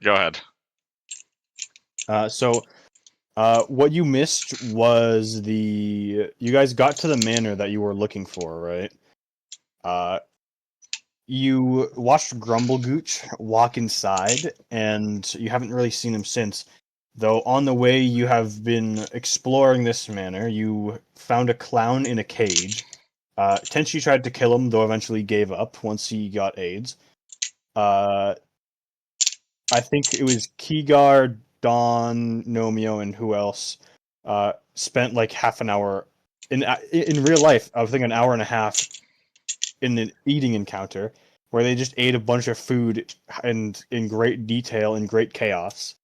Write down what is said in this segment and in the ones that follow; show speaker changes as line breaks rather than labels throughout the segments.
Go ahead.
What you missed was you guys got to the manor that you were looking for, right? You watched Grumblegooch walk inside, and you haven't really seen him since. Though on the way you have been exploring this manor, you found a clown in a cage. Tenchi tried to kill him, though eventually gave up once he got AIDS. I think it was Kigar, Don, Nomio, and who else spent like half an hour in real life. I think an hour and a half in an eating encounter where they just ate a bunch of food and in great detail and great chaos.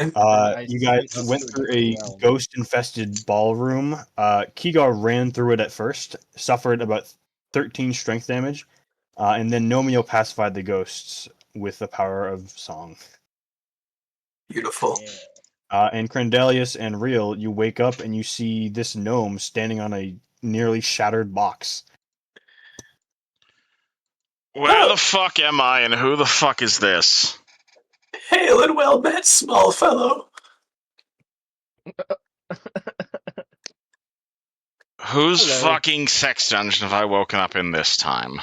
You guys went through a ghost-infested ballroom. Kigar ran through it at first, suffered about 13 strength damage, and then Nomio pacified the ghosts with the power of song.
Beautiful.
And Crandelius and Riel, you wake up and you see this gnome standing on a nearly shattered box.
Where the fuck am I, and who the fuck is this?
Hail and well met, small fellow.
Whose fucking sex dungeon have I woken up in this time?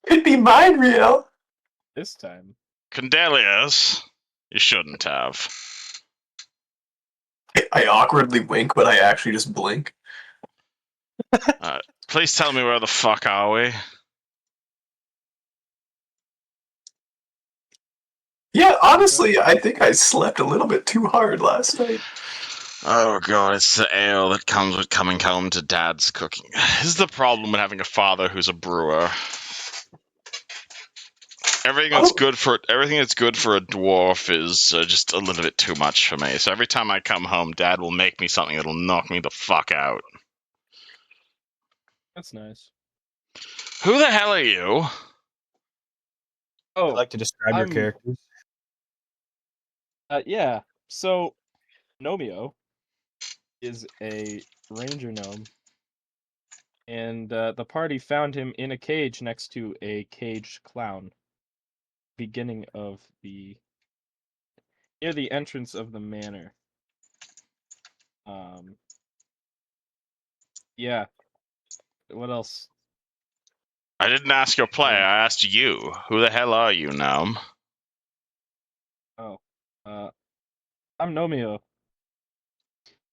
Could be mine, Riel.
This time.
Crandelius, you shouldn't have.
I awkwardly wink, but I actually just blink.
Please tell me, where the fuck are we?
Yeah, honestly, I think I slept a little bit too hard last night.
Oh god, it's the ale that comes with coming home to Dad's cooking. This is the problem with having a father who's a brewer. Everything that's good for a dwarf is just a little bit too much for me. So every time I come home, Dad will make me something that'll knock me the fuck out.
That's nice.
Who the hell are you?
Oh, I'd like to describe your characters.
Yeah. So, Nomio is a ranger gnome, and the party found him in a cage next to a caged clown. Beginning of near the entrance of the manor. Yeah. What else?
I didn't ask your player, I asked you. Who the hell are you, gnome?
Oh. I'm Nomio.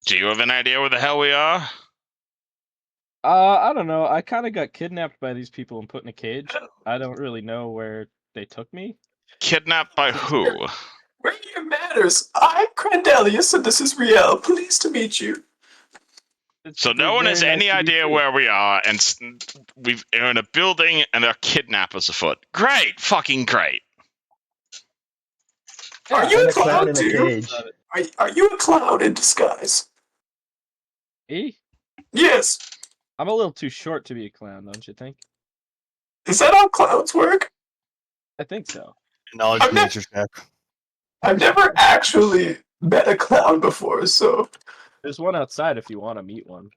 Do you have an idea where the hell we are?
I don't know. I kind of got kidnapped by these people and put in a cage. I don't really know where they took me.
Kidnapped by who?
Where your manners? I'm Crandelius, and this is Riel. Pleased to meet you.
So no one has any idea where we are, and we're in a building, and there are kidnappers afoot. Great! Fucking great!
Are you a clown too? Are you a clown in disguise?
Me?
Yes.
I'm a little too short to be a clown, don't you think?
Is that how clowns work?
I think so.
Knowledge nature check.
I've never actually met a clown before, so...
There's one outside if you want to meet one.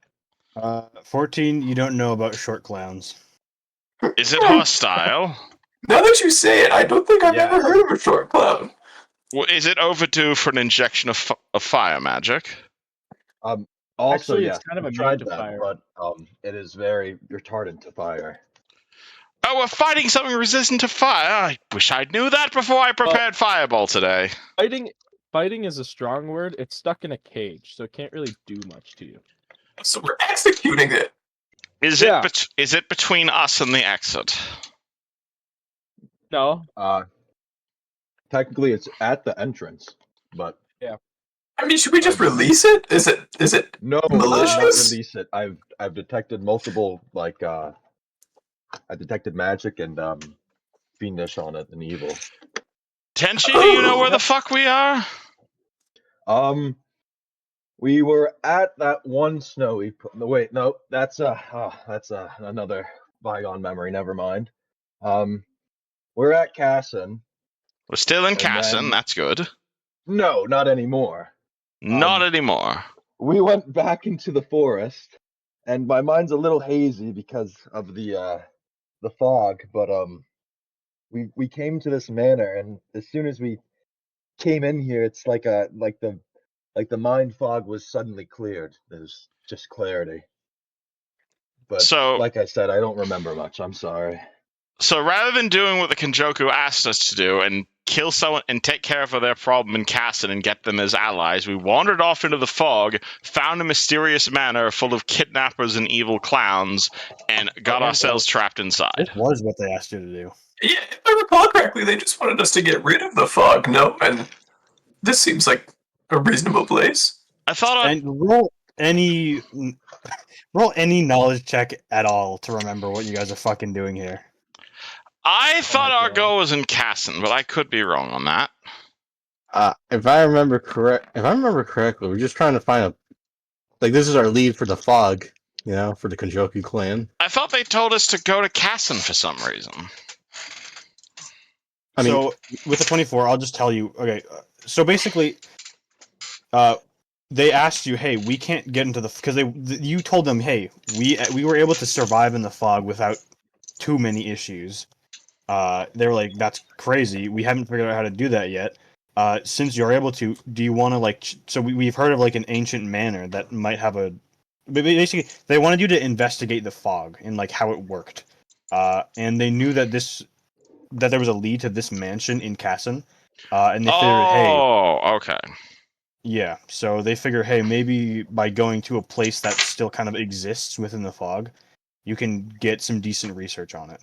14, you don't know about short clowns.
Is it hostile?
Now that you say it, I don't think I've ever heard of a short clown.
Well, is it overdue for an injection of fire magic?
Also,
actually,
yeah,
it's kind of a
tried
to
that,
fire.
but it is very retardant to fire.
Oh, we're fighting something resistant to fire. I wish I knew that before I prepared Fireball today.
Fighting is a strong word. It's stuck in a cage, so it can't really do much to you.
So we're executing it.
Is it between us and the exit?
No.
Technically, it's at the entrance, but
yeah.
I mean, should we just release it? Is it
no
malicious?
not release it. I've detected multiple I detected magic and fiendish on it and evil.
Tenchi, do you know where the fuck we are?
We were at that one snowy. Wait, no, that's another bygone memory. Never mind. We're at Casson.
We're still in Casson. That's good.
No, not anymore.
Not anymore.
We went back into the forest, and my mind's a little hazy because of the fog. But we came to this manor, and as soon as we came in here, it's like the mind fog was suddenly cleared. There's just clarity. But
So,
like I said, I don't remember much. I'm sorry.
so rather than doing what the Kenjoku asked us to do and kill someone and take care of their problem in Casson and get them as allies, we wandered off into the fog, found a mysterious manor full of kidnappers and evil clowns, and got ourselves trapped inside.
This was what they asked you to do.
Yeah, if I recall correctly, they just wanted us to get rid of the fog, no? And this seems like a reasonable place.
I thought
And roll any knowledge check at all to remember what you guys are fucking doing here.
our goal was in Casson, but I could be wrong on that.
If I remember correctly, we're just trying to find this is our lead for the fog, for the Kenjoku clan.
I thought they told us to go to Casson for some reason.
So with the 24, I'll just tell you. Okay, so basically, they asked you, hey, we can't get into because you told them, hey, we were able to survive in the fog without too many issues. They were like, that's crazy. We haven't figured out how to do that yet. Since you're able to, do you want to so we've heard of an ancient manor that might have basically they wanted you to investigate the fog and how it worked. And they knew that there was a lead to this mansion in Casson. And they figured,
okay.
Yeah, so they figure, hey, maybe by going to a place that still kind of exists within the fog, you can get some decent research on it.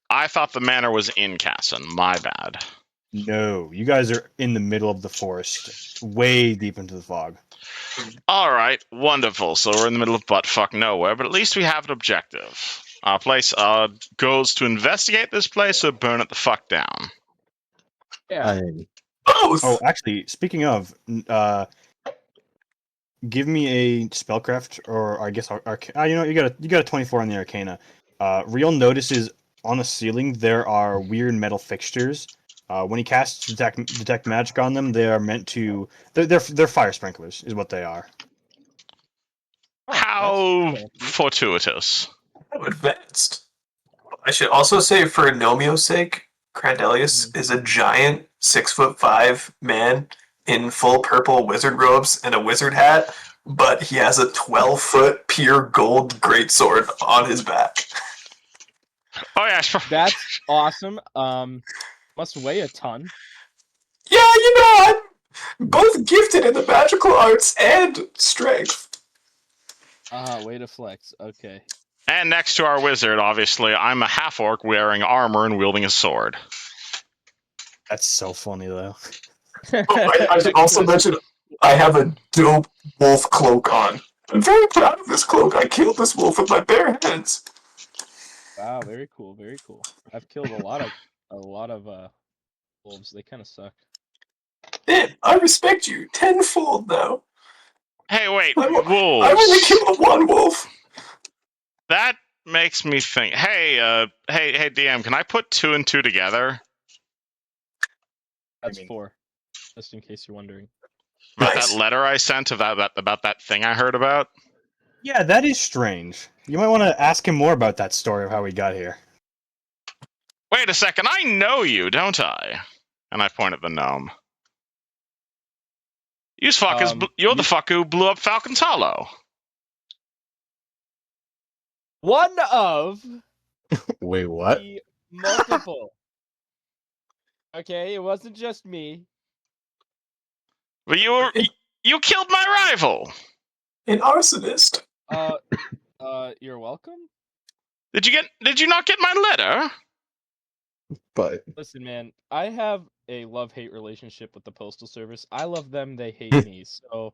I thought the manor was in Casson. My bad.
No, you guys are in the middle of the forest, way deep into the fog.
All right, wonderful. So we're in the middle of buttfuck nowhere, but at least we have an objective. Our goes to investigate this place or burn it the fuck down.
Yeah.
Both!
Oh, actually, speaking of, give me a spellcraft, or I guess you got a 24 on the Arcana. Riel notices on the ceiling there are weird metal fixtures. When he casts detect magic on them, they are meant to. They're fire sprinklers, is what they are.
How fortuitous.
How advanced. I should also say, for Nomio's sake, Crandelius is a giant 6'5" man in full purple wizard robes and a wizard hat, but he has a 12-foot pure gold greatsword on his back.
Oh yeah, sure.
That's awesome. Must weigh a ton.
Yeah, I'm both gifted in the magical arts and strength.
Way to flex. Okay.
And next to our wizard, obviously, I'm a half-orc wearing armor and wielding a sword.
That's so funny, though.
I should also mention I have a dope wolf cloak on. I'm very proud of this cloak. I killed this wolf with my bare hands.
Wow, very cool, very cool. I've killed a lot of wolves. They kind of suck.
Man, I respect you tenfold now.
Hey, wait,
wolves.
wolves.
I only killed one wolf.
That makes me think. Hey, DM, can I put 2 and 2 together?
That's 4, just in case you're wondering.
About that letter I sent about that thing I heard about?
Yeah, that is strange. You might want to ask him more about that story of how we got here.
Wait a second, I know you, don't I? And I point at the gnome. You're the fucker who blew up Falcon's Hollow.
One of
Wait, what?
the multiple. Okay, it wasn't just me.
But you killed my rival.
An arsonist.
You're welcome.
Did you not get my letter?
But
Listen, man, I have a love-hate relationship with the Postal Service. I love them, they hate me, so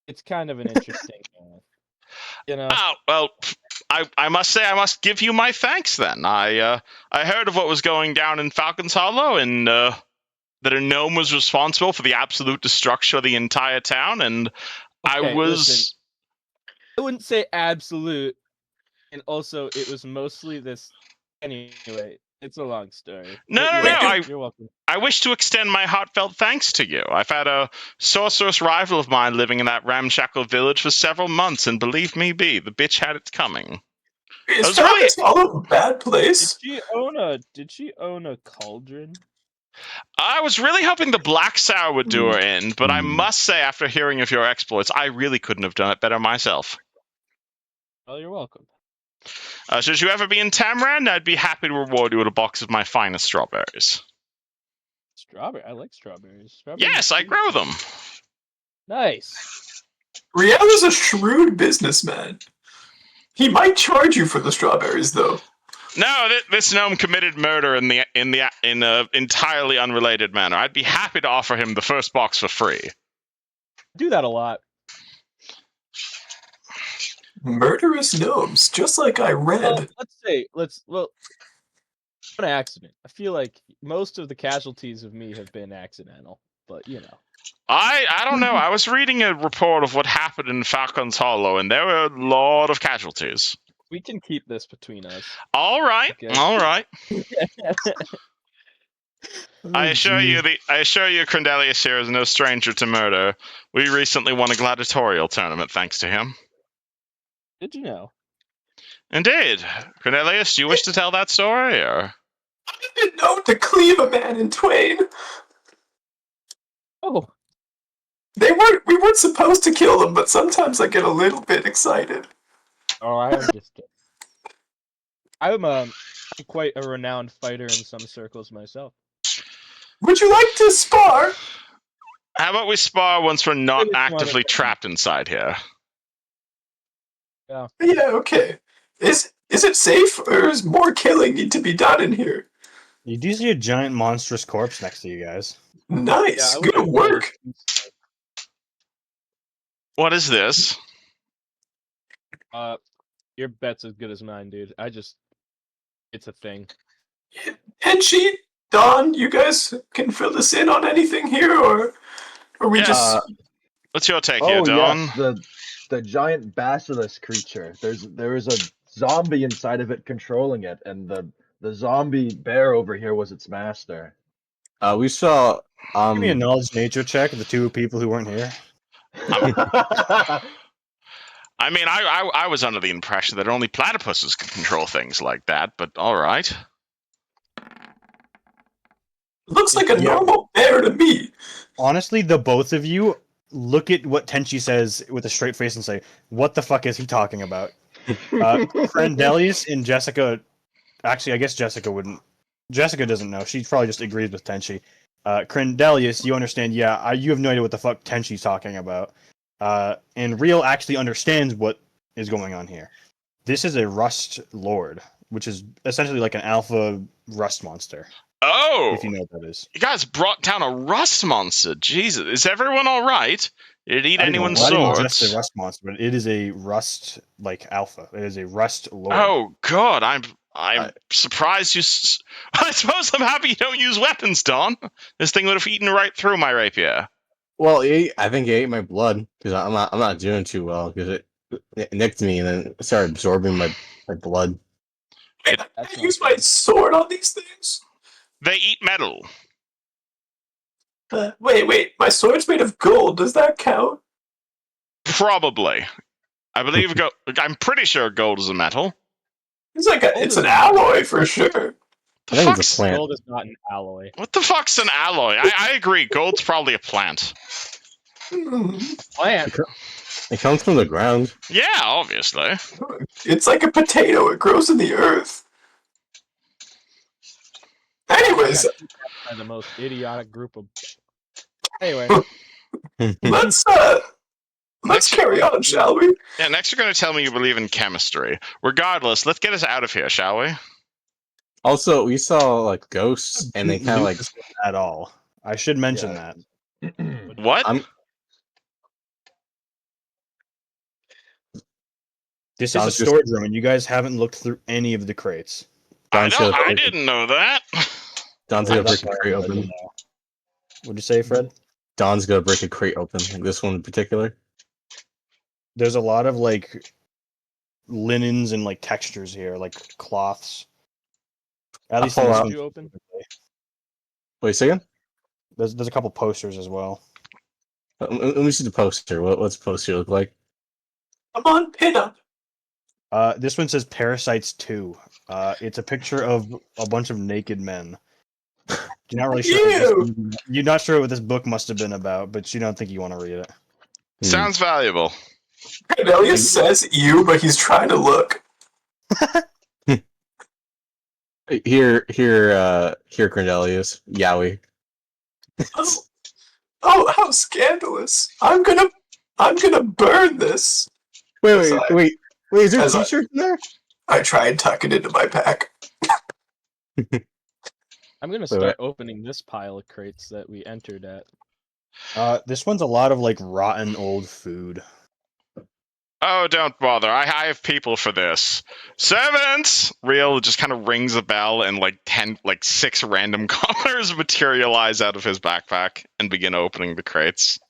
it's kind of an interesting,
Oh, well, I must say I must give you my thanks then. I heard of what was going down in Falcon's Hollow and that a gnome was responsible for the absolute destruction of the entire town, and
Okay,
I was...
Listen, I wouldn't say absolute, and also it was mostly this... Anyway, it's a long story. You're welcome.
I wish to extend my heartfelt thanks to you. I've had a sorceress rival of mine living in that ramshackle village for several months, and believe me, the bitch had it coming.
Is
was really-
Falcon's Hollow a bad place?
Did she own a cauldron?
I was really hoping the Black Sour would do her in, but I
Hmm.
must say, after hearing of your exploits, I really couldn't have done it better myself.
Oh, you're welcome.
Should you ever be in Tamran, I'd be happy to reward you with a box of my finest strawberries.
Strawberry. I like strawberries. Strawberries
Yes,
are
I
sweet.
grow them.
Nice.
Riel is a shrewd businessman. He might charge you for the strawberries, though.
No, this gnome committed murder in an entirely unrelated manner. I'd be happy to offer him the first box for free.
Do that a lot.
Murderous gnomes, just like I read.
Well, an accident. I feel like most of the casualties of me have been accidental, but you know.
I don't know. I was reading a report of what happened in Falcon's Hollow, and there were a lot of casualties.
We can keep this between us.
All right,
Okay.
all right. I
Oh,
assure you,
geez.
Crendelius here is no stranger to murder. We recently won a gladiatorial tournament thanks to him.
Did you know?
Indeed. Crendelius, do you wish to tell that story, or?
I've been known to cleave a man in twain.
Oh,
We weren't supposed to kill them, but sometimes I get a little bit excited.
I understand. I'm quite a renowned fighter in some circles myself.
Would you like to spar?
How about we spar once we're not
Maybe tomorrow.
actively trapped inside here?
Yeah, okay. Is it safe, or is more killing need to be done in here?
You do see a giant monstrous corpse next to you guys.
Nice,
I
good
wouldn't
work.
say-
What is this?
Your bet's as good as mine, dude. It's a thing.
Tenchi, Don, you guys can fill us in on anything here, or we
Yeah.
just...
What's your take here,
Oh
Dawn?
yes, the giant basilisk creature. There is a zombie inside of it controlling it, and the zombie bear over here was its master.
We saw.
Give me a knowledge nature check of the two people who weren't here.
I mean, I was under the impression that only platypuses could control things like that, but all right.
Looks like a
Yeah.
normal bear to me.
Honestly, the both of you look at what Tenchi says with a straight face and say, "What the fuck is he talking about?" Crendelius and Jessica. Actually, I guess Jessica wouldn't. Jessica doesn't know. She probably just agrees with Tenchi. Crendelius, you understand? Yeah, you have no idea what the fuck Tenchi's talking about. And Riel actually understands what is going on here. This is a Rust Lord, which is essentially like an alpha Rust monster.
Oh,
If you know what that is.
you guys brought down a rust monster. Jesus, is everyone all right? Did it eat anyone's
Not even
swords?
just a Rust monster, but it is a Rust like alpha. It is a Rust Lord.
Oh God, I'm surprised you. I suppose I'm happy you don't use weapons, Don. This thing would have eaten right through my rapier.
Well, I think it ate my blood because I'm not doing too well because it nicked me and then it started absorbing my blood.
Wait, I
That's
can
not
use my
fair.
sword on these things?
They eat metal.
Wait, my sword's made of gold. Does that count?
Probably. I believe I'm pretty sure gold is a metal.
It's an alloy for sure.
The
I think it's a
fuck's,
plant.
Gold is not an alloy.
what the fuck's an alloy? I agree. Gold's probably a plant.
Plant.
It comes from the ground.
Yeah, obviously.
It's like a potato. It grows in the earth. Anyways,
By the most idiotic group of. Anyway,
let's carry on, shall we?
Yeah, next you're going to tell me you believe in chemistry. Regardless, let's get us out of here, shall we?
Also, we saw like ghosts and they kind of like
at all. I should mention
Yeah.
that.
What?
This is
Sounds
a
just-
storage room, and you guys haven't looked through any of the crates.
I
Don's gonna
didn't know that.
Don's gonna break a crate
That's
open.
why What'd you say, Fred?
Don's gonna break a crate open, like this one in particular.
There's a lot of like linens and like textures here, like cloths. At least in
pull
this
out-
one.
did you open?
Wait a second.
There's a couple posters as well.
Let me see the poster. What's the poster look like?
Come on, pin up.
This one says Parasites 2. It's a picture of a bunch of naked men. You're not really sure. You're not sure what this book must have been about, but you don't think you want to read it.
Sounds valuable.
Cranelius says "you," but he's trying to look.
Here, Cornelius. Yowie.
Oh, how scandalous! I'm gonna burn this.
Wait. Is there
as I-
t-shirts in there?
I try and tuck it into my pack.
I'm gonna
Wait,
start
wait.
opening this pile of crates that we entered at.
This one's a lot of like rotten old food.
Oh, don't bother. I have people for this. Servants! Riel just kind of rings a bell, and like 6 random commoners materialize out of his backpack and begin opening the crates.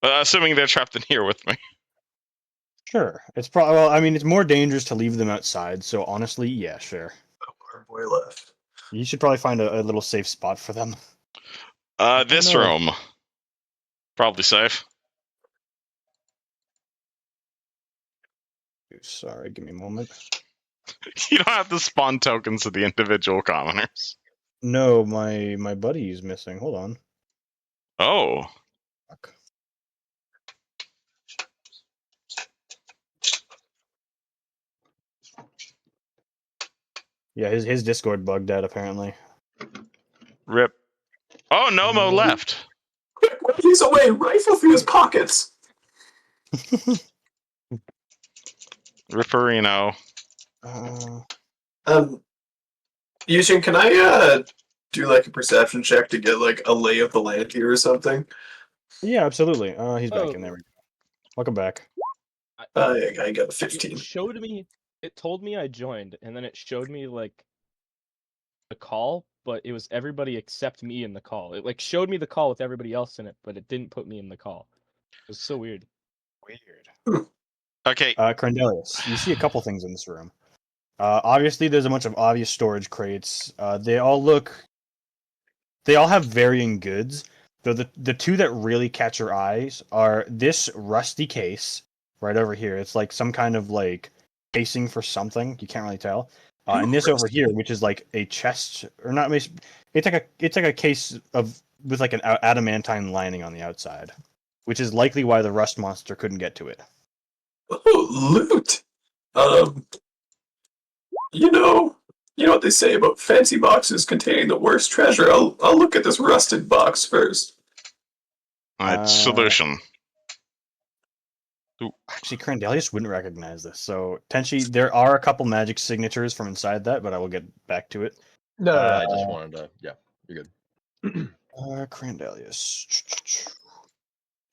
Assuming they're trapped in here with me.
Sure, it's probably. Well, I mean, it's more dangerous to leave them outside. So honestly, yeah, sure.
Our boy left.
You should probably find a little safe spot for them.
This
no.
room. Probably safe.
Sorry, give me a moment.
You don't have to spawn tokens of the individual commoners.
No, my buddy is missing. Hold on.
Oh.
Fuck. Yeah, his Discord bugged out apparently.
Rip. Oh, Nomo left.
Quick, while he's away, rifle through his pockets.
Ripperino.
Yushin, can I do like a perception check to get like a lay of the land here or something?
Yeah, absolutely. He's back in there. Welcome back.
I got a
It
15.
showed me. It told me I joined, and then it showed me like the call, but it was everybody except me in the call. It like showed me the call with everybody else in it, but it didn't put me in the call. It was so weird.
Weird.
Okay.
Cornelius, you see a couple things in this room. Obviously, there's a bunch of obvious storage crates. They all have varying goods. Though the 2 that really catch your eyes are this rusty case right over here. It's like some kind of like casing for something. You can't really tell. And this over here, which is like a chest, or not. It's like a case with like an adamantine lining on the outside, which is likely why the rust monster couldn't get to it.
Oh, loot! You know what they say about fancy boxes containing the worst treasure. I'll look at this rusted box first.
Solution.
Actually, Crandelius wouldn't recognize this. So, Tenchi, there are a couple magic signatures from inside that, but I will get back to it.
No, I just wanted to. Yeah, you're good.
Crandelius.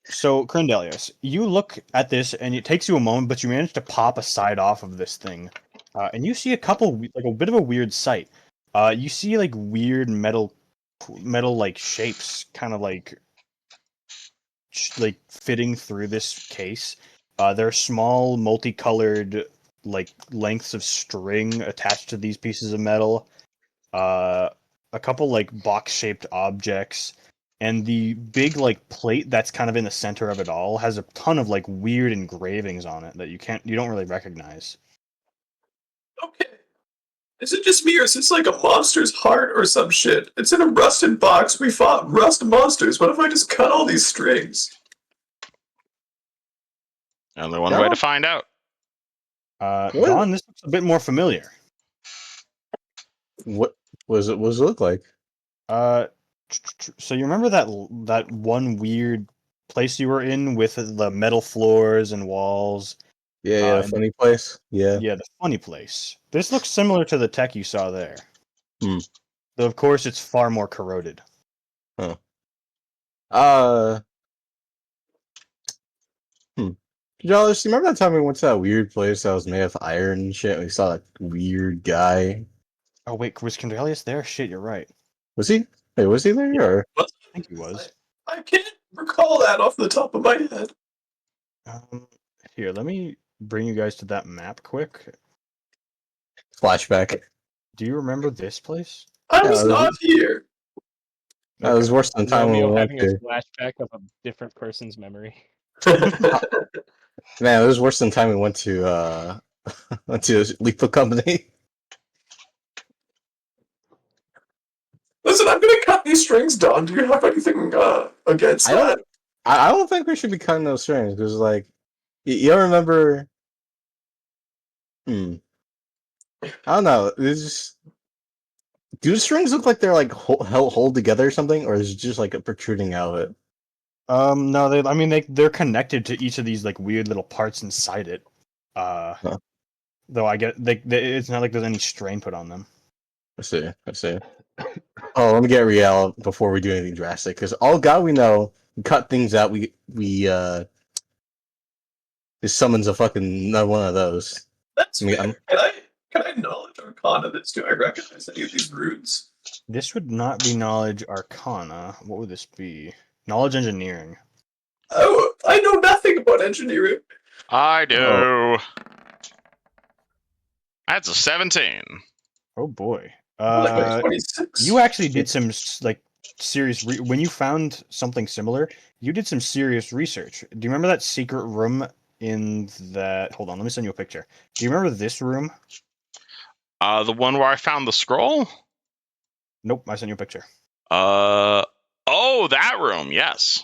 So, Crandelius, you look at this, and it takes you a moment, but you manage to pop a side off of this thing, and you see like a bit of a weird sight. You see like weird metal like shapes, kind of like fitting through this case. There are small, multicolored like lengths of string attached to these pieces of metal. A couple like box-shaped objects. And the big like plate that's kind of in the center of it all has a ton of like weird engravings on it that you don't really recognize.
Okay. Is it just me, or is this like a monster's heart or some shit? It's in a rusted box. We fought rust monsters. What if I just cut all these strings?
Only one way to find out.
Don, this looks a bit more familiar.
What does it look like?
So you remember that one weird place you were in with the metal floors and walls?
Yeah, funny place. Yeah.
Yeah, the funny place. This looks similar to the tech you saw there.
Hmm.
Though of course it's far more corroded.
Huh. Josh, you remember that time we went to that weird place that was made of iron and shit? We saw that weird guy.
Oh wait, was Cornelius there? Shit, you're right.
Was he? Wait, was he there?
Yeah.
Or?
I think he was.
I can't recall that off the top of my head.
Here, let me bring you guys to that map quick.
Flashback.
Do you remember this place?
I was not here.
That was worse than the time when we
Romeo
went
having a
there.
flashback of a different person's memory.
Man, it was worse than the time we went to went to Leap Company.
Listen, I'm gonna cut these strings, Don. Do you have anything against
I
that?
don't. I don't think we should be cutting those strings because, like, you don't remember. I don't know. It's just, do the strings look like they're like hold together or something, or is it just like a protruding out of it?
No, they're connected to each of these like weird little parts inside it.
Huh.
Though I get it's not like there's any strain put on them.
I see. I see. Oh, let me get Riel before we do anything drastic, because all God we know, we cut things out. We just summons a fucking another one of those.
That's
I mean,
fair. Can I knowledge Arcana this? Do I recognize any of these runes?
This would not be knowledge arcana. What would this be? Knowledge engineering.
Oh, I know nothing about engineering.
I do.
Oh.
That's a 17.
Oh boy.
Like my 26.
You actually did some like serious when you found something similar. You did some serious research. Do you remember that secret room in that? Hold on, let me send you a picture. Do you remember this room?
The one where I found the scroll?
Nope, I sent you a picture.
Oh, that room, yes.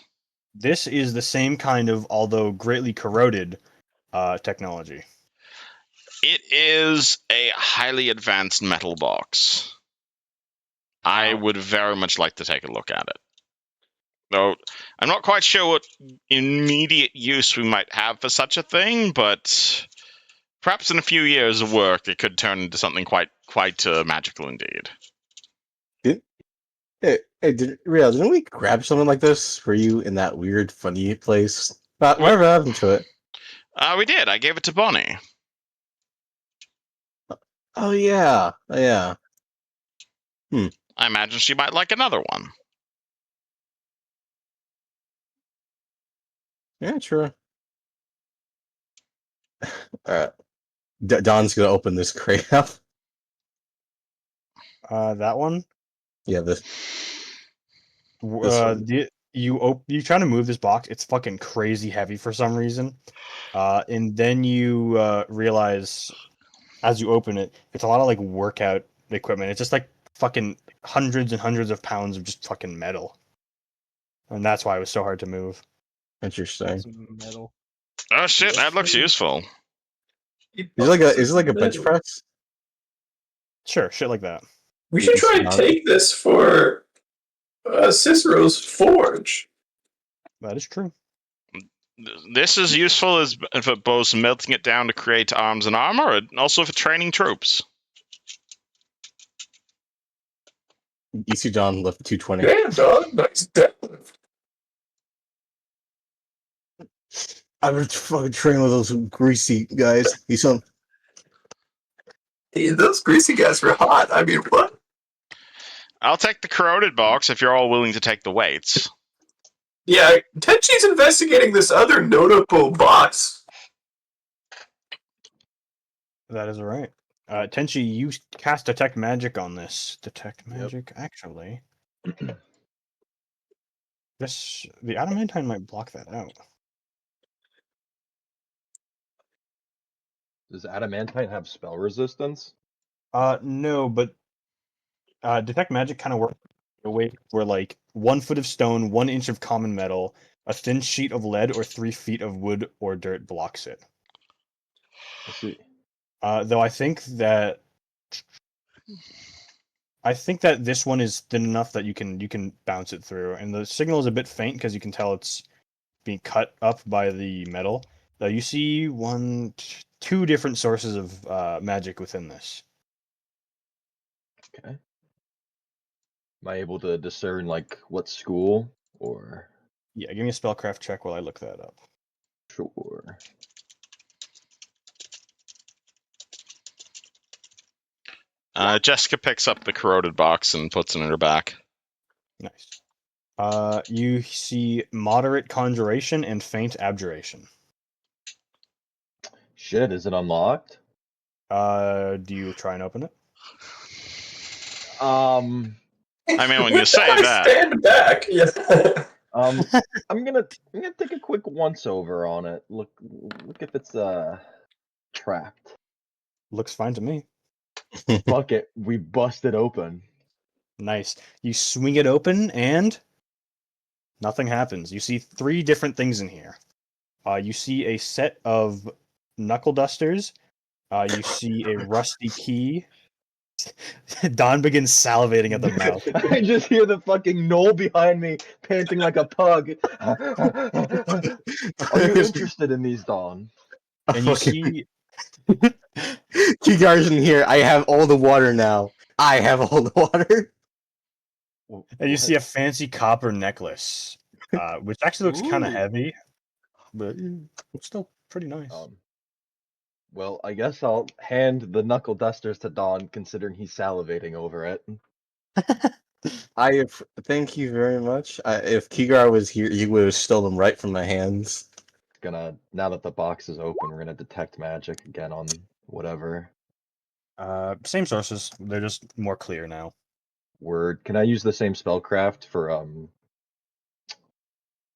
This is the same kind of, although greatly corroded, technology.
It is a highly advanced metal box. I would very much like to take a look at it. Though I'm not quite sure what immediate use we might have for such a thing, but perhaps in a few years of work it could turn into something quite magical indeed.
Hey, Riel, didn't we grab something like this for you in that weird, funny place? Whatever happened to it?
We did. I gave it to Bonnie.
Oh yeah, yeah.
I imagine she might like another one.
Yeah, true. Alright. Don's gonna open this crate up.
That one.
Yeah, this one.
You try to move this box. It's fucking crazy heavy for some reason. And then you realize as you open it, it's a lot of like workout equipment. It's just like fucking hundreds and hundreds of pounds of just fucking metal. And that's why it was so hard to move.
Interesting.
Some metal.
Oh shit, that looks useful.
Is it like a bench press?
Sure, shit like that.
We should try and take this for Cicero's forge.
That is true.
This is useful as for both melting it down to create arms and armor, and also for training troops.
You see Don left 220.
Damn, dog. Nice deadlift.
I would fucking train with those greasy guys. You saw them?
Hey, those greasy guys were hot. I mean, what?
I'll take the corroded box if you're all willing to take the weights.
Yeah, Tenchi's investigating this other notable box.
That is right. Tenchi, you cast Detect Magic on this. Detect Magic, actually. The adamantine might block that out.
Does adamantine have spell resistance?
No, but Detect Magic kind of works in a way where like 1 foot of stone, 1 inch of common metal, a thin sheet of lead, or 3 feet of wood or dirt blocks it.
I see.
Though I think that this one is thin enough that you can bounce it through, and the signal is a bit faint because you can tell it's being cut up by the metal. Though you see 2 different sources of magic within this.
Okay. Am I able to discern like what school or?
Yeah, give me a spellcraft check while I look that up.
Sure.
Jessica picks up the corroded box and puts it in her back.
Nice. You see moderate conjuration and faint abjuration.
Shit, is it unlocked?
Do you try and open it?
I mean, when you say
I
that,
stand back. Yeah.
I'm gonna take a quick once over on it. Look if it's trapped.
Looks fine to me.
Fuck it, we bust it open.
Nice. You swing it open and nothing happens. You see 3 different things in here. You see a set of knuckle dusters. You see a rusty key. Don begins salivating at the mouth.
I just hear the fucking knoll behind me panting like a pug. Are you interested in these, Dawn?
And you see
Kigar's in here. I have all the water now. I have all the water.
and you see a fancy copper necklace, which actually looks kind of
Ooh.
heavy, but it's still pretty nice.
Well, I guess I'll hand the knuckle dusters to Dawn, considering he's salivating over it.
Thank you very much. If Kigar was here, he would have stolen them right from my hands.
Now that the box is open, we're gonna detect magic again on whatever.
Same sources. They're just more clear now.
Word. Can I use the same spellcraft for
For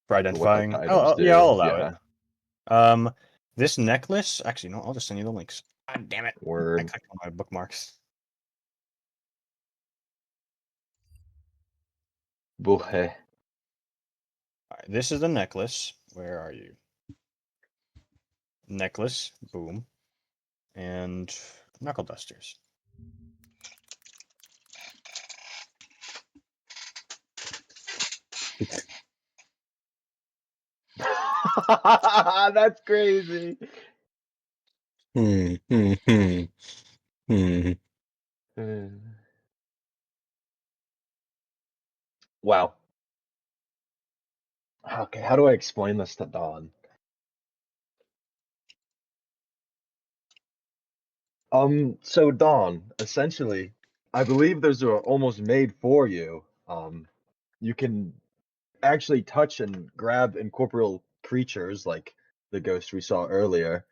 what, like,
identifying.
the items do?
Yeah, I'll allow
Yeah.
it. This necklace. Actually, no. I'll just send you the links. God damn it! I
Word.
clicked on my bookmarks.
Buhe.
All right, this is the necklace. Where are you? Necklace. Boom. And knuckle dusters.
That's crazy.
Hmm.
Wow. Okay, how do I explain this to Dawn? So Dawn, essentially, I believe those are almost made for you. You can actually touch and grab incorporeal creatures like the ghost we saw earlier,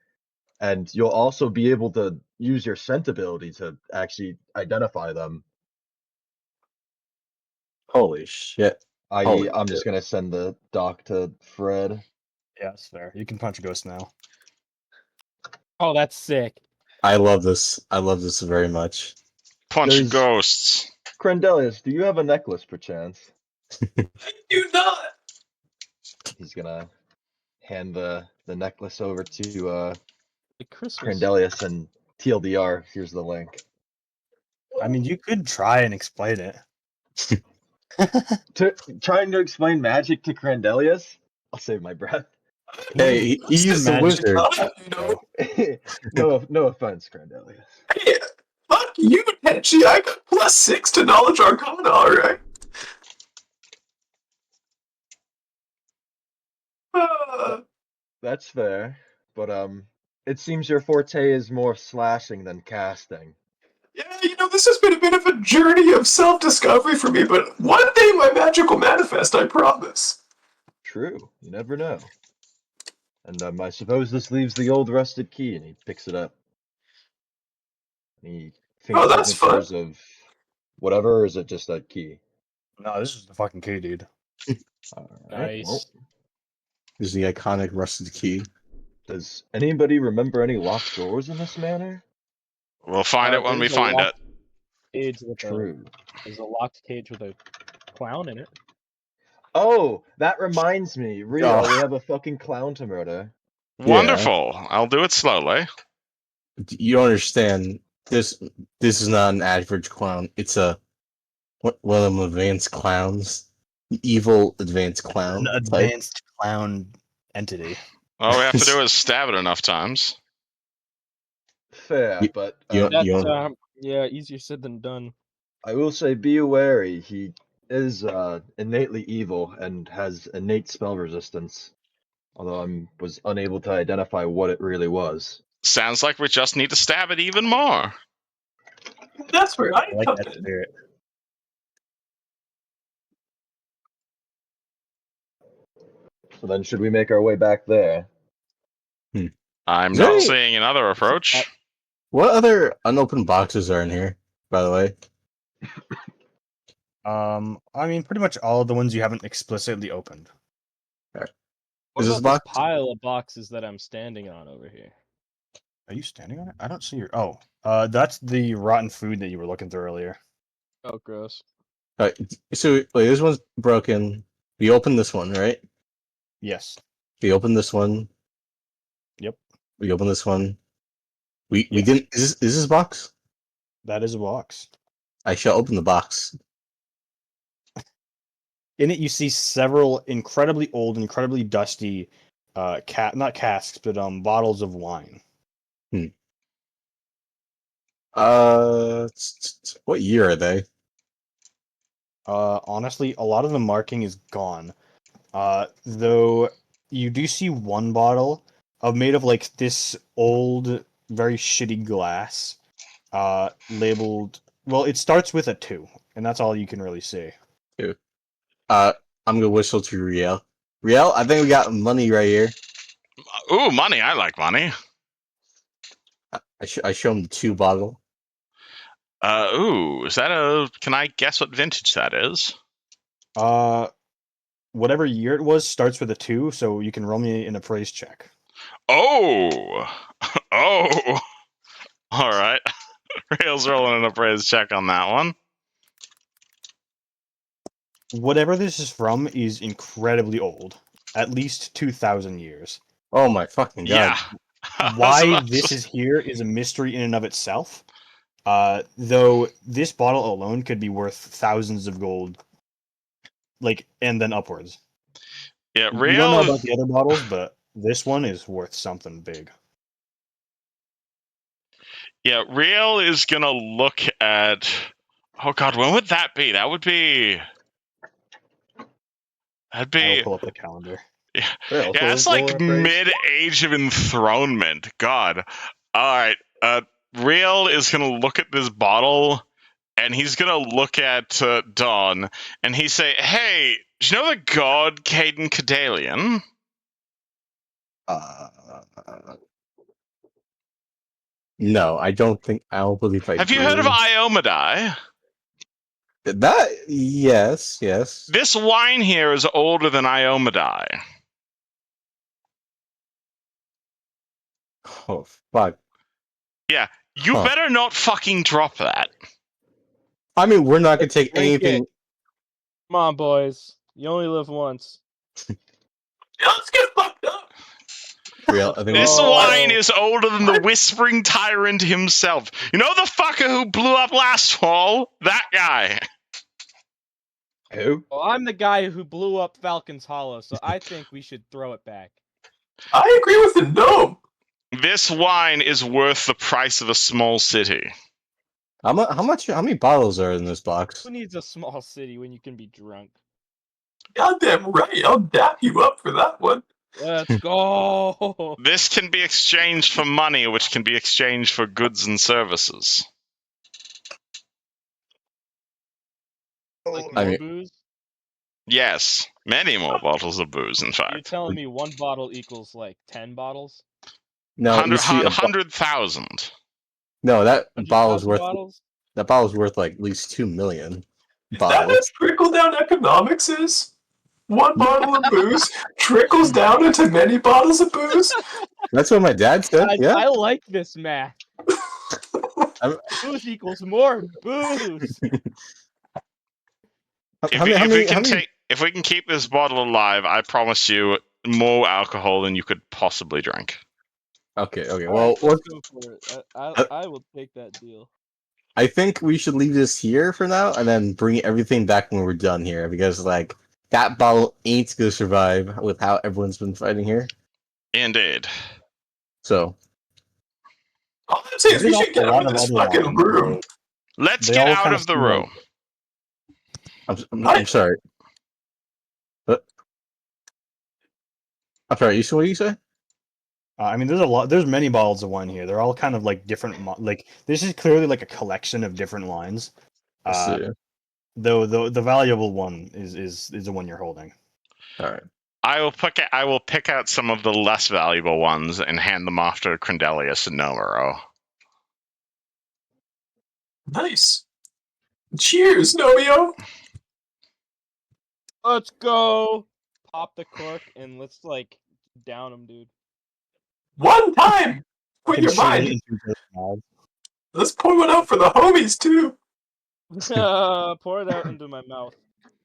and you'll also be able to use your scent ability to actually identify them.
Holy shit. Holy
I'm
shit.
just gonna send the doc to Fred.
Yeah, that's fair. You can punch a ghost now.
Oh, that's sick.
I love this. I love this very much.
Punch
There's-
ghosts.
Crendelius, do you have a necklace perchance?
Do not.
He's gonna hand the necklace over to
The Christmas.
Crendelius and TLDR. Here's the link.
I mean, you could try and explain it.
Trying to explain magic to Crendelius? I'll save my breath.
Hey, he's the
magic.
wizard.
You know,
no offense, Crendelius.
hey, fuck you, Tenchi. I got +6 to knowledge arcana, alright?
That's fair, but it seems your forte is more slashing than casting.
Yeah, this has been a bit of a journey of self-discovery for me, but one day my magic will manifest, I promise.
True, you never know. And I suppose this leaves the old rusted key, and he picks it up. And he thinks
Oh, that's fun.
signatures of whatever, or is it just a key?
No, this is the fucking key, dude.
Alright,
Nice.
well,
Is the iconic rusted key.
does anybody remember any locked doors in this manor?
We'll find it when we
There's a
find it.
locked Cage with
True.
There's a locked cage with a clown in it.
Oh, that reminds me. Riel,
Oh.
we have a fucking clown to murder.
Wonderful. I'll do it slowly.
You don't understand. This is not an average clown. It's one of them advanced clowns. Evil advanced clown.
An
type.
advanced clown entity.
All we have to do is stab it enough times.
Fair,
You-
but
you-
That's
you-
yeah, easier said than done.
I will say be wary. He is innately evil and has innate spell resistance. Although I was unable to identify what it really was.
Sounds like we just need to stab it even more.
That's where I
I like
come
that
in.
spirit.
So then, should we make our way back there?
I'm
Is there
not
any-
seeing another approach.
What other unopened boxes are in here, by the way?
I mean, pretty much all of the ones you haven't explicitly opened.
What
Is this
about
box?
this pile of boxes that I'm standing on over here?
Are you standing on it? I don't see your. Oh, that's the rotten food that you were looking through earlier.
Oh, gross.
Alright, so wait, this one's broken. We opened this one, right?
Yes.
We opened this one.
Yep.
We opened this one. We
Yes.
didn't. Is this a box?
That is a box.
I shall open the box.
In it, you see several incredibly old, incredibly dusty, not casks, but bottles of wine.
What year are they?
Honestly, a lot of the marking is gone. Though you do see one bottle made of like this old, very shitty glass, labeled. Well, it starts with a 2, and that's all you can really see.
I'm gonna whistle to Riel. Riel, I think we got money right here.
Ooh, money. I like money.
I show him the 2 bottle.
Ooh, is that a... Can I guess what vintage that is?
Whatever year it was starts with a 2, so you can roll me an appraise check.
Oh! Oh! Alright. Rail's rolling an appraise check on that one.
Whatever this is from is incredibly old, at least 2,000 years.
Oh my fucking god!
Yeah.
Why this is here is a mystery in and of itself. Though this bottle alone could be worth thousands of gold, like, and then upwards.
Yeah,
We don't know
Riel...
about the other bottles, but this one is worth something big.
Yeah, Riel is gonna look at... Oh god, when would that be? That would be... That'd
I will
be...
pull up the calendar.
Riel,
Yeah, it's
so roll
like
an appraise.
mid-age of enthronement. God. Alright, Riel is gonna look at this bottle, and he's gonna look at Dawn, and he say, "Hey, do you know the god Caden Cadalian?"
No, I don't believe I
Have
do.
you heard of Iomadai?
That? Yes.
This wine here is older than Iomadai.
Oh fuck!
Yeah, you
Huh.
better not fucking drop that.
I mean, we're not gonna take
Drink
anything.
Come on, boys. You only live once.
Yeah, let's get fucked up.
Riel, I think
This
Oh.
wine is older than the Whispering Tyrant himself. You know the fucker who blew up last fall? That guy.
Who?
Well, I'm the guy who blew up Falcon's Hollow, so I think we should throw it back.
I agree with the gnome.
This wine is worth the price of a small city.
how many bottles are in this box?
Who needs a small city when you can be drunk?
Goddamn right, I'll dap you up for that one.
Let's go!
This can be exchanged for money, which can be exchanged for goods and services.
Like
I
more
mean-
booze?
Yes, many more bottles of booze, in
You're
fact.
telling me 1 bottle equals like 10 bottles?
No, you see,
100,000.
no, that
100,000
bottle's worth
bottles?
like at least 2 million
Is that
bottles.
what trickle down economics is? 1 bottle of booze trickles down into many bottles of booze?
That's what my dad said. Yeah.
I like this math. Booze equals more booze.
If we can keep this bottle alive, I promise you more alcohol than you could possibly drink.
Okay.
All
Well,
right, let's go for it. I will take that deal.
I think we should leave this here for now, and then bring everything back when we're done here, because like that bottle ain't gonna survive with how everyone's been fighting here.
Indeed.
So
All I'm saying is we
There's
should get
a
out
lot
of
of
this
other
fucking
wines,
room.
Let's
They
get
all
out
kinda
of the
seem
room.
I'm sorry. I'm sorry. What do you say?
I mean, there's many bottles of wine here. They're all kind of like different. Like this is clearly like a collection of different wines.
Let's see.
Though the valuable one is the one you're holding.
All right.
I will pick out some of the less valuable ones and hand them off to Crendelius and Nomuro.
Nice. Cheers, Nomio.
Let's go. Pop the cork and let's like down him, dude.
One time for
Can
your
shoot it
mind.
into each other's mouths.
Let's pour one out for the homies too.
Pour it out into my mouth.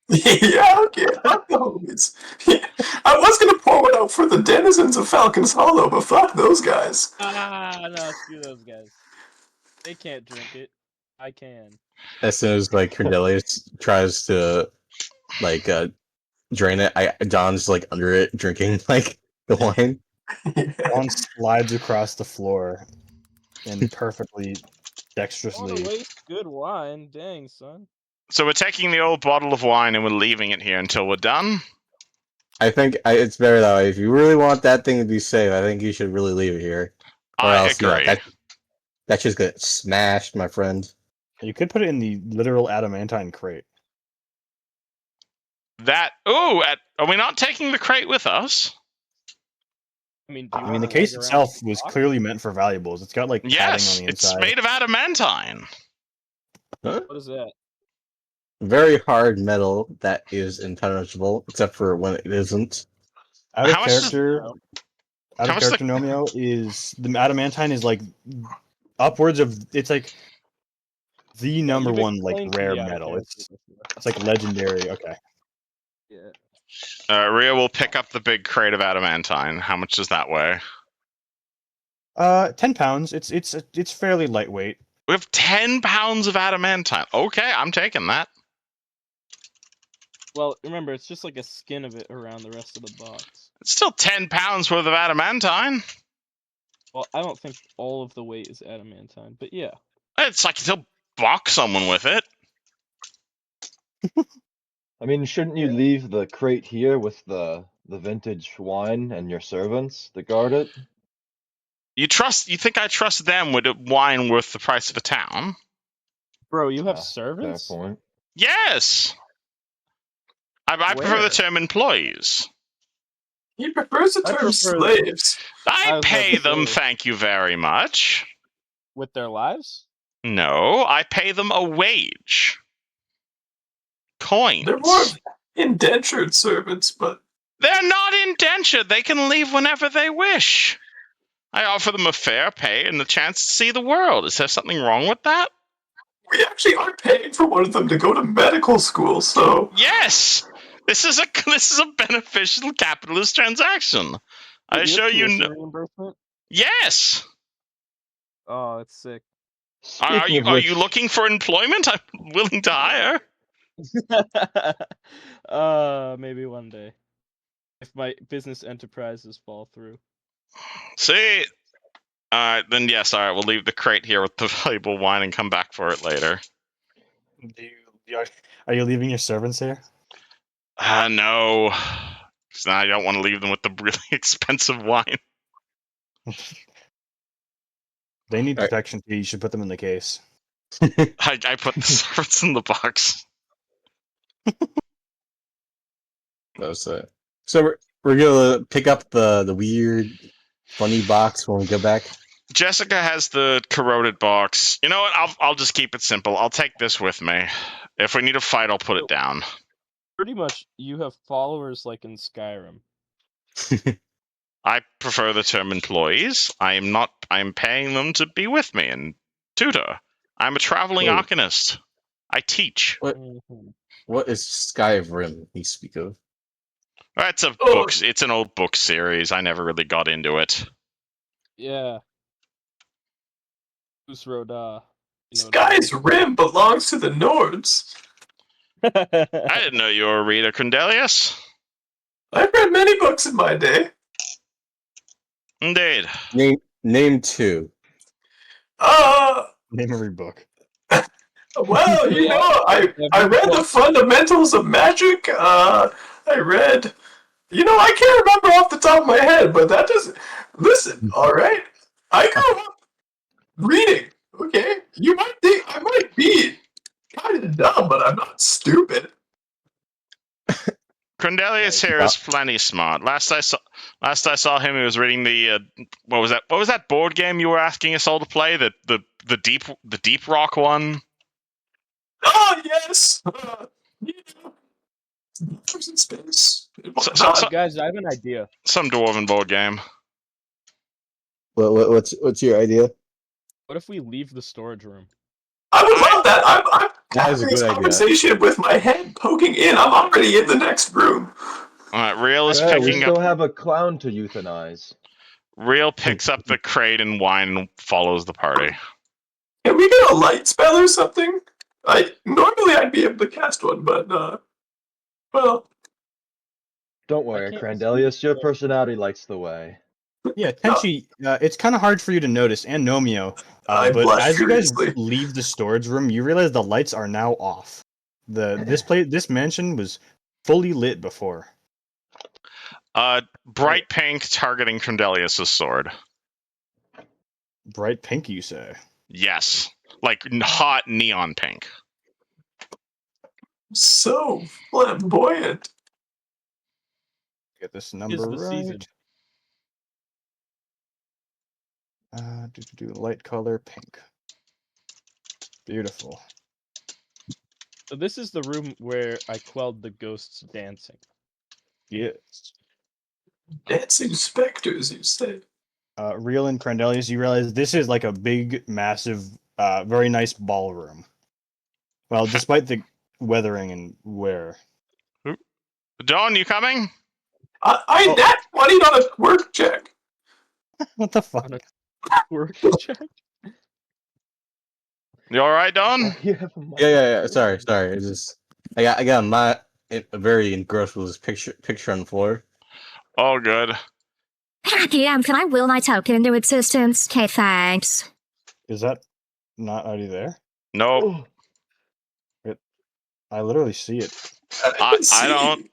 Yeah, okay, fuck the homies. Yeah, I was gonna pour one out for the denizens of Falcon's Hollow, but fuck those guys.
No, screw those guys. They can't drink it. I can.
As soon as like Cordelius tries to like drain it, Don's like under it drinking like the wine.
One slides across the floor and perfectly
Don't
dexterously.
wanna waste good wine. Dang, son.
So we're taking the old bottle of wine and we're leaving it here until we're done.
I think it's better that way. If you really want that thing to be safe, I think you should really leave it here. Or
I
else,
agree.
that's just gonna get smashed, my friend.
You could put it in the literal adamantine crate.
Are we not taking the crate with us?
I mean, do you
I mean, the
wanna
case
leg around
itself
the
was
box?
clearly meant for valuables. It's got like padding
Yes,
on the
it's
inside.
made of adamantine.
Huh?
What is that?
Very hard metal that is impenetrable, except for when it isn't.
Out of
How much does-
character, out
how
of
much
character Nomeo is the adamantine is like upwards of it's like the number
you've
one like
explained to
rare
me out of
metal.
character
It's
before.
like legendary. Okay.
Yeah.
Riel will pick up the big crate of adamantine. How much does that weigh?
10 pounds. It's fairly lightweight.
We have 10 pounds of adamantine. Okay, I'm taking that.
Well, remember, it's just like a skin of it around the rest of the box.
It's still 10 pounds worth of adamantine.
Well, I don't think all of the weight is adamantine, but yeah.
It's like he'll box someone with it.
I mean, shouldn't you leave the crate here with the vintage wine and your servants to guard it?
You think I trust them with a wine worth the price of a town?
Bro, you have
Fair
servants?
point.
Yes. I prefer
Where?
the term employees.
He prefers the
I
term
prefer-
slaves.
I
I was
pay
about to
them,
say-
thank you very much.
With their lives?
No, I pay them a wage. Coins.
They're more indentured servants, but
They're not indentured. They can leave whenever they wish. I offer them a fair pay and the chance to see the world. Is there something wrong with that?
we actually are paying for one of them to go to medical school, so
Yes. This is a beneficial capitalist transaction. I
Did
assure
have
you.
tuition reimbursement?
Yes.
Oh, that's sick.
Are
Speaking
you
of
are
which,
you looking for employment? I'm willing to hire.
Maybe one day. If my business enterprises fall through.
See. All right, then yes. All right, we'll leave the crate here with the valuable wine and come back for it later.
Are you leaving your servants here?
No. 'Cause now I don't want to leave them with the really expensive wine.
They need
Alright.
protection too. You should put them in the case.
I put the servants in the box.
That's it. So we're gonna pick up the weird, funny box when we go back.
Jessica has the corroded box. You know what? I'll just keep it simple. I'll take this with me. If we need a fight, I'll put it down.
Pretty much, you have followers like in Skyrim.
I prefer the term employees. I'm paying them to be with me and tutor. I'm a traveling
Wait.
arcanist. I teach.
Mhm.
What is Skyrim you speak of?
It's a
Oh.
book. It's an old book series. I never really got into it.
Yeah. Usroda.
Sky's rim belongs to the Nords.
I didn't know you were a reader, Cordelius.
I've read many books in my day.
Indeed.
Name two.
Name every book.
Well, you know, I read the fundamentals of magic. I read, I can't remember off the top of my head, but that doesn't. Listen, all right. I grew up reading. Okay, you might think I might be kind of dumb, but I'm not stupid.
Cordelius here is plenty smart. Last I saw him, he was reading the what was that? What was that board game you were asking us all to play? The deep rock one.
Oh yes. adventures in space.
Guys, I have an idea.
Some dwarven board game.
What's your idea?
What if we leave the storage room?
I would love that. I'm
That is a
having
good
this
idea.
conversation with my head poking in. I'm already in the next room.
All right, Riel is
Yeah, we
picking
still
up.
have a clown to euthanize.
Riel picks up the crate and wine and follows the party.
Can we get a light spell or something? Normally I'd be able to cast one, but well,
Don't worry,
can't
Crandelius, your personality lights the way.
Yeah, Tenchi, it's kind of hard for you to notice, and Nomio.
I
But
blush
as you guys
furiously.
leave the storage room, you realize the lights are now off. This mansion was fully lit before.
Bright pink targeting Crandelius' sword.
Bright pink, you say?
Yes, like hot neon pink.
So flamboyant.
Get this
Is
number
the season.
right. Light color pink. Beautiful.
So this is the room where I quelled the ghosts dancing.
Yes.
Dancing specters, you say?
Riel and Crandelius, you realize this is like a big, massive, very nice ballroom. Well, despite the weathering and wear.
Dawn, you coming?
I nat 20 on a work check.
What the fuck?
On a work check?
You all right, Dawn?
Yeah. Sorry. It's just I got very engrossed with this picture on the floor.
Oh, good.
DM, can I will my token into existence? Okay, thanks.
Is that not already there?
Nope.
I literally see it.
I don't.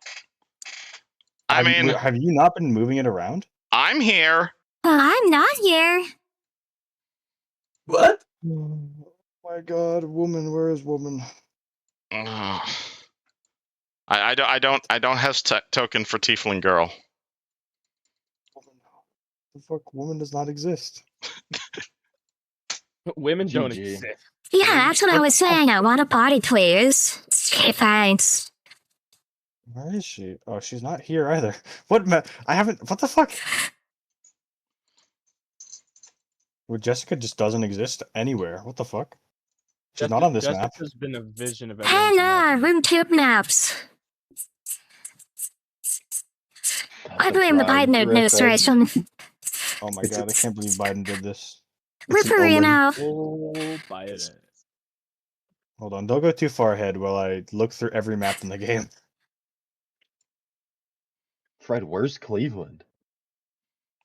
I mean,
have you not been moving it around?
I'm here.
Well, I'm not here.
What?
Oh my god, woman, where is woman?
I don't have token for Tiefling girl.
The fuck, woman does not exist.
Women don't
GG.
exist.
Yeah, that's what I was saying. I want a party, please. Okay, thanks.
Where is she? Oh, she's not here either. What? I haven't. What the fuck? Well, Jessica just doesn't exist anywhere. What the fuck? She's not on this map.
Jessica's been a vision of
Hannah,
everyone's
room 2 maps. I blame the Biden administration.
Oh my god, I can't believe Biden did this.
We're for you now.
Oh, Biden.
Hold on, don't go too far ahead while I look through every map in the game.
Fred, where's Cleveland?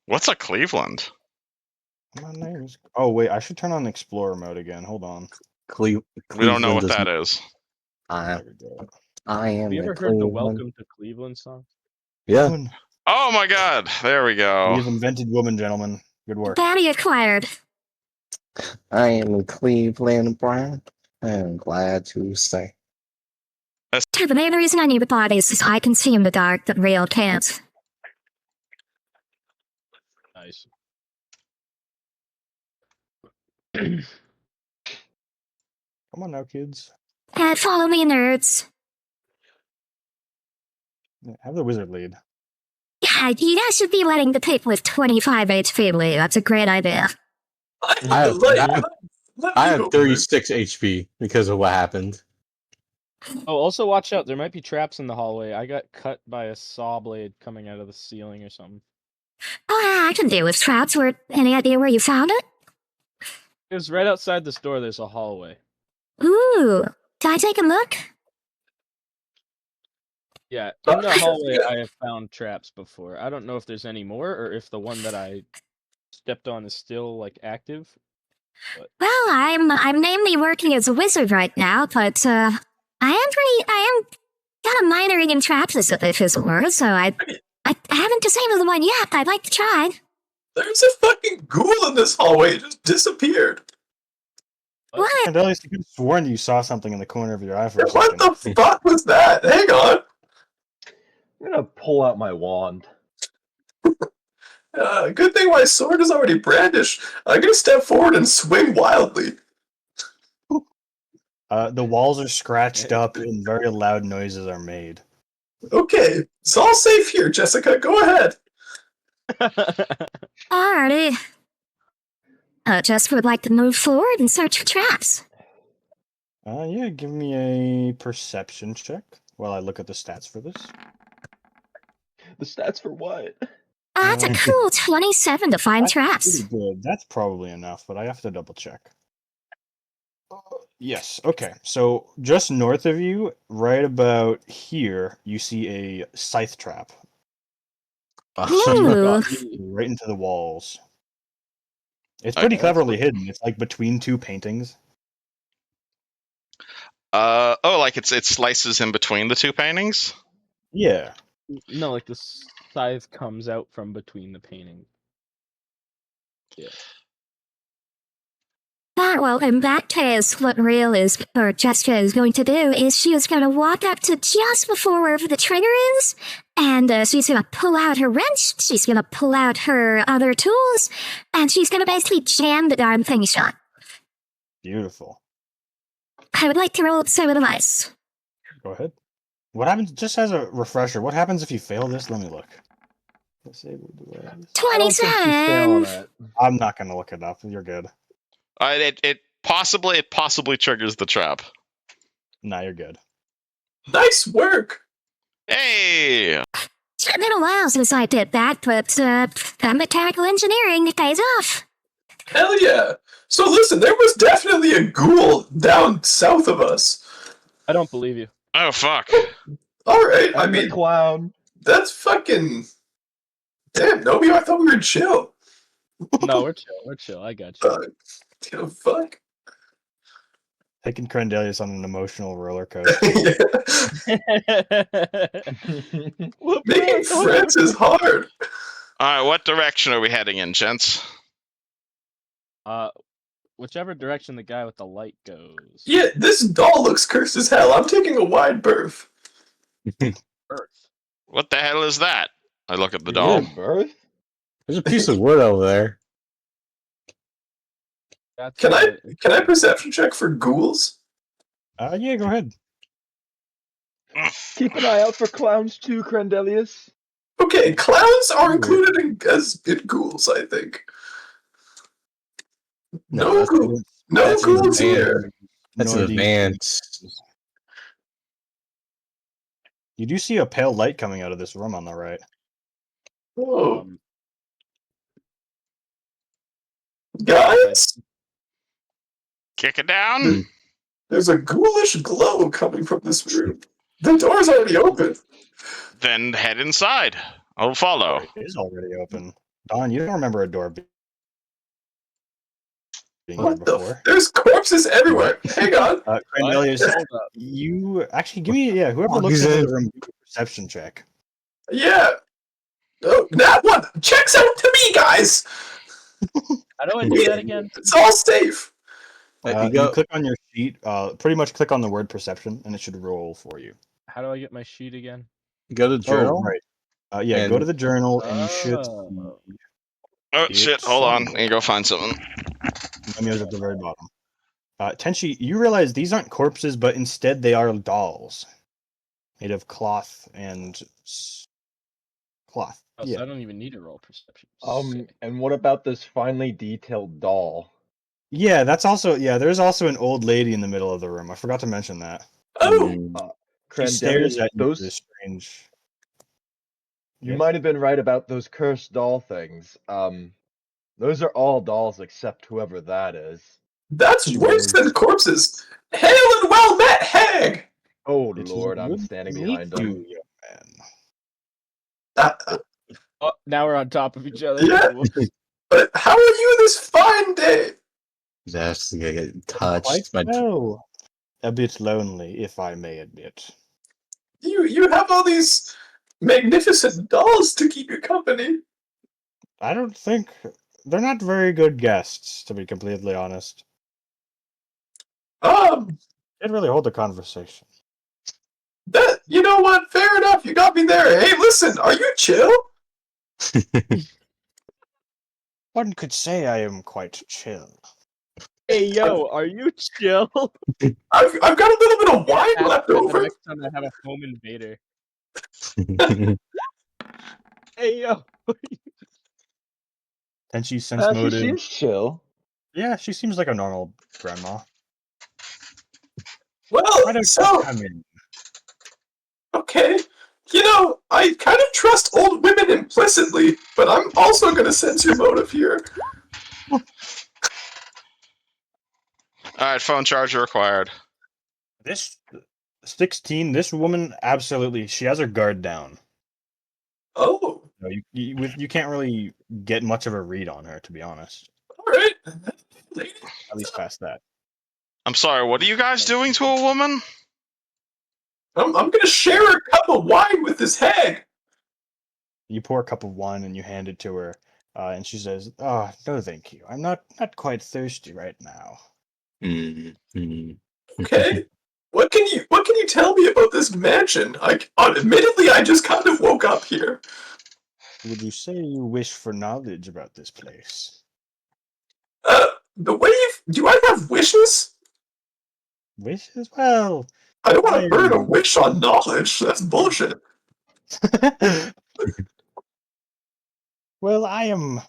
What's a Cleveland?
My name is. Oh wait, I should turn on Explorer mode again. Hold on.
We don't know what that
is.
is.
There we go.
I am.
Have you ever heard the Welcome to Cleveland song?
Yeah.
Woman.
Oh my god, there we
We
go.
have invented woman, gentlemen. Good work.
Batty acquired.
I am Cleveland Brown. I'm glad to say.
The main reason I need the bodies is I can see in the dark that Riel can't.
Nice.
Come on now, kids.
And follow me, nerds.
Yeah, have the wizard lead.
Yeah, you guys should be letting the people with 25 HP lead. That's a great idea.
I have 36 HP because of what happened.
Oh, also watch out. There might be traps in the hallway. I got cut by a saw blade coming out of the ceiling or something.
Oh, yeah, I can deal with traps. Any idea where you found it?
It was right outside this door. There's a hallway.
Ooh, can I take a look?
Yeah, in the hallway I have found traps before. I don't know if there's any more or if the one that I stepped on is still like active. But...
Well, I'm mainly working as a wizard right now, but I am kind of minoring in traps as if it were, so I haven't disabled the one yet. I'd like to try.
There's a fucking ghoul in this hallway. It just disappeared.
What?
And at least you could have sworn you saw something in the corner of your eye for a
What
second.
the fuck was that? Hang on.
I'm gonna pull out my wand.
Good thing my sword is already brandished. I'm gonna step forward and swing wildly.
The walls are scratched up and very loud noises are made.
Okay, it's all safe here, Jessica. Go ahead.
Alrighty. Just would like to move forward and search for traps.
Yeah, give me a perception check while I look at the stats for this.
The stats for what?
That's a cool 27 to find traps.
Pretty good. That's probably enough, but I have to double check. Yes, okay. So just north of you, right about here, you see a scythe trap
Ooh.
right into the walls. It's
Okay.
pretty cleverly hidden. It's like between two paintings.
Like it slices in between the two paintings?
Yeah.
No, like the scythe comes out from between the painting.
Well, in that case, what Riel is, or Jessica is going to do is she is going to walk up to just before wherever the trigger is, and she's going to pull out her wrench, she's going to pull out her other tools, and she's going to basically jam the darn thing shut.
Beautiful.
I would like to roll some advice.
Go ahead. What happens, just as a refresher, what happens if you fail this? Let me look. Disable device.
27!
I'm not going to look it up. You're good.
It possibly triggers the trap.
Nah, you're good.
Nice work.
Hey!
It's been a while since I did that, but mechanical engineering pays off.
Hell yeah. So listen, there was definitely a ghoul down south of us.
I don't believe you.
Oh fuck!
All right, I
I'm the
mean,
clown.
that's fucking. Damn, Nobio, I thought we were chill.
No, we're chill. We're chill. I got you.
Fuck.
Taking Crandelius on an emotional roller coaster.
Making friends is hard.
Alright, what direction are we heading in, gents?
Whichever direction the guy with the light goes.
Yeah, this doll looks cursed as hell. I'm taking a wide berth.
Earth.
What the hell is that? I look at the
You
doll.
gave birth?
There's a piece of wood over there.
That's
Can I perception check for ghouls?
Yeah, go ahead.
Keep an eye out for clowns too, Crandelius.
Okay, clowns are included as ghouls, I think. No ghouls. No
that's
ghouls
an
here.
That's
Nor
an
do you-
advance.
You do see a pale light coming out of this room on the right.
Oh, guys,
Kick it down?
there's a ghoulish glow coming from this room. The door's already open.
Then head inside. I'll follow.
It is already open. Don, you don't remember a door being there
What the?
before.
There's corpses everywhere. Hang on.
Crandelius,
Hold up.
you actually give me whoever
Oh,
looks
he's
into
in.
the room, give me a perception check.
Yeah. Oh, that one checks out to me, guys.
How do I do that again?
It's all safe.
You click on your sheet. Pretty much click on the word perception, and it should roll for you.
How do I get my sheet again?
Go to journal.
Oh, right. Yeah, go to the journal, and you should.
Oh.
Oh
It's
shit, hold on.
somewhere.
Let me go find something.
Memo's at the very bottom. Tenchi, you realize these aren't corpses, but instead they are dolls made of cloth and cloth.
Oh, so
Yeah.
I don't even need to roll perception.
And what about this finely detailed doll?
Yeah, that's also there's also an old lady in the middle of the room. I forgot to mention that.
Oh,
She stares
Crandelius,
at you with
those
this strange.
you
Yes?
might have been right about those cursed doll things. Those are all dolls except whoever that is.
that's worse than corpses. Hail and well met, hag.
Oh
It is
lord, I'm
good
standing
to
behind
meet
them.
you, young man.
Oh, now we're on top of each other.
Yeah. But how are you this fine day?
Just to get touched.
Quite
by
well. A bit lonely, if I may admit.
You have all these magnificent dolls to keep you company.
I don't think they're not very good guests, to be completely honest. Didn't really hold a conversation.
That you know what? Fair enough. You got me there. Hey, listen, are you chill?
One could say I am quite chill.
Hey, yo, are you chill?
I've got a little bit of wine left over.
Next time I have a home invader. Hey yo.
Tenchi sense
She
motive.
seems chill.
Yeah, she seems like a normal grandma. Why
Well,
don't you
so
come in?
okay. You know, I kind of trust old women implicitly, but I'm also gonna sense your motive here.
Alright, phone charger required.
This 16, this woman absolutely, she has her guard down.
Oh,
No, you can't really get much of a read on her, to be honest.
alright.
At least past that.
I'm sorry, what are you guys doing to a woman?
I'm gonna share a cup of wine with this hag.
You pour a cup of wine and you hand it to her, and she says, "Oh, no, thank you. I'm not quite thirsty right now."
Okay. What can you tell me about this mansion? Admittedly, I just kind of woke up here.
Would you say you wish for knowledge about this place?
The way do I have wishes?
Wishes? Well,
I don't want
I
to burn a wish on knowledge. That's bullshit.
well, I am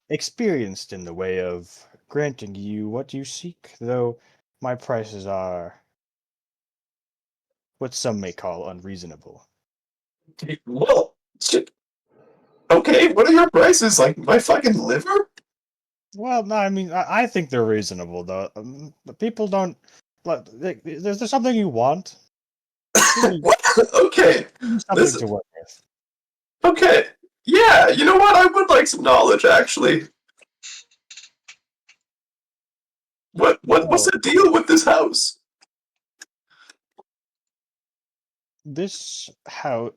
experienced in the way of granting you what you seek, though my prices are what some may call unreasonable.
Well, shit. Okay, what are your prices? Like my fucking liver?
Well, no, I mean, I think they're reasonable, though. But people don't. There's something you want.
What? Okay.
Something to work with.
Okay. Yeah, you know what? I would like some knowledge, actually. What's the deal with this house?
This how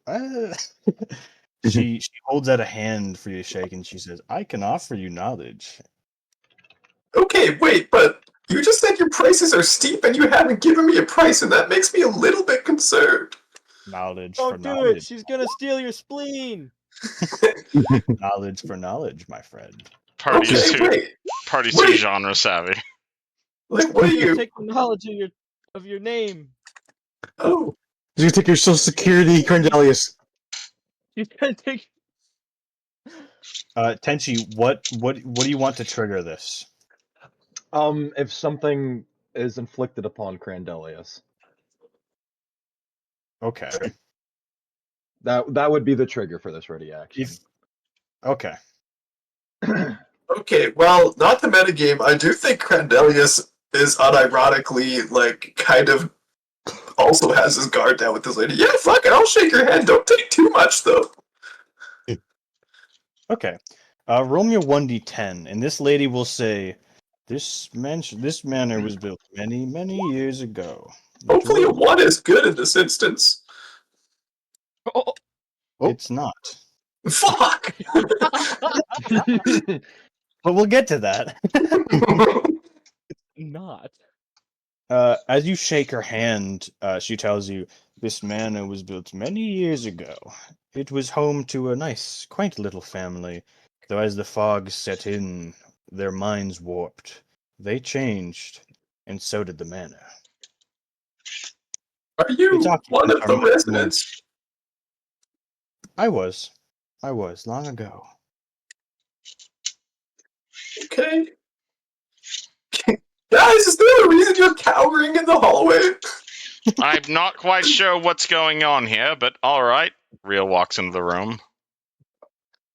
she holds out a hand for you to shake, and she says, "I can offer you knowledge."
Okay, wait, but you just said your prices are steep and you haven't given me a price, and that makes me a little bit concerned.
Knowledge for
Don't do it.
knowledge.
She's gonna steal your spleen.
Knowledge for knowledge, my friend.
Party's
Okay,
too
wait.
genre savvy.
Like, what are
She's gonna
you?
take the knowledge of your name.
Oh,
He's gonna take your social security, Cornelius.
She's gonna take.
Tenchi, what do you want to trigger this?
If something is inflicted upon Crandelius,
Okay.
that would be the trigger for this ready action.
Okay.
okay. Well, not the metagame. I do think Crandelius is unironically, like, kind of also has his guard down with this lady. Yeah, fuck it, I'll shake your hand. Don't take too much, though.
Okay. Roll me a 1d10, and this lady will say, this manor was built many, many years ago.
Hopefully a 1 is good in this instance.
Oh,
It's not.
Fuck!
But we'll get to that.
not.
As you shake her hand, she tells you, this manor was built many years ago. It was home to a nice, quaint little family, though as the fog set in, their minds warped. They changed, and so did the manor.
Are you
Its
one
occupants
of
are
the
much more-
residents?
I was, long ago.
Okay. Guys, is there a reason you're cowering in the hallway?
I'm not quite sure what's going on here, but alright. Riel walks into the room.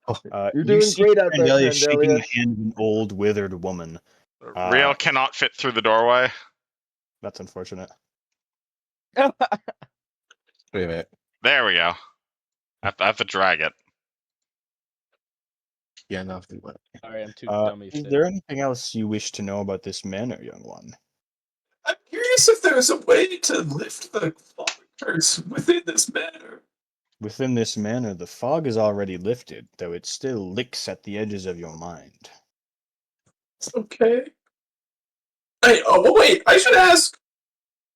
You're
You
doing
see
great out there,
Cornelia shaking the
Crandelius.
hand of an old, withered woman.
Riel cannot fit through the doorway.
That's unfortunate.
Wait a minute.
There we go. I have to drag it.
Yeah, no.
Sorry, I'm too dummy.
Is there anything else you wish to know about this manor, young one?
I'm curious if there's a way to lift the fog curse within this manor.
Within this manor, the fog is already lifted, though it still licks at the edges of your mind.
Okay. Hey, oh, wait, I should ask.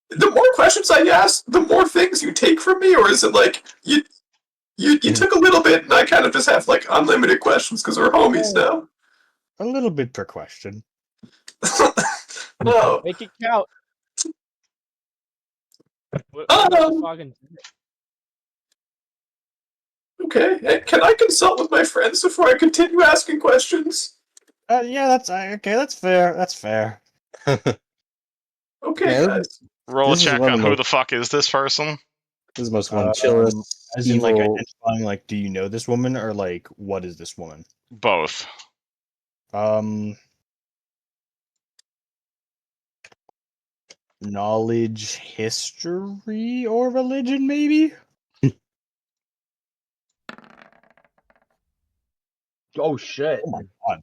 The more questions I ask, the more things you take from me, or is it like you took a little bit and I kind of just have like unlimited questions because we're homies now?
A little bit per question.
No.
Make it count. What's the fog and
Okay, can I consult with my friends before I continue asking questions?
Yeah, that's okay. That's fair. That's fair.
Okay,
Man,
guys.
Roll a
This is
check
one
on
of
who
the-
the fuck is this person.
this is the most one chillest,
As in, like,
evil.
identifying, like, do you know this woman, or like, what is this woman?
Both.
Knowledge, history, or religion, maybe.
Oh shit.
Oh my god.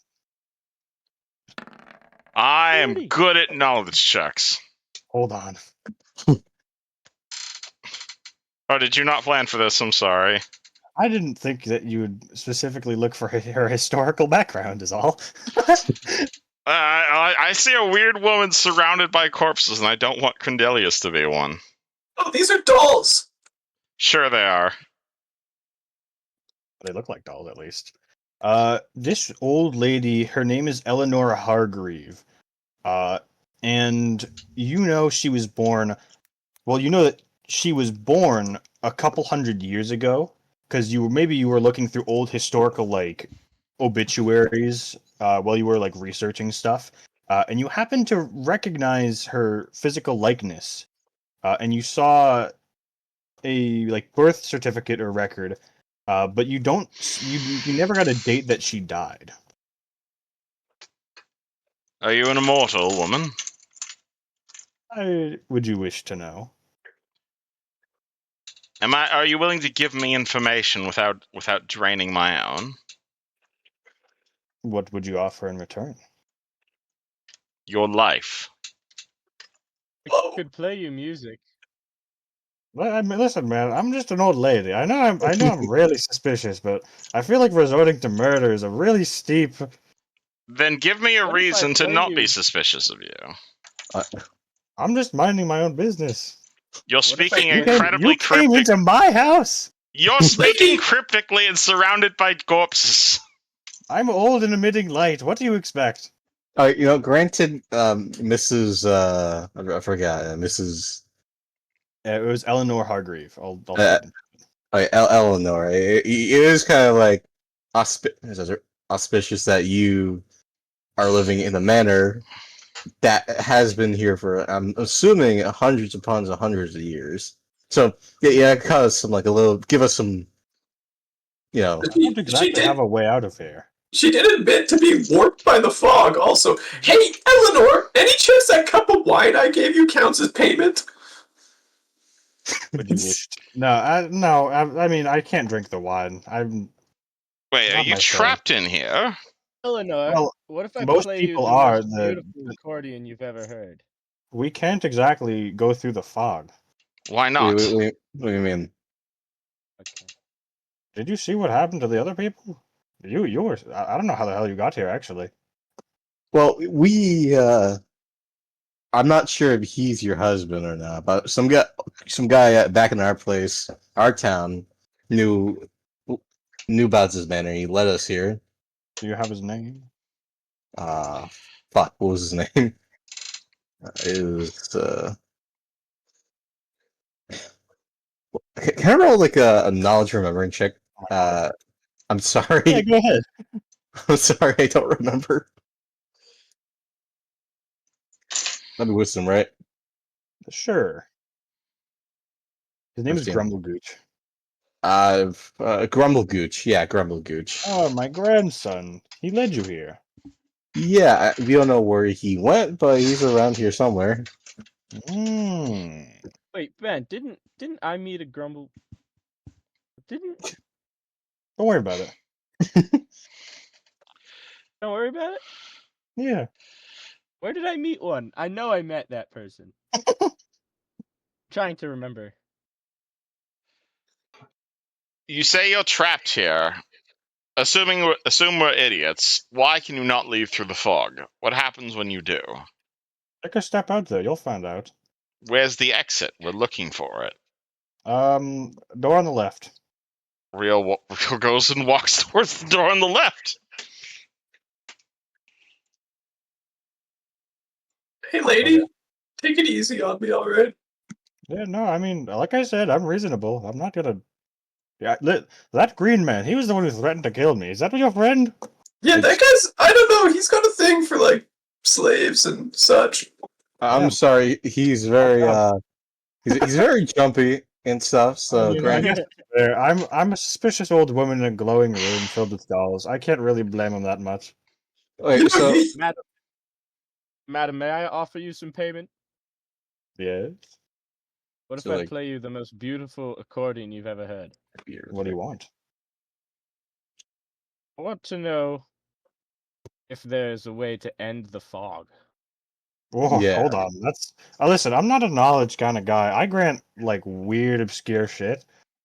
I am
40.
good at knowledge checks.
Hold on.
Oh, did you not plan for this? I'm sorry.
I didn't think that you would specifically look for her historical background. Is all.
I see a weird woman surrounded by corpses, and I don't want Crendelius to be one.
Oh, these are dolls.
Sure they are.
They look like dolls, at least. This old lady, her name is Elanor Hargreave. And you know she was born. Well, you know that she was born a couple hundred years ago, because you were looking through old historical like obituaries while you were like researching stuff, and you happened to recognize her physical likeness, and you saw a like birth certificate or record, but you never got a date that she died.
Are you an immortal woman?
Would you wish to know?
Are you willing to give me information without draining my own?
What would you offer in return?
Your life.
I could play you music.
Well, I mean, listen, man. I'm just an old lady. I know I'm really suspicious, but I feel like resorting to murder is a really steep.
Then give me a
What if I
reason to
play
not
you-
be suspicious of you.
I'm just minding my own business.
You're
What if I
speaking
play-
incredibly
You came
cryptic.
into my house.
You're speaking cryptically and surrounded by corpses.
I'm old and emitting light. What do you expect?
Granted, Mrs. I forgot, Mrs.
It was Elanor Hargreave. I'll
Uh, Eleanor. It is kind of like auspicious that you are living in a manor that has been here for, I'm assuming, hundreds upon hundreds of years. So yeah, kind of some like a little, give us some,
I don't exactly have a way out of here.
She did admit to being warped by the fog. Also, hey, Eleanor, any chance that cup of wine I gave you counts as payment?
Would you wish? No, I mean, I can't drink the wine.
Wait, are
Not
you
my thing.
trapped in here?
Eleanor,
Well,
what if I
most
play you
people
the
are.
most beautiful accordion you've ever heard?
We can't exactly go through the fog.
Why not?
what do you mean?
Okay.
Did you see what happened to the other people? You were. I don't know how the hell you got here. Actually,
Well, I'm not sure if he's your husband or not, but some guy back in our place, our town, knew about this manor. He led us here.
do you have his name?
Fuck, what was his name? It was Can I roll like a knowledge remembering check? I'm sorry.
Yeah, go ahead.
I'm sorry, I don't remember. That'd be wisdom, right?
Sure. His name is
15.
Grumble Gooch.
Grumble Gooch. Yeah, Grumble Gooch.
Oh, my grandson. He led you here.
Yeah, we don't know where he went, but he's around here somewhere.
Hmm.
Wait, Ben, didn't I meet a grumble? Didn't
Don't worry about it.
don't worry about it.
Yeah.
Where did I meet one? I know I met that person. Trying to remember.
You say you're trapped here. Assume we're idiots. Why can you not leave through the fog? What happens when you do?
Take a step out there. You'll find out.
Where's the exit? We're looking for it.
Door on the left.
Riel goes and walks towards the door on the left.
Hey, lady, take it easy on me, alright?
Yeah, no, I mean, like I said, I'm reasonable. I'm not gonna. Yeah, that green man, he was the one who threatened to kill me. Is that your friend?
Yeah, that guy's. I don't know. He's got a thing for like slaves and such.
I'm
Yeah.
sorry. He's very he's very jumpy and stuff.
I
So
mean, I
Grant,
guess there. I'm a suspicious old woman in a glowing room filled with dolls. I can't really blame him that much.
wait. So
Madam, may I offer you some payment?
Yes.
What if
So,
I
like-
play you the most beautiful accordion you've ever heard?
What do you want?
I want to know if there's a way to end the fog.
Oh,
Yeah.
hold on. That's. Listen, I'm not a knowledge kind of guy. I grant like weird, obscure shit.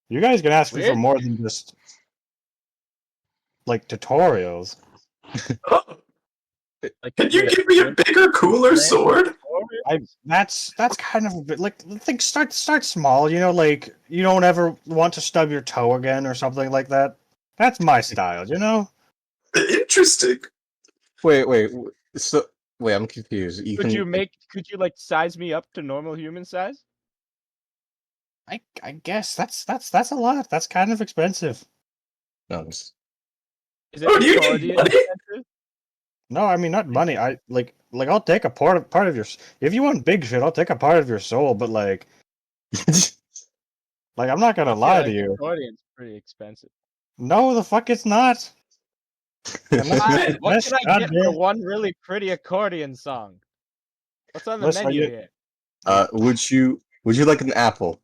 You guys can ask me for
Weird?
more than just like tutorials.
Oh,
Like,
can you
wait,
give me a
what-
bigger, cooler sword?
That's kind of a bit like think start small. You know, like you don't ever want to stub your toe again or something like that. That's my style. You know.
Interesting.
wait. So wait, I'm confused.
Could you like size me up to normal human size?
I guess that's a lot. That's kind of expensive.
No,
Is
Oh, do you need
accordion
money?
expensive?
No, I mean not money. I like I'll take a part of your. If you want big shit, I'll take a part of your soul. But like I'm not gonna
I feel
lie
like
to you.
Accordion's pretty expensive.
No, the fuck it's not.
What
Yes,
can I get for
goddamn.
one really pretty accordion song? What's on the
Listen,
menu here?
would you like an apple?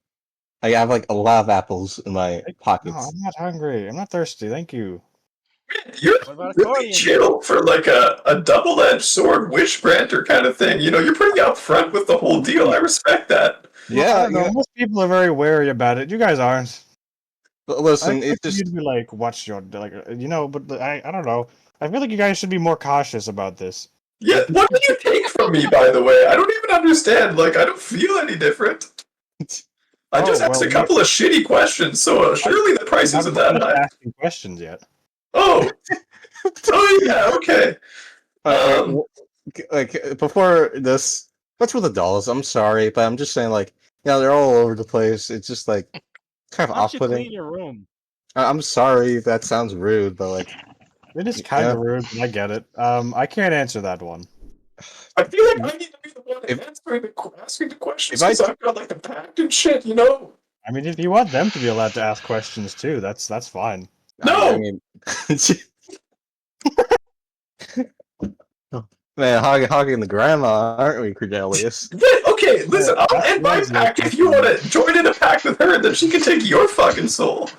I have like a lot of apples in my
No,
pockets.
I'm not hungry. I'm not thirsty. Thank you.
You're
What about
really
accordion?
chill for like a double-edged sword wish granter kind of thing. You know, you're pretty upfront with the whole deal. I respect that.
Well, I don't know. Most people are very wary about it. You guys aren't.
But
I
listen, it's
expect you
just
to be like, what's your like, you know? But I don't know. I feel like you guys should be more cautious about this.
Yeah, what did you take from me, by the way? I don't even understand. Like, I don't feel any different. I just asked a couple of shitty questions, so surely the price isn't that high.
Asking questions yet?
Oh, oh yeah, okay.
like before this. What's with the dolls? I'm sorry, but I'm just saying, like, they're all over the place. It's just like kind of
Why don't you
off-putting.
clean your room?
I'm sorry if that sounds rude, but like,
It is kind of rude, but I get it. I can't answer that one.
I feel like I need to be the one asking the questions
If I-
because I've got like the pact and shit, you know?
I mean, if you want them to be allowed to ask questions too, that's fine.
No!
I mean, man, hogging the grandma, aren't we, Cordelius?
Okay, listen, I'll end my
that's
pact
like-
if you want to join in a pact with her, then she can take your fucking soul.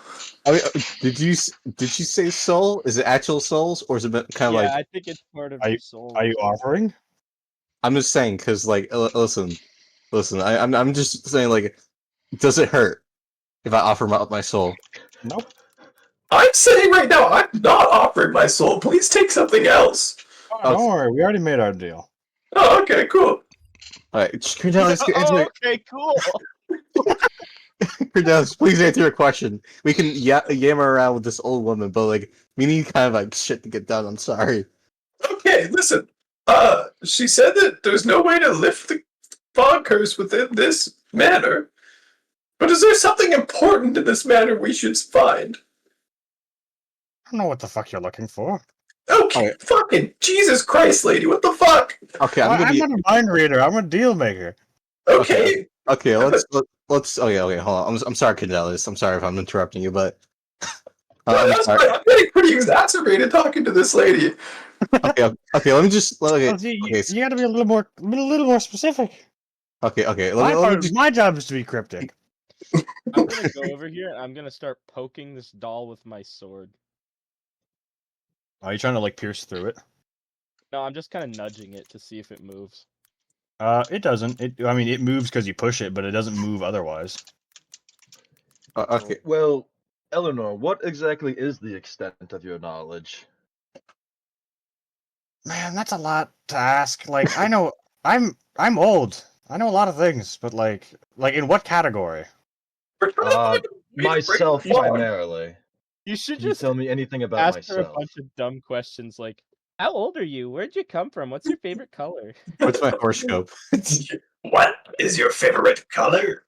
I mean, did you say soul? Is it actual souls, or is it kind of
Yeah,
like?
I think it's part of
Are
your
you-
soul.
Are you offering?
I'm just saying, because like, listen. I'm just saying, like, does it hurt if I offer my soul?
Nope.
I'm saying right now, I'm not offering my soul. Please take something else.
Oh, don't worry, we already made our deal.
Oh, okay, cool.
All right, Cordelius,
Oh, okay, cool.
Cordelius, please answer your question. We can yammer around with this old woman, but like, we need kind of like shit to get done. I'm sorry.
Okay, listen. She said that there's no way to lift the fog curse within this manor. But is there something important in this manor we should find?
I don't know what the fuck you're looking for.
Okay, fucking Jesus Christ, lady, what the fuck?
Okay,
I'm not a mind reader. I'm a deal maker.
Okay.
Okay, let's. Okay, hold on. I'm sorry, Cordelius. I'm sorry if I'm interrupting you, but. I'm sorry.
I'm getting pretty exacerbated talking to this lady.
Okay, let me just. Okay,
You got to be a little more specific.
Okay. Let me just.
My job is to be cryptic.
I'm gonna go over here and I'm gonna start poking this doll with my sword.
Are you trying to like pierce through it?
No, I'm just kind of nudging it to see if it moves.
It doesn't. I mean, it moves because you push it, but it doesn't move otherwise.
Okay.
Well, Elanor, what exactly is the extent of your knowledge?
Man, that's a lot to ask. Like, I know I'm old. I know a lot of things, but like in what category?
Myself primarily.
You should
Can you
just
tell me anything about
ask
myself?
her a bunch of dumb questions like, "How old are you? Where'd you come from? What's your favorite color?"
What's my horoscope?
What is your favorite color?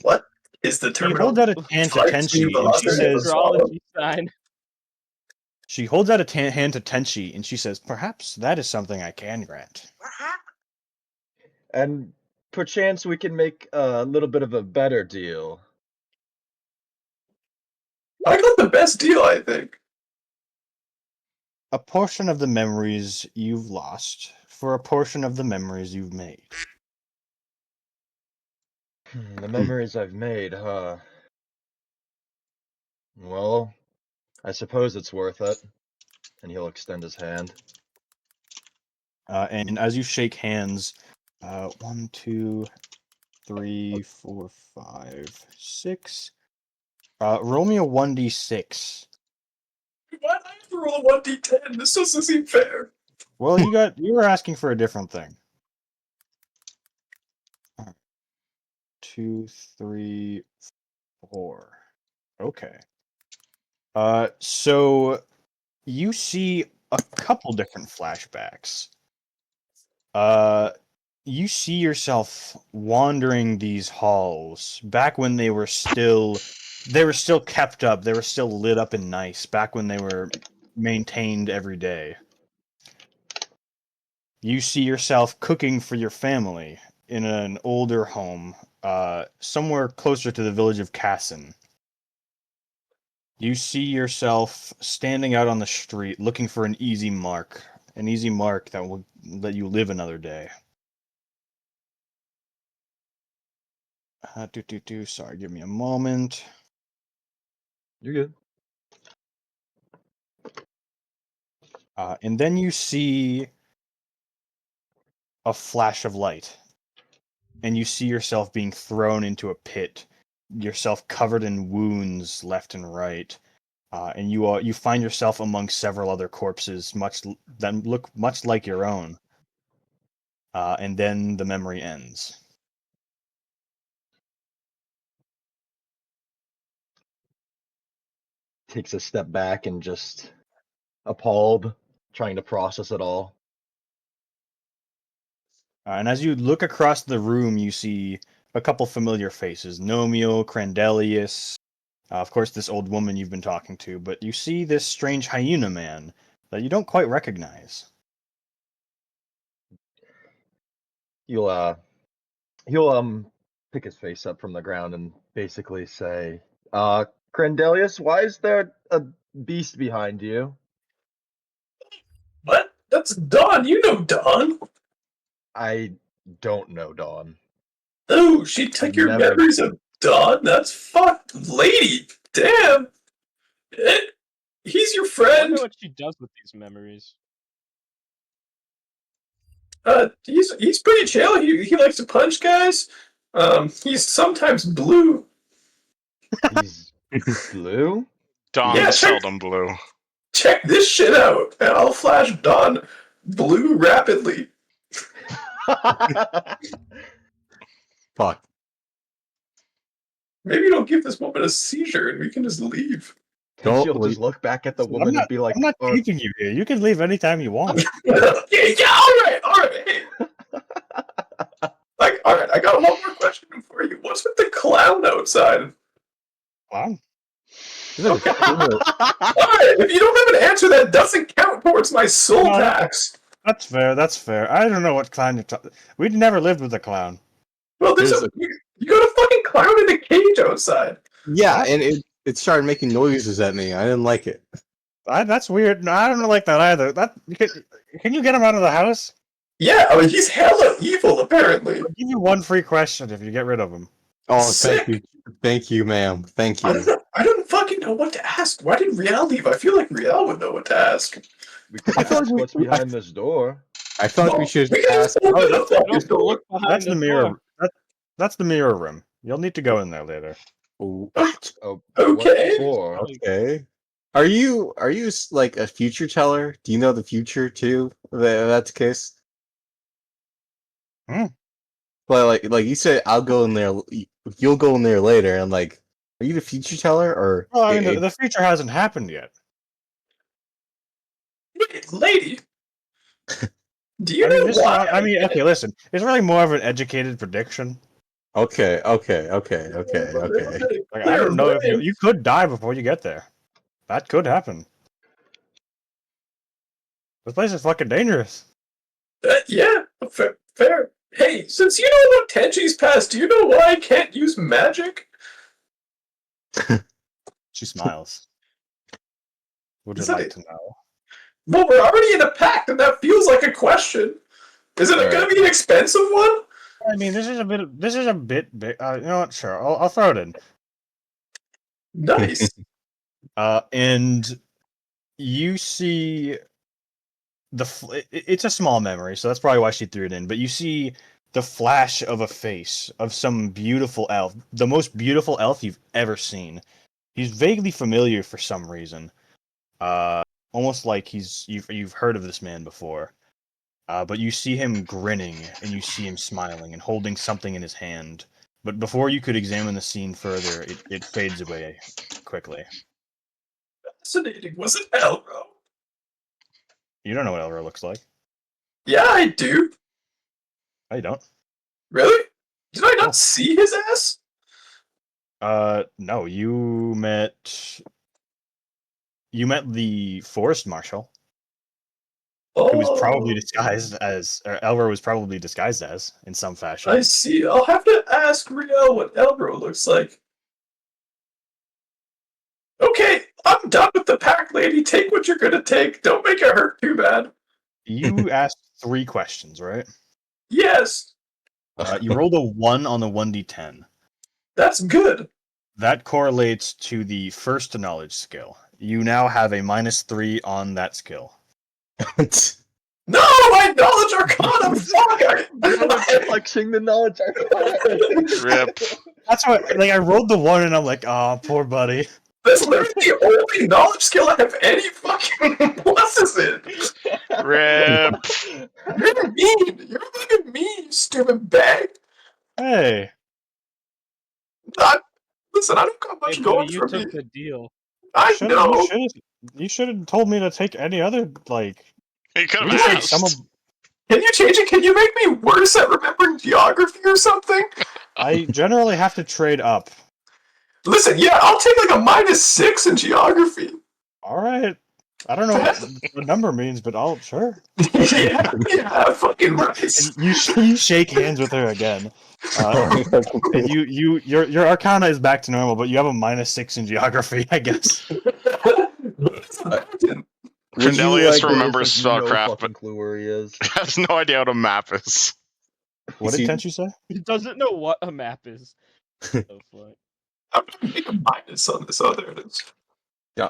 What is the
She
terminal?
holds out a hand to Tenchi, and she says,
Astrology sign.
"She holds out a hand to Tenchi, and she says, perhaps that is something I can grant."
And perchance we can make a little bit of a better deal.
I got the best deal, I think.
A portion of the memories you've lost for a portion of the memories you've made.
The memories I've made, huh? Well, I suppose it's worth it. And he'll extend his hand.
And as you shake hands, 1, 2, 3, 4, 5, 6. Roll me a 1d6.
Why do I have to roll a 1d10? This doesn't seem fair.
Well, you were asking for a different thing. 2, 3, 4. Okay. So you see a couple different flashbacks. You see yourself wandering these halls back when they were still kept up, they were still lit up and nice, back when they were maintained every day. You see yourself cooking for your family in an older home, somewhere closer to the village of Cassin. You see yourself standing out on the street looking for an easy mark that will let you live another day. Sorry, give me a moment.
You're good.
And then you see a flash of light, and you see yourself being thrown into a pit, yourself covered in wounds left and right, and you find yourself among several other corpses, that look much like your own. And then the memory ends.
Takes a step back and just appalled, trying to process it all.
And as you look across the room, you see a couple familiar faces: Nomio, Crandelius, of course, this old woman you've been talking to, but you see this strange hyena man that you don't quite recognize.
He'll pick his face up from the ground and basically say, Crandelius, why is there a beast behind you?
What? That's Dawn. You know Dawn.
I don't know Dawn.
Oh, she took your
Never-
memories of Dawn? That's fucked. Lady. Damn. He's your
I
friend.
wonder what she does with these memories.
He's pretty chill. He likes to punch guys. He's sometimes blue.
He's blue?
Dawn
Yeah,
is
sure.
seldom blue.
Check this shit out, and I'll flash Dawn blue rapidly.
Fuck.
Maybe you don't give this woman a seizure, and we can just leave.
Don't
She'll
leave.
just look back at the
I'm
woman
not,
and be like,
I'm not
"Oh,
keeping you here. You can leave anytime you want.
yeah, all right. Hey. All right, I got one more question for you. What's with the clown outside?
Wow.
Okay. All right, if you don't have an answer, that doesn't count towards my soul
No,
tax.
That's fair. I don't know what clown you're talking. We'd never lived with a clown.
Well,
There's
you got a fucking clown in a cage outside.
Yeah, and it started making noises at me. I didn't like it.
That's weird. No, I don't like that either. Can you get him out of the house?
Yeah, I mean, he's hella evil, apparently.
I'll give you one free question if you get rid of him.
Oh,
Sick.
thank you, ma'am, thank you.
I don't fucking know what to ask. Why did Riel leave? I feel like Riel would know what to ask.
we could
I feel
ask
like
what's behind this door."
I feel like we should
We can
ask.
just open the
that's-
fucking
Don't
door.
look behind
That's the mirror.
door.
That's the mirror room. You'll need to go in there later.
What?
Oh,
Okay.
what for?
Okay. Are you like a future teller? Do you know the future too? That's the case. But like you said, I'll go in there. You'll go in there later. And like, are you the future teller or?
Well, I mean, the future hasn't happened yet.
Wait, lady. Do you know why?
I mean, okay, listen. It's really more of an educated prediction.
Okay.
Like, I don't know if you could die before you get there. That could happen. This place is fucking dangerous.
Yeah, fair. Hey, since you know about Tenji's past, do you know why I can't use magic?
She smiles. Would you
Is that
like
it?
to know?
Well, we're already in a pact, and that feels like a question. Is it
All
going
right.
to be an expensive one?
I mean, this is a bit big. You know what? Sure, I'll throw it in.
Nice.
And you see it's a small memory, so that's probably why she threw it in. But you see the flash of a face of some beautiful elf, the most beautiful elf you've ever seen. He's vaguely familiar for some reason. Almost like you've heard of this man before. But you see him grinning, and you see him smiling and holding something in his hand. But before you could examine the scene further, it fades away quickly.
Fascinating. Was it Elro?
You don't know what Elro looks like.
Yeah, I do.
No, you don't.
Really? Did I
Oh.
not see his ass?
No, you met the forest marshal,
Oh,
who was probably disguised as, or Elro was probably disguised as, in some fashion.
I see. I'll have to ask Riel what Elro looks like. Okay, I'm done with the pack, lady. Take what you're gonna take. Don't make it hurt too bad.
You asked 3 questions, right?
Yes,
You rolled a 1 on the 1d10.
that's good.
That correlates to the first knowledge skill. You now have a -3 on that skill.
No, my knowledge arcana. Fuck!
Flexing the knowledge.
Rip.
That's what, like, I rolled the 1 and I'm like, oh, poor buddy.
That's literally the only knowledge skill I have any fucking pluses in.
Rip.
You're mean. You're fucking mean, you stupid bag.
Hey,
Listen, I don't got
Hey,
much
buddy,
going
you
for
took
me.
the deal.
I know.
you should have told me to take any other, like,
He could
you
have
could say
asked.
some of,
Can you change it? Can you make me worse at remembering geography or something?
I generally have to trade up.
Listen, yeah, I'll take like a -6 in geography.
Alright. I don't know what the number means, but I'll, sure.
yeah, fucking right.
And you shake hands with her again. And your arcana is back to normal, but you have a -6 in geography, I guess.
Would you
Crendelius
like
remembers
no
spellcraft,
fucking
but
clue where he is.
has no idea what a map is.
What did Tenchu say?
He doesn't know what a map is. Oh, fuck.
I'm gonna make a minus on this. Oh, there it is.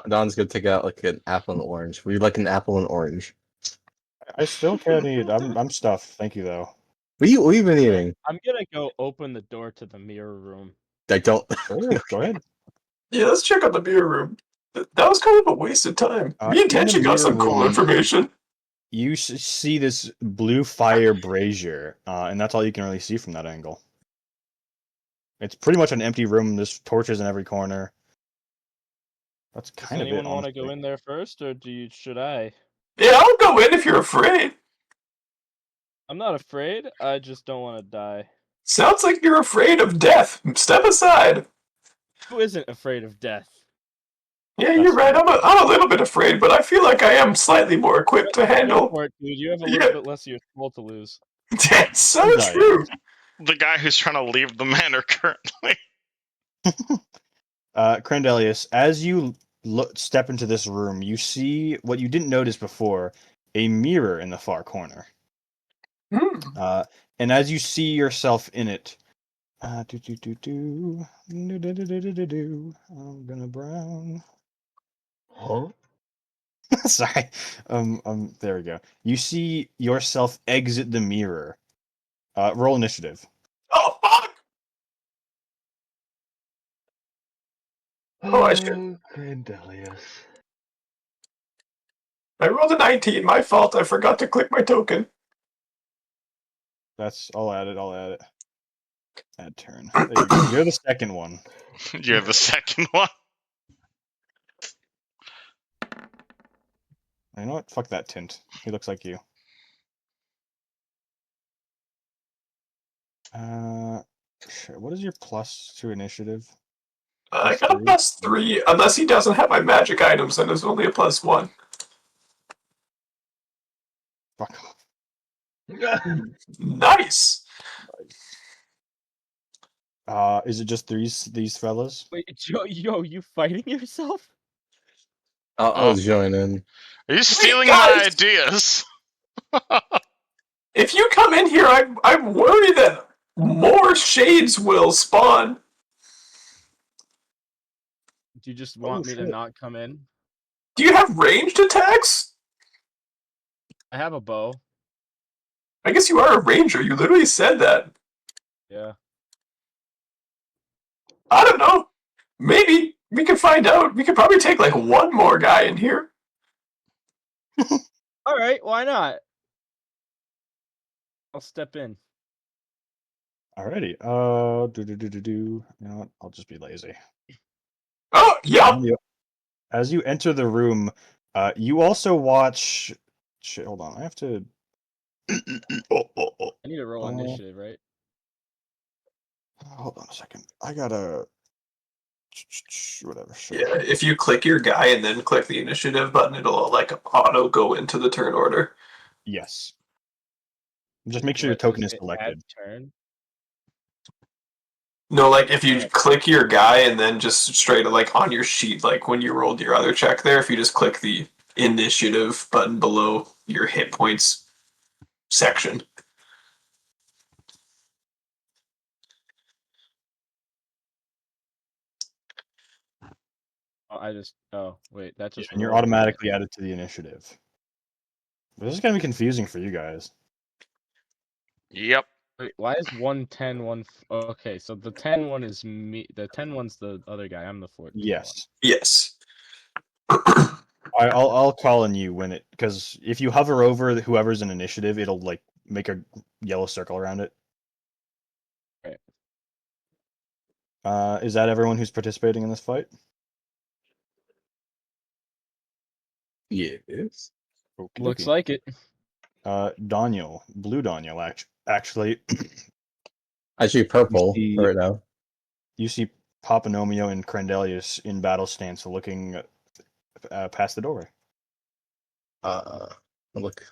Don's gonna take out like an apple and orange. Would you like an apple and orange?
I still can't eat. I'm stuffed. Thank you though.
What have you been eating?
I'm gonna go open the door to the mirror room.
I don't.
Sure, go ahead.
Yeah, let's check out the beer room. That was kind of a waste of time. Me and
In the
Tenchi got some
mirror
cool
room,
information.
You see this blue fire brazier, and that's all you can really see from that angle. It's pretty much an empty room. There's torches in every corner. That's
Does
kind of it.
anyone want to
Honestly.
go in there first, or should I?
Yeah, I'll go in if you're afraid.
I'm not afraid. I just don't want to die.
Sounds like you're afraid of death. Step aside.
Who isn't afraid of death?
Yeah, you're right. I'm a little bit afraid, but I feel like I am slightly more equipped to
Go
handle.
for it, dude. You have a little bit less of your soul to lose.
That's so
Nice.
true.
The guy who's trying to leave the manor currently.
Crandelius, as you step into this room, you see what you didn't notice before: a mirror in the far corner. And as you see yourself in it, I'm gonna brown.
Huh?
Sorry. There we go. You see yourself exit the mirror. Roll initiative.
Oh, fuck! Oh, I should.
Crandelius.
I rolled a 19. My fault. I forgot to click my token.
I'll add it. Add turn. There you go. You're the second one.
You're the second one.
You know what? Fuck that tint. He looks like you. Shit, what is your plus to initiative?
I got a +3, unless he doesn't have my magic items, then it's only a +1.
Fuck off.
Nice.
Is it just these fellas?
Wait, yo, you fighting yourself?
I'll join in.
Are you stealing
guys!
my ideas?
If you come in here, I'm worried that more shades will spawn.
Do you just want me to
shit.
not come in?
Do you have ranged attacks?
I have a bow.
I guess you are a ranger. You literally said that.
Yeah.
I don't know. Maybe we can find out. We could probably take like one more guy in here.
All right, why not? I'll step in.
Alrighty. You know what? I'll just be lazy.
Oh, yeah.
As you enter the room, you also watch. Shit, hold on. I have to.
I need to roll initiative, right?
Hold on a second. I gotta. Whatever. Sure.
Yeah, if you click your guy and then click the initiative button, it'll like auto go into the turn order.
Yes. Just make sure your
What,
token
just
is
hit
selected.
add turn.
No, like if you click your guy and then just straight like on your sheet, like when you rolled your other check there, if you just click the initiative button below your hit points section.
Oh, wait, that just.
And you're
rolled.
automatically added to the initiative. This is gonna be confusing for you guys.
Yep.
Wait, why is 110 okay, so the 10 one is me. The 10 one's the other guy. I'm the 14.
Yes.
Yes.
I'll call on you when it, because if you hover over whoever's in initiative, it'll like make a yellow circle around it.
Right.
Is that everyone who's participating in this fight?
Yes.
Okie
Looks
dokie.
like it.
Daniel, blue Daniel, actually.
Actually, purple
You see-
right now.
You see Papanomio and Crandelius in battle stance, looking past the doorway.
Look.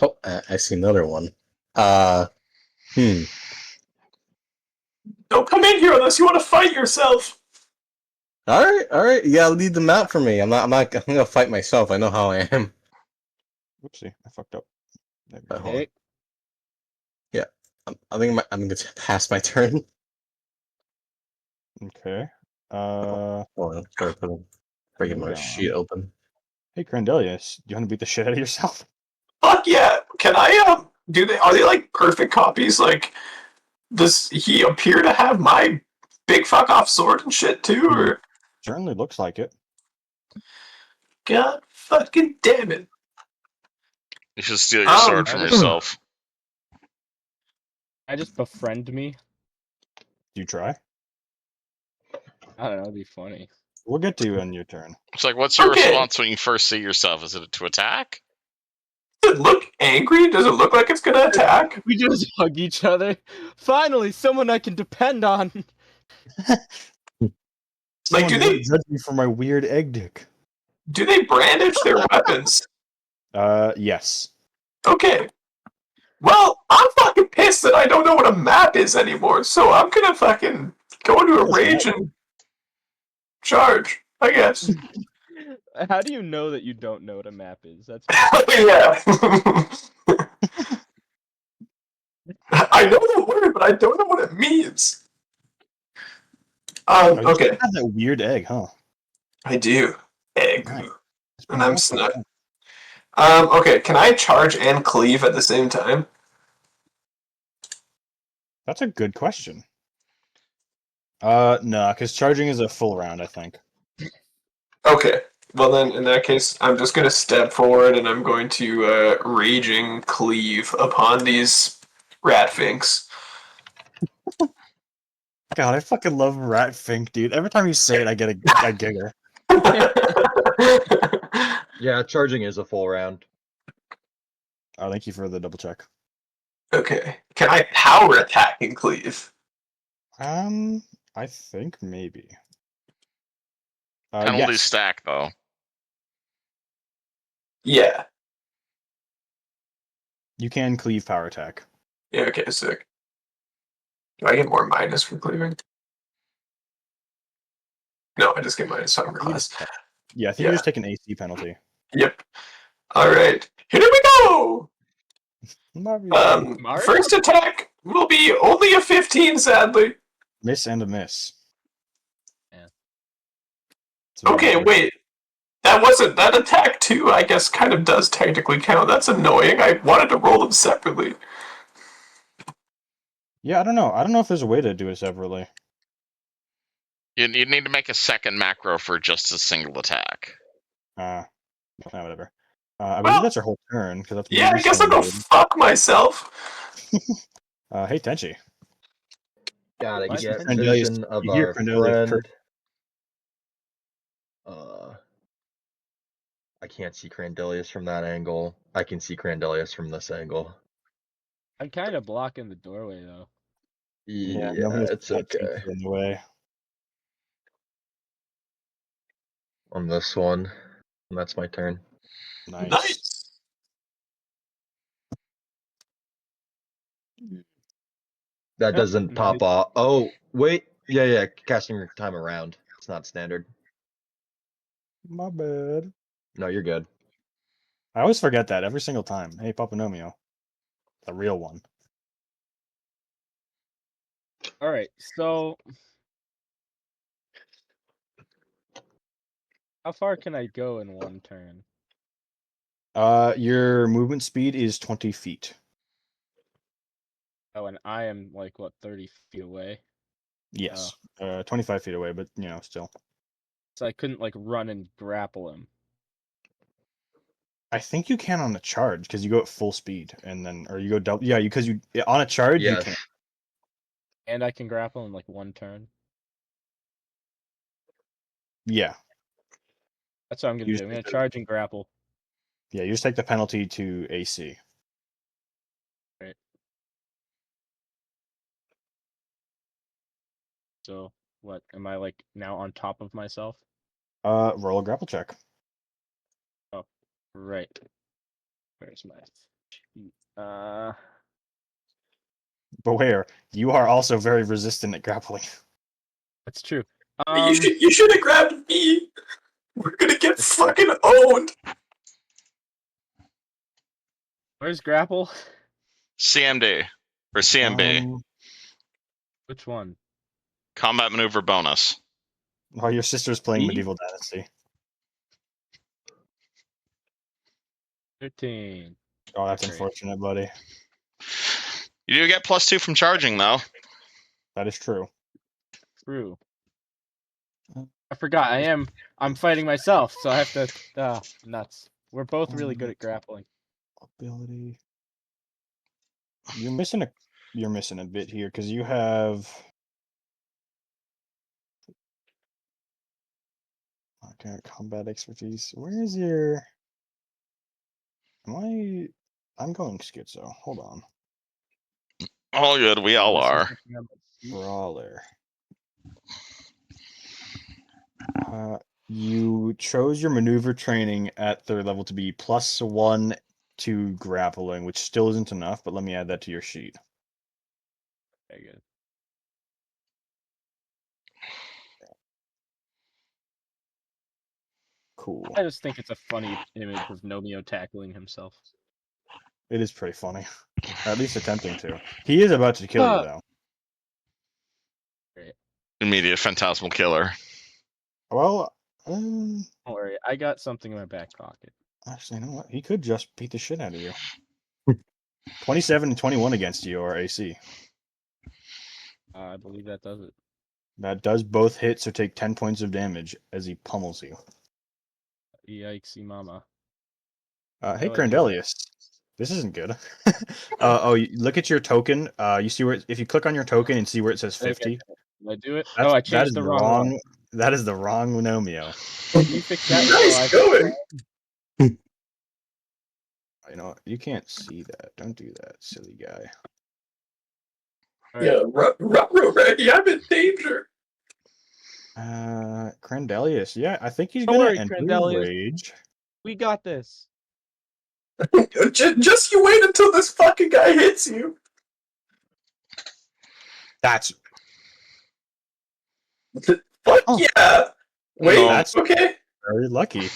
Oh, I see another one.
Don't come in here unless you want to fight yourself.
All right. You gotta lead them out for me. I'm gonna fight myself. I know how I am.
Oopsie, I fucked up. There we
But
go.
hold on.
Hey,
Yeah, I think I'm gonna pass my turn.
Okay.
Hold on, start breaking my
moving
sheet
on.
open.
Hey, Crandelius, do you want to beat the shit out of yourself?
Fuck yeah. Can I are they like perfect copies? Like does he appear to have my big fuck off sword and shit too, or
Certainly looks like it.
God fucking damn it.
You should steal your sword from
I just-
yourself.
I just befriend me.
Do you try?
I don't know, it'd be funny.
We'll get to you on your turn.
It's like, what's your
Okay.
response when you first see yourself? Is it to attack?
Does it look angry? Does it look like it's gonna attack?
We just hug each other. Finally, someone I can depend on.
Like, do
Someone
they-
won't judge me for my weird egg dick?
Do they brandish their weapons?
Yes.
Okay. Well, I'm fucking pissed that I don't know what a map is anymore, so I'm gonna fucking go into a rage and charge, I guess.
How do you know that you don't know what a map is? That's
Yeah. I know the word, but I don't know what it means.
Oh, you
Okay.
still have that weird egg, huh?
I do. Egg.
Nice. It's
And
been
I'm
a while.
snug. Okay, can I charge and cleave at the same time?
That's a good question. No, because charging is a full round, I think.
Okay. Well then, in that case, I'm just gonna step forward and I'm going to raging cleave upon these ratfinks.
God, I fucking love Rat Fink, dude. Every time you say it, I get a giggle.
Yeah, charging is a full round.
Oh, thank you for the double check.
Okay. Can I power attack and cleave?
I think maybe.
Penalty
Yes.
stack though.
Yeah.
You can cleave power attack.
Yeah, okay, sick. Do I get more minus for cleaving? No, I just get minus armor class.
Yeah, I think you
Yeah.
just take an AC penalty.
Yep. Alright. Here we go!
Mario.
Mario?
First attack will be only a 15, sadly.
Miss and a miss.
Yeah.
So
Okay, wait. That attack too, I guess, kind of does technically count. That's annoying. I wanted to roll them separately.
Yeah, I don't know. I don't know if there's a way to do it separately.
You need to make a second macro for just a single attack.
Whatever. I
Well,
believe that's our whole turn because that's
Yeah, I
movie
guess I'll go
standard.
fuck myself.
Hey Tenchi.
Gotta
What?
get
Crandelius-
vision of
you hear
our
Crandelius
friend. I can't see Crandelius from that angle. I can see Crandelius from this angle.
I'm kind of blocking the doorway though.
Yeah,
Nobody's
it's okay.
in the way.
On this one, and that's my turn.
Nice.
That
Yep,
doesn't
nice.
pop off. Oh, wait. Yeah, casting your time around. It's not standard.
My bad.
No, you're good.
I always forget that every single time. Hey, Papanomio. The real one.
All right, so how far can I go in one turn?
Your movement speed is 20 feet.
Oh, and I am like what 30 feet away,
Yes. 25 feet away, but still.
so I couldn't like run and grapple him.
I think you can on a charge because you go at full speed and then, or you go double. Yeah, because you on a charge you
Yes.
can.
And I can grapple in like one turn.
Yeah.
That's what I'm gonna
You
do. I'm
just
gonna
take the-
charge and grapple.
Yeah, you just take the penalty to AC.
Right. So what? Am I like now on top of myself?
Roll a grapple check.
Oh, right. Where's my sheet?
But where you are also very resistant at grappling.
That's true.
You should have grabbed me. We're gonna get
That's fair.
fucking owned.
Where's grapple?
CMD or CMB.
Which one?
Combat maneuver bonus.
Oh, your sister's playing
Me?
Medieval Dynasty.
13.
Oh, that's
Great.
unfortunate, buddy.
You do get +2 from charging though.
That is true.
True. I forgot. I'm fighting myself, so I have to. Nuts. We're both really good at grappling.
Ability. You're missing a bit here because you have. Okay, combat expertise. Where is your? I'm going schizo. Hold on.
All good. We all
This is
are.
something on my sheet.
Brawler. You chose your maneuver training at 3rd level to be +1 to grappling, which still isn't enough, but let me add that to your sheet.
Okay, good.
Cool.
I just think it's a funny image of Nomio tackling himself.
It is pretty funny. Or at least attempting to. He is about to kill you, though.
Great.
Immediate phantasmal killer.
Well,
Don't worry, I got something in my back pocket.
actually, you know what? He could just beat the shit out of you. 27 and 21 against you, or AC.
I believe that does it.
That does both hit, so take 10 points of damage as he pummels you.
Yikesy mama.
Hey,
do I do?
Crandelius. This isn't good. Look at your token. You see where if you click on your token and see where it says 50.
Did I do it?
That's,
I
that
changed
is
the wrong one.
That is the wrong Nomio.
Can you fix that?
Nice going.
You know, you can't see that. Don't do that, silly guy.
All right.
Yeah, Ruggy, I'm in danger.
Crandelius. Yeah, I think he's
Don't
gonna
worry,
enter
Crandelius.
rage.
We got this.
Just you wait until this fucking guy hits you.
That's
Fuck
Oh.
yeah! Wait,
No.
That's
okay.
very lucky.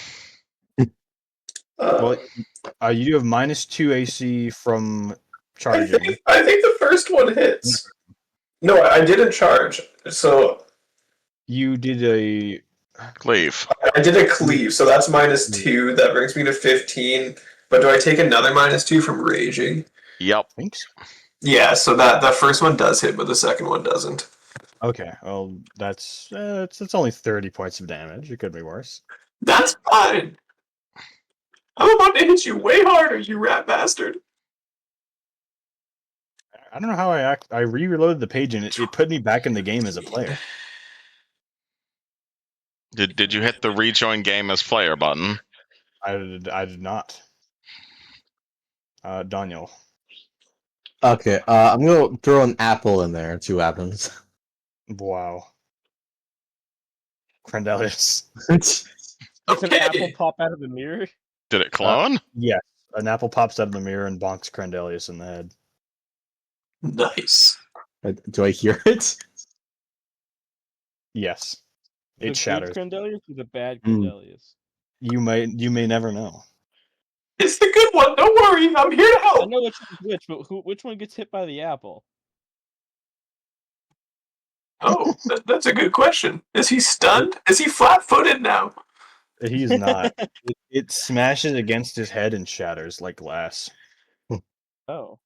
Well, you do have -2 AC from charging.
I think the first one hits. No, I didn't charge. So
You did a
Cleave.
I did a cleave, so that's -2. That brings me to 15. But do I take another -2 from raging?
Yep.
think so.
Yeah, so that first one does hit, but the second one doesn't.
Okay, well that's it's only 30 points of damage. It could be worse.
That's fine. I'm about to hit you way harder, you rat bastard.
I don't know how I re-reloaded the page and it put me back in the game as a player.
Did you hit the rejoin game as player button?
I did not. Daniel.
Okay, I'm gonna throw an apple in there and see what happens.
Wow. Crandelius.
Does an apple
Okay.
pop out of the mirror?
Did it clone?
Yes. An apple pops out of the mirror and bonks Crandelius in the head.
Nice.
Do I hear it?
Yes.
The
It
good
shatters.
Crandelius or the bad
Mm.
Crandelius?
You may never know.
It's the good one. Don't worry. I'm here to
I
help.
know which one's which, but which one gets hit by the apple?
Oh, that's a good question. Is he stunned? Is he flat-footed now?
He's not. It smashes against his head and shatters like glass.
Oh.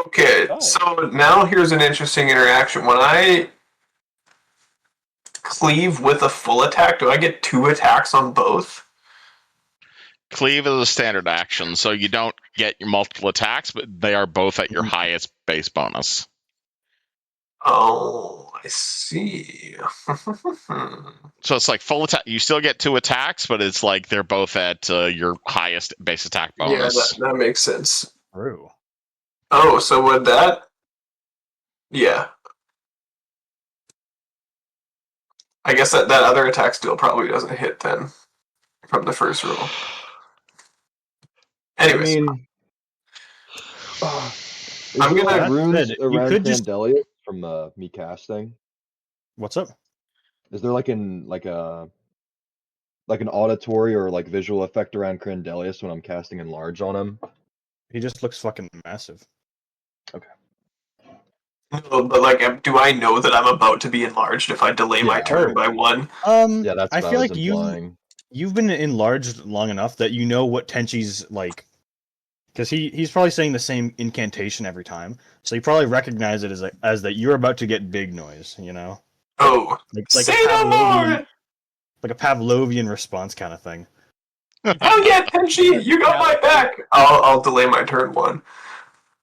Okay,
Fine.
so now here's an interesting interaction. When I cleave with a full attack, do I get 2 attacks on both?
Cleave is a standard action, so you don't get your multiple attacks, but they are both at your highest base bonus.
Oh, I see.
So it's like full attack. You still get 2 attacks, but it's like they're both at your highest base attack
Yeah,
bonus.
that makes sense.
True.
Oh, so would that... Yeah. I guess that other attack still probably doesn't hit then from the first roll. Anyways,
I mean,
I'm
is
gonna-
there
That
runes
said, you
around
could just-
Crandelius from me casting?
What's up?
Is there like an auditory or like visual effect around Crandelius when I'm casting enlarge on him?
He just looks fucking massive.
no, but like, do I know that I'm about to be enlarged if I delay my
Yeah.
turn by 1?
Yeah, that's
I
what I
feel
was
like
implying.
you've been enlarged long enough that you know what Tenchi's like, because he's probably saying the same incantation every time, so you probably recognize it as that you're about to get big noise. You know,
Oh,
like
say no more!
like a Pavlovian response kind of thing.
Oh yeah, Tenchi, you got my back! I'll delay my turn 1.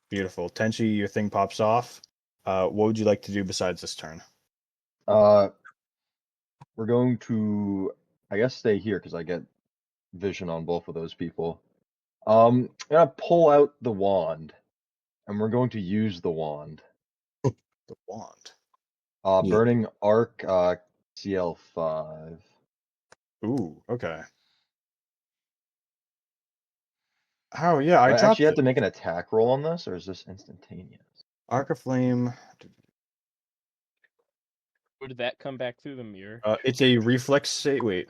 Beautiful, Tenchi. Your thing pops off. What would you like to do besides this turn?
We're going to, I guess, stay here because I get vision on both of those people. I'm gonna pull out the wand, and we're going to use the wand.
The wand.
Yeah.
Burning Arc, CL5.
Ooh, okay. Oh yeah,
I
I dropped
actually have
it.
to make an attack roll on this, or is this instantaneous?
Arc of Flame.
Would that come back through the mirror?
It's a reflex save. Wait,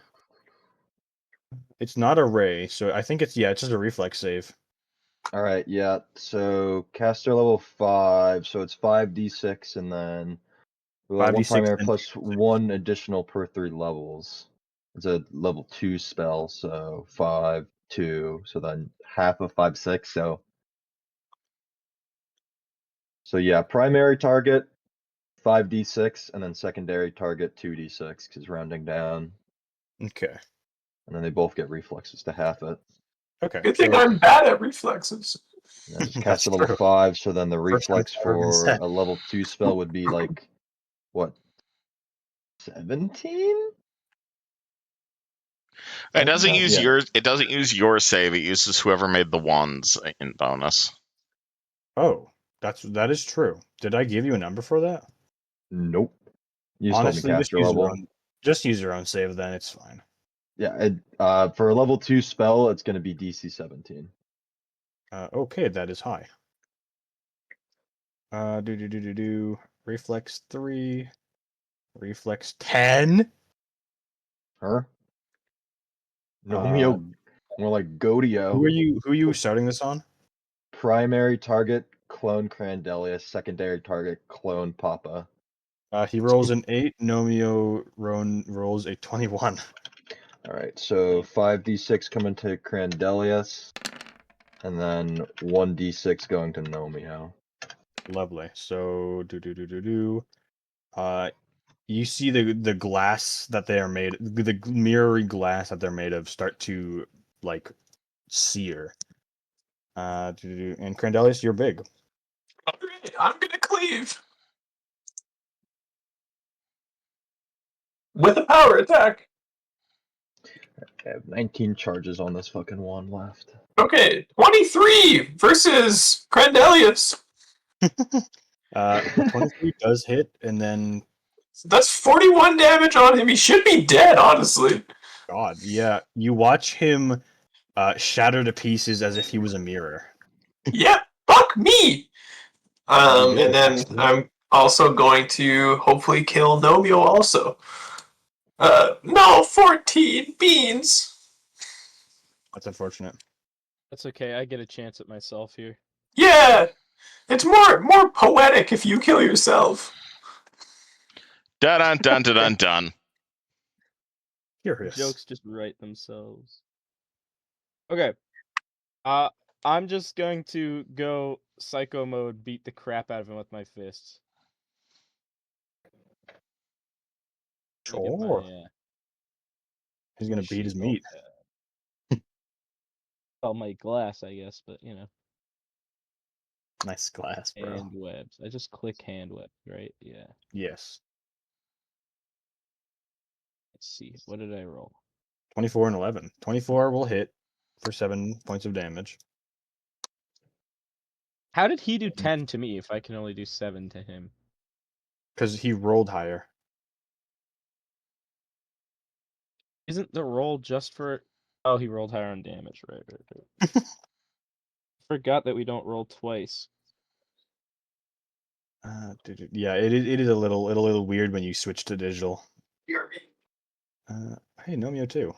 it's not a ray, so I think it's just a reflex save.
All right, yeah. So caster level 5, so it's 5d6, and then 1
5d6
primary
and
plus 1 additional per 3 levels. It's a level 2 spell, so 5, 2, so then half of 5, 6. So yeah, primary target 5d6, and then secondary target 2d6, because rounding down,
Okay.
and then they both get reflexes to half it.
Okay.
Good thing
so-
I'm bad at reflexes.
And just
That's
cast a level
true.
5, so then the
First time
reflex
it's ever been
for
said.
a level 2 spell would be like, what, 17?
It doesn't
Yeah.
use yours. It doesn't use your save. It uses whoever made the wands in bonus.
Oh, that is true. Did I give you a number for that?
Nope. You just
Honestly,
told me
just
caster
use your
level.
own. Just use your own save, then it's fine.
Yeah, for a level 2 spell, it's going to be DC 17.
Okay, that is high. Reflex 3. Reflex 10.
Huh? Nomeo, more like Godio.
Who are you starting this on?
Primary target, clone Crandelia. Secondary target, clone Papa.
He rolls an 8. Nomeo rolls a 21.
Alright, so 5d6 coming to Crandelius, and then 1d6 going to Nomeo.
Lovely. So you see the glass that they are made, the mirrory glass that they're made of, start to like sear. And Crandelius, you're big.
Alright, I'm gonna cleave. With a power attack.
I have 19 charges on this fucking wand left.
Okay, 23 versus Crandelius.
23 does hit, and then
That's 41 damage on him. He should be dead, honestly.
God, yeah, you watch him shatter to pieces as if he was a mirror.
Yeah, fuck me.
You did,
And then
actually.
I'm also going to hopefully kill Nomeo also. No, 14 beans.
That's unfortunate.
That's okay. I get a chance at myself here.
Yeah, it's more poetic if you kill yourself.
Dun dun dun dun dun dun.
Curious.
Jokes just write themselves. Okay. I'm just going to go psycho mode, beat the crap out of him with my fists. Look at
Sure.
my,
He's gonna
my
beat his
sheet.
meat.
Well, my glass, I guess, but
Nice glass, bro.
hand webs. I just click hand web, right? Yeah.
Yes.
Let's see. What did I roll?
24 and 11. 24 will hit for 7 points of damage.
How did he do 10 to me if I can only do 7 to him?
Because he rolled higher.
Isn't the roll just for... Oh, he rolled higher on damage. Right. Forgot that we don't roll twice.
Yeah, it is a little weird when you switch to digital. Hey, Nomeo too.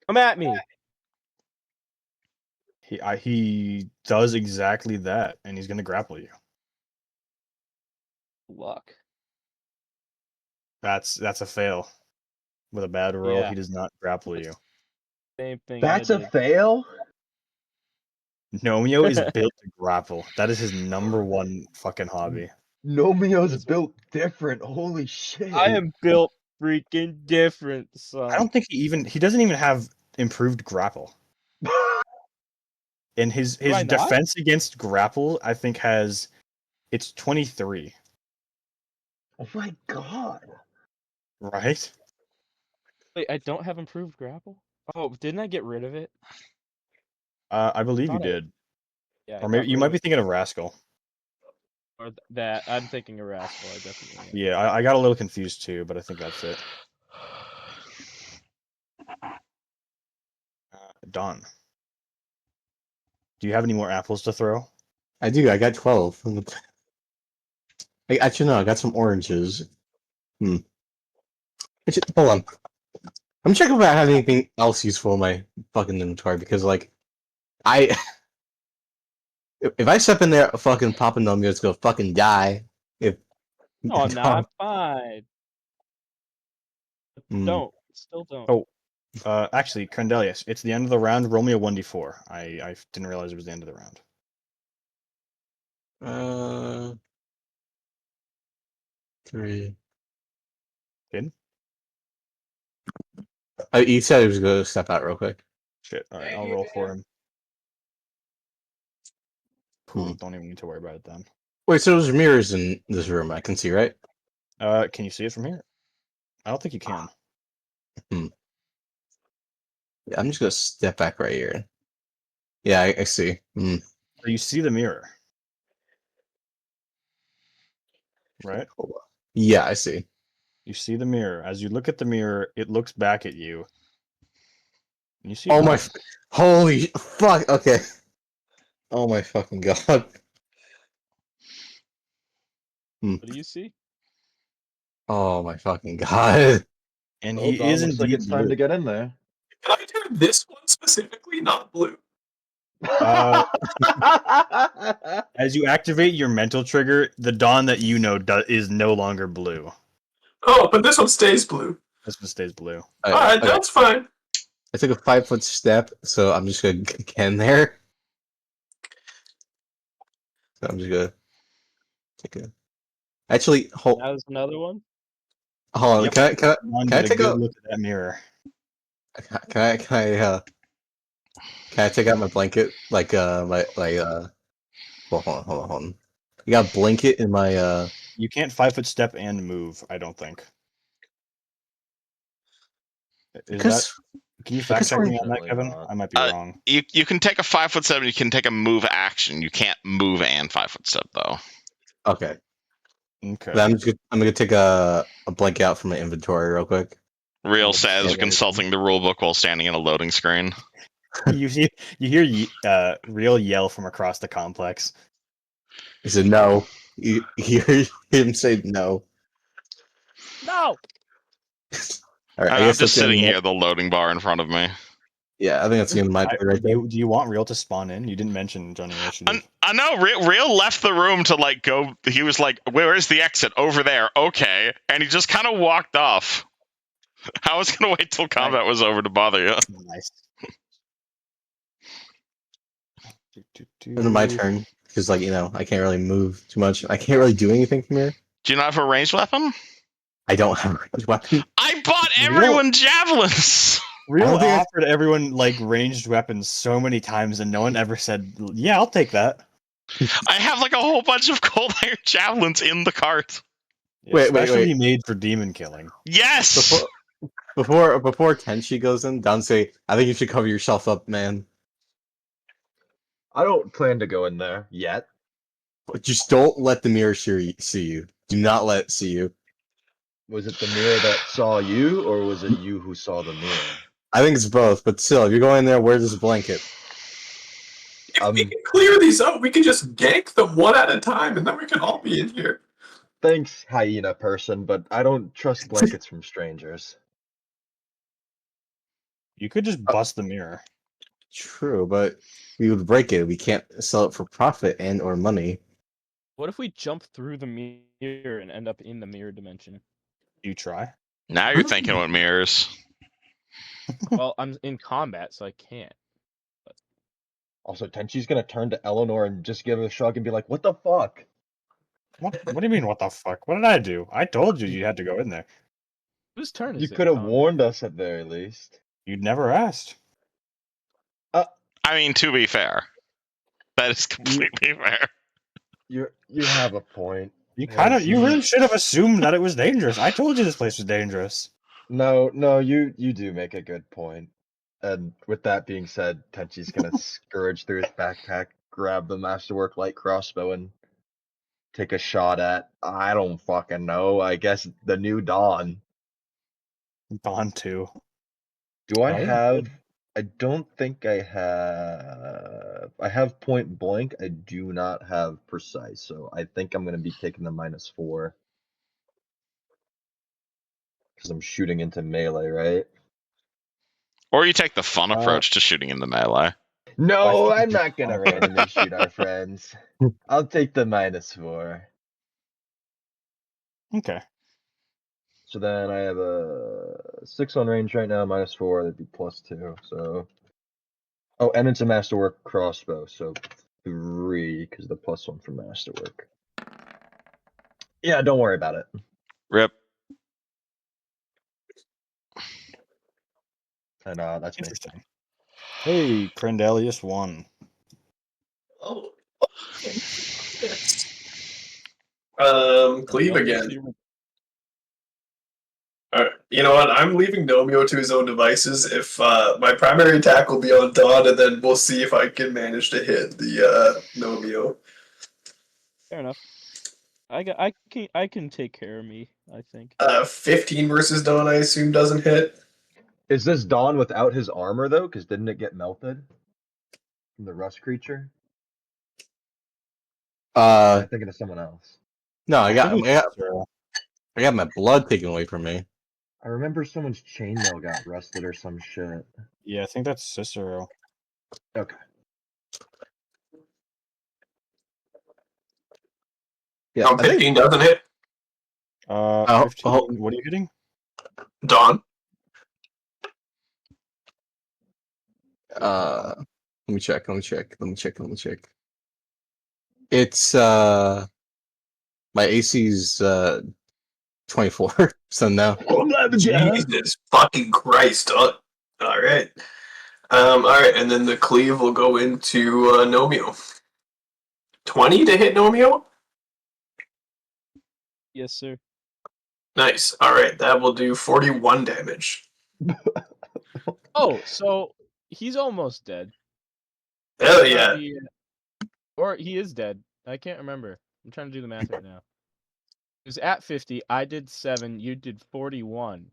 Come at me!
He does exactly that, and he's gonna grapple you.
Luck.
That's a fail. With a bad roll,
Yeah.
he does not grapple you.
Same thing
That's
I
a
did.
fail?
Nomeo is built to grapple. That is his number one fucking hobby.
Nomeo's built different. Holy shit.
I am built freaking different, son.
I don't think he doesn't even have improved grapple. And his
Do I not?
defense against grapple, I think, it's 23.
Oh my god.
Right?
Wait, I don't have improved grapple? Oh, didn't I get rid of it?
I believe you
Thought I-
did.
Yeah.
Or maybe you might be thinking of Rascal.
Or that. I'm thinking of Rascal, I definitely am.
Yeah, I got a little confused too, but I think that's it. Don. Do you have any more apples to throw?
I do. I got 12. Actually, no. I got some oranges. Hold on. I'm checking if I have anything else useful in my fucking inventory because, like, if I step in there, fucking Papa Nomio's gonna fucking die.
No, I'm not. I'm fine. Don't. Still don't.
Oh, actually, Crandelius, it's the end of the round. Roll me a 1d4. I didn't realize it was the end of the round.
3.
Good?
He said he was gonna step out real quick.
Shit. All right, I'll roll for him. Cool.
Hmm.
Don't even need to worry about it then.
Wait, so there's mirrors in this room I can see, right?
Can you see it from here? I don't think you can.
Yeah, I'm just gonna step back right here. Yeah, I see.
So you see the mirror. right?
Yeah, I see.
You see the mirror. As you look at the mirror, it looks back at you. And you see
Oh
Dawn.
my! Holy fuck! Okay. Oh my fucking god.
What do you see?
Oh my fucking god.
And
Well,
he
Dawn,
is
looks like
indeed
it's time
blue.
to get in there.
Can I do this one specifically, not blue?
As you activate your mental trigger, the Dawn that you know is no longer blue.
Oh, but this one stays blue.
This one stays blue.
Alright,
Okay.
that's fine.
I took a 5-foot step, so I'm just gonna get in there. So I'm just gonna take a. Actually, hold
That was another one.
on.
Yep.
Can
Dawn
I
did a
take
good
a?
look at that mirror.
Can I take out my blanket? Like hold on. You got a blanket in my
You can't 5-foot step and move, I don't think. Is that?
because
Can you fact check me on that,
Unfortunately
Kevin?
not.
I might be wrong.
You can take a 5'7". You can take a move action. You can't move and 5-foot step though.
okay.
Okay.
Then I'm gonna take a blanket out from my inventory real quick.
Real
Let's
says
see.
consulting the rulebook while standing in a loading screen.
You hear Riel yell from across the complex.
He said no. You hear him say no.
No.
All right, I
I'm
guess
just
that's the end
sitting
of my-
here, the loading bar in front of me.
Yeah, I think that's the end of my turn right there.
Do you want Riel to spawn in? You didn't mention Johnny Initiative.
I know. Real left the room to like go. He was like, "Where is the exit? Over there." Okay, and he just kind of walked off. I was gonna wait till combat was over to bother you.
Nice.
End of my turn because I can't really move too much. I can't really do anything from here.
Do you not have a ranged weapon?
I don't have a ranged weapon.
I bought everyone javelins.
Riel
don't think I-
offered everyone like ranged weapons so many times, and no one ever said, "Yeah, I'll take that."
I have like a whole bunch of cold iron javelins in the cart.
Wait.
Especially made for demon killing.
Yes.
Before Tenchi goes in, Don say, "I think you should cover yourself up, man.
I don't plan to go in there yet.
But just don't let the mirror see you. Do not let it see you."
Was it the mirror that saw you, or was it you who saw the mirror?
I think it's both, but still, if you're going there, wear this blanket.
If we can clear these up, we can just gank them one at a time, and then we can all be in here.
Thanks, hyena person, but I don't trust blankets from strangers.
You could just bust the mirror.
True, but we would break it. We can't sell it for profit and or money.
What if we jump through the mirror and end up in the mirror dimension?
You try.
Now you're thinking with mirrors.
Well, I'm in combat, so I can't.
Also, Tenchi's gonna turn to Elanor and just give a shrug and be like, "What the fuck?"
What do you mean? What the fuck? What did I do? I told you had to go in there.
Whose turn is
You
it?
could have
Tom?
warned us at very least.
You'd never asked.
I mean, to be fair, that is completely fair.
You have a point.
You
Yes,
you really should have assumed that it was dangerous. I told you this place was dangerous.
No, you do make a good point. And with that being said, Tenchi's gonna scourge through his backpack, grab the masterwork light crossbow, and take a shot at, I don't fucking know, I guess the new Dawn.
Dawn 2.
Do I
Oh,
have? I don't think I have. I have point blank. I do not have precise, so I think I'm gonna be taking the -4 because I'm shooting into melee, right?
Or you take the fun approach to shooting in the melee.
No,
I think
I'm
it's
not gonna randomly shoot our friends. I'll take the -4.
Okay.
So then I have a 6 on range right now, -4. That'd be +2. So, oh, and it's a masterwork crossbow, so 3 because the +1 for masterwork. Yeah, don't worry about it.
Rip.
And that's me.
Interesting. Hey, Crendelius 1.
Oh. Cleave again. Alright, you know what? I'm leaving Nomio to his own devices. If my primary attack will be on Dawn, and then we'll see if I can manage to hit the Nomio.
Fair enough. I can take care of me, I think.
15 versus Dawn, I assume, doesn't hit.
Is this Dawn without his armor though? Because didn't it get melted from the rust creature? Or am I thinking of someone else?
No, I got
think it's Cicero.
I got my blood taken away from me.
I remember someone's chainmail got rusted or some shit.
Yeah, I think that's Cicero.
Okay.
Yeah,
No,
I think
15 doesn't hit.
15. What are you hitting?
Dawn.
let me check. It's my AC's 24, so no.
Jesus fucking Christ. All right. All right, and then the cleave will go into Nomio. 20 to hit Nomio?
Yes, sir.
Nice. All right, that will do 41 damage.
Oh, so he's almost dead.
Hell yeah.
Probably, or he is dead. I can't remember. I'm trying to do the math right now. It was at 50. I did 7. You did 41.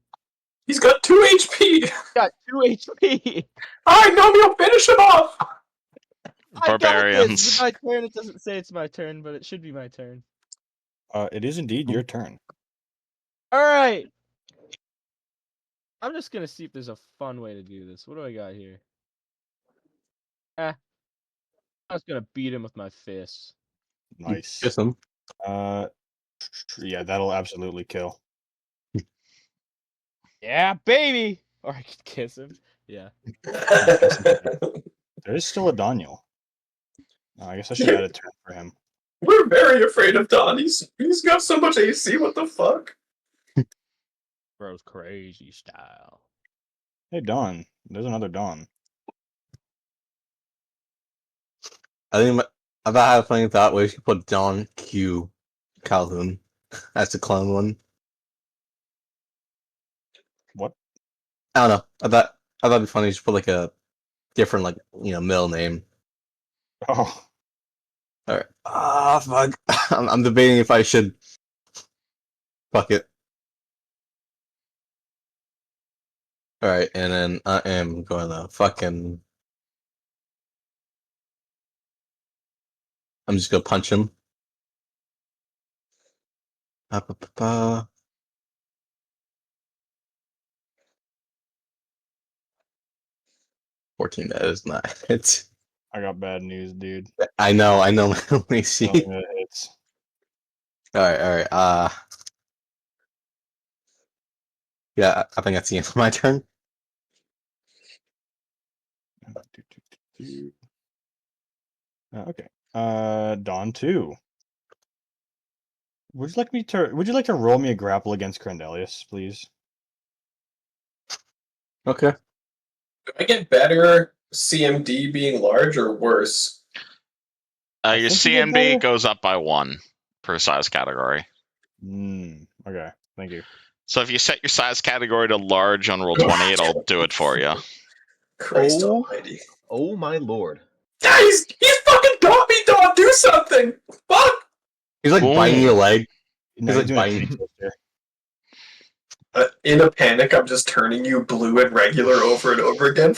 He's got 2 HP.
Got 2 HP.
All right, Nomio, finish him off.
I got this. It's
Barbarians.
my turn. It doesn't say it's my turn, but it should be my turn.
It is indeed your turn.
All right. I'm just gonna see if there's a fun way to do this. What do I got here? I was gonna beat him with my fists.
Nice.
Kiss him.
Yeah, that'll absolutely kill.
Yeah, baby. Or I could kiss him. Yeah.
There is still a Daniel. I guess I should add a turn for him.
We're very afraid of Don. He's got so much AC. What the fuck?
Bro's crazy style.
Hey, Dawn. There's another Dawn.
I think I've had a funny thought where you could put Don Q Calhoun as the clone one.
What?
I don't know. I thought it'd be funny to put like a different middle name.
Oh,
All right. Fuck. I'm debating if I should. Fuck it. All right, and then I am going to fucking. I'm just gonna punch him. 14. That is not. It's.
I got bad news, dude.
I know. Let me see.
I don't think that hits.
All right. Yeah, I think that's the end of my turn.
Okay. Dawn 2. Would you like to roll me a grapple against Crandelius, please?
Okay.
Do I get better CMD being large or worse?
Your
think you get
CMB
better.
goes up by 1 per size category.
Okay. Thank you.
So if you set your size category to large on roll 20, it'll do it for you.
Christ
Oh.
almighty.
Oh my lord.
Guys, he's fucking got me, Don. Do something. Fuck.
He's like
Ooh.
biting your leg.
No,
He's
you're
like
doing a
biting.
twister.
In a panic, I'm just turning you blue and regular over and over again.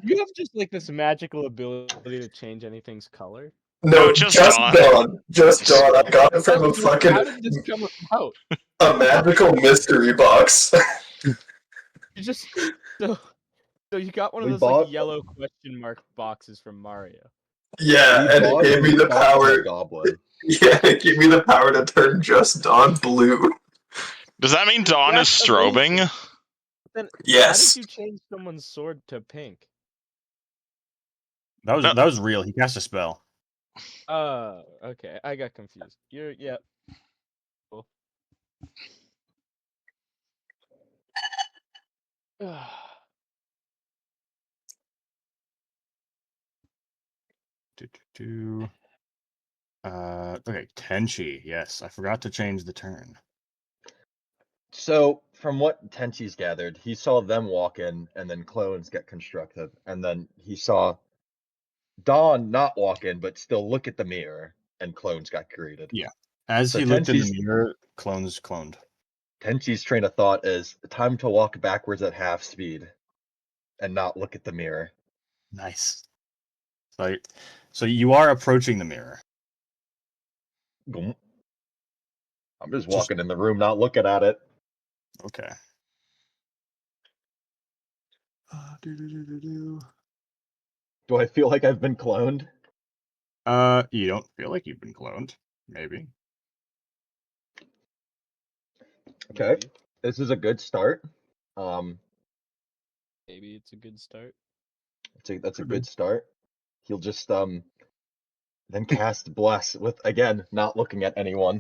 You have just like this magical ability to change anything's color.
No,
just
just
Dawn.
Dawn. Just Dawn. I got it from a
How
fucking
did this come about?
a magical mystery box.
You just so you got one of
We
those
bought-
like yellow question mark boxes from Mario.
Yeah,
We
and it
bought
gave me
a
the
box from
power.
a goblin.
Yeah, it gave me the power to turn just Dawn blue.
Does that mean Dawn is
That's
strobing?
amazing. Then
Yes.
how did you change someone's sword to pink?
That was real. He cast a spell.
Okay. I got confused. Yeah. Cool.
Okay, Tenchi. Yes, I forgot to change the turn.
So, from what Tenchi's gathered, he saw them walk in, and then clones get constructed, and then he saw Dawn not walk in, but still look at the mirror, and clones got created.
Yeah. As
So
he looked in the
Tenchi's-
mirror, clones cloned.
Tenchi's train of thought is time to walk backwards at half speed and not look at the mirror.
Nice. So you are approaching the mirror.
Goom. I'm just walking in the room, not looking at it.
Okay.
Do I feel like I've been cloned?
You don't feel like you've been cloned. Maybe.
Okay. This is a good start.
Maybe it's a good start.
That's a
Could be.
good start. He'll just then cast bless with, again, not looking at anyone.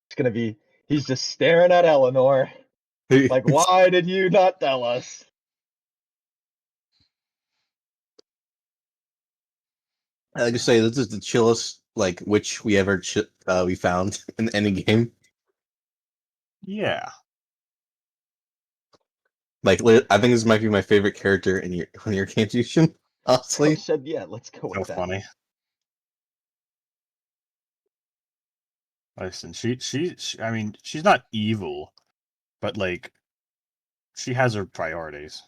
It's gonna be he's just staring at Elanor. Like, why did you not tell us?
I like to say this is the chillest like witch we ever we found in any game.
Yeah.
Like I think this might be my favorite character in your games, Yushin. Honestly,
Said yeah, let's go
So
with that.
funny. Listen, she I mean, she's not evil, but like she has her priorities.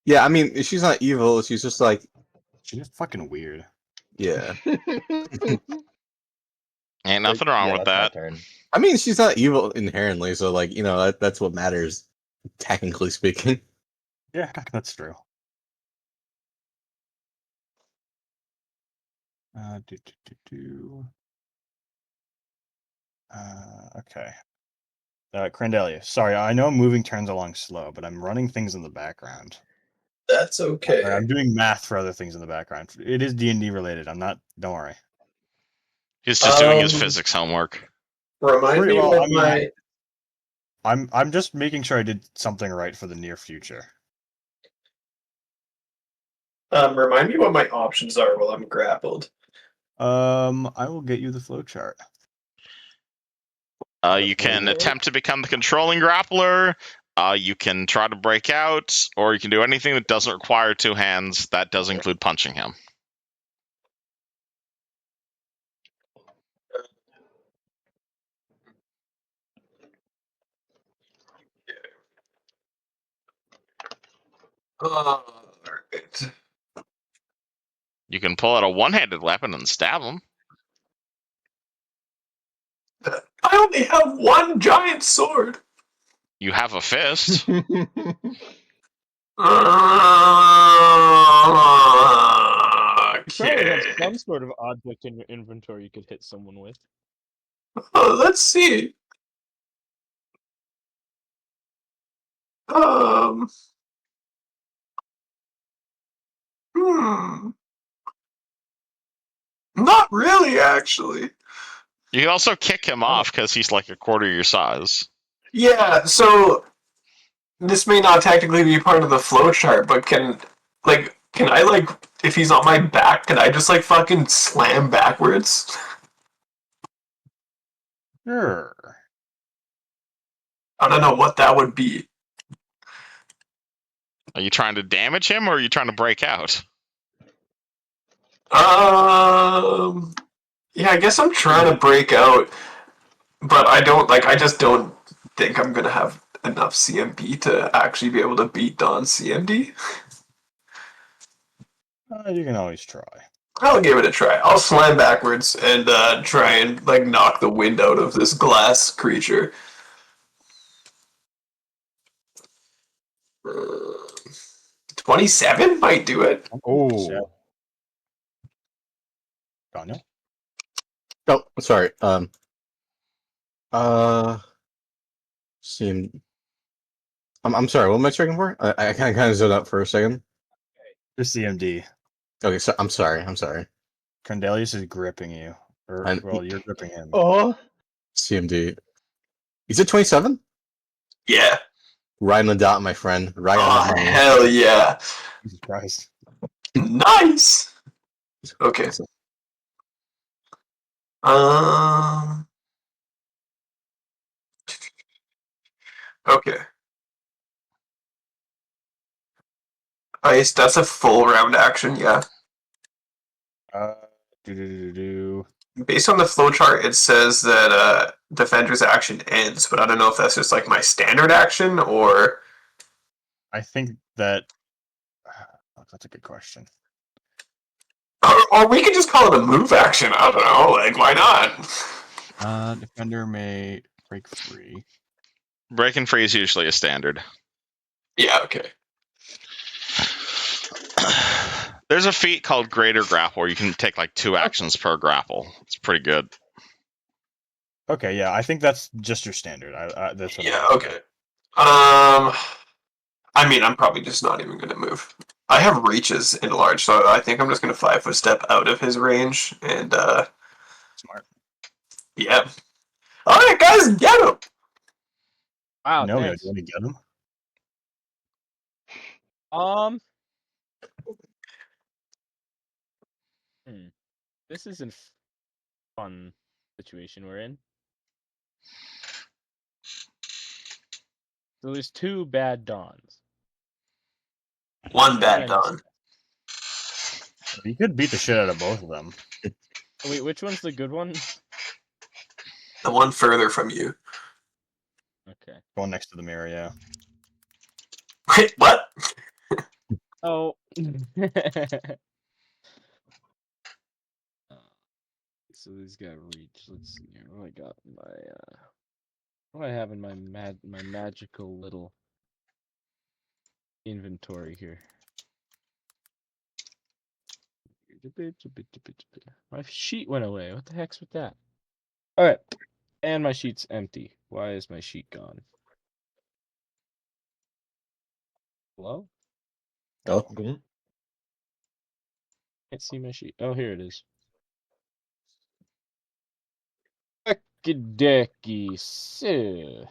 yeah. I mean, she's not evil. She's just like,
She's just fucking weird.
yeah.
Ain't nothing wrong
Yeah,
with
that's
that.
my turn.
I mean, she's not evil inherently, so like that's what matters, technically speaking.
Yeah, that's true. Do, do, do, do. Okay. Crandelia, sorry, I know I'm moving turns along slow, but I'm running things in the background.
That's okay.
Or I'm doing math for other things in the background. It is D&D related. I'm not. Don't worry.
He's just doing his
Um,
physics homework.
Remind
Pretty
me
well,
what
I mean,
my
I'm just making sure I did something right for the near future.
remind me what my options are while I'm grappled.
I will get you the flowchart.
You can attempt to become the controlling grappler. You can try to break out, or you can do anything that doesn't require two hands. That does include punching him.
Alright.
You can pull out a one-handed weapon and stab him.
I only have one giant sword.
You have a fist.
You probably have
Okay.
some sort of object in your inventory you could hit someone with.
Let's see. Um. Hmm. Not really, actually.
You can also kick him off because he's like a quarter your size.
Yeah. So this may not technically be part of the flowchart, but can I like if he's on my back, can I just like fucking slam backwards?
Sure.
I don't know what that would be.
Are you trying to damage him, or are you trying to break out?
Yeah, I guess I'm trying to break out, but I just don't think I'm gonna have enough CMB to actually be able to beat Don's CMD.
You can always try.
I'll give it a try. I'll slam backwards and try and like knock the wind out of this glass creature. 27 might do it.
Oh. Daniel?
Oh, sorry. Seem. I'm sorry. What am I checking for? I kind of zoned out for a second.
Just CMD.
Okay, so I'm sorry.
Candelius is gripping you. Or,
I'm-
well, you're gripping him.
Oh,
CMD. Is it 27?
Yeah.
Right on the dot, my friend. Right on
Oh,
the money.
hell yeah.
Jesus Christ.
Nice. Okay. Okay. Ice, that's a full round action, yeah.
Uh, do do do do.
Based on the flowchart, it says that defender's action ends, but I don't know if that's just like my standard action or.
I think that that's a good question.
Or we could just call it a move action. I don't know. Like, why not?
Defender may break free.
Breaking free is usually a standard.
Yeah, okay.
There's a feat called Greater Grapple where you can take like 2 actions per grapple. It's pretty good.
Okay, yeah, I think that's just your standard. That's what
Yeah,
I
okay. I mean, I'm probably just not even going to move. I have reaches in large, so I think I'm just going to 5-foot step out of his range, and
Smart.
yeah. All right, guys, get him.
Wow,
No,
thanks.
do you want to get him?
This isn't fun situation we're in. So there's 2 bad dawns.
One bad dawn.
You could beat the shit out of both of them.
Wait, which one's the good one?
The one further from you.
Okay.
Going next to the mirror, yeah.
Wait, what?
Oh. So these got reach. Let's see here. What I got in my what do I have in my magical little inventory here? My sheet went away. What the heck's with that? Alright. And my sheet's empty. Why is my sheet gone? Hello?
Oh,
Mhm.
Can't see my sheet. Oh, here it is. Decky, so.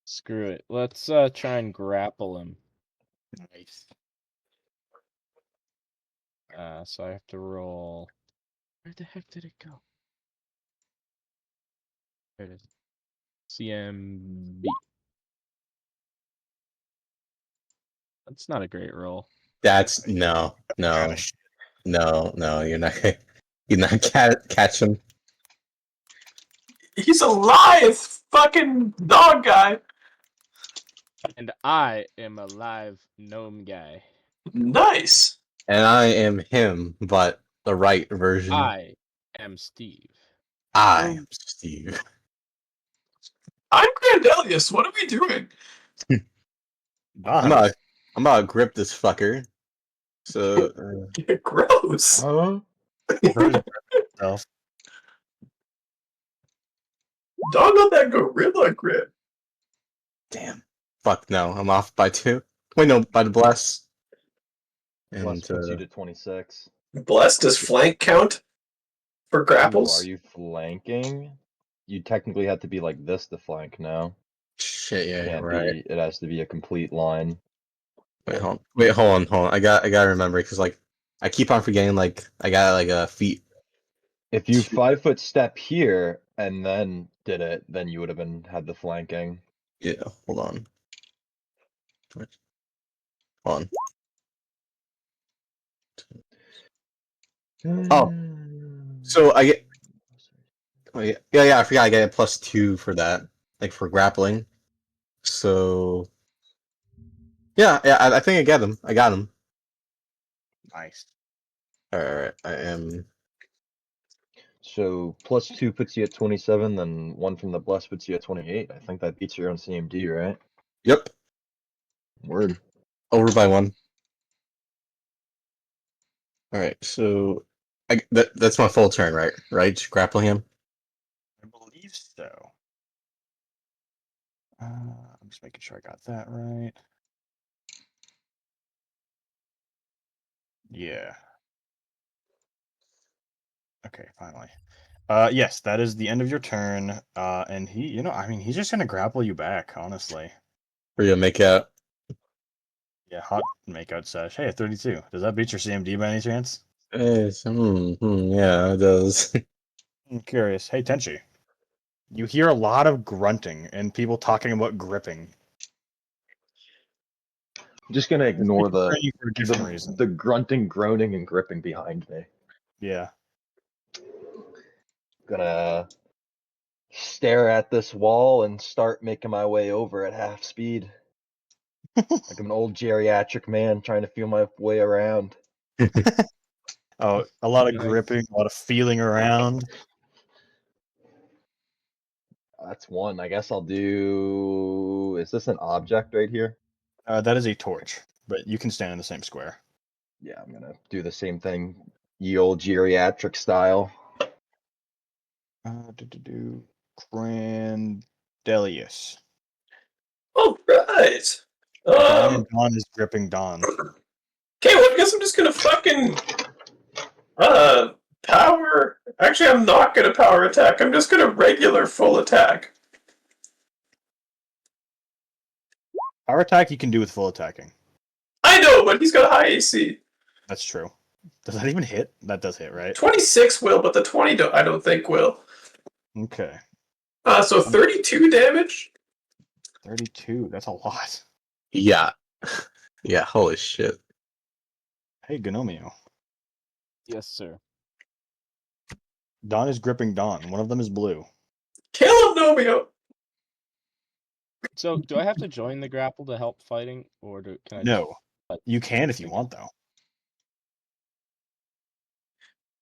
Screw it. Let's try and grapple him.
Nice.
So I have to roll. Where the heck did it go? There it is. CMB. That's not a great roll.
that's no. You're not. You're not catch him.
He's alive, fucking dog guy.
And I am a live gnome guy.
Nice.
And I am him, but the right version.
I am Steve.
I am Steve.
I'm Grandelius. What are we doing?
I'm gonna grip this fucker. So
Gross.
Huh?
Self.
Dog got that gorilla grip.
damn. Fuck no, I'm off by 2. Wait, no, by the bless.
Plus
And
puts you to 26.
Blessed, does flank count for
Ooh,
grapples?
are you flanking? You technically have to be like this to flank now.
shit, yeah,
Can't
right.
be. It has to be a complete line.
Wait, hold on. I gotta remember because like I keep on forgetting. Like I got like a feet.
If you 5-foot step here and then did it, then you would have had the flanking.
Yeah, hold on. Hold on. Oh, so I get. Oh, yeah. I forgot. I get a +2 for that, like for grappling. So yeah. I think I get him. I got him.
Nice.
All right. I am.
So +2 puts you at 27, then 1 from the bless puts you at 28. I think that beats your own CMD, right?
Yep.
Word.
Over by 1. All right. So that's my full turn, right? Right. Just grappling him.
I believe so. I'm just making sure I got that right. Yeah. Okay, finally. Yes, that is the end of your turn. And he, he's just gonna grapple you back, honestly.
For you to make out.
Yeah, hot makeout sesh. Hey, 32. Does that beat your CMD by any chance?
Yeah, it does.
I'm curious. Hey, Tenchi. You hear a lot of grunting and people talking about gripping.
I'm just gonna ignore the
For a different reason.
the grunting, groaning, and gripping behind me.
Yeah.
Gonna stare at this wall and start making my way over at half speed. Like I'm an old geriatric man trying to feel my way around.
Oh, a lot of
Nice.
gripping, a lot of feeling around.
That's one. I guess I'll do. Is this an object right here?
That is a torch, but you can stand in the same square.
Yeah, I'm gonna do the same thing, ye old geriatric style.
Grandelius.
All right.
Dawn and Dawn is gripping Dawn.
Okay, well, I guess I'm just gonna fucking power. Actually, I'm not gonna power attack. I'm just gonna regular full attack.
Power attack you can do with full attacking.
I know, but he's got a high AC.
That's true. Does that even hit? That does hit, right?
26 will, but the 20 I don't think will.
Okay.
So 32 damage.
32. That's a lot.
Yeah. Yeah, holy shit.
Hey, Gnomio.
Yes, sir.
Dawn is gripping Dawn. One of them is blue.
Kill him, Nomio.
So, do I have to join the grapple to help fighting, or can I?
No.
Just...
You can if you want, though.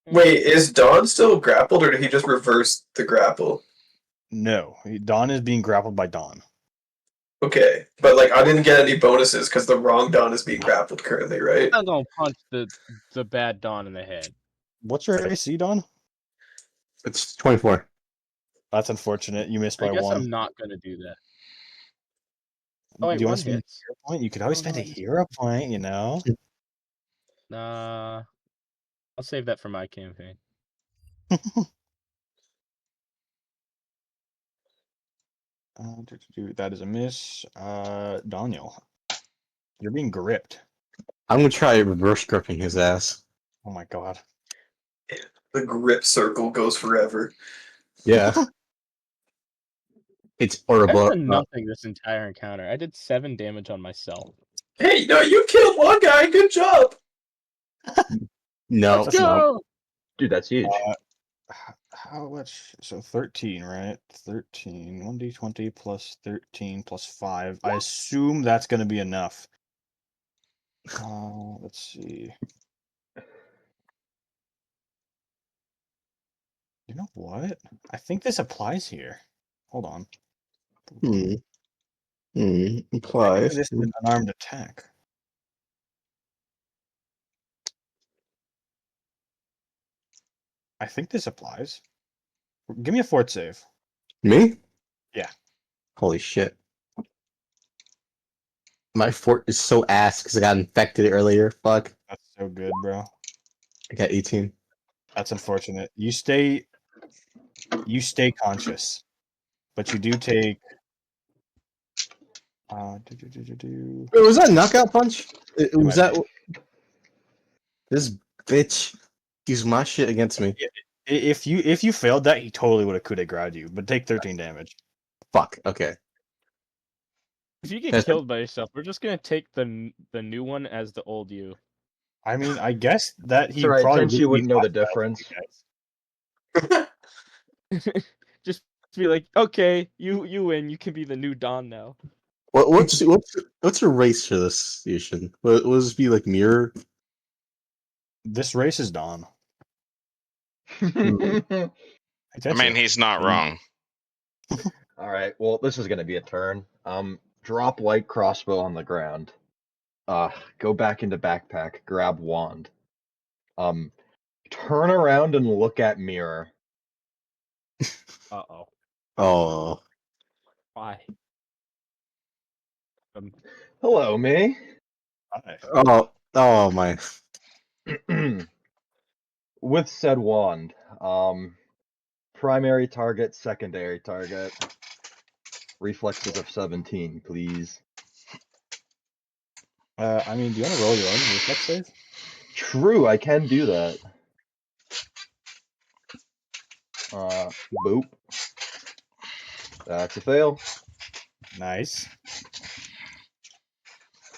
Wait, is Dawn still grappled, or did he just reverse the grapple?
No. Dawn is being grappled by Dawn.
Okay, but like I didn't get any bonuses because the wrong Dawn is being grappled currently, right?
I'm gonna punch the bad Dawn in the head.
What's your AC, Dawn?
It's 24.
That's unfortunate. You missed by
I guess
one.
I'm not gonna do that. Oh wait,
do you want
one
to spend
hits.
a hero point? You could always
Oh,
spend
no,
a
I just-
hero point, you know?
Nah, I'll save that for my campaign.
That is a miss. Daniel. You're being gripped.
I'm gonna try reverse gripping his ass.
Oh my god.
The grip circle goes forever.
Yeah. It's
I've
horrible.
done nothing this entire encounter. I did 7 damage on myself.
Hey, no, you killed one guy. Good job.
No.
Let's go!
Dude, that's huge.
How much? So 13, right? 13. 1d20 plus 13 plus 5. I assume that's going to be enough. Let's see. You know what? I think this applies here. Hold on.
Implies.
This is an unarmed attack. I think this applies. Give me a fort save.
Me?
Yeah.
Holy shit. My fort is so ass because I got infected earlier. Fuck.
That's so good, bro.
I got 18.
That's unfortunate. You stay conscious, but you do take.
Wait, was that a knockout punch? Was that this bitch used my shit against me?
If you failed that, he totally would have coup de grace you. But take 13 damage.
Fuck. Okay.
If you get killed by yourself, we're just gonna take the new one as the old you.
I mean, I guess that he
It's alright,
probably
Tenchi wouldn't know the
hostile to
difference.
you guys.
Just be like, okay, you win. You can be the new Dawn now.
What's your race for this station? Will this be like mirror?
This race is Dawn.
I mean, he's not wrong.
Alright, well, this is gonna be a turn. Drop light crossbow on the ground. Go back into backpack, grab wand. Turn around and look at mirror.
Uh-oh.
Oh.
Why?
Hello, me.
Hi.
Oh my.
With said wand, primary target, secondary target. Reflexes of 17, please.
I mean, do you want to roll your own reflex save?
True, I can do that. Boop. That's a fail.
Nice.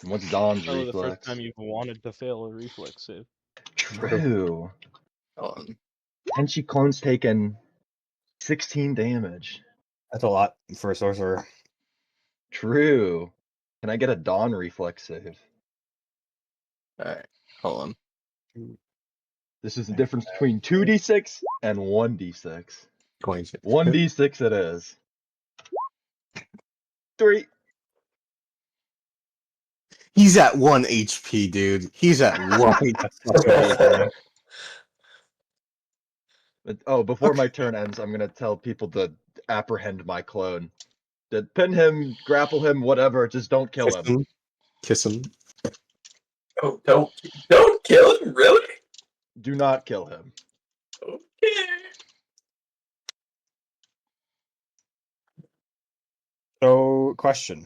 And what's Don's
Oh, the first
reflex?
time you've wanted to fail a reflex save.
True.
Hold on.
Tenchi clone's taken 16 damage.
That's a lot for a sorcerer.
True. Can I get a Dawn reflex save?
Alright, hold on.
This is the difference between 2d6 and 1d6.
26.
1d6 it is. 3.
He's at 1 HP, dude. He's at 1.
That's not good for me.
Oh, before my turn ends, I'm gonna tell people to apprehend my clone. To pin him, grapple him, whatever. Just don't kill
Kiss
him.
him. Kiss him.
Oh, don't kill him, really?
Do not kill him.
Okay.
So, question: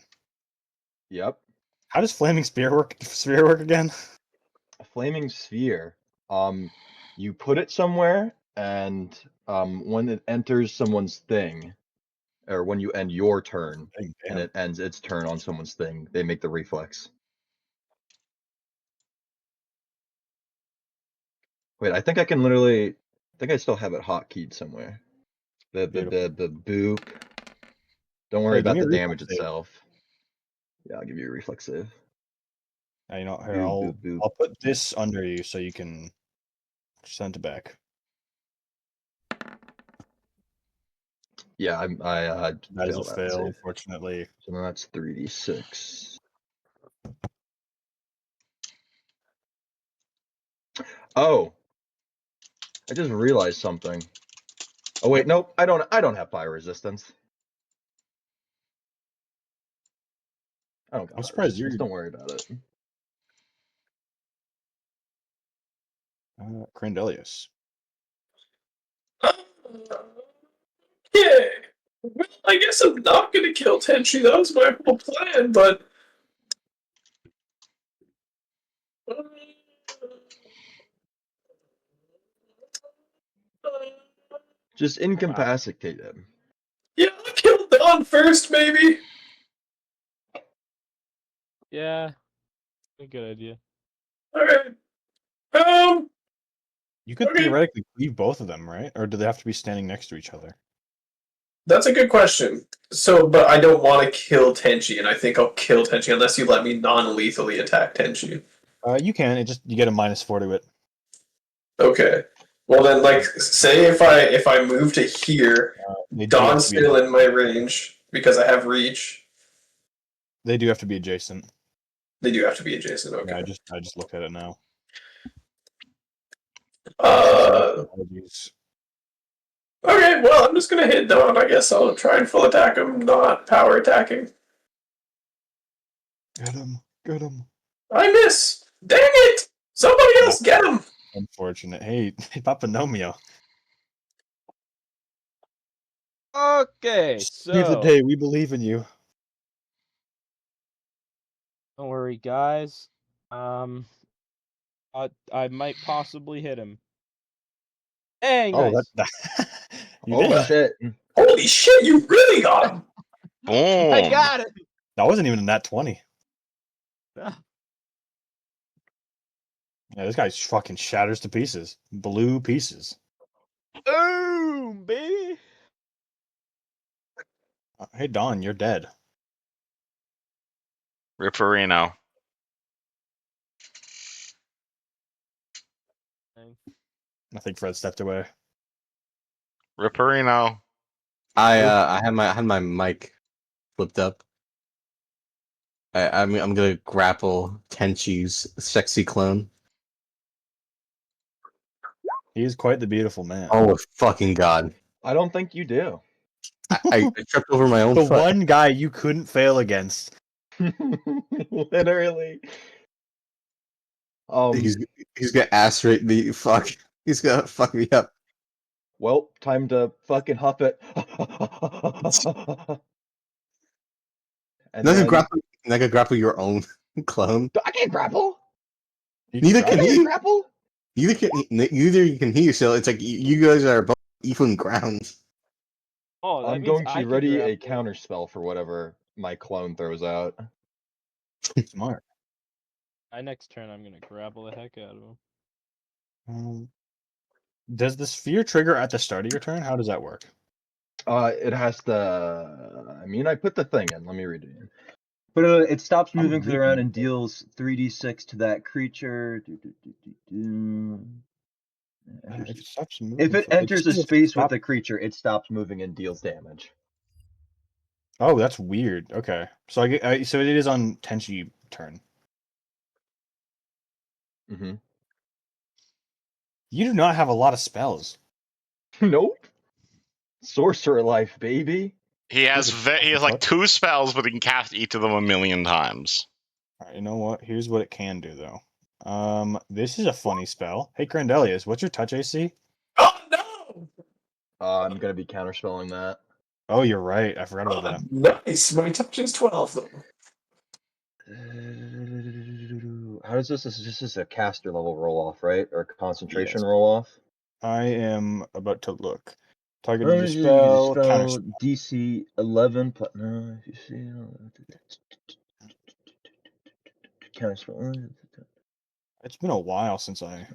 Yep.
how does flaming spear work? Spear work again?
A flaming sphere. You put it somewhere, and when it enters someone's thing, or when you end your turn, and
Damn.
it ends its turn on someone's thing, they make the reflex. Wait, I think I can literally. I think I still have it hotkeyed somewhere. The boop. Don't worry
Hey, give
about
me
the
a
damage
reflex save.
itself. Yeah, I'll give you a reflex save.
You know, here
Boop, boop, boop.
I'll put this under you so you can send it back.
Yeah, I
That is a
failed that
fail,
save.
unfortunately.
So now that's 3d6. Oh, I just realized something. Oh wait, nope, I don't have fire resistance. I don't got
I'm
fire
surprised
resistance.
you're
Don't worry about it.
Crandelius.
Yeah. Well, I guess I'm not gonna kill Tenchi. That was my whole plan, but.
Just incapacitate him.
Yeah, I'll kill Don first, maybe.
Yeah, a good idea.
Alright.
You could
Okay.
theoretically leave both of them, right? Or do they have to be standing next to each other?
That's a good question. So, but I don't want to kill Tenchi, and I think I'll kill Tenchi unless you let me non-lethally attack Tenchi.
You can. You get a -4 to it.
Okay. Well then, like, say if I move to here,
They do have
Don's
to be.
still in my range because I have reach.
They do have to be adjacent.
They do have to be adjacent. Okay.
Yeah, I just looked at it now.
Okay. Well, I'm just gonna hit Don. I guess I'll try and full attack him, not power attacking.
Get him! Get him!
I miss. Dang it! Somebody else get him.
Unfortunate. Hey, Papa Nomio.
Okay,
Save the
so
day. We believe in you.
don't worry, guys. I might possibly hit him. Dang,
Oh,
nice.
You
Oh
did.
shit.
Holy shit! You really got him.
Boom.
I got it.
That wasn't even a nat 20.
Ah.
Yeah, this guy fucking shatters to pieces. Blue pieces.
Boom, baby.
Hey, Don, you're dead.
Ripperino.
I think Fred stepped away.
Ripperino.
I had my mic flipped up. I'm gonna grapple Tenchi's sexy clone.
He is quite the beautiful man.
Oh fucking god!
I don't think you do.
I tripped over my own
The
foot.
one guy you couldn't fail against.
Literally.
He's gonna ass rape me. Fuck. He's gonna fuck me up.
Well, time to fucking huff it. And
Not
then
gonna grapple your own clone.
I can't grapple.
Neither
tried
can
I
he.
can't grapple.
Neither you can he. So it's like you guys are both even ground.
Oh, that
I'm
means
going
I
to
can
ready a
grapple.
counter spell for whatever my clone throws out.
Smart.
My next turn, I'm gonna grapple the heck out of him.
Does the sphere trigger at the start of your turn? How does that work?
It has to. I mean, I put the thing in. Let me read it again. But it stops
I'm
moving for the
reading
round
it.
and deals 3d6 to that creature.
If it stops moving,
If it
it
enters
just
a
says if it
space with
stops-
the creature, it stops moving and deals damage.
Oh, that's weird. Okay, so so it is on Tenchi turn.
Mm-hmm.
You do not have a lot of spells.
Nope. Sorcerer life, baby.
He has like 2 spells, but he can cast each of them 1,000,000 times.
All right, you know what? Here's what it can do, though. This is a funny spell. Hey, Grandelius, what's your touch AC?
Oh no!
I'm gonna be counterspelling that.
Oh, you're right. I forgot about that.
Nice. My touch is 12 though.
How does this? This is a caster level roll off, right? Or concentration
Yes.
roll off?
I am about to look. Target
Oh,
dispel, counter
spell DC 11. But no, if you see counterspell.
It's been a while since I.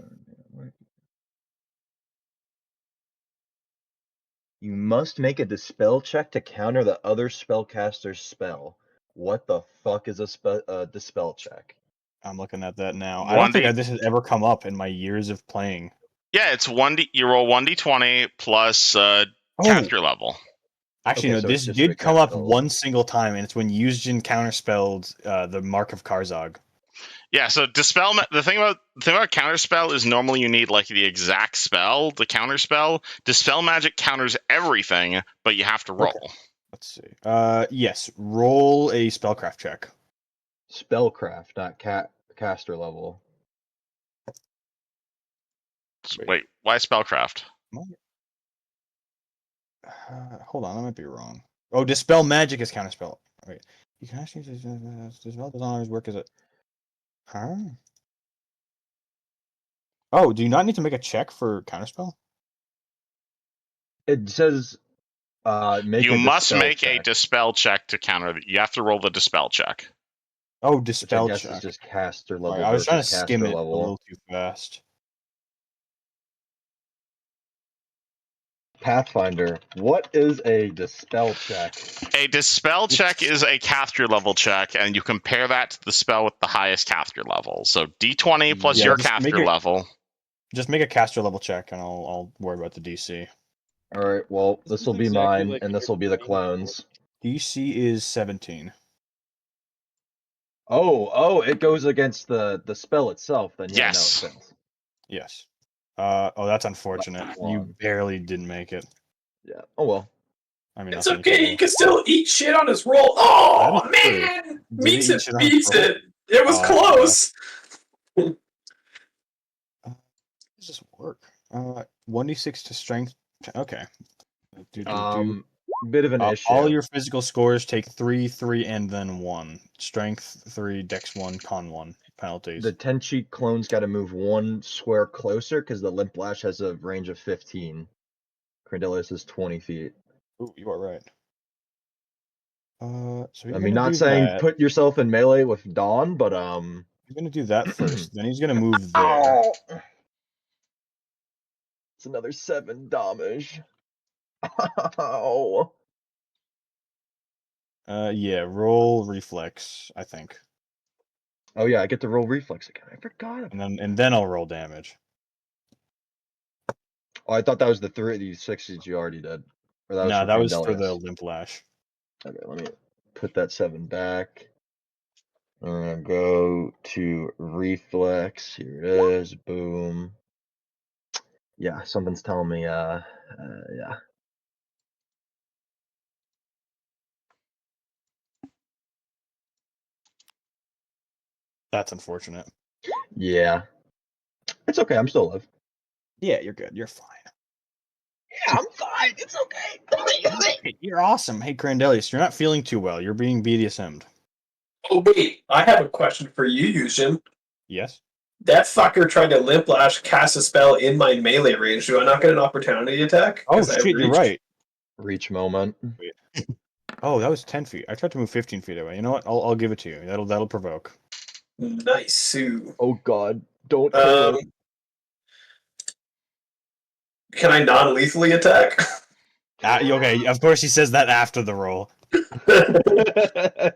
You must make a dispel check to counter the other spellcaster's spell. What the fuck is a dispel check?
I'm looking at that now. I don't think this has ever come up in my years of playing.
Yeah, it's 1d. You roll 1d20 plus caster level.
Actually,
Okay,
no.
so
This
it's just
did
straight
come up
caster level.
one single time, and it's when Yuzjin counterspelled the Mark of Karzog.
Yeah, so dispel. The thing about counterspell is normally you need like the exact spell to counterspell. Dispel magic counters everything, but you have to roll.
Okay. Let's see. Yes. Roll a spellcraft check.
Spellcraft, not caster level.
Wait, why spellcraft?
Hold on, I might be wrong. Oh, dispel magic is counterspell. Wait, you can actually dispel doesn't always work as a. Huh? Oh, do you not need to make a check for counterspell?
It says make
You
a
must
dispel
make
check,
a dispel check to counter. You have to roll the dispel check.
Oh,
which I
dispel
guess
check.
is just caster
Right,
level
I was trying to
versus
skim
caster
it a
level.
little too fast.
Pathfinder, what is a dispel check?
A dispel check is a caster level check, and you compare that to the spell with the highest caster level. So D20 plus
Yeah,
your
just
caster level.
Just make a caster level check, and I'll worry about the DC.
All right, well, this will be
exactly
mine,
like
and
when
this
you're
will be the
playing
clones.
DC is 17.
Oh, it goes against the spell itself. Then yeah,
Yes.
no, it fails.
Yes. Oh, that's unfortunate. You
one.
barely didn't make it.
Yeah. Oh well.
I mean,
It's
nothing you can
okay.
do.
He can still eat shit on his roll. Oh
That is true.
man,
Did
meets
he eat
it,
shit on his
beats
roll?
it. It was
Oh,
close.
How does this work? 1d6 to strength. Okay.
Bit of an issue.
All your physical scores take 3, 3, and then 1. Strength 3, Dex 1, Con 1 penalties.
The Tenchi clone's got to move 1 square closer because the Limp Lash has a range of 15. Crandelius is 20 feet.
Ooh, you are right. So
I mean, not saying put yourself in melee with Dawn, but
He's gonna do that first. Then he's gonna move there.
It's another 7 damage. Ow.
Yeah, roll reflex, I think.
Oh yeah, I get to roll reflex again. I forgot.
And then I'll roll damage.
Oh, I thought that was the 3d6s you already did. Or that was
No,
for
that was for
Crandelius.
the limp lash.
Okay, let me put that 7 back. I'm gonna go to reflex. Here it is. Boom. Yeah, something's telling me. Yeah.
That's unfortunate.
Yeah. It's okay. I'm still alive.
Yeah, you're good. You're fine.
Yeah, I'm fine. It's okay.
You're awesome. Hey, Crandelius, you're not feeling too well. You're being BDSM'd.
Oh wait, I have a question for you, Yushin.
Yes?
That fucker tried to limp lash cast a spell in my melee range. Do I not get an opportunity attack?
Oh,
'Cause I have
shit, you're
reach?
right.
Reach moment.
Oh, that was 10 feet. I tried to move 15 feet away. You know what? I'll give it to you. That'll provoke.
Nice, Sue.
Oh god, don't kill him.
Can I non-lethally attack?
Okay, of course he says that after the roll.
Hey, I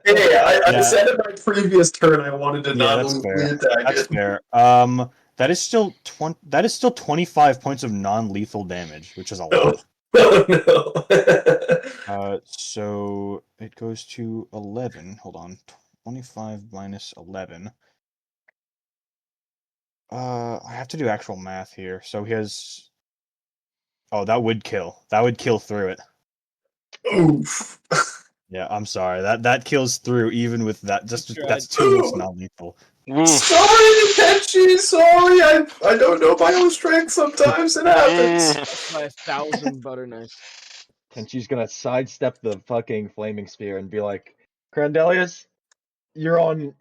Yeah.
said in my previous turn I wanted to
Yeah, that's fair.
non-lethally attack
That's
it.
fair. That is still 25 points of non-lethal damage, which is a lot.
Oh no.
So it goes to 11. Hold on. 25 minus 11. I have to do actual math here. So he has. Oh, that would kill. That would kill through it.
Oof.
Yeah, I'm sorry. That kills through even with that. Just
Tried.
that's too much non-lethal.
Oof.
Sorry, Tenchi, sorry. I don't know my own strength sometimes. It happens.
Oof.
By 1,000 butter knives.
And she's gonna sidestep the fucking flaming spear and be like, Crandelius, you're on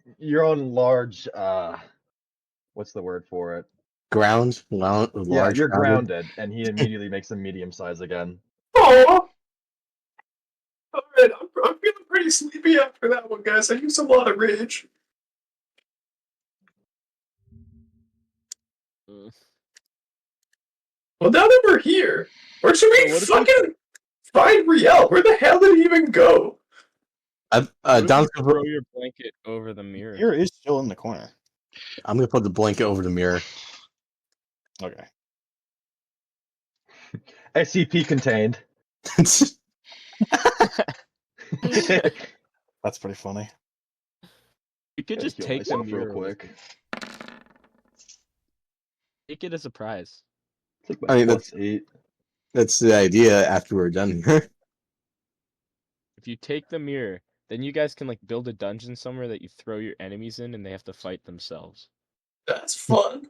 large what's the word for it?
Ground,
Yeah,
large.
you're
grounded.
grounded, and he immediately makes him medium size again.
Aw. Alright, I'm feeling pretty sleepy after that one, guys. I used a lot of rage.
Mm.
Well, now that we're here, where should we
What if
fucking find Riel? Where the hell did he even go?
What if
Down
you throw your blanket over the mirror?
Here is still in the corner.
I'm gonna put the blanket over the mirror.
Okay.
SCP contained.
That's pretty funny.
You could
Gotta
just
heal
take the
myself real
mirror.
quick.
Take it as a prize.
Take
I
my
mean,
plus 8.
That's the idea after we're done here.
If you take the mirror, then you guys can like build a dungeon somewhere that you throw your enemies in and they have to fight themselves.
That's fun.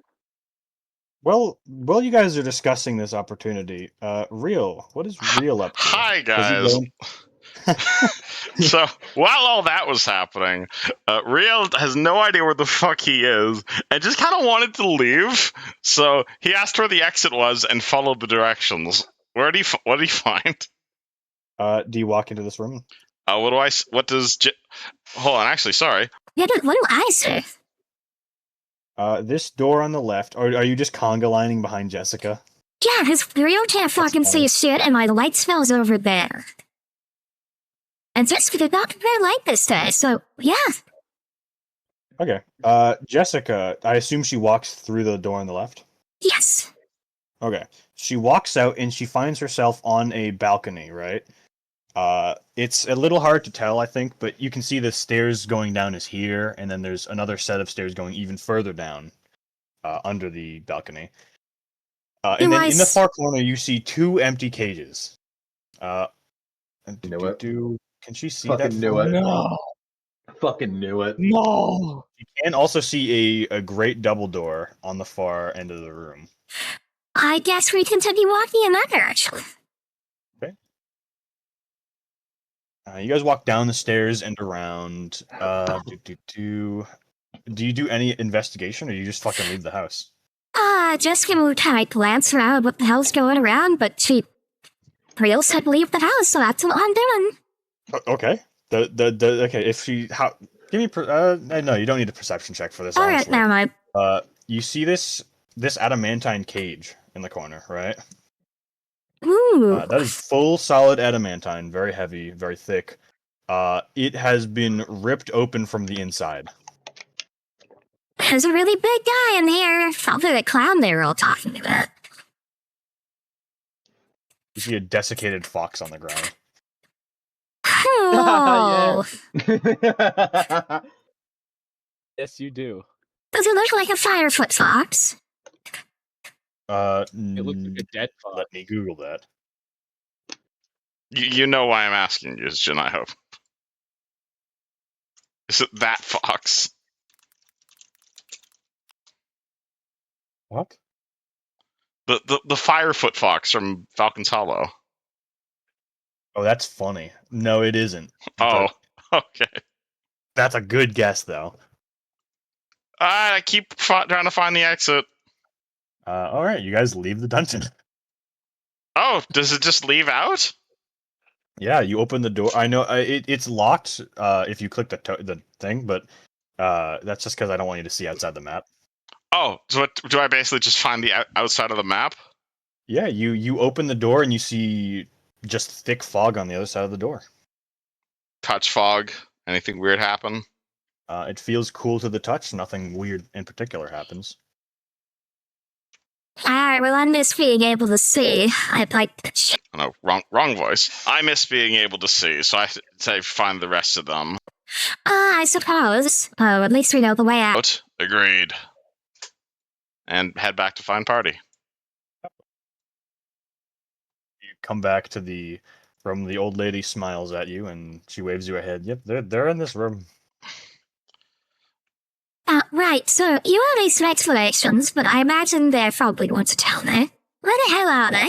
Well, while you guys are discussing this opportunity, Riel, what is Riel up to?
Hi,
Does he
guys.
go in-
So while all that was happening, Riel has no idea where the fuck he is and just kind of wanted to leave. So he asked where the exit was and followed the directions. What did he find?
do you walk into this room?
What does? Hold on, actually, sorry.
Yeah, what do I say?
This door on the left, or are you just conga lining behind Jessica?
Yeah, because Riel can't fucking see
fine.
shit, and my light spell's over there. And Jessica did not prepare light this day, so yeah.
Okay. Jessica, I assume she walks through the door on the left?
Yes.
Okay. She walks out and she finds herself on a balcony, right? It's a little hard to tell, I think, but you can see the stairs going down is here, and then there's another set of stairs going even further down, under the balcony. And then in the far corner, you see 2 empty cages.
Knew it.
Can she see
Fucking
that?
knew
far?
it.
No!
Fucking knew it.
No!
You can also see a great double door on the far end of the room.
I guess we continue walking in that direction.
You guys walk down the stairs and around. Do you do any investigation, or you just fucking leave the house?
Jessica moved to glance around what the hell's going around, but Riel said leave the house, so that's what I'm doing.
Okay. Okay. If she give me no, you don't need a perception check for this.
All right,
honestly.
never mind.
You see this adamantine cage in the corner, right?
Ooh.
That is full solid adamantine, very heavy, very thick. It has been ripped open from the inside.
There's a really big guy in here. Probably the clown they were all talking about.
You see a desiccated fox on the ground.
Oh.
Yes, you do.
Does it look like a firefoot fox?
It looks like a dead fox.
Let me Google that.
You know why I'm asking you, Jin, I hope. Is it that fox?
What?
The Firefoot fox from Falcon's Hollow.
Oh, that's funny. No, it isn't.
Oh,
But
okay.
that's a good guess, though.
I keep trying to find the exit.
All right, you guys leave the dungeon.
Oh, does it just leave out?
Yeah, you open the door. I know it's locked if you click the thing, but that's just because I don't want you to see outside the map.
Oh, so what, do I basically just find the outside of the map?
Yeah, you open the door and you see just thick fog on the other side of the door.
Touch fog. Anything weird happen?
It feels cool to the touch. Nothing weird in particular happens.
Alright, well, I miss being able to see. I'd like to
Oh, no, wrong voice. I miss being able to see, so I say find the rest of them.
I suppose. Oh, at least we know the way out.
Out. Agreed. And head back to find party.
You come back to the room. The old lady smiles at you and she waves you ahead. Yep, they're in this room.
Right, so you have these explanations, but I imagine they probably want to tell me. Where the hell are they?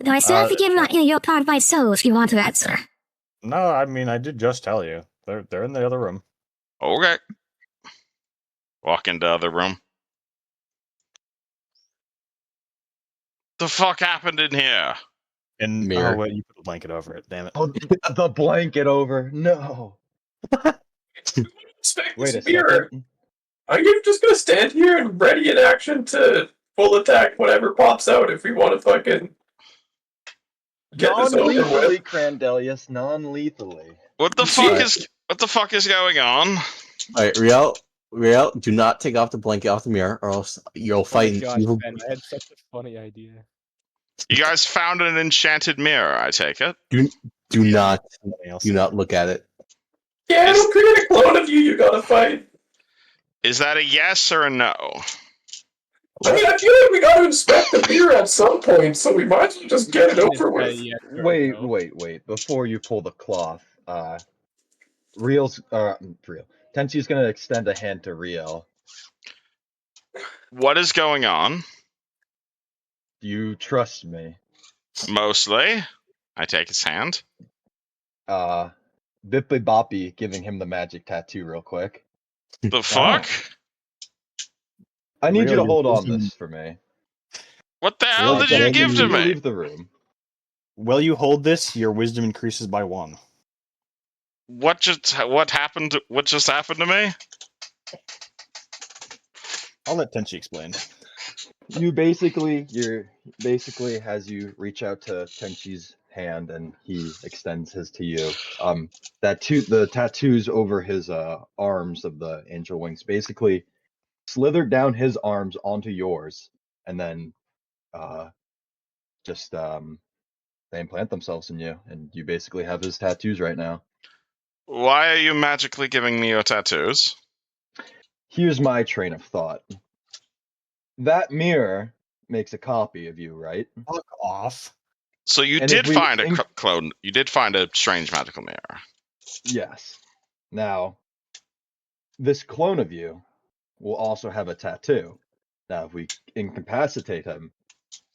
Do I still have to give your part of my soul if you want to answer?
No, I mean I did just tell you. They're in the other room.
Okay. Walk into the other room. The fuck happened in here?
And
Mirror.
oh wait, you put a blanket over it. Damn it.
Oh, the blanket over. No.
Expect
Wait a
this mirror.
second.
Are you just gonna stand here and ready in action to full attack whatever pops out if we want to fucking get this over
Non-lethally,
with?
Crandelius. Non-lethally.
What the fuck is going on?
Alright, Riel, do not take off the blanket off the mirror, or else you'll
Oh my
fight an
god,
evil.
Ben, I had such a funny idea.
You guys found an enchanted mirror, I take it.
Do not
Something else.
look at it.
Yeah,
Is-
it'll create a clone of you. You gotta fight.
Is that a yes or a no?
I mean, I feel like we gotta inspect the mirror at some point, so we might as well just get it over with.
Wait. Before you pull the cloth, Riel. Tenchi's gonna extend a hand to Riel.
What is going on?
Do you trust me?
Mostly. I take his hand.
Bippy Boppy giving him the magic tattoo real quick.
The fuck?
I need you
Riel,
to
your
hold on
wisdom-
this for me.
What the hell
Really,
did you give to
You
me?
leave the room.
While you hold this, your wisdom increases by 1.
What just happened to me?
I'll let Tenchi explain.
You're basically as you reach out to Tenchi's hand and he extends his to you. The tattoos over his arms of the angel wings basically slithered down his arms onto yours, and then they implant themselves in you, and you basically have his tattoos right now.
Why are you magically giving me your tattoos?
Here's my train of thought. That mirror makes a copy of you, right?
Fuck off.
So you
And
did
if we
find a clone. You did find a strange magical mirror.
Yes. Now, this clone of you will also have a tattoo. Now, if we incapacitate him,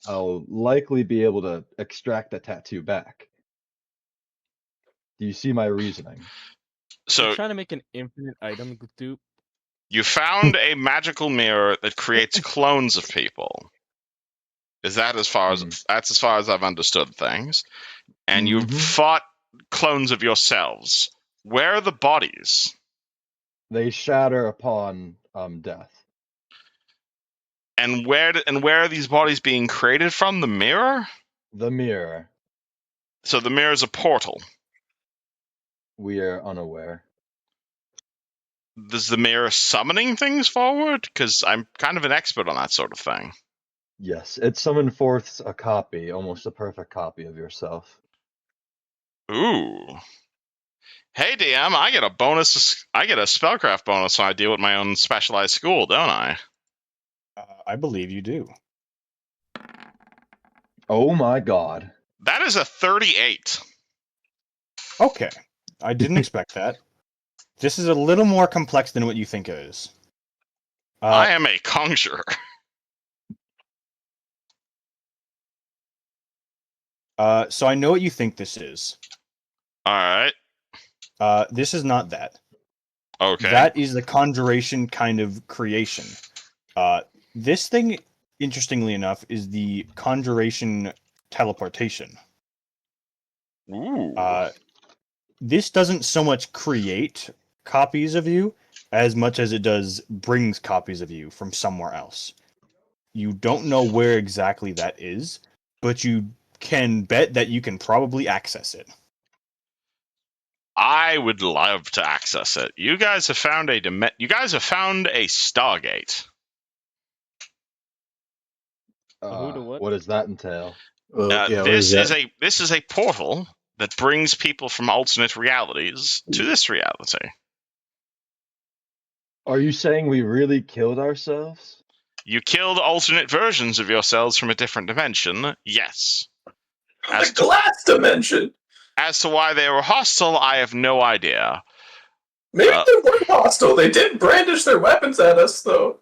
I'll likely be able to extract the tattoo back. Do you see my reasoning?
So
You're trying to make an infinite item dupe.
you found a magical mirror that creates clones of people. Is that as far as that's as far as I've understood things? And you fought clones of yourselves. Where are the bodies?
They shatter upon death.
And where are these bodies being created from? The mirror?
The mirror,
So the mirror is a portal.
we are unaware.
Is the mirror summoning things forward? Because I'm kind of an expert on that sort of thing.
Yes, it summoned forth a copy, almost a perfect copy of yourself.
Ooh. Hey DM, I get a bonus. I get a spellcraft bonus when I deal with my own specialized school, don't I?
I believe you do.
Oh my god.
That is a 38.
Okay. I didn't expect that. This is a little more complex than what you think it is.
I am a conjurer.
So I know what you think this is.
All right.
This is not that.
Okay.
That is the conjuration kind of creation. This thing, interestingly enough, is the conjuration teleportation.
Ooh.
This doesn't so much create copies of you as much as it does brings copies of you from somewhere else. You don't know where exactly that is, but you can bet that you can probably access it.
I would love to access it. You guys have found a Stargate.
Who to what?
What does that entail?
Well, yeah, what is that?
This is a portal that brings people from alternate realities to this reality.
Are you saying we really killed ourselves?
You killed alternate versions of yourselves from a different dimension, yes.
The glass dimension.
As to why they were hostile, I have no idea.
Maybe they weren't hostile. They did brandish their weapons at us, though.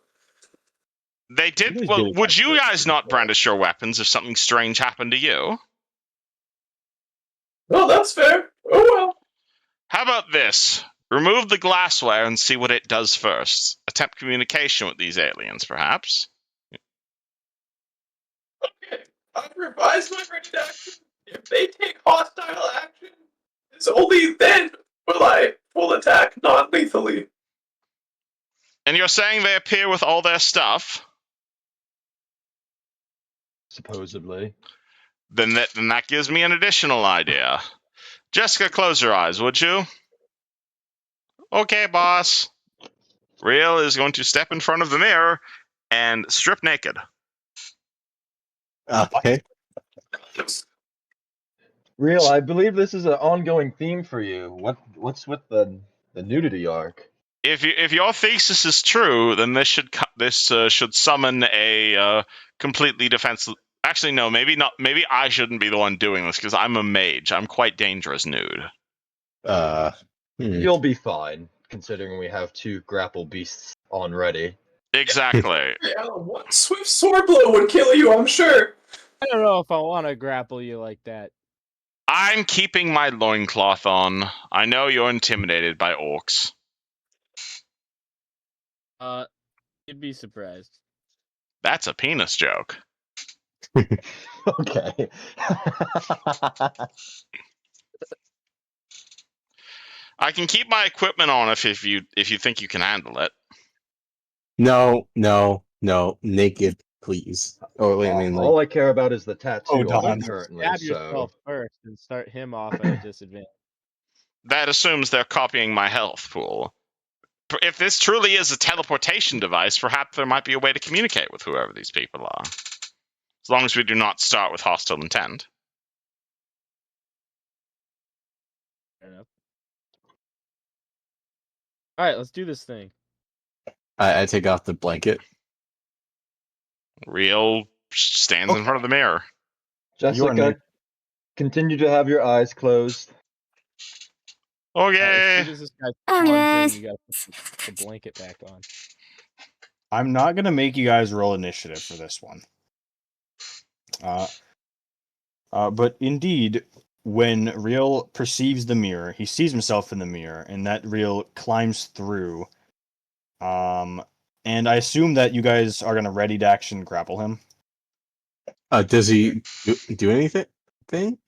They did.
You guys
Well,
did
would
attack
you
us.
guys not brandish your weapons if something strange happened to you?
Well, that's fair. Oh well.
How about this? Remove the glassware and see what it does first. Attempt communication with these aliens, perhaps.
Okay, I've revised my ready action. If they take hostile action, it's only then will I full attack non-lethally.
And you're saying they appear with all their stuff?
Supposedly.
Then that gives me an additional idea. Jessica, close your eyes, would you? Okay, boss. Riel is going to step in front of the mirror and strip naked.
Okay.
Real, I believe this is an ongoing theme for you. What's with the nudity arc?
If your thesis is true, then this should summon a completely defenseless. Actually, no, maybe not. Maybe I shouldn't be the one doing this because I'm a mage. I'm quite dangerous nude.
You'll be fine, considering we have 2 grapple beasts on ready.
Exactly.
Yeah, one swift sword blow would kill you, I'm sure.
I don't know if I want to grapple you like that.
I'm keeping my loincloth on. I know you're intimidated by orcs.
You'd be surprised.
That's a penis joke.
Okay.
I can keep my equipment on if you think you can handle it.
No, naked, please. Oh, wait, I mean, like,
all I care about is the tattoo
Oh,
on
Don.
me currently.
Stab
So
yourself first and start him off at a disadvantage.
That assumes they're copying my health pool. If this truly is a teleportation device, perhaps there might be a way to communicate with whoever these people are. As long as we do not start with hostile intent.
Fair enough. All right, let's do this thing.
I take off the blanket.
Riel stands in front of the mirror.
You're
Jessica, continue to have your eyes closed.
All right,
Okay.
as soon as this guy
Okay.
runs in, you gotta put the blanket back on.
I'm not gonna make you guys roll initiative for this one. But indeed, when Riel perceives the mirror, he sees himself in the mirror, and that Riel climbs through. And I assume that you guys are gonna ready to action grapple him.
Does he do anything?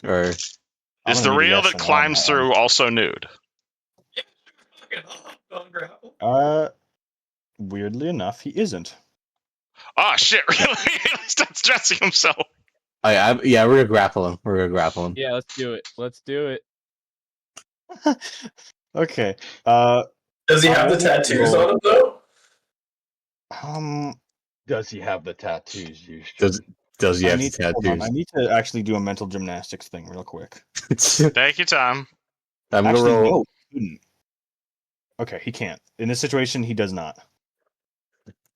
Or
I'm
Is
gonna
the
need a
Riel
yes
that
or no on
climbs
that
through also nude?
Don't grapple.
one. Weirdly enough, he isn't.
Oh shit! Really? Starts dressing himself.
yeah, we're gonna grapple him. We're gonna grapple him.
Yeah, let's do it. Let's do it.
Okay.
Does he have the tattoos on him, though?
Does he have the tattoos? You
Does he
I
have
need,
the
hold on,
tattoos?
I need to actually do a mental gymnastics thing real quick.
Take your time.
I'm gonna
Actually,
roll.
no, he couldn't. Okay, he can't. In this situation, he does not.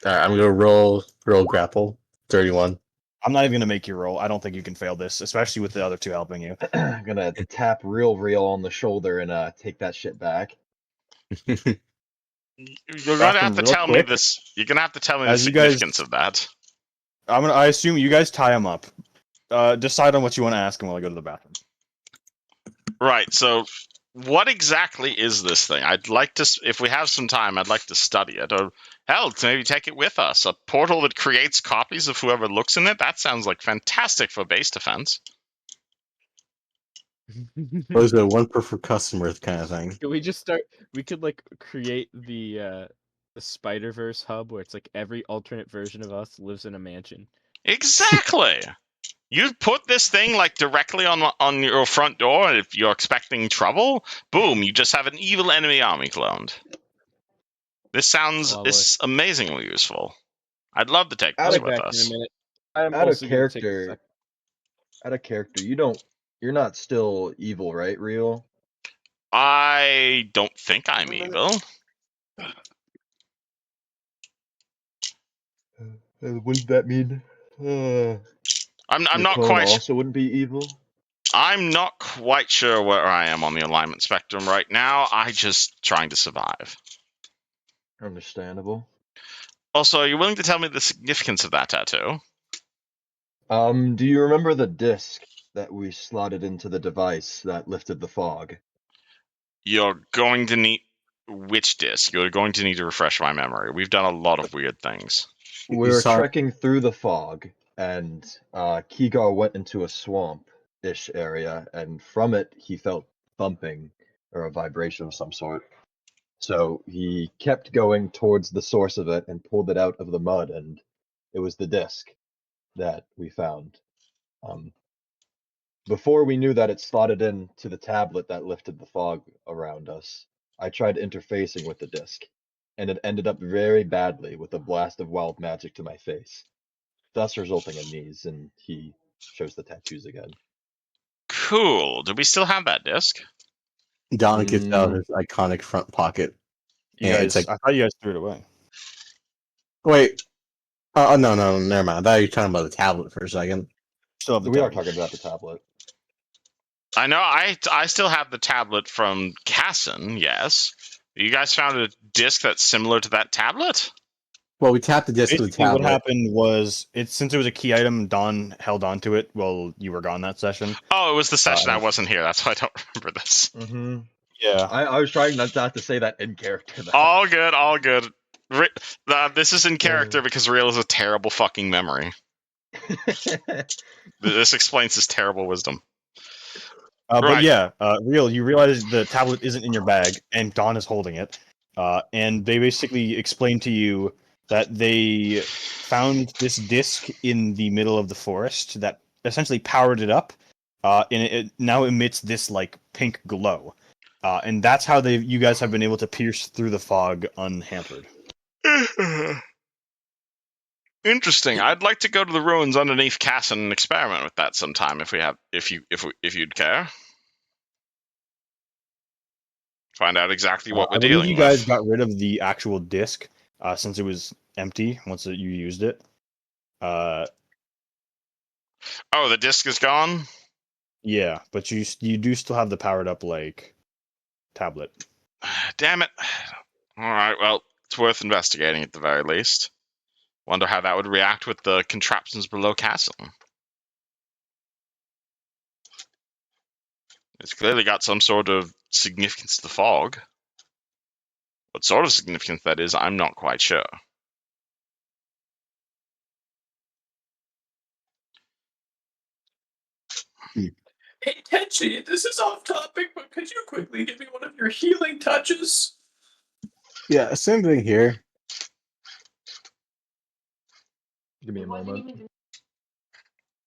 I'm gonna roll grapple. 31.
I'm not even gonna make you roll. I don't think you can fail this, especially with the other 2 helping you.
gonna tap Real on the shoulder and take that shit back.
You're gonna
Grapple
have to
real
tell me
quick.
this. You're gonna have to tell me the
As you guys-
significance of that.
I assume you guys tie him up. Decide on what you want to ask him while I go to the bathroom.
Right. So, what exactly is this thing? I'd like to, if we have some time, I'd like to study it, or hell, to maybe take it with us. A portal that creates copies of whoever looks in it. That sounds like fantastic for base defense.
What is it? One per customer kind of thing.
Can we just start? We could like create the Spider-Verse hub where it's like every alternate version of us lives in a mansion.
Exactly. You put this thing like directly on your front door, and if you're expecting trouble, boom, you just have an evil enemy army cloned. This sounds
Lovely.
is amazingly useful. I'd love to take
Out
this
of-
with
Back in a
us.
minute. I'm
Out of
also gonna take a
character,
sec.
out of character, you're not still evil, right, Riel?
I don't think I'm evil.
What does that mean?
I'm
Your
not
clone
quite.
also wouldn't be evil.
I'm not quite sure where I am on the alignment spectrum right now. I just trying to survive.
Understandable.
Also, are you willing to tell me the significance of that tattoo?
Do you remember the disc that we slotted into the device that lifted the fog?
You're going to need which disc? You're going to need to refresh my memory. We've done a lot of weird things.
We
You
were
saw-
trekking through the fog, and Kigar went into a swamp-ish area, and from it he felt thumping or a vibration of some sort. So he kept going towards the source of it and pulled it out of the mud, and it was the disc that we found. Before we knew that it slotted in to the tablet that lifted the fog around us, I tried interfacing with the disc, and it ended up very badly with a blast of wild magic to my face, thus resulting in these, and he shows the tattoos again.
Cool. Do we still have that disc?
Don gets out his iconic front pocket.
You
Yeah,
guys,
it's like-
I thought you guys threw it away.
Wait. Oh, no, never mind. I thought you were talking about the tablet for a second.
Still have the
We are
tablet.
talking about the tablet.
I know. I still have the tablet from Casson. Yes. You guys found a disc that's similar to that tablet?
Well, we tapped the disc of the
Basically, what
tablet.
happened was, since it was a key item, Don held onto it while you were gone that session.
Oh, it was the session I
and-
wasn't here. That's why I don't remember this.
Mm-hmm.
Yeah.
I was trying not to say that in character, though.
All good. All good. This is in character because Riel has a terrible fucking memory. This explains his terrible wisdom.
But
Right.
yeah, Riel, you realize the tablet isn't in your bag, and Don is holding it. And they basically explained to you that they found this disc in the middle of the forest that essentially powered it up, and it now emits this like pink glow. And that's how you guys have been able to pierce through the fog unhampered.
Interesting. I'd like to go to the ruins underneath Casson and experiment with that sometime if you'd care. Find out exactly what we're
I believe
dealing
you guys
with.
got rid of the actual disc since it was empty once you used it.
Oh, the disc is gone?
Yeah, but you do still have the powered up like tablet.
Damn it. Alright, well, it's worth investigating at the very least. Wonder how that would react with the contraptions below Castle. It's clearly got some sort of significance to the fog. What sort of significance that is, I'm not quite sure.
Hey, Tenchi, this is off topic, but could you quickly give me one of your healing touches?
Yeah, same thing here.
Give me a moment.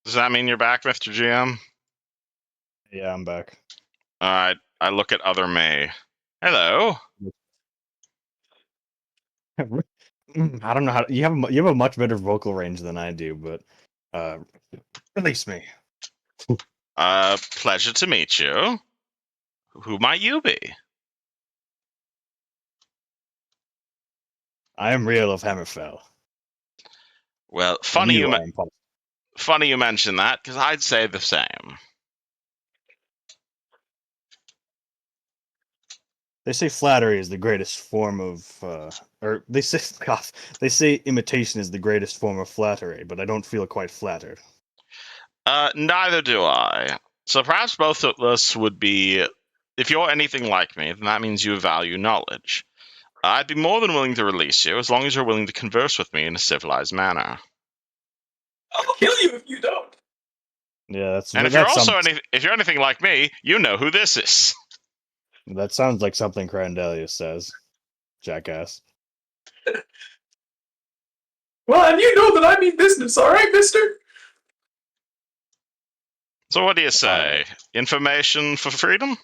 Does that mean you're back, Mr. GM?
Yeah, I'm back.
Alright, I look at other May. Hello.
I don't know how you have a much better vocal range than I do, but release me.
Pleasure to meet you. Who might you be?
I am Riel of Hammerfell.
Well,
And
funny you
I am Paul.
mention that, because I'd say the same.
They say flattery is the greatest form of, or they say, God, they say imitation is the greatest form of flattery, but I don't feel quite flattered.
Neither do I. So perhaps both of us would be... If you're anything like me, then that means you value knowledge. I'd be more than willing to release you, as long as you're willing to converse with me in a civilized manner.
I'll kill you if you don't.
Yeah, that's
And if you're
that
also
sounds
if you're anything like me, you know who this is.
that sounds like something Crandelius says. Jackass.
Well, and you know that I mean business, all right, Mister?
So what do you say? Information for freedom?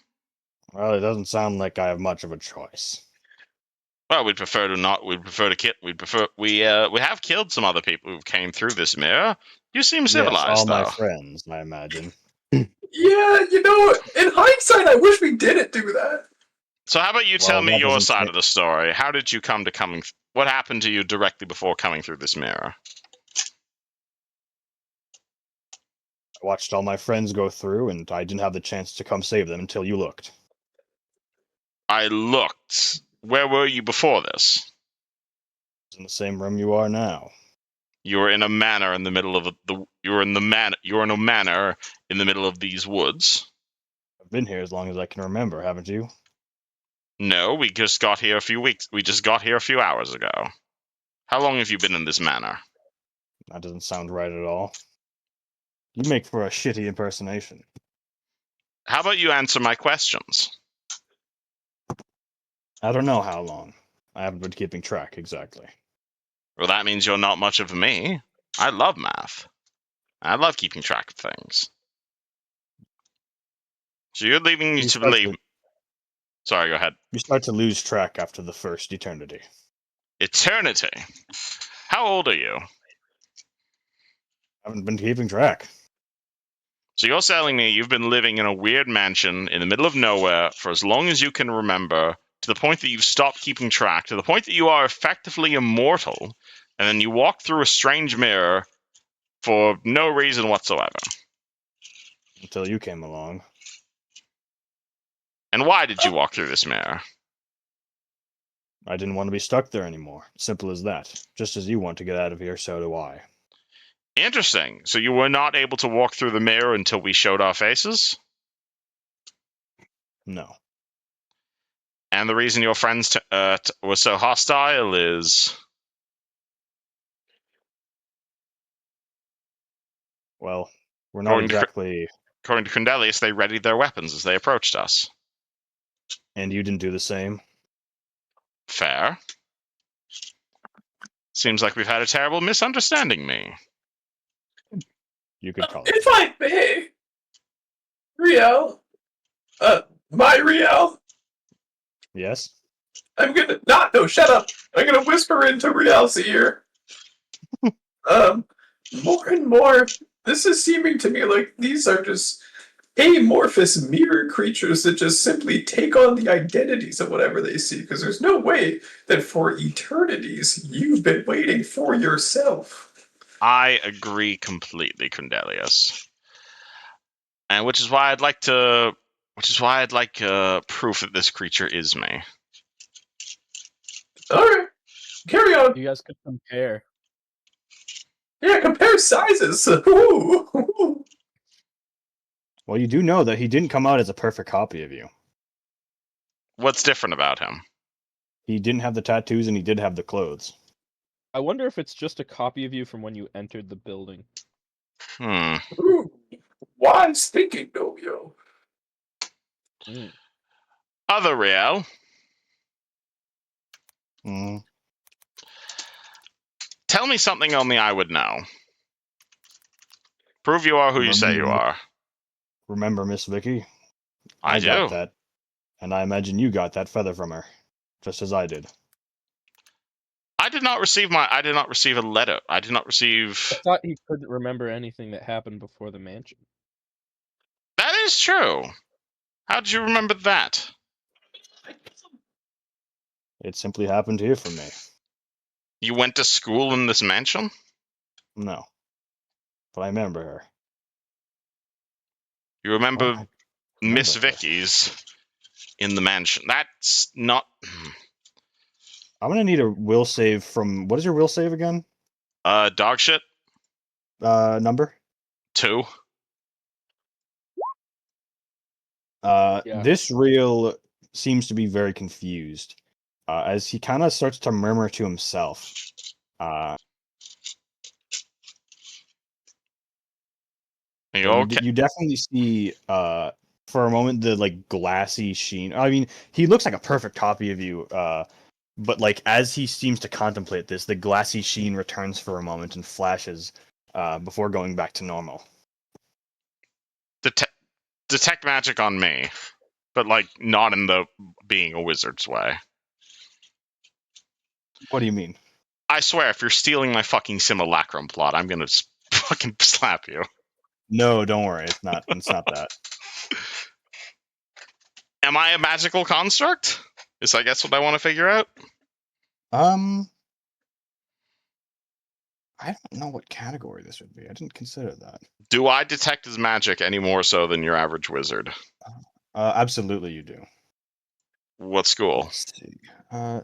Well, it doesn't sound like I have much of a choice.
Well, we'd prefer to not. We'd prefer to kill. We have killed some other people who came through this mirror. You seem
Yes,
civilized,
all my
though.
friends, I imagine.
Yeah, you know, in hindsight, I wish we didn't do that.
So how about you
Well,
tell me
that
your
doesn't
side
cha-
of the story? How did you come to coming? What happened to you directly before coming through this mirror?
I watched all my friends go through, and I didn't have the chance to come save them until you looked.
I looked. Where were you before this?
I was in the same room you are now.
You were in a manor in the middle of the. You were in the man. You were in a manor in the middle of these woods.
I've been here as long as I can remember, haven't you?
No, we just got here a few weeks. We just got here a few hours ago. How long have you been in this manor?
That doesn't sound right at all. You make for a shitty impersonation.
How about you answer my questions?
I don't know how long. I haven't been keeping track exactly.
Well, that means you're not much of me. I love math. I love keeping track of things. So you're leaving me
You
to
start
believe. Sorry, go ahead.
You start to lose track after the first eternity.
Eternity. How old are you?
I haven't been keeping track.
So you're telling me you've been living in a weird mansion in the middle of nowhere for as long as you can remember, to the point that you've stopped keeping track, to the point that you are effectively immortal, and then you walk through a strange mirror for no reason whatsoever.
Until you came along.
And why did you walk through this mirror?
I didn't want to be stuck there anymore. Simple as that. Just as you want to get out of here, so do I.
Interesting. So you were not able to walk through the mirror until we showed our faces?
No.
And the reason your friends were so hostile is...
Well, we're not exactly...
According to Crandelius, they readied their weapons as they approached us.
And you didn't do the same?
Fair. Seems like we've had a terrible misunderstanding, me.
You could call it.
If I may, Riel, my Riel,
Yes?
I'm gonna shut up. I'm gonna whisper into Riel's ear. More and more, this is seeming to me like these are just amorphous mirror creatures that just simply take on the identities of whatever they see, because there's no way that for eternities you've been waiting for yourself.
I agree completely, Crandelius. And which is why I'd like proof that this creature is me.
Alright, carry on.
You guys could compare.
Yeah, compare sizes. Ooh.
Well, you do know that he didn't come out as a perfect copy of you.
What's different about him?
He didn't have the tattoos and he did have the clothes.
I wonder if it's just a copy of you from when you entered the building.
Ooh. Wise thinking, Novio.
Other Riel.
Mm.
Tell me something only I would know. Prove you are who you say you are.
Remember Miss Vicky?
I
got
do.
that. And I imagine you got that feather from her. Just as I did.
I did not receive a letter. I did not receive...
I thought he couldn't remember anything that happened before the mansion.
That is true. How did you remember that?
It simply happened here for me.
You went to school in this mansion?
No. But I remember her.
You remember
Well,
Miss
remember her.
Vicky's in the mansion. That's not...
I'm gonna need a will save from... What is your will save again?
Dog shit?
Number?
2.
Yeah.
This Riel seems to be very confused. As he kind of starts to murmur to himself.
Are you
So
okay?
you definitely see for a moment the like glassy sheen. I mean, he looks like a perfect copy of you, but like as he seems to contemplate this, the glassy sheen returns for a moment and flashes before going back to normal.
Detect magic on me, but like not in the being a wizard's way.
What do you mean?
I swear, if you're stealing my fucking simulacrum plot, I'm gonna fucking slap you.
No, don't worry. It's not. It's not that.
Am I a magical construct? Is I guess what I want to figure out.
I don't know what category this would be. I didn't consider that.
Do I detect as magic any more so than your average wizard?
Absolutely, you do.
What school?
Let's see.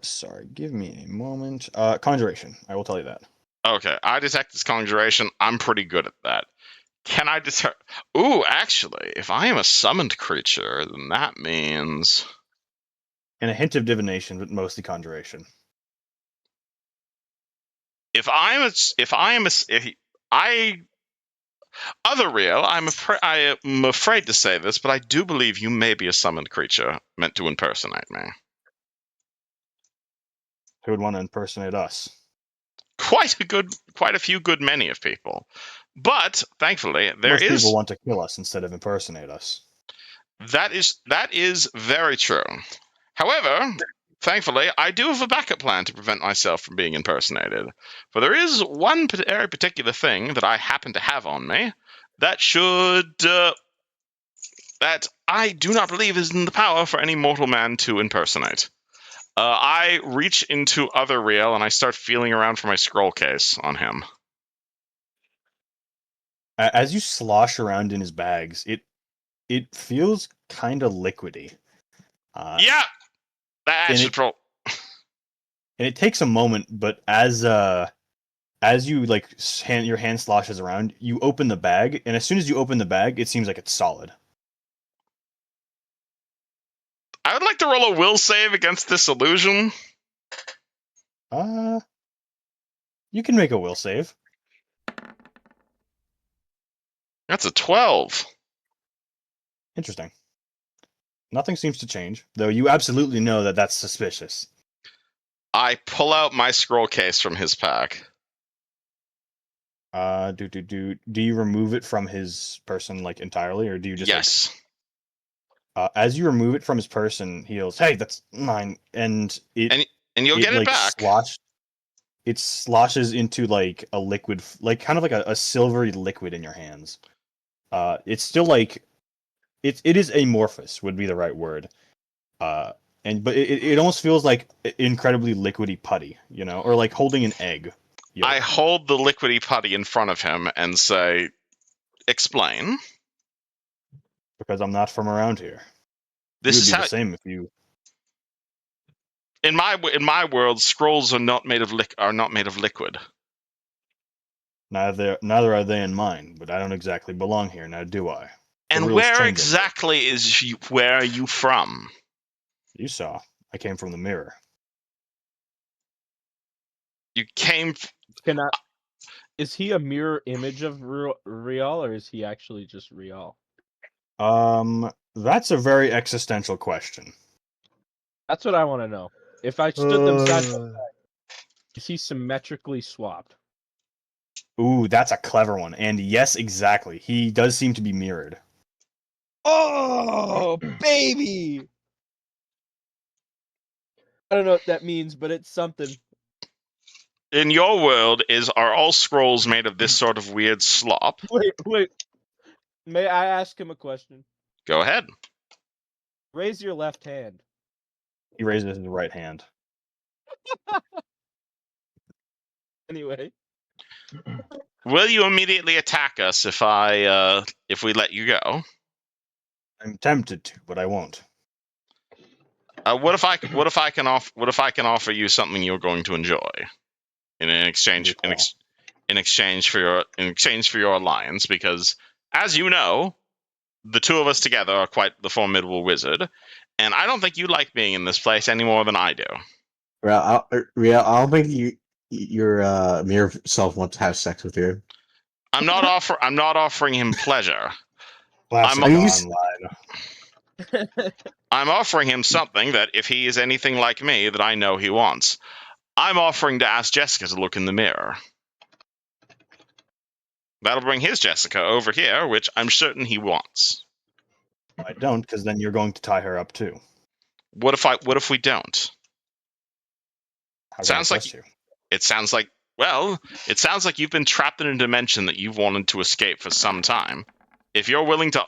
Sorry, give me a moment. Conjuration. I will tell you that.
Okay, I detect as conjuration. I'm pretty good at that. Can I detect? Ooh, actually, if I am a summoned creature, then that means
And a hint of divination, but mostly conjuration.
if other Riel, I am afraid to say this, but I do believe you may be a summoned creature meant to impersonate me.
Who would want to impersonate us?
Quite a few good many of people. But thankfully,
Most people want to kill us instead of impersonate us.
that is very true. However, thankfully, I do have a backup plan to prevent myself from being impersonated. For there is one very particular thing that I happen to have on me that that I do not believe is in the power for any mortal man to impersonate. I reach into other Riel and I start feeling around for my scroll case on him.
As you slosh around in his bags, it feels kind of liquidy.
Yeah, that should roll.
And it takes a moment, but as you like your hand sloshes around, you open the bag, and as soon as you open the bag, it seems like it's solid.
I would like to roll a will save against this illusion.
You can make a will save.
That's a 12.
Interesting. Nothing seems to change, though you absolutely know that that's suspicious.
I pull out my scroll case from his pack.
Do you remove it from his person like entirely, or do you just?
Yes.
As you remove it from his person, he yells, "Hey, that's mine!" And
and you'll get it back.
It sloshes into like a liquid, like kind of like a silvery liquid in your hands. It's still like it is amorphous would be the right word. But it almost feels like incredibly liquidy putty, you know, or like holding an egg. Yolk.
I hold the liquidy putty in front of him and say, "Explain."
Because I'm not from around here.
This
you would
is
be
how.
the same if you.
In my world, scrolls are not made of liquid.
Neither are they in mine, but I don't exactly belong here, now do I?
And where exactly where are you from?
You saw. I came from the mirror.
You came.
Is he a mirror image of Riel, or is he actually just Riel?
That's a very existential question.
That's what I want to know. If I stood them side by side, is he symmetrically swapped?
Ooh, that's a clever one. And yes, exactly. He does seem to be mirrored.
Oh, baby! I don't know what that means, but it's something.
In your world, are all scrolls made of this sort of weird slop?
Wait. May I ask him a question?
Go ahead.
Raise your left hand.
He raises his right hand.
Anyway.
Will you immediately attack us if we let you go?
I'm tempted to, but I won't.
What if I can offer you something you're going to enjoy in exchange for your alliance? Because as you know, the two of us together are quite the formidable wizard, and I don't think you like being in this place any more than I do.
Riel, I don't think your mirror self wants to have sex with you.
I'm not offering him pleasure.
Classic
I mean,
online.
I'm offering him something that, if he is anything like me, that I know he wants. I'm offering to ask Jessica to look in the mirror. That'll bring his Jessica over here, which I'm certain he wants.
I don't, because then you're going to tie her up too.
What if we don't?
How can
Sounds
I
like
trust you?
it sounds like you've been trapped in a dimension that you've wanted to escape for some time. If you're willing to,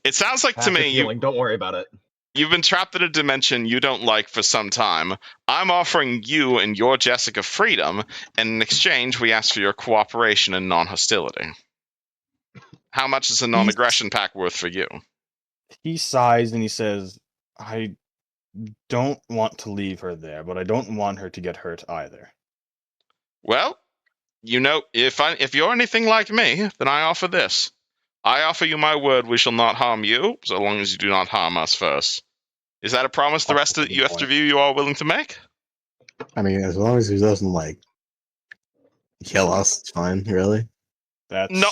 it sounds like to
Passive
me
healing, don't worry about it.
you've been trapped in a dimension you don't like for some time. I'm offering you and your Jessica freedom, and in exchange, we ask for your cooperation and non-hostility. How much is a non-aggression pact worth for you?
He sighs and he says, I don't want to leave her there, but I don't want her to get hurt either.
Well, if you're anything like me, then I offer this. I offer you my word we shall not harm you, so long as you do not harm us first. Is that a promise the rest of you are willing to make?
I mean, as long as he doesn't like kill us, it's fine. Really.
That's
No,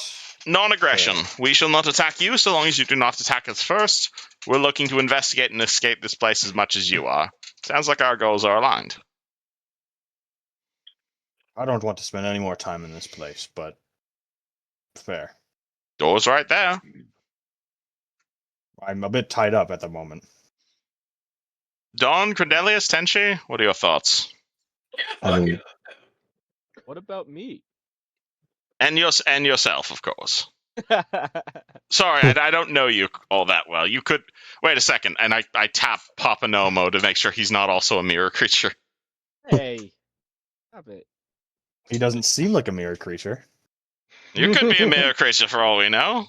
non-aggression.
fair.
We shall not attack you so long as you do not attack us first. We're looking to investigate and escape this place as much as you are. Sounds like our goals are aligned.
I don't want to spend any more time in this place, but fair.
Door's right there.
I'm a bit tied up at the moment.
Dawn, Credelius, Tenchi, what are your thoughts?
I mean,
What about me?
And yourself, of course. Sorry, I don't know you all that well. You could wait a second, and I tap Papa Nomo to make sure he's not also a mirror creature.
Hey, stop it.
He doesn't seem like a mirror creature.
You could be a mirror creature for all we know.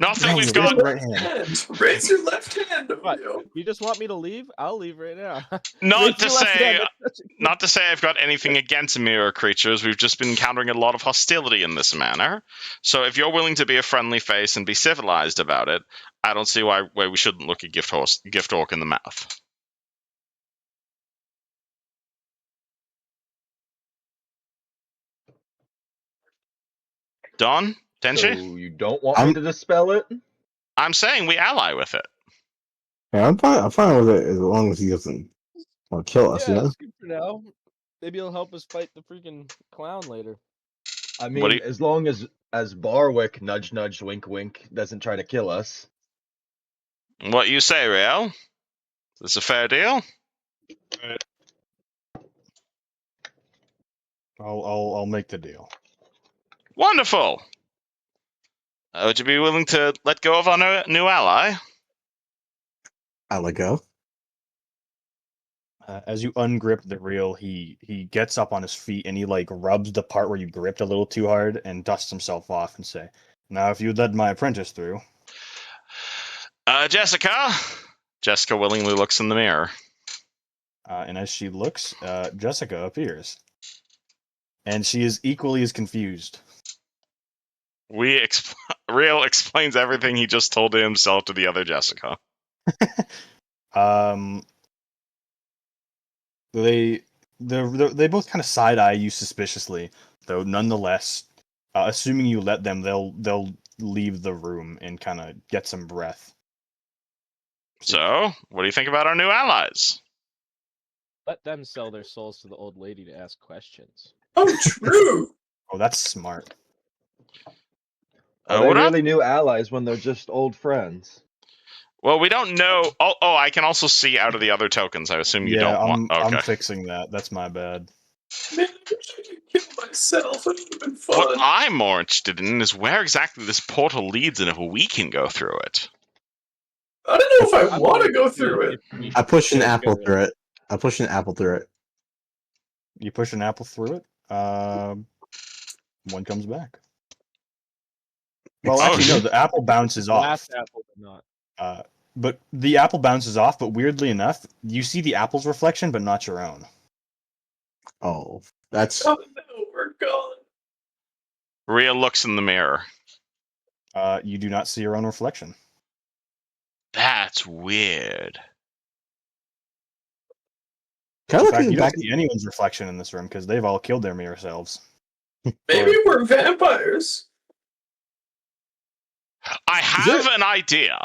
Not that
No,
we've
raise
got.
your right hand.
Raise your left hand.
What?
Yo.
You just want me to leave? I'll leave right now.
Not
Raise
to
your left
say,
hand, that's such a-
not to say I've got anything against mirror creatures. We've just been encountering a lot of hostility in this manor. So if you're willing to be a friendly face and be civilized about it, I don't see why we shouldn't look a gift orc in the mouth. Don, Tenchi,
So you don't want me to dispel it?
I'm saying we ally with it.
yeah, I'm fine with it as long as he doesn't want to kill us.
Yeah,
You know.
it's good for now. Maybe he'll help us fight the freaking clown later.
I
What
mean,
do you-
as long as Barwick, nudge nudge, wink wink, doesn't try to kill us.
What you say, Riel? Is this a fair deal?
I'll make the deal.
Wonderful. Would you be willing to let go of our new ally?
I let go.
As you ungrip the reel, he gets up on his feet and he like rubs the part where you gripped a little too hard and dusts himself off and say, "Now, if you led my apprentice through."
Jessica. Jessica willingly looks in the mirror.
And as she looks, Jessica appears, and she is equally as confused.
Riel explains everything he just told to himself to the other Jessica.
They both kind of side eye you suspiciously, though nonetheless, assuming you let them, they'll leave the room and kind of get some breath.
So, what do you think about our new allies?
Let them sell their souls to the old lady to ask questions.
Oh, true.
Oh, that's smart.
Are they
what up?
really new allies when they're just old friends?
Well, we don't know. Oh, I can also see out of the other tokens. I assume you don't want. Okay.
I'm fixing that. That's my bad.
Man, I wish I could kill myself. It would have been fun.
What I'm more interested in is where exactly this portal leads and if we can go through it.
I don't know if I
I'm
want to
going
go through it.
I pushed an apple through it. I pushed an apple through it.
You push an apple through it. One comes back. Well, actually, no. The apple bounces off.
Last apple, but not.
But the apple bounces off. But weirdly enough, you see the apple's reflection, but not your own.
Oh, that's
Oh no, we're gone.
Rhea looks in the mirror.
You do not see your own reflection.
That's weird.
kind
In
of
fact,
looking
you
back.
don't see anyone's reflection in this room because they've all killed their mirror selves.
Maybe we're vampires.
I have an idea.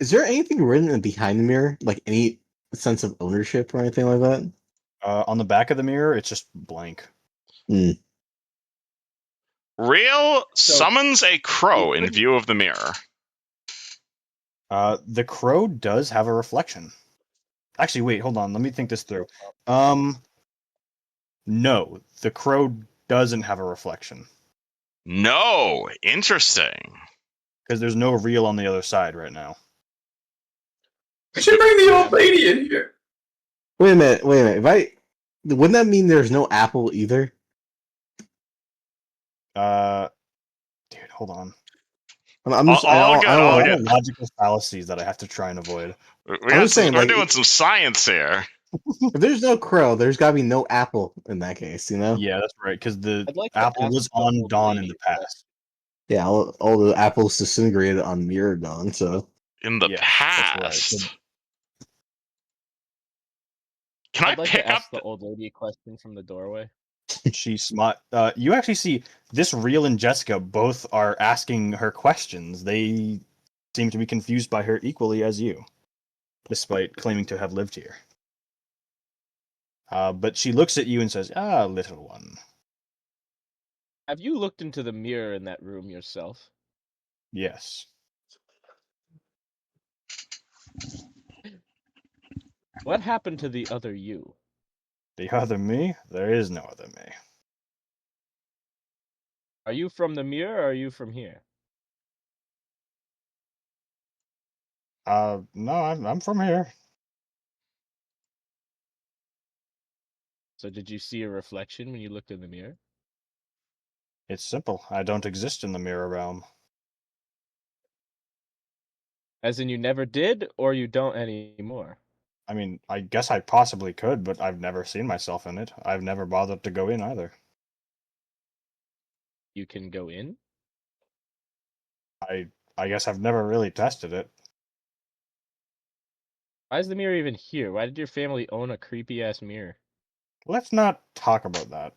Is there anything written behind the mirror? Like any sense of ownership or anything like that?
On the back of the mirror, it's just blank.
Riel summons a crow in
couldn't-
view of the mirror.
The crow does have a reflection. Actually, wait, hold on. Let me think this through. No, the crow doesn't have a reflection
No, interesting.
because there's no reel on the other side right now.
We should bring the old lady in here.
Wait a minute. Wouldn't that mean there's no apple either?
Dude, hold on.
I'm just,
All good,
I don't
all
A
wanna-
lot of logical fallacies that I have to try and avoid.
We're doing some science here.
If there's no crow, there's got to be no apple in that case, you know?
Yeah, that's right, because the
I'd like to
apple
ask
was
the
on
old
Dawn in
lady
the
a question.
past.
Yeah, all the apples disintegrated on Mirror Dawn, so.
In the
Yes, that's right.
past. Can I
I'd like
pick
to
up?
ask the old lady a question from the doorway.
She's smart. You actually see this Riel and Jessica both are asking her questions. They seem to be confused by her equally as you, despite claiming to have lived here. But she looks at you and says, "Ah, little one."
Have you looked into the mirror in that room yourself?
Yes.
What happened to the other you?
The other me? There is no other me.
Are you from the mirror or are you from here?
No, I'm from here.
So did you see a reflection when you looked in the mirror?
It's simple. I don't exist in the mirror realm.
As in you never did or you don't anymore?
I mean, I guess I possibly could, but I've never seen myself in it. I've never bothered to go in either.
You can go in?
I guess I've never really tested it.
Why is the mirror even here? Why did your family own a creepy ass mirror?
Let's not talk about that.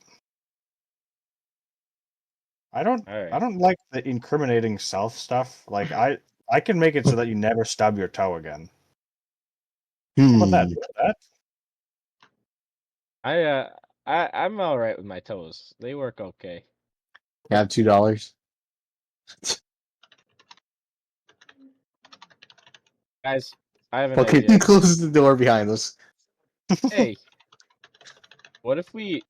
I don't
Alright.
like the incriminating self stuff. Like I can make it so that you never stub your toe again. How about that? That?
I'm alright with my toes. They work okay.
You have $2.
Guys, I have an
Okay,
idea.
he closes the door behind us.
Hey, what if we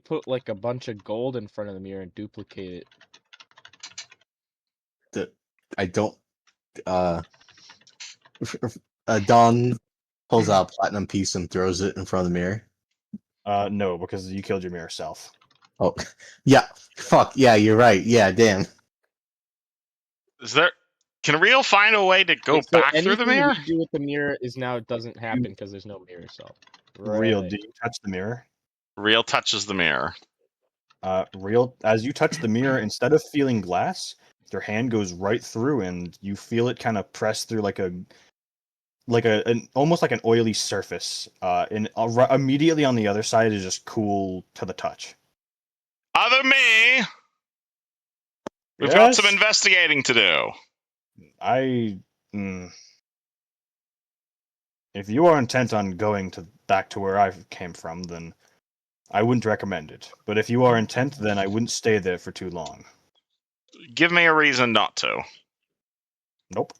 put like a bunch of gold in front of the mirror and duplicate it?
I don't. Dawn pulls out a platinum piece and throws it in front of the mirror.
No, because you killed your mirror self.
Oh, yeah. Fuck. Yeah, you're right. Yeah, damn.
Can Riel find a way to go
Wait, so
back through the
anything
mirror?
we do with the mirror is now it doesn't happen because there's no mirror self.
Real,
Right.
do you touch the mirror?
Riel touches the mirror.
Real, as you touch the mirror, instead of feeling glass, your hand goes right through, and you feel it kind of press through like an almost like an oily surface. And immediately on the other side is just cool to the touch.
Other me! We've got some
Yes?
investigating to do.
If you are intent on going back to where I came from, then I wouldn't recommend it. But if you are intent, then I wouldn't stay there for too long.
Give me a reason not to.
Nope.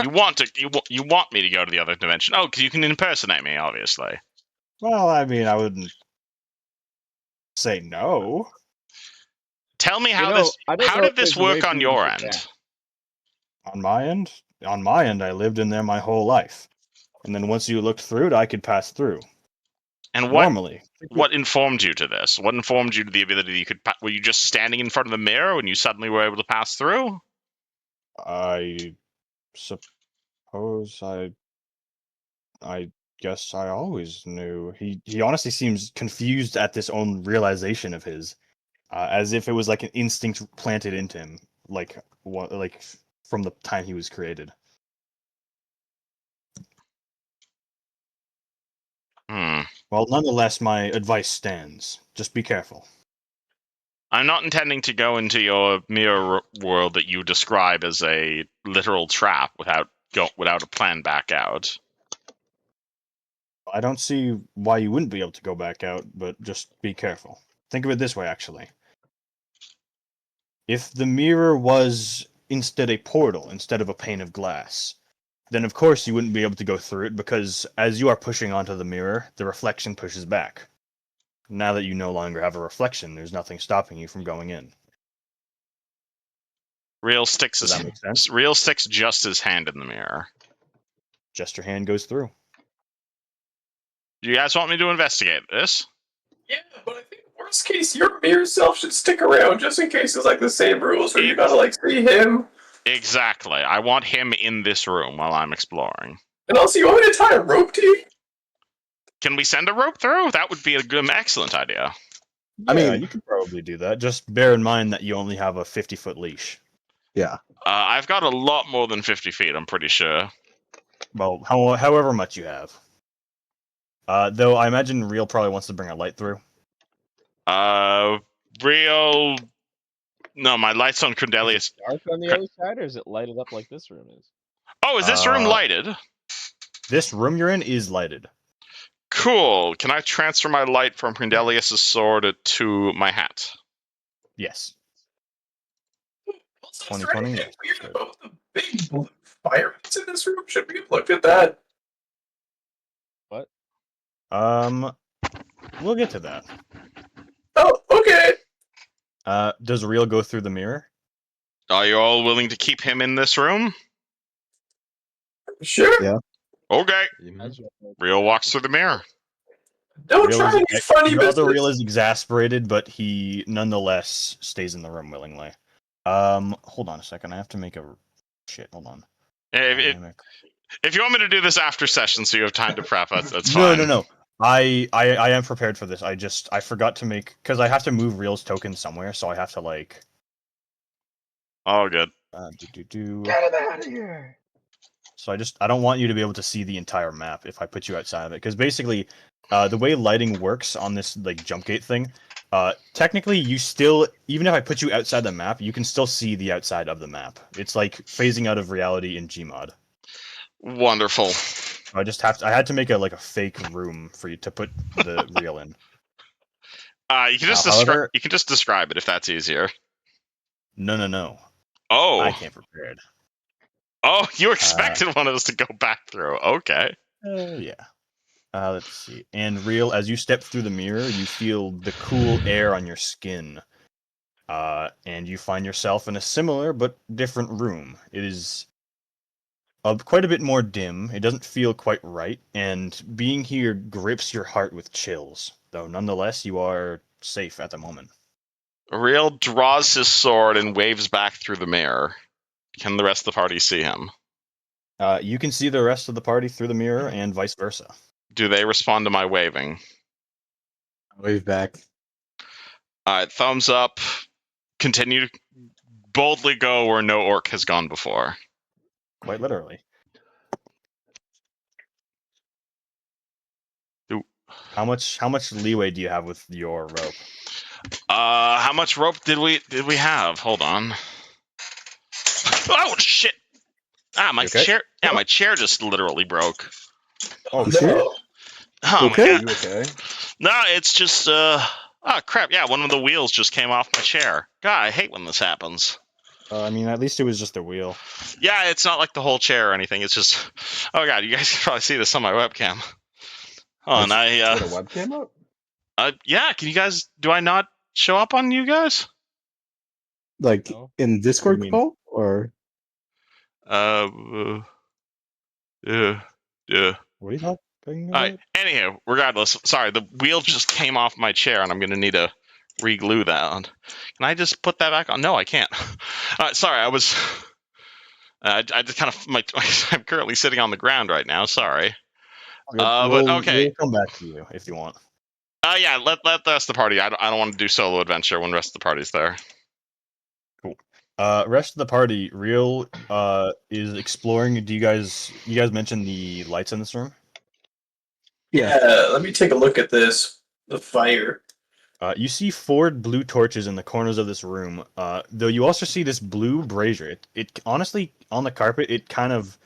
You want to? You want me to go to the other dimension? Oh, because you can impersonate me, obviously.
Well, I mean, I wouldn't say no.
Tell me how
know,
this.
I don't
How
know
did
if
this
there's a way
work
for
on
you to
your
do
end?
that.
On my end, I lived in there my whole life, and then once you looked through it, I could pass through
And what
normally.
what informed you to this? What informed you to the ability that you could? Were you just standing in front of the mirror when you suddenly were able to pass through?
I suppose I guess I always knew. He honestly seems confused at this own realization of his, as if it was like an instinct planted into him, like from the time he was created.
Hmm.
Well, nonetheless, my advice stands. Just be careful.
I'm not intending to go into your mirror world that you describe as a literal trap without a plan back out.
I don't see why you wouldn't be able to go back out, but just be careful. Think of it this way, actually. If the mirror was instead a portal instead of a pane of glass, then of course you wouldn't be able to go through it because as you are pushing onto the mirror, the reflection pushes back. Now that you no longer have a reflection, there's nothing stopping you from going in.
Riel sticks
Does that make sense?
Riel sticks just his hand in the mirror.
Just your hand goes through.
Do you guys want me to investigate this?
Yeah, but I think worst case, your mirror self should stick around just in case it's like the same rules where you gotta like see him.
Exactly. I want him in this room while I'm exploring.
And also, you want me to tie a rope to you?
Can we send a rope through? That would be an excellent idea.
I mean, you could probably do that. Just bear in mind that you only have a 50-foot leash.
Yeah.
I've got a lot more than 50 feet, I'm pretty sure.
Well, however much you have. Though I imagine Riel probably wants to bring a light through.
Riel... No, my light's on Cordelius.
Dark on the other side, or is it lighted up like this room is?
Oh, is this room lighted?
This room you're in is lighted.
Cool. Can I transfer my light from Cordelius' sword to my hat?
Yes.
Also,
2020,
is there
yes,
anything weird
good.
about the big blue fire that's in this room? Should we have looked at that?
What?
We'll get to that.
Oh, okay.
Does Riel go through the mirror?
Are you all willing to keep him in this room?
Sure.
Yeah.
Okay.
As you-
Riel walks through the mirror.
Don't
Riel
try
is-
any funny
Your other
business.
Riel is exasperated, but he nonetheless stays in the room willingly. Hold on a second. I have to make a... Shit, hold on.
If you want me to do this after session so you have time to prep, that's fine.
No. I am prepared for this. I forgot to make... Because I have to move Riel's token somewhere, so I have to, like...
All good.
Get him out of here!
So I don't want you to be able to see the entire map if I put you outside of it. Because basically, the way lighting works on this like jump gate thing, technically you still, even if I put you outside the map, you can still see the outside of the map. It's like phasing out of reality in Gmod.
Wonderful.
I had to make a fake room for you to put the Riel in.
You can just
however-
you can just describe it if that's easier.
No.
Oh.
I came prepared.
Oh, you expected one of us to go back through. Okay.
Yeah. Let's see. And Riel, as you step through the mirror, you feel the cool air on your skin. And you find yourself in a similar but different room. It is quite a bit more dim. It doesn't feel quite right, and being here grips your heart with chills. Though nonetheless, you are safe at the moment.
Riel draws his sword and waves back through the mirror. Can the rest of the party see him?
You can see the rest of the party through the mirror, and vice versa.
Do they respond to my waving?
Wave back.
Alright, thumbs up. Continue to boldly go where no orc has gone before.
Quite literally.
Ooh.
How much leeway do you have with your rope?
How much rope did we have? Hold on. Oh shit! My
okay?
chair. Yeah, my chair just literally broke.
Oh
No.
shit!
Oh
Okay.
my god!
You okay?
No, it's just oh crap! Yeah, one of the wheels just came off my chair. God, I hate when this happens.
I mean, at least it was just a wheel.
Yeah, it's not like the whole chair or anything. It's just. Oh god, you guys can probably see this on my webcam. Oh, and
Put a webcam up?
yeah. Can you guys? Do I not show up on you guys?
Like
No.
in Discord
What do you
call or
Yeah.
What are you talking about?
Alright, anyhow, regardless, sorry, the wheel just came off my chair and I'm gonna need to re-glue that on. Can I just put that back on? No, I can't. Sorry, I was... I just kind of... I'm currently sitting on the ground right now, sorry. But okay.
We'll come back to you if you want.
Yeah, let the rest of the party. I don't want to do solo adventure when the rest of the party's there.
Rest of the party, Riel is exploring. You guys mentioned the lights in this room?
Yeah, let me take a look at this. The fire.
You see 4 blue torches in the corners of this room. Though you also see this blue brazier. It honestly on the carpet. It kind of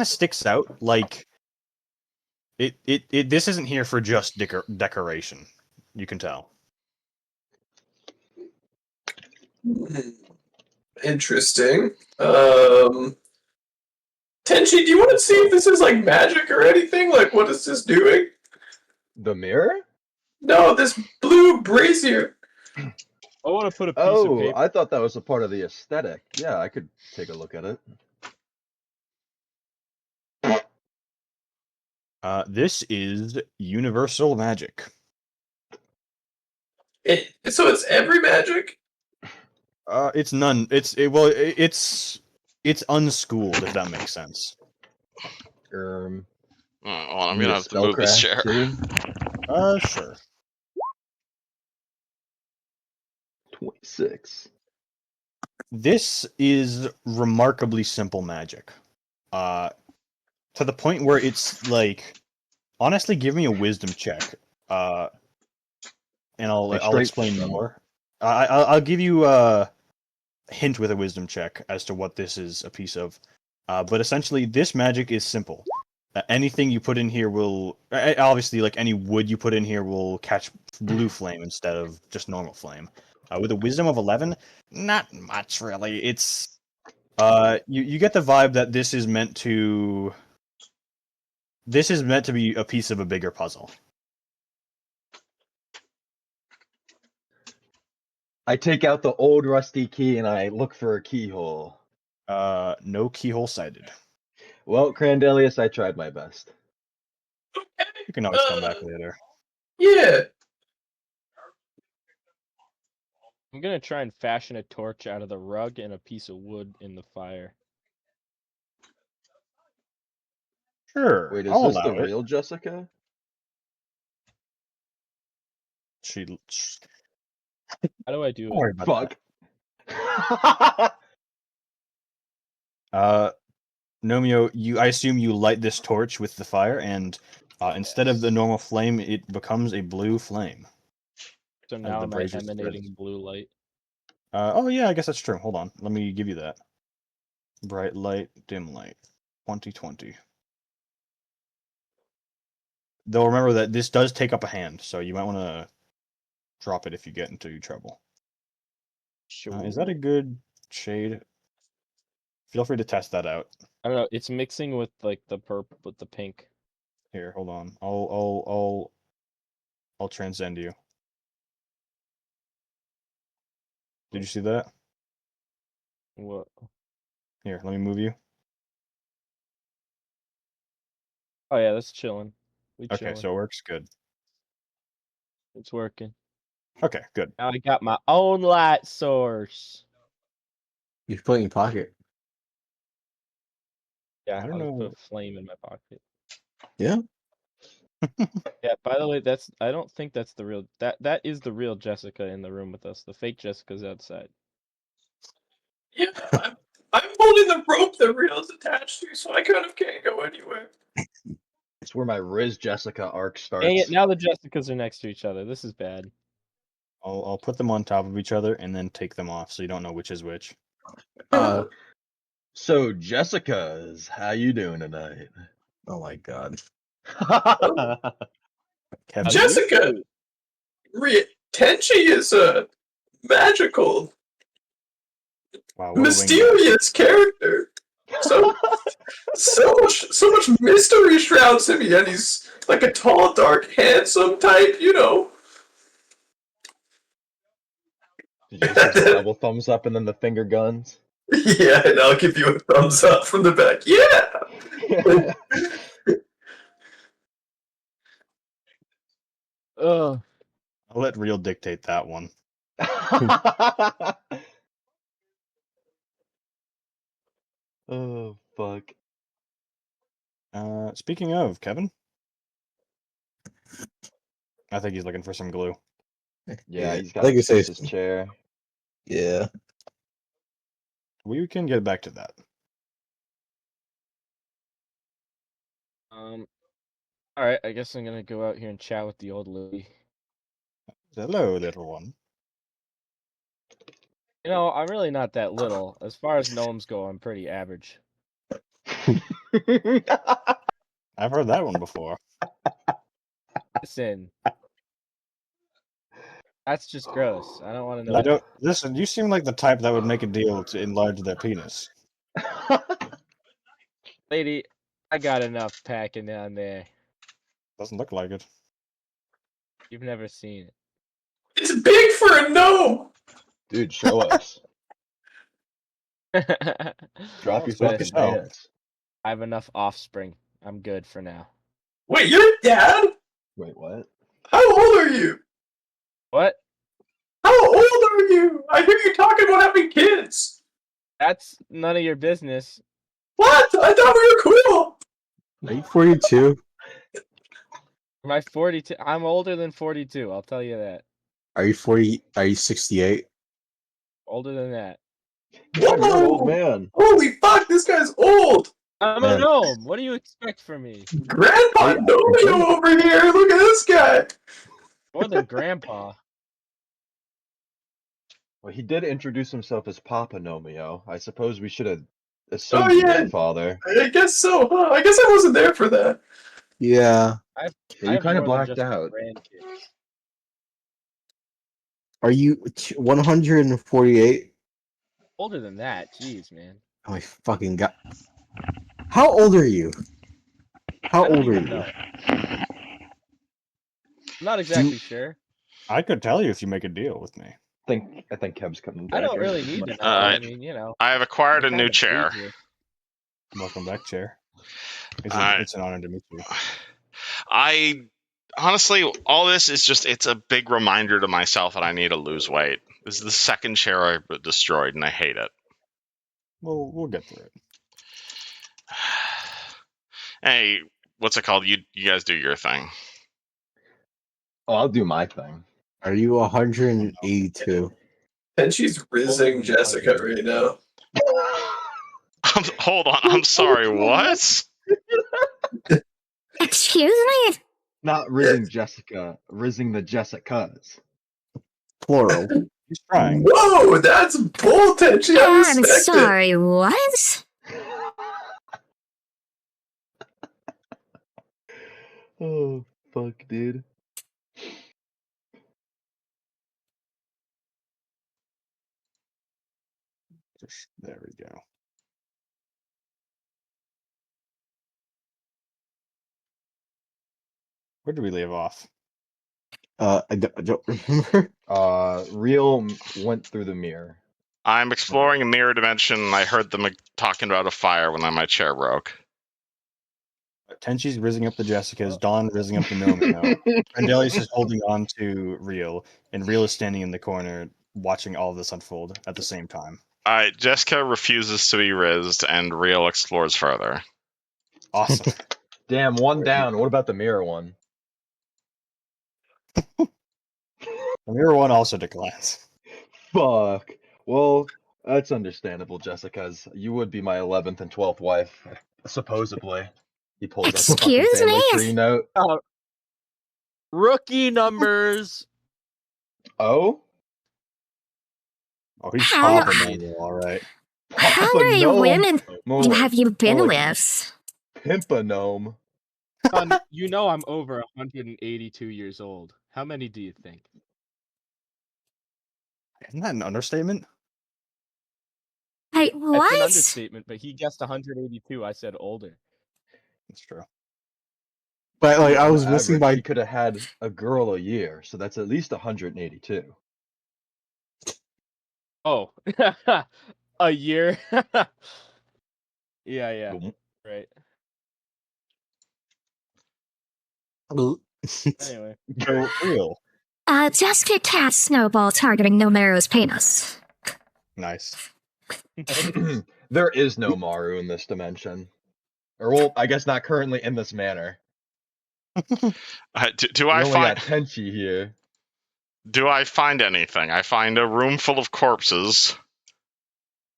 sticks out like it. This isn't here for just decoration. You can tell.
Interesting. Tenchi, do you want to see if this is like magic or anything? Like, what is this doing?
The mirror?
No, this blue brazier.
I want to put a piece of
Oh,
paper.
I thought that was a part of the aesthetic. Yeah, I could take a look at it.
This is universal magic.
So it's every magic?
It's none. It's unschooled, if that makes sense.
Oh, well, I'm
need
gonna
a
have to move this chair.
spellcraft too?
Sure.
26.
This is remarkably simple magic. To the point where it's like, honestly, give me a wisdom check. And I'll
Straight
explain
from-
more. I'll give you a hint with a wisdom check as to what this is a piece of. But essentially, this magic is simple. Anything you put in here will obviously, like any wood you put in here, will catch blue flame instead of just normal flame. With a wisdom of 11, not much really. It's you get the vibe that this is meant to be a piece of a bigger puzzle.
I take out the old rusty key and I look for a keyhole.
No keyhole sighted.
Well, Crandelius, I tried my best.
You can always come back later.
Yeah.
I'm gonna try and fashion a torch out of the rug and a piece of wood in the fire.
Sure,
Wait, is
I'll
this the
allow it.
real Jessica?
She.
How do I do
Don't worry
it?
about
Fuck.
that. Nomio, I assume you light this torch with the fire, and instead of the normal flame, it becomes a blue flame.
So now
the
am I
brazier spreads.
emanating blue light?
Oh yeah, I guess that's true. Hold on, let me give you that. Bright light, dim light, 2020. Though remember that this does take up a hand, so you might want to drop it if you get into trouble.
Sure.
Is that a good shade? Feel free to test that out.
I don't know. It's mixing with like the purple with the pink.
Here, hold on. I'll transcend you. Did you see that?
What?
Here, let me move you.
Oh yeah, that's chilling. We
Okay,
chilling.
so it works. Good.
It's working.
Okay, good.
Now I got my own light source.
You should put it in your pocket.
Yeah,
I don't
I'll
know.
put a flame in my pocket.
Yeah.
Yeah, by the way, I don't think that's the real that is the real Jessica in the room with us. The fake Jessica's outside.
Yeah, I'm holding the rope that Riel's attached to, so I kind of can't go anywhere.
It's where my Riz Jessica arc starts.
Dang it, now the Jessicas are next to each other. This is bad.
I'll put them on top of each other and then take them off, so you don't know which is which.
So, Jessica's, how you doing tonight?
Oh my god.
Kevin,
Jessica! Tenchi is a magical,
wow, what a
mysterious character. So much mystery shrouds him, and he's like a tall, dark, handsome type, you know.
Did you just do double thumbs up and then the finger guns?
Yeah, and I'll give you a thumbs up from the back. Yeah!
Ugh.
I'll let Real dictate that one.
Oh, fuck.
Speaking of, Kevin, I think he's looking for some glue.
Yeah, he's
I
got
think
to
it says
fix his chair.
yeah.
We can get back to that.
All right, I guess I'm gonna go out here and chat with the old lady.
Hello, little one.
You know, I'm really not that little. As far as gnomes go, I'm pretty average.
I've heard that one before.
Listen, that's just gross. I don't want to know.
I don't listen. You seem like the type that would make a deal to enlarge their penis.
Lady, I got enough packing down there.
Doesn't look like it.
You've never seen
It's big for a gnome!
Dude, show us.
it.
Drop your
Fuck
fucking
yourself.
pants.
I have enough offspring. I'm good for now.
Wait, you're dad?
Wait, what?
How old are you?
What?
How old are you? I hear you talking about having kids.
That's none of your business.
What? I thought we were cool.
Are you 42?
Am I 42? I'm older than 42. I'll tell you that.
Are you 40? Are you 68?
Older than that.
God, you're an old
Whoa!
man.
Holy fuck, this guy's old.
I'm
Man.
a gnome. What do you expect from me?
Grandpa
Hey,
Nomeo over here. Look at this guy.
More than grandpa.
Well, he did introduce himself as Papa Nomeo. I suppose we should have
Oh,
assumed he was
yeah.
the father.
I guess so, huh? I guess I wasn't there for that.
Yeah.
Yeah,
I
you
have
kind of
more than
blacked
just
out.
grandkids.
Are you 148?
Older than that. Jeez, man.
Oh my fucking god. How old are you? How
I don't
old are
even
you?
know. I'm not exactly sure.
I could tell you if you make a deal with me.
I think Kev's coming back.
I don't
in.
really need to know.
Alright.
I mean, you know.
I have acquired
we're
a
kind
new
of
chair.
bougie.
Welcome back, chair.
Alright.
It's an honor to meet you.
I honestly, all this is just, it's a big reminder to myself that I need to lose weight. This is the second chair I destroyed, and I hate it.
We'll get through it.
Hey, what's it called? You guys do your thing.
Oh, I'll do my thing.
Are you 182?
And she's rizzing
Older than
Jessica
100.
right now.
Hold on, I'm sorry, what?
Excuse me?
Not rizzing Jessica, rizzing the Jessicas.
Plural.
He's trying.
Whoa, that's bold, Tenchi. I
I'm
respect it.
sorry, what?
Oh, fuck, dude.
There we go. Where do we leave off?
I don't remember.
Riel went through the mirror.
I'm exploring a mirror dimension, and I heard them talking about a fire when my chair broke.
Tenchi's rizzing up the Jessicas, Dawn rizzing up the Nomeo. Grandelius is holding on to Riel, and Riel is standing in the corner watching all of this unfold at the same time.
Jessica refuses to be rizzed, and Riel explores further.
Awesome.
Damn, one down. What about the mirror one?
The mirror one also declines.
Fuck. Well, that's understandable, Jessica's. You would be my 11th and 12th wife, supposedly. He pulls out the fucking
Excuse
family
me?
tree note.
Rookie numbers.
Oh?
Oh, he's
How-
Papa Nomeo, all right.
How
Papa
many
gnome.
women
More
have you been
like
with?
Pimpa gnome.
You know I'm over 182 years old. How many do you think?
Isn't that an understatement?
Hey,
That's an
what?
understatement, but he guessed 182. I said older.
That's true.
But like, I
On
was missing
average,
my.
He could have had a girl a year, so that's at least 182.
Oh, a year. Yeah,
Boom.
right. Anyway,
So, Riel.
Just a cast snowball targeting Nomero's penis.
Nice.
There is no Maru in this dimension. Or, well, I guess not currently in this manner.
Do
We
I
only
find
got Tenchi here.
do I find anything? I find a room full of corpses,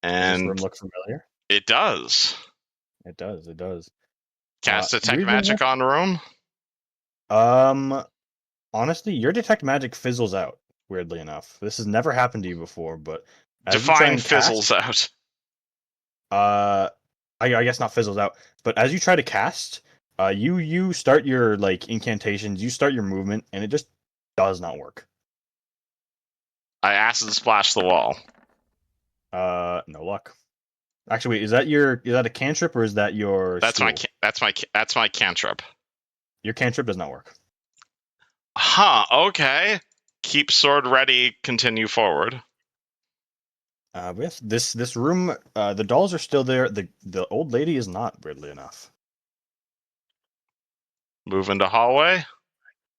Does this room
and
look familiar?
it does.
It does. It does.
Cast detect
reading
magic
this-
on room.
Honestly, your detect magic fizzles out. Weirdly enough, this has never happened to you before. But as you try
Define
and cast,
fizzles out.
I guess not fizzles out, but as you try to cast, you start your like incantations, you start your movement, and it just does not work.
I acid splash the wall.
No luck. Actually, wait, is that a cantrip or is that your
That's
school?
that's my cantrip.
Your cantrip does not work.
Huh, okay. Keep sword ready, continue forward.
With this room, the dolls are still there. The old lady is not, weirdly enough.
Move into hallway.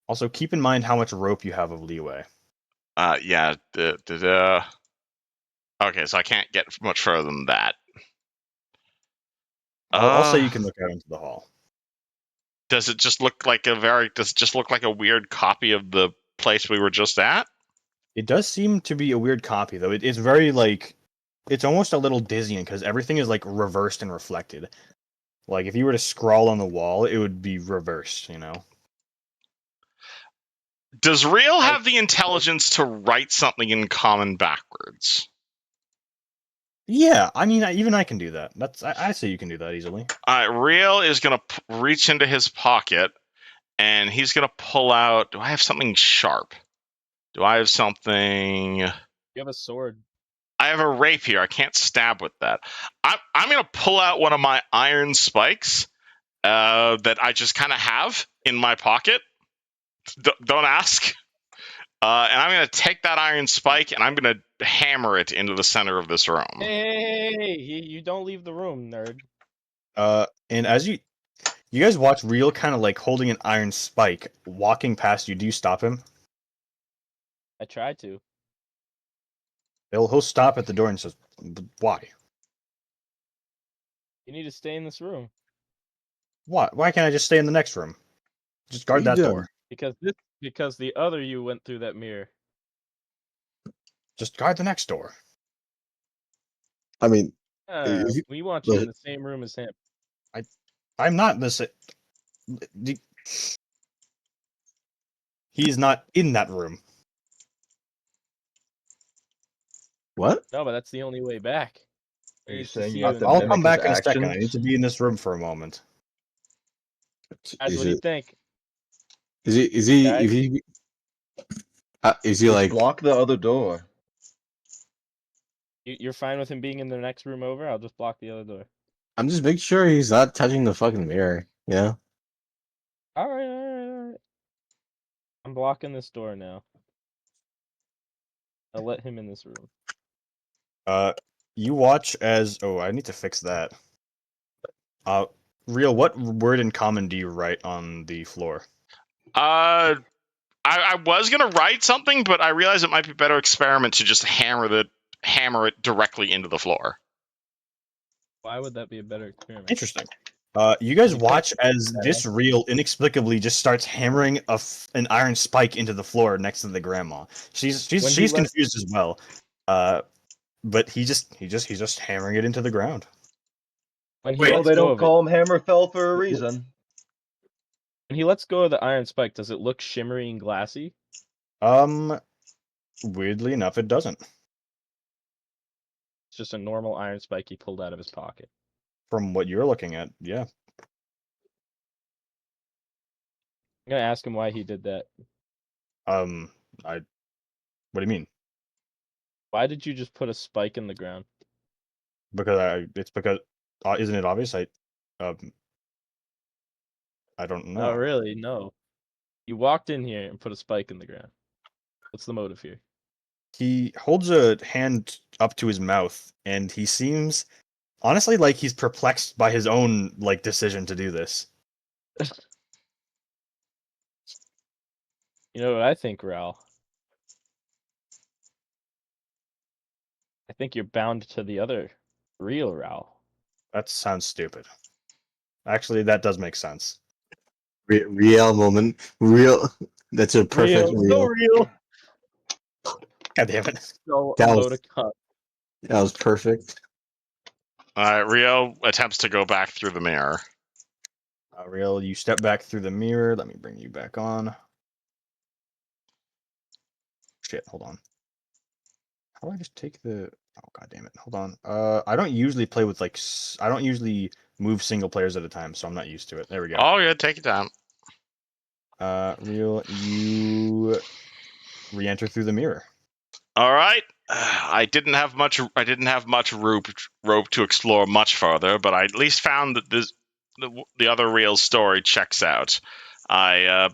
Also, keep in mind how much rope you have of leeway.
Yeah. Okay, so I can't get much further than that.
I'll say you can look out into the hall.
Does it just look like a weird copy of the place we were just at?
It does seem to be a weird copy, though. It's very like, it's almost a little dizzying because everything is like reversed and reflected. Like if you were to scrawl on the wall, it would be reversed. You know.
Does Riel have the intelligence to write something in common backwards?
Yeah, I mean, even I can do that. I say you can do that easily.
Riel is gonna reach into his pocket, and he's gonna pull out. Do I have something sharp? Do I have something?
You have a sword.
I have a rapier. I can't stab with that. I'm gonna pull out one of my iron spikes that I just kind of have in my pocket. Don't ask. And I'm going to take that iron spike and I'm going to hammer it into the center of this room.
Hey, you don't leave the room, nerd.
And as you guys watch Riel kind of like holding an iron spike, walking past you, do you stop him?
I tried to.
He'll stop at the door and says, "Why?
You need to stay in this room.
Why can't I just stay in the next room? Just guard
What are
that
you
door.
Because the other you went through that mirror.
Just guard the next door."
I mean, if you-
We want you in the same room as him.
I'm not this. He's not in that room.
what?
No, but that's the only way back.
Are you
Needs to
saying
see
you have
in
to
the
I'll
room.
come
mimic his
back in a second. I need
actions?
to be in this room for a moment.
Guys,
Is
what do you
it?
think?
Is he? Is he?
Guys?
If he? Is he
Just
like?
block the other door.
You're fine with him being in the next room over? I'll just block the other door.
I'm just making sure he's not touching the fucking mirror. You know?
All right. I'm blocking this door now. I'll let him in this room.
You watch as. Oh, I need to fix that. Riel, what word in common do you write on the floor?
I was going to write something, but I realized it might be a better experiment to just hammer it directly into the floor.
Why would that be a better experiment?
Interesting. You guys
You can't
watch as
that
this Riel inexplicably just starts hammering an iron spike into the floor next to the grandma. She's confused as well. But he's just hammering it into the ground.
When he
Wait,
Well,
lets
they
go
don't
of
call him Hammerfell for a
it,
reason.
when he lets go of the iron spike, does it look shimmery and glassy?
Weirdly enough, it doesn't.
It's just a normal iron spike he pulled out of his pocket.
From what you're looking at, yeah.
I'm gonna ask him why he did that.
What do you mean?
Why did you just put a spike in the ground?
Because isn't it obvious? I don't know.
Oh, really? No. You walked in here and put a spike in the ground. What's the motive here?
He holds a hand up to his mouth, and he seems honestly like he's perplexed by his own like decision to do this.
You know what I think, Raul? I think you're bound to the other real Raul.
That sounds stupid. Actually, that does make sense.
Riel moment. Real. That's a perfect
So
Riel.
real.
God damn it.
So
That
a
was-
load of cunt.
That was perfect.
Riel attempts to go back through the mirror.
Riel, you step back through the mirror. Let me bring you back on. Shit, hold on. How do I just take the... Oh, god damn it. Hold on. I don't usually play with, like... I don't usually move single players at a time, so I'm not used to it. There we go.
Oh, yeah, take your time.
Riel, you re-enter through the mirror.
All right. I didn't have much rope to explore much further, but I at least found that the other Riel story checks out. I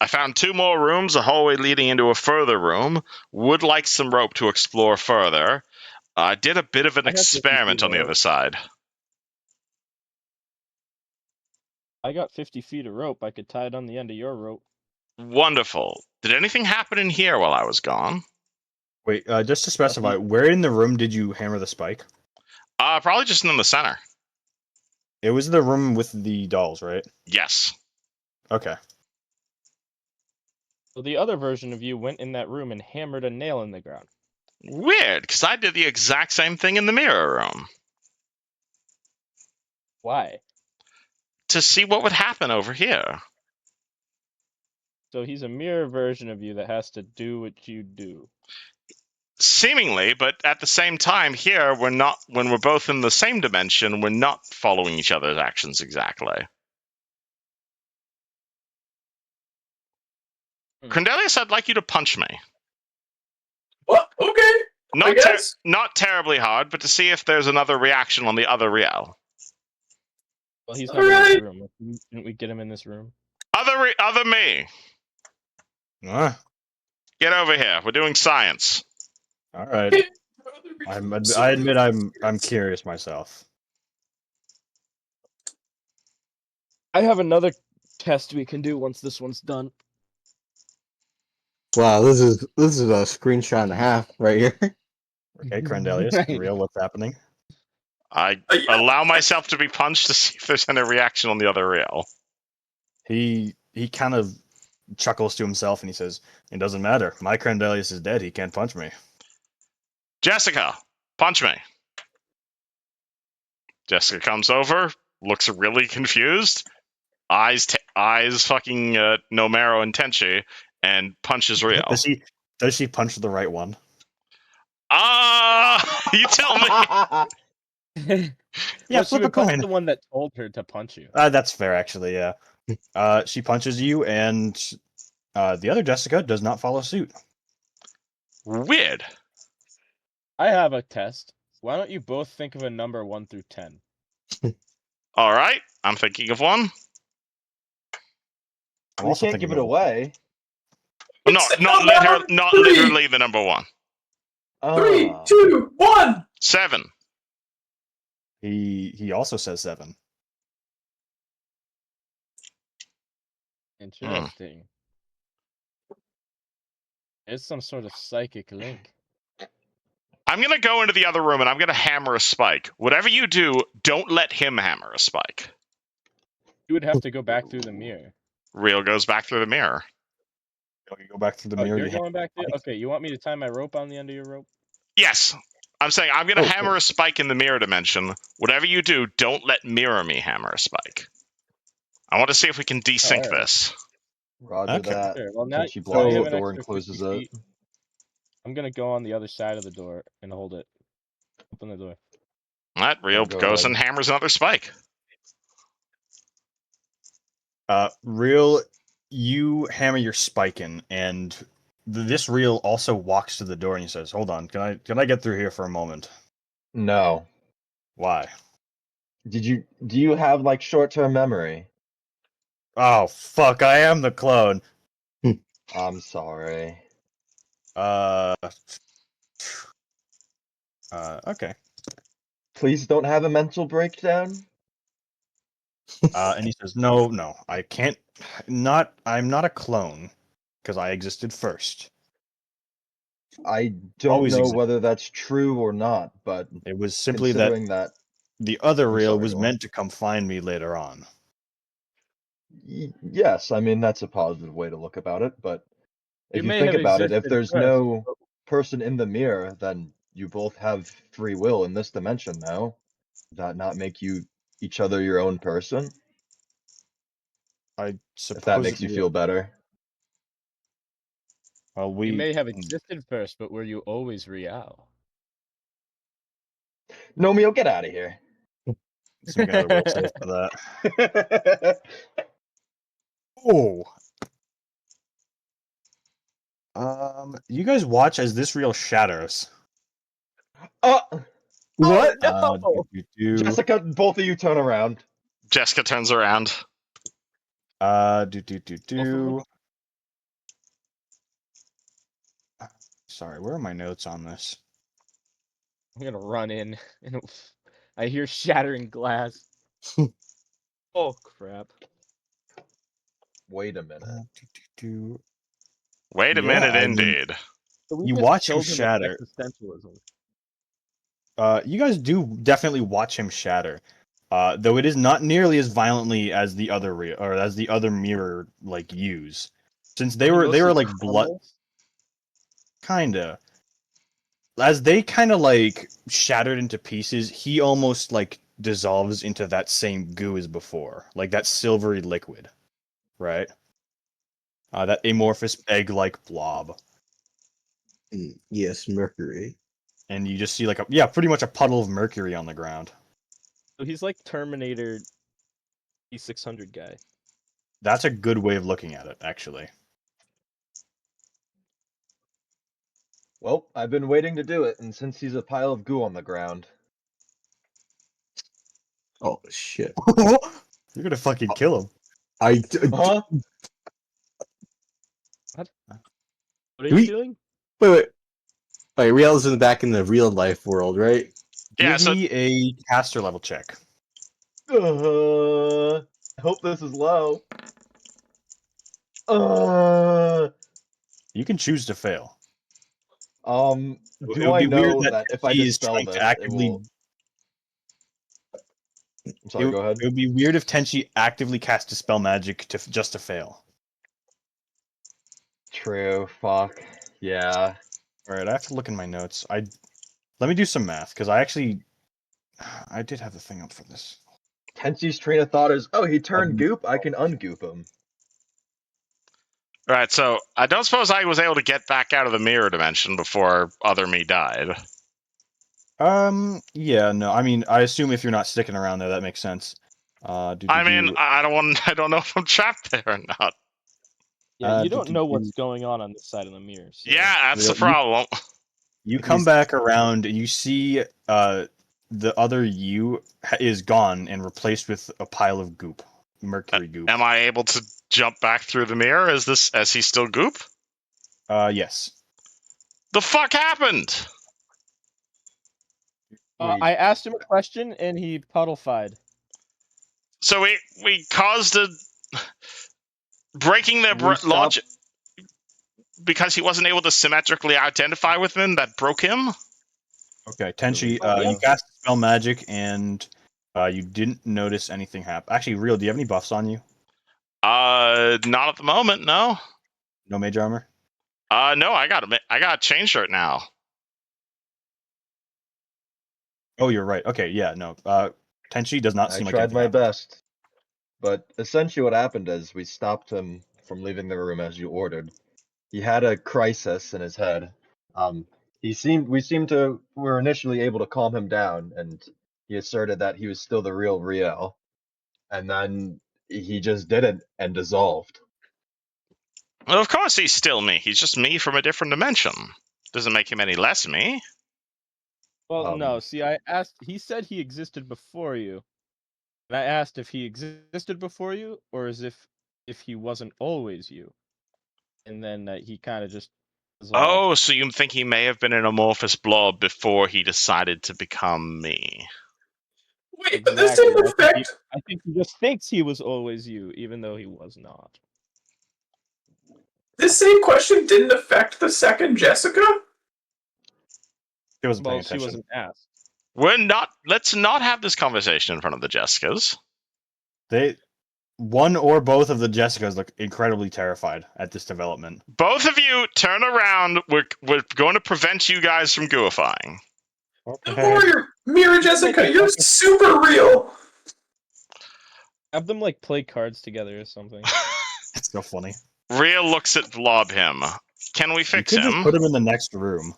found 2 more rooms, a hallway leading into a further room. Would like some rope to explore further. I did a bit of an
I have 50
experiment
feet
on the
of
other side.
I got 50 feet of rope. I could tie it on the end of your rope.
Wonderful. Did anything happen in here while I was gone?
Wait, just to specify, where in the room did you hammer the spike?
Probably just in the center.
It was the room with the dolls, right?
Yes.
Okay.
So the other version of you went in that room and hammered a nail in the ground.
Weird, because I did the exact same thing in the mirror room.
Why?
To see what would happen over here.
So he's a mirror version of you that has to do what you do.
Seemingly, but at the same time, here we're not. When we're both in the same dimension, we're not following each other's actions exactly. Crendelius, I'd like you to punch me.
What? Okay. I guess.
Not terribly hard, but to see if there's another reaction on the other Riel.
Well, he's not in this room. Didn't we get him in this room?
Other me. Get over here. We're doing science.
All right. I admit I'm curious myself.
I have another test we can do once this one's done.
Wow, this is a screenshot and a half right here.
Okay, Crendelius,
Right.
Riel, what's happening?
I allow myself to be punched to see if there's any reaction on the other Riel.
He kind of chuckles to himself and he says, "It doesn't matter. My Crendelius is dead. He can't punch me."
Jessica, punch me. Jessica comes over, looks really confused, eyes fucking no marrow and Tenchi, and punches Riel.
Does she punch the right one?
You tell me.
Yeah,
she
flip a
would punch
coin.
the one that told her to punch you.
That's fair, actually. Yeah. She punches you, and the other Jessica does not follow suit.
Weird.
I have a test. Why don't you both think of a number 1 through 10?
All right, I'm thinking of one.
I'm
You
also
can't
thinking
give it
of-
away.
Not literally the number 1.
3, 2, 1.
7.
He also says 7.
Interesting. It's some sort of psychic link.
I'm gonna go into the other room and I'm gonna hammer a spike. Whatever you do, don't let him hammer a spike.
You would have to go back through the mirror.
Riel goes back through the mirror.
You go back through the
Oh,
mirror.
you're
you
going back there? Okay, you want me to tie my rope on the end of your rope?
Yes. I'm saying I'm gonna hammer a spike in the mirror dimension. Whatever you do, don't let mirror me hammer a spike. I want to see if we can desync this.
Roger
Okay.
that.
Sure, well,
Until
now
she
so
blocks
you have
the
an
door and
extra
closes
50
it.
feet. I'm gonna go on the other side of the door and hold it. Open the door.
All right, Riel
Go
goes
ahead.
and hammers another spike.
Riel, you hammer your spike in, and this Riel also walks to the door and he says, "Hold on, can I get through here for a moment?"
No.
Why?
Do you have like short-term memory?
Oh fuck! I am the clone.
I'm sorry.
Okay.
Please don't have a mental breakdown.
And he says, "No, I can't. I'm not a clone, because I existed first.
I don't
Always
know
exist.
whether that's true or not, but
It was simply that
considering that
the other
I'm
Riel
sorry,
was
go on.
meant to come find me later on."
Yes, I mean that's a positive way to look about it, but if
You
you
may
think
have
about it, if
existed
there's
first,
no
but
person in the mirror, then you both have free will in this dimension now. Does that not make you each other your own person?
I suppose
If that makes you feel better.
Well,
You may have existed first, but were you always Riel?
Nomio, get out of here.
Let's make another will save for that. Oh. You guys watch as this reel shatters.
Oh,
What?
no! Jessica, both of you turn around.
Jessica turns around.
Sorry, where are my notes on this?
I'm gonna run in, and I hear shattering glass. Oh crap!
Wait a minute.
Wait a minute, indeed.
So we
You
just
watch him
killed with
shatter.
existentialism.
You guys do definitely watch him shatter. Though it is not nearly as violently as the other as the other mirror use. Since they were like blood kinda. As they kinda shattered into pieces, he almost dissolves into that same goo as before. Like that silvery liquid. Right? That amorphous egg-like blob.
Yes, mercury.
And you just see pretty much a puddle of mercury on the ground.
So he's like Terminator E600 guy.
That's a good way of looking at it, actually.
Well, I've been waiting to do it, and since he's a pile of goo on the ground.
Oh shit!
You're gonna fucking kill him.
Huh?
What are you doing?
Wait. Wait, Riel's in the real life world, right?
Give me a caster level check.
I hope this is low.
You can choose to fail.
Do I know that if I dispel this, it will... I'm sorry, go ahead.
It would be weird if Tenchi actively cast Dispel Magic just to fail.
True, fuck. Yeah.
Alright, I have to look in my notes. Let me do some math, because I did have the thing up for this.
Tenchi's train of thought is, oh, he turned goop, I can ungoop him.
Right, so I don't suppose I was able to get back out of the mirror dimension before other me died.
Yeah, no, I mean, I assume if you're not sticking around there, that makes sense.
I don't know if I'm trapped there or not.
Yeah, you don't know what's going on this side of the mirror. So.
Yeah, that's the problem.
You come back around, you see the other you is gone and replaced with a pile of goop. Mercury goop.
Am I able to jump back through the mirror? Is he still goop?
Yes.
The fuck happened?
I asked him a question and he puddle-fied.
So we caused a breaking their logic because he wasn't able to symmetrically identify with him. That broke him.
Okay, Tenchi, you cast Spell Magic and you didn't notice anything happen. Actually, Riel, do you have any buffs on you?
Not at the moment. No.
No mage armor.
No, I got a chain shirt now.
Oh, you're right. Okay, yeah, no. Tenchi does not seem like
I tried my best. But essentially what happened is we stopped him from leaving the room as you ordered. He had a crisis in his head. We were initially able to calm him down, and he asserted that he was still the real Riel. And then he just did it and dissolved.
Well, of course he's still me. He's just me from a different dimension. Doesn't make him any less me.
Well, no. See, he said he existed before you. And I asked if he existed before you, or as if he wasn't always you. And then he kind of just dissolved.
Oh, so you think he may have been an amorphous blob before he decided to become me?
Wait, but this didn't affect...
I think he just thinks he was always you, even though he was not.
This same question didn't affect the second Jessica?
She wasn't paying
attention. She wasn't asked.
Let's not have this conversation in front of the Jessicas.
One or both of the Jessicas look incredibly terrified at this development.
Both of you turn around. We're going to prevent you guys from gooifying.
Okay. Warrior, Mirror Jessica, you're super real.
Have them like play cards together or something.
It's so funny.
Riel looks at Blob him. Can we
You
fix
could just
him?
put him in the next room.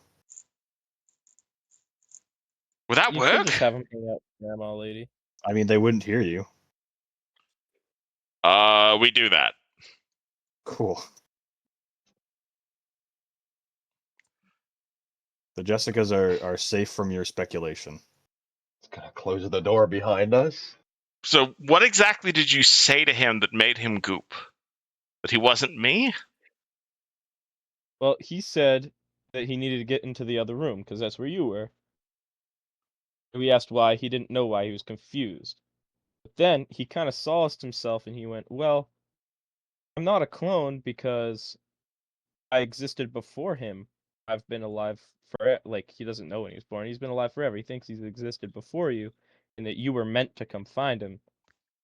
Would that
You could
work?
just have him hang out with Grandma Lady.
I mean, they wouldn't hear you.
We do that.
Cool. The Jessicas are safe from your speculation.
It's gonna close the door behind us.
So, what exactly did you say to him that made him goop? That he wasn't me?
Well, he said that he needed to get into the other room because that's where you were. We asked why. He didn't know why. He was confused. But then he kind of solaced himself and he went, well, I'm not a clone because I existed before him. I've been alive for like he doesn't know when he was born. He's been alive forever. He thinks he's existed before you and that you were meant to come find him.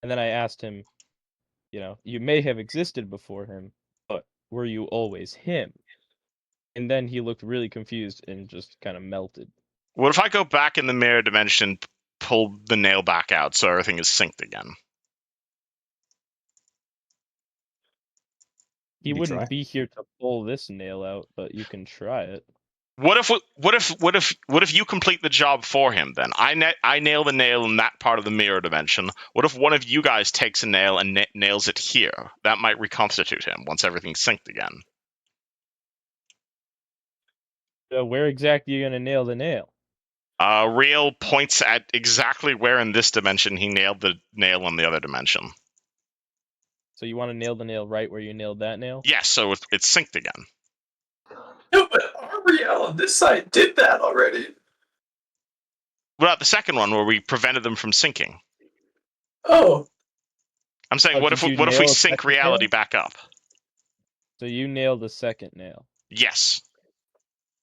And then I asked him, you may have existed before him, but were you always him? And then he looked really confused and just kind of melted.
What if I go back in the mirror dimension and pull the nail back out so everything is synced again?
He
You could
wouldn't
try.
be here to pull this nail out, but you can try it.
What if you complete the job for him then? I nail the nail in that part of the mirror dimension. What if one of you guys takes a nail and nails it here? That might reconstitute him once everything's synced again.
Where exactly are you going to nail the nail?
Riel points at exactly where in this dimension he nailed the nail in the other dimension.
So you want to nail the nail right where you nailed that nail?
Yes, so it's synced again.
No, but our Riel on this side did that already.
What about the second one where we prevented them from syncing?
Oh,
I'm saying,
Oh,
what
did
if
you
we
nail a
sync
second
reality
nail?
back up?
So you nailed the second nail.
Yes.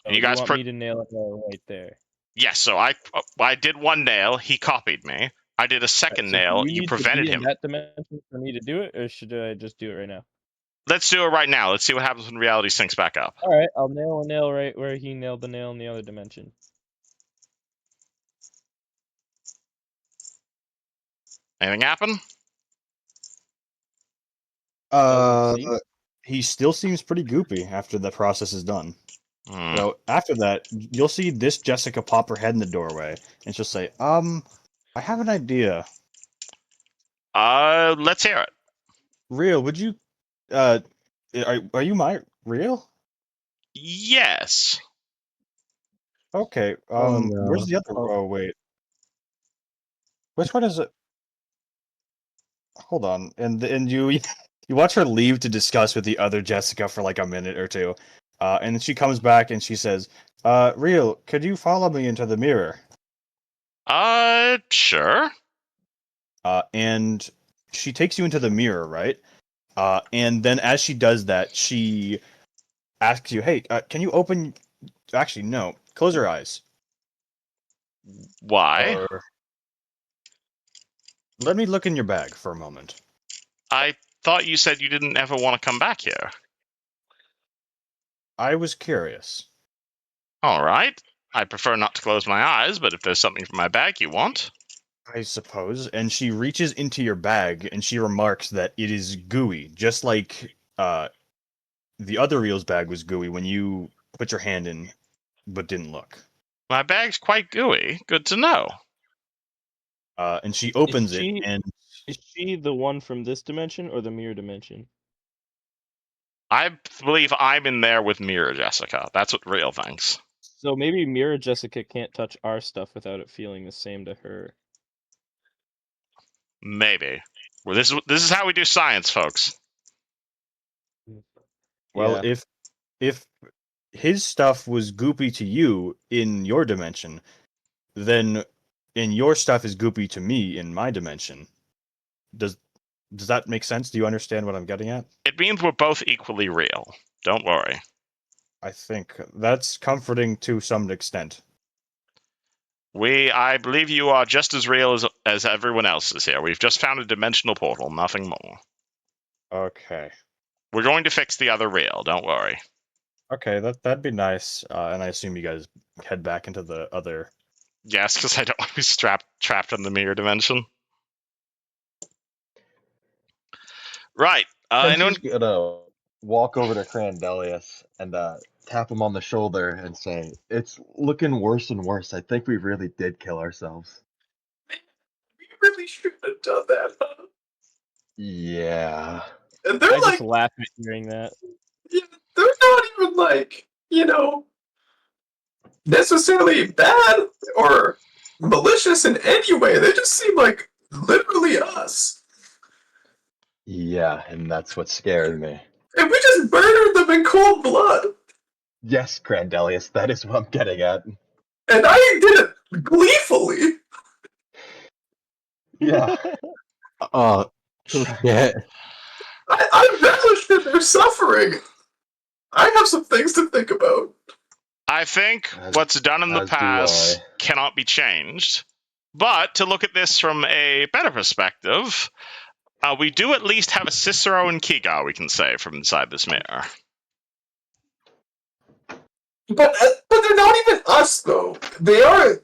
So
And you guys
want me to nail it right there.
Yes, so I did one nail, he copied me. I did a second
So do
nail,
you
you
need to
prevented
be in
him.
that dimension for me to do it, or should I just do it right now?
Let's do it right now. Let's see what happens when reality syncs back up.
All right, I'll nail a nail right where he nailed the nail in the other dimension.
Anything happen?
Doesn't seem-
He still seems pretty goopy after the process is done.
Hmm.
So after that, you'll see this Jessica pop her head in the doorway and she'll say, I have an idea.
Let's hear it.
Riel, would you are you my Riel?
Yes.
Okay.
Oh, no.
Where's the other oh wait. Which one is it? Hold on. And you you watch her leave to discuss with the other Jessica for like a minute or two. And then she comes back and she says, Riel, could you follow me into the mirror?
Sure.
And she takes you into the mirror, right? And then as she does that, she asks you, "Hey, can you open?" Actually, no. Close your eyes.
Why?
Or let me look in your bag for a moment.
I thought you said you didn't ever want to come back here.
I was curious.
All right. I prefer not to close my eyes, but if there's something from my bag you want.
I suppose. And she reaches into your bag and she remarks that it is gooey, just like the other Riel's bag was gooey when you put your hand in, but didn't look.
My bag's quite gooey. Good to know.
And she opens it, and
Is she the one from this dimension or the mirror dimension?
I believe I'm in there with Mirror Jessica. That's what Riel thinks.
So maybe Mirror Jessica can't touch our stuff without it feeling the same to her.
Maybe. Well, this is how we do science, folks.
well,
Yeah.
if his stuff was goopy to you in your dimension, then your stuff is goopy to me in my dimension. Does that make sense? Do you understand what I'm getting at?
It means we're both equally real. Don't worry.
I think that's comforting to some extent.
I believe you are just as real as everyone else is here. We've just found a dimensional portal, nothing more.
Okay.
We're going to fix the other Riel, don't worry.
Okay, that'd be nice. And I assume you guys head back into the other.
Yes, because I don't want to be trapped in the mirror dimension. Right. Anyone?
Kenji's gonna walk over to Crandelius and tap him on the shoulder and say, "It's looking worse and worse. I think we really did kill ourselves."
We really shouldn't have done that, huh?
Yeah.
And they're
I
like,
just laugh at hearing that.
yeah, they're not even like, necessarily bad or malicious in any way. They just seem like literally us.
Yeah, and that's what scared me.
And we just murdered them in cold blood.
Yes, Crandelius, that is what I'm getting at.
And I did it gleefully.
Yeah.
Yeah.
I relished in their suffering. I have some things to think about.
I think
As-
what's done in the
as do
past
I.
cannot be changed. But to look at this from a better perspective, we do at least have a Cicero and Kiga we can say from inside this mirror.
But they're not even us, though. They are.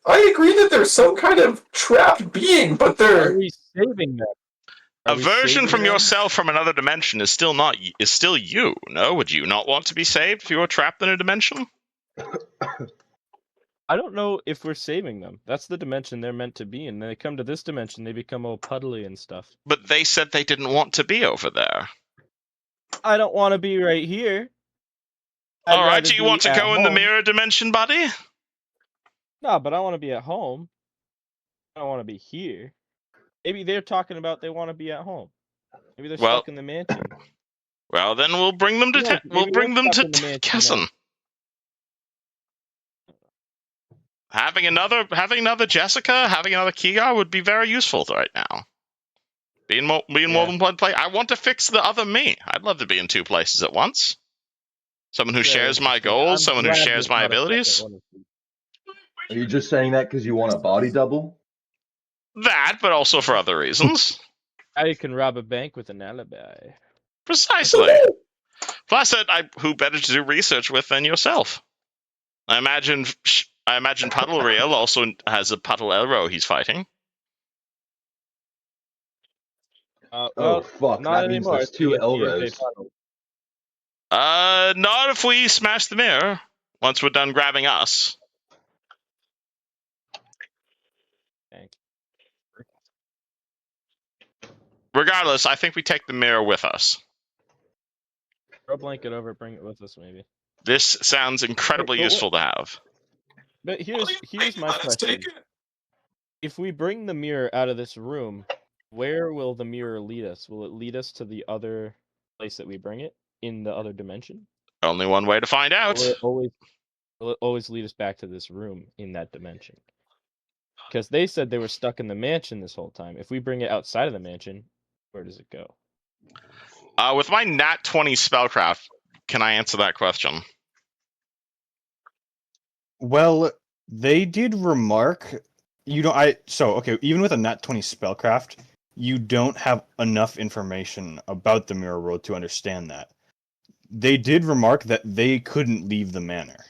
I agree that they're some kind of trapped being, but
Are
they're.
we saving them? Are
A
we
version
saving
from
them?
yourself from another dimension is still you. No, would you not want to be saved if you were trapped in a dimension?
I don't know if we're saving them. That's the dimension they're meant to be in. They come to this dimension, they become all puddly and stuff.
But they said they didn't want to be over there.
I don't want to be right here. I'd
All right,
rather
do you
be
want to
at
go in the
home.
mirror dimension, buddy?
No, but I want to be at home. I don't want to be here. Maybe they're talking about they want to be at home. Maybe they're
Well-
stuck in the mansion.
Well, then we'll bring them to
Yeah,
we'll
maybe
bring
we're
them
stuck
to
in the mansion
Kesson.
now.
Having another Jessica, having another Kiga would be very useful right now. Being more than one place. I want to fix the other me. I'd love to be in two places at once. Someone who
Very
shares my
interesting.
goals,
I'm
someone who
glad
shares
there's
my
not a second
abilities.
one of these.
Are you just saying that because you want a body double?
That, but also for other reasons.
I can rob a bank with an alibi.
Precisely. Plus, who better to do research with than yourself? I imagine Puddle Riel also has a Puddle Elro he's fighting.
Well,
Oh, fuck,
not
that means
anymore.
there's
It's
two
ESPN
Elros.
Puddle.
Not if we smash the mirror. Once we're done grabbing us.
Bank.
Regardless, I think we take the mirror with us.
Throw a blanket over, bring it with us, maybe.
This sounds incredibly
But what-
useful to have.
But here's my
Let's
question.
take it.
If we bring the mirror out of this room, where will the mirror lead us? Will it lead us to the other place that we bring it in the other dimension?
Only one way to find out.
Will it always lead us back to this room in that dimension? Because they said they were stuck in the mansion this whole time. If we bring it outside of the mansion, where does it go?
With my Nat 20 spellcraft, can I answer that question?
Well, they did remark even with a nat 20 spellcraft, you don't have enough information about the mirror world to understand that. They did remark that they couldn't leave the manor,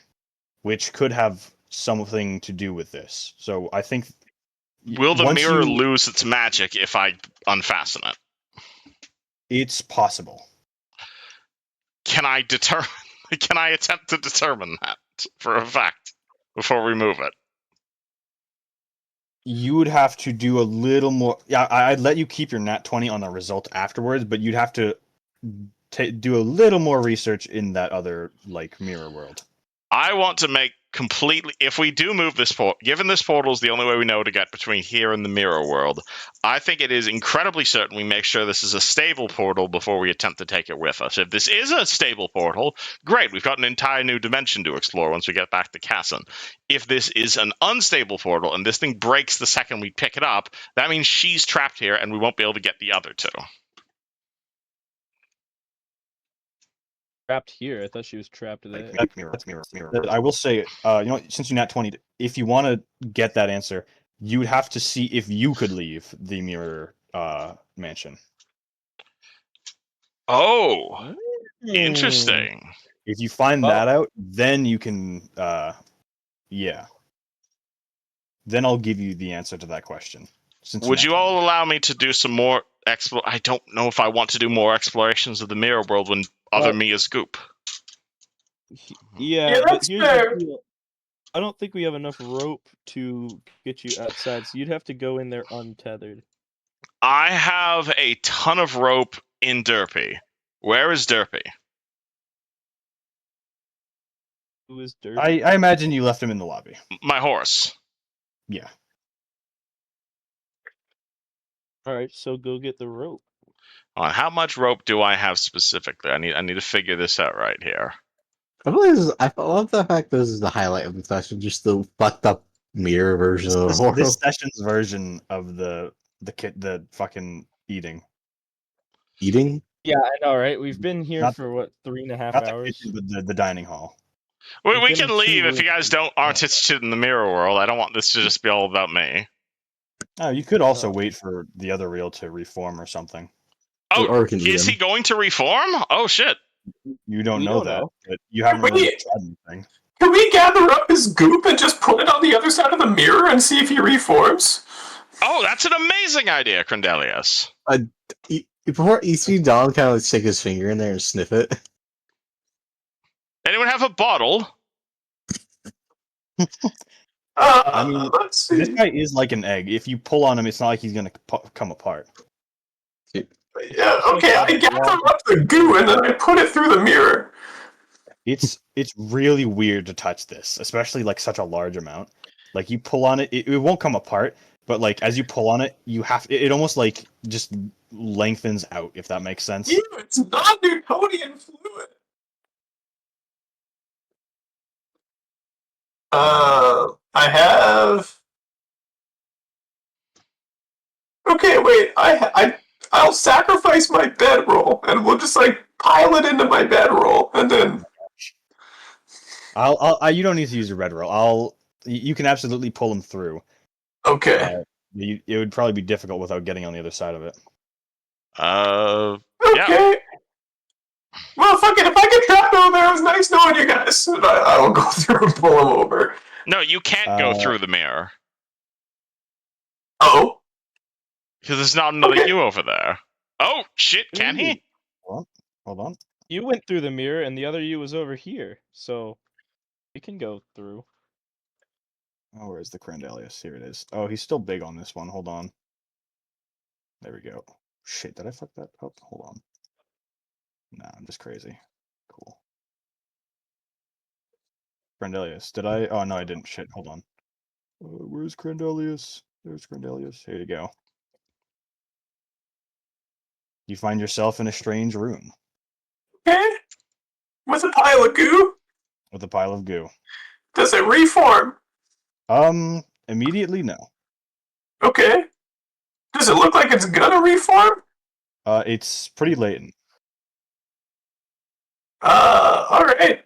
which could have something to do with this. So I think
Will the
once
mirror
you-
lose its magic if I unfasten it?
It's possible.
Can I attempt to determine that for a fact before we move it?
You would have to do a little more. Yeah, I'd let you keep your nat 20 on the result afterwards, but you'd have to do a little more research in that other mirror world.
I want to make completely. If we do move this portal, given this portal is the only way we know to get between here and the mirror world, I think it is incredibly certain we make sure this is a stable portal before we attempt to take it with us. If this is a stable portal, great, we've got an entire new dimension to explore once we get back to Casson. If this is an unstable portal and this thing breaks the second we pick it up, that means she's trapped here and we won't be able to get the other two.
Trapped here? I thought she was trapped there.
Mirror. I will say, since you nat 20, if you want to get that answer, you would have to see if you could leave the mirror mansion.
Oh, interesting.
If you find
Well-
that out, then you can, yeah. Then I'll give you the answer to that question. Since
Would
nat
you
20.
all allow me to do some more I don't know if I want to do more explorations of the mirror world when other me is goop.
Yeah,
Yeah,
but
that's
here's
fair.
the deal. I don't think we have enough rope to get you outside, so you'd have to go in there untethered.
I have a ton of rope in Derpy. Where is Derpy?
Who is dirty?
I imagine you left him in the lobby.
My horse.
Yeah.
Alright, so go get the rope.
How much rope do I have specifically? I need to figure this out right here.
I love the fact this is the highlight of the session, just the fucked up mirror version of the world.
This session's version of the fucking eating.
Eating?
Yeah, I know, right? We've been here
Not-
for what, 3.5
Not the
hours?
kitchen, but the dining hall.
We
We've been
can
in
leave
two
if you guys
rooms.
aren't interested in the mirror world. I don't want this to just be all about me.
Oh, you could also
Oh.
wait for the other reel to reform or something.
Oh,
Or we can eat
is he
him.
going to reform? Oh shit!
You don't
We
know
don't
that,
know.
but you haven't really
Wait.
tried anything.
Can we gather up his goop and just put it on the other side of the mirror and see if he reforms?
Oh, that's an amazing idea, Crendelius.
Before you see Don kind of like stick his finger in there and sniff it.
Anyone have a bottle?
I mean,
Let's see.
This guy is like an egg. If you pull on him, it's not like he's gonna come apart.
Yeah, okay, I gather up the goo and then I put it through the mirror.
It's really weird to touch this, especially like such a large amount. Like you pull on it, it won't come apart, but like as you pull on it, you have it almost like just lengthens out, if that makes sense.
Ew, it's non-Newtonian fluid. I have. Okay, wait. I'll sacrifice my bedroll, and we'll just like pile it into my bedroll, and then.
You don't need to use a red roll. You can absolutely pull him through.
Okay.
It would probably be difficult without getting on the other side of it.
Okay. Well, fuck it. If I get trapped over there, it was nice knowing you guys. I will go through and pull him over.
No, you can't go through the mirror.
Oh.
Because there's not another
Okay.
you over there. Oh, shit, can he?
Hold on.
You went through the mirror, and the other you was over here, so we can go through.
Oh, where's the Crandelius? Here it is. Oh, he's still big on this one. Hold on. There we go. Shit, did I fuck that up? Hold on. Nah, I'm just crazy. Cool. Crandelius, did I? Oh, no, I didn't. Shit, hold on. Where's Crandelius? There's Crandelius. Here you go. You find yourself in a strange room
Okay. With a pile of goo?
with a pile of goo.
Does it reform?
Immediately, no.
Okay. Does it look like it's gonna reform?
It's pretty latent.
Alright.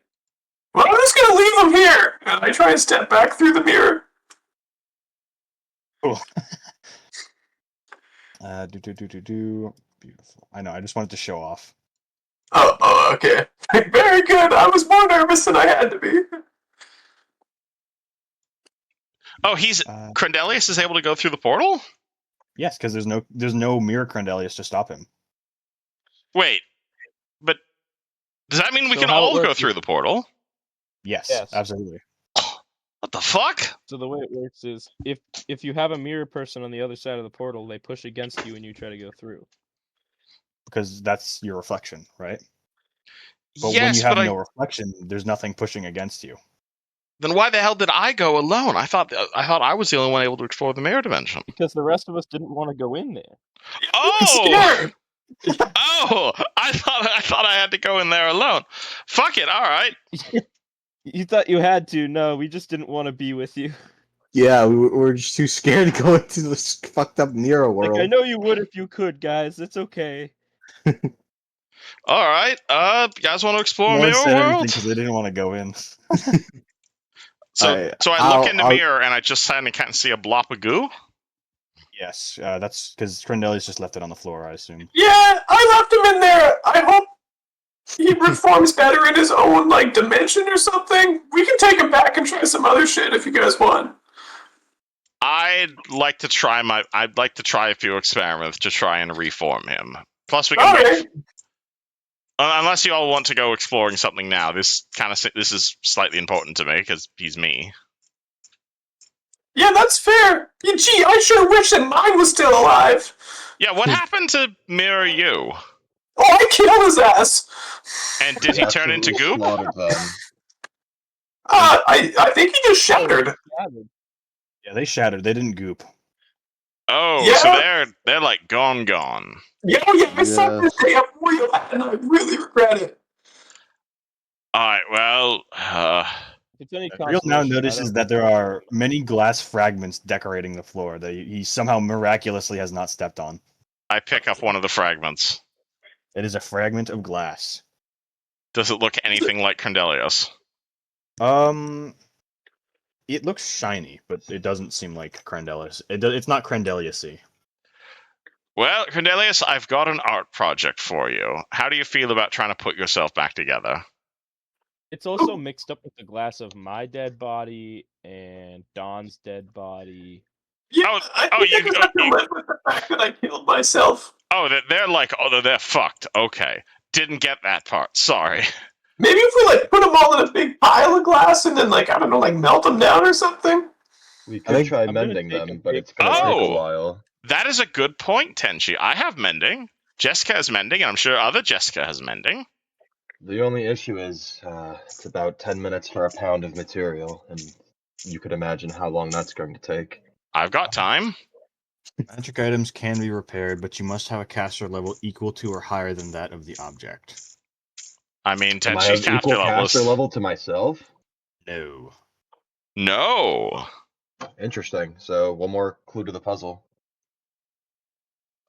Well, I'm just gonna leave him here, and I try and step back through the mirror.
Cool. Beautiful. I know, I just wanted to show off.
Oh, okay. Very good. I was more nervous than I had to be.
Oh, Crendelius is able to go through the portal?
Yes, because there's no mirror Crandelius to stop him.
Wait, but does that mean we
So
can
how it
all go
works
through
is-
the portal?
Yes,
Yes.
absolutely.
What the fuck?
So the way it works is, if you have a mirror person on the other side of the portal, they push against you and you try to go through.
Because that's your reflection, right? But when
Yes,
you have
but
no reflection, there's nothing pushing against you.
then why the hell did I go alone? I thought I was the only one able to explore the mirror dimension.
Because the rest of us didn't want to go in there.
Oh!
Scared.
Oh! I thought I had to go in there alone. Fuck it, alright.
You thought you had to. No, we just didn't want to be with you.
Yeah, we're just too scared to go into this fucked up Nero world.
Like, I know you would if you could, guys. It's okay.
Alright, you guys want to explore
No one
mirror
said anything
world?
because they didn't want to go in.
So I look in the
I'll-
mirror and I just kind of can't see a blop of goo?
Yes, that's because Crandelius just left it on the floor, I assume.
Yeah, I left him in there. I hope he reforms better in his own like dimension or something. We can take him back and try some other shit if you guys want.
I'd like to try a few experiments to try and reform him. Plus, we can wait.
Alright.
Unless you all want to go exploring something now, this is slightly important to me because he's me.
Yeah, that's fair. Yeah, gee, I sure wish that mine was still alive.
Yeah, what happened to Mirror You?
Oh, I killed his ass.
And did he turn into
Absolutely
goop?
slaughtered them.
I think he just shattered.
Yeah, they shattered. They didn't goop.
Oh,
Yeah.
so they're like gone.
Yeah, I saw
Yeah.
this day up Riel, and I really regret it.
Alright, well,
If it's any
Riel now
consolation, I
notices
don't
that there are many glass fragments decorating the floor that he somehow miraculously has not stepped on.
I pick up one of the fragments.
It is a fragment of glass.
Does it look anything like Crendelius?
It looks shiny, but it doesn't seem like Crendelius. It's not Crendelius-y.
Well, Crendelius, I've got an art project for you. How do you feel about trying to put yourself back together?
It's also mixed up with the glass of my dead body and Don's dead body.
Yeah,
Oh,
I
oh,
think I
you-
just
oh,
have to
you-
live with the fact that I killed myself.
Oh, they're fucked. Okay. Didn't get that part. Sorry.
Maybe if we like put them all in a big pile of glass and then like I don't know, like melt them down or something.
We
I
could
think
try
I'm gonna
mending
take a
them, but
big-
it's gonna take a
Oh!
while.
That is a good point, Tenchi. I have mending. Jessica has mending, and I'm sure other Jessica has mending.
The only issue is it's about 10 minutes for a pound of material, and you could imagine how long that's going to take.
I've got time.
Magic items can be repaired, but you must have a caster level equal to or higher than that of the object.
I mean,
Am I
Tenchi's
of equal
caster level
caster
is...
level to myself?
No.
No.
Interesting. So one more clue to the puzzle.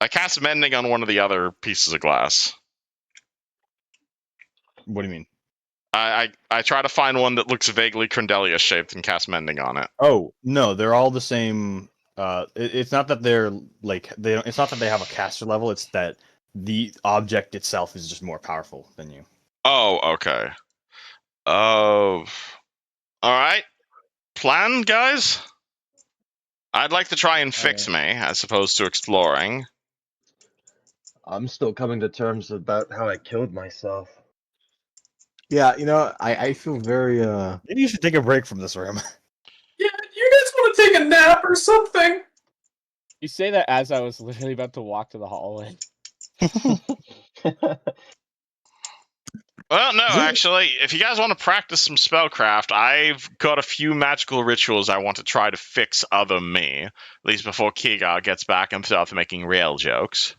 I cast mending on one of the other pieces of glass.
What do you mean?
I try to find one that looks vaguely Crendelius shaped and cast mending on it.
Oh no, they're all the same. It's not that they're like It's not that they have a caster level. It's that the object itself is just more powerful than you.
Oh, okay. Oh, all right. Plan, guys. I'd like to try and fix me, as opposed to exploring.
I'm still coming to terms about how I killed myself.
Yeah, I feel very
Maybe you should take a break from this room.
Yeah, you guys want to take a nap or something?
You say that as I was literally about to walk to the hallway.
Well, no, actually, if you guys want to practice some spellcraft, I've got a few magical rituals I want to try to fix other me, at least before Kiga gets back and starts making Riel jokes.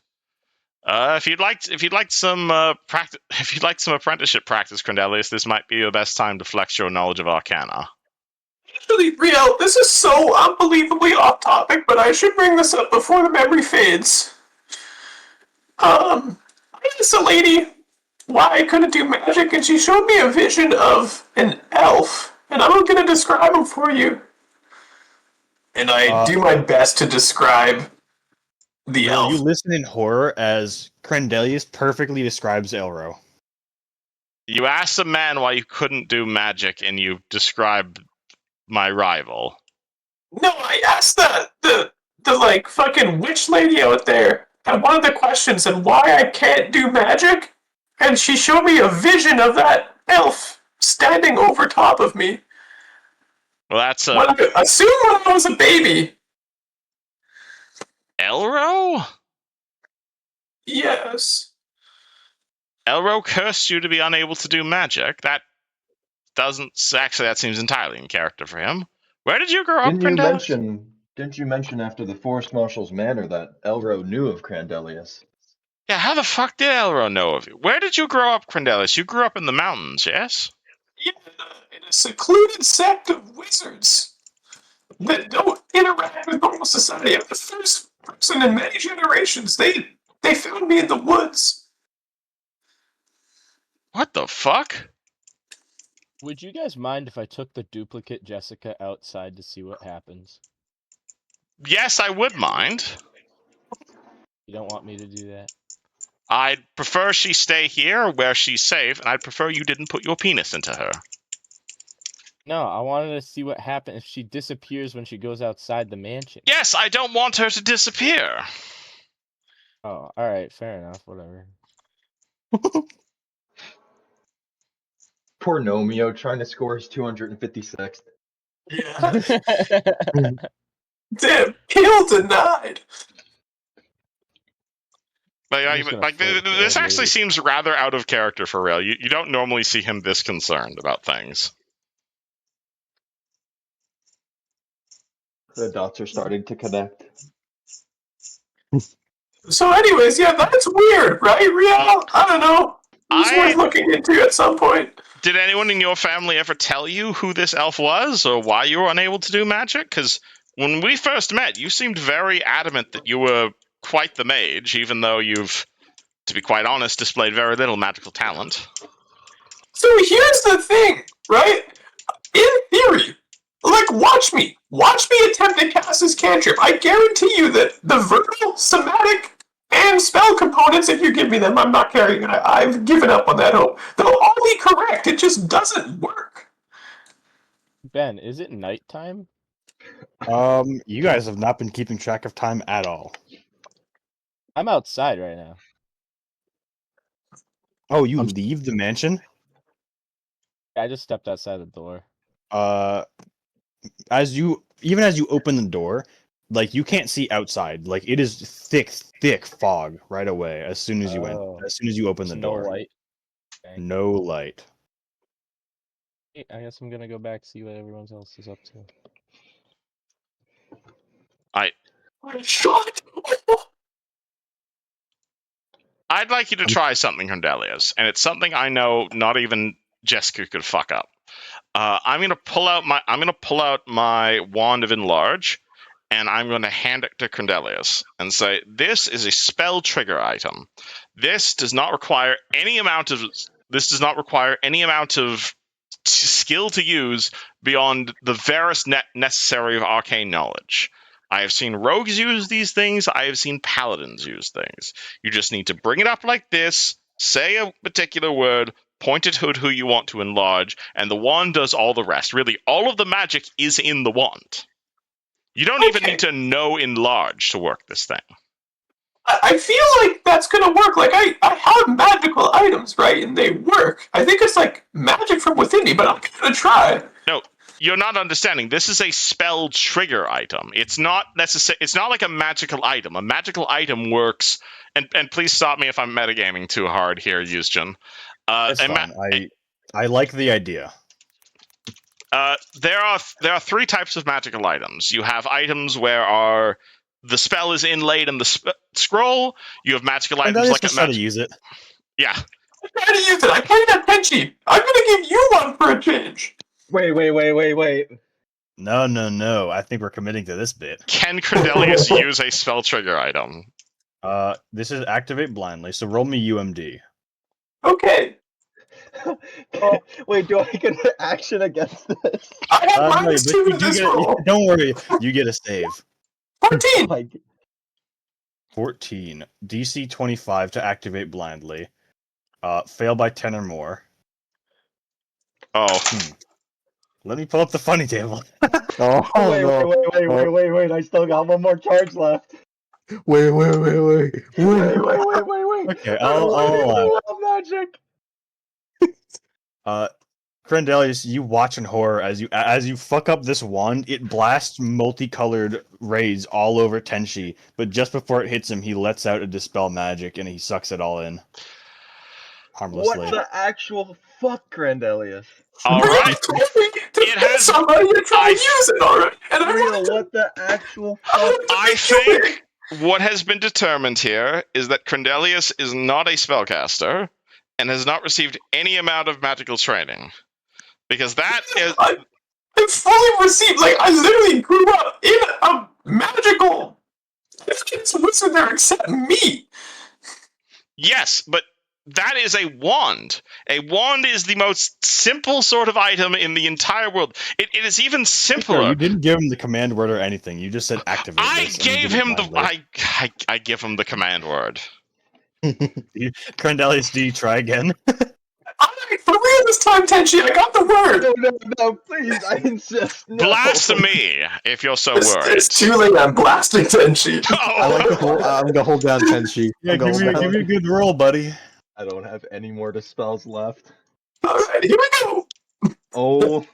If you'd like some apprenticeship practice, Crendelius, this might be the best time to flex your knowledge of Arcana.
Actually, Riel, this is so unbelievably off topic, but I should bring this up before the memory fades. I asked a lady why I couldn't do magic, and she showed me a vision of an elf, and I'm gonna describe him for you. And I do my best to describe the elf.
You listen in horror as Crendelius perfectly describes Elro.
You asked a man why you couldn't do magic, and you described my rival.
No, I asked the like fucking witch lady out there at one of the questions and why I can't do magic, and she showed me a vision of that elf standing over top of me.
Well, that's
Assume when I was a baby.
Elro?
Yes.
Elro cursed you to be unable to do magic. That seems entirely in character for him. Where did you grow up, Crendelius?
Didn't you mention after the Forest Marshal's Manor that Elro knew of Crendelius?
Yeah, how the fuck did Elro know of you? Where did you grow up, Crendelius? You grew up in the mountains, yes?
Yeah, in a secluded sect of wizards that don't interact with normal society. I'm the first person in many generations. They found me in the woods.
What the fuck?
Would you guys mind if I took the duplicate Jessica outside to see what happens?
Yes, I would mind.
You don't want me to do that?
I'd prefer she stay here where she's safe, and I'd prefer you didn't put your penis into her.
No, I wanted to see what happens if she disappears when she goes outside the mansion.
Yes, I don't want her to disappear.
Oh, alright, fair enough, whatever.
Poor Nomio trying to score his 256th.
Yeah. Damn, kill denied.
I'm just gonna flirt with the
This
old
actually
lady.
seems rather out of character for Riel. You don't normally see him this concerned about things.
The dots are starting to connect.
So, anyways, yeah, that's weird, right, Riel? I don't know. It's worth looking into at some point.
Did anyone in your family ever tell you who this elf was or why you were unable to do magic? Because when we first met, you seemed very adamant that you were quite the mage, even though you've, to be quite honest, displayed very little magical talent.
So here's the thing, right? In theory, like, watch me attempt to cast this cantrip. I guarantee you that the verbal, somatic, and spell components, if you give me them, I'm not carrying it. I've given up on that hope. They'll all be correct. It just doesn't work.
Ben, is it nighttime?
You guys have not been keeping track of time at all.
I'm outside right now.
Oh, you leave the mansion?
I just stepped outside the door.
As you open the door, like you can't see outside. Like it is thick fog right away as soon as you open the
No
door.
light. Okay.
No light.
I guess I'm gonna go back see what everyone else is up to.
Shot!
I'd like you to try something, Hondelius, and it's something I know not even Jessica could fuck up. I'm gonna pull out my wand of enlarge, and I'm going to hand it to Crendelius and say, "This is a spell trigger item. This does not require any amount of skill to use beyond the verest necessary of arcane knowledge. I have seen rogues use these things. I have seen paladins use things. You just need to bring it up like this, say a particular word, point it at who you want to enlarge, and the wand does all the rest. Really, all of the magic is in the wand. You don't even need to know enlarge to work this thing.
I feel like that's gonna work. Like, I have magical items, right? And they work. I think it's like magic from within me, but I'm gonna try.
No, you're not understanding. This is a spell trigger item. It's not like a magical item. A magical item works, and please stop me if I'm metagaming too hard here, Yusjin.
It's fine. I like the idea.
There are three types of magical items. You have items where the spell is inlaid in the scroll. You have magical items like
how to use it.
Yeah.
I'm trying to use it. I played that Tenchi. I'm gonna give you one for a change.
Wait.
No. I think we're committing to this bit.
Can Crendelius use a spell trigger item?
This is activate blindly, so roll me UMD.
Okay.
Wait, do I get an action against this?
I have
No,
-2 to this roll.
don't worry, you get a save.
14.
14. DC 25 to activate blindly. Fail by 10 or more.
Oh.
Let me pull up the funny table.
Wait, I still got one more charge left.
Wait.
Okay, I'll allow.
Magic.
Crendelius, you watch in horror as you fuck up this wand. It blasts multicolored rays all over Tenchi, but just before it hits him, he lets out a dispel magic and he sucks it all in harmlessly.
What the actual fuck, Crendelius?
All right.
It has somebody to try to use it, all right. And
What the actual fuck?
I think what has been determined here is that Crendelius is not a spellcaster and has not received any amount of magical training. Because that is...
I fully received, like, I literally grew up in a magical... It's a wizard there except me.
Yes, but that is a wand. A wand is the most simple sort of item in the entire world. It is even simpler.
You didn't give him the command word or anything. You just said activate.
I gave him I give him the command word.
Crendelius, do you try again?
For real this time, Tenchi. I got the word.
No, please, I insist. No.
Blasphemy, if you're so worried.
It's too late. I'm blasting Tenchi.
I like to hold. I'm gonna hold down Tenchi.
Yeah,
I'm gonna
give
hold
me a good roll, buddy.
I don't have any more dispels left.
Alright, here we go.
Oh.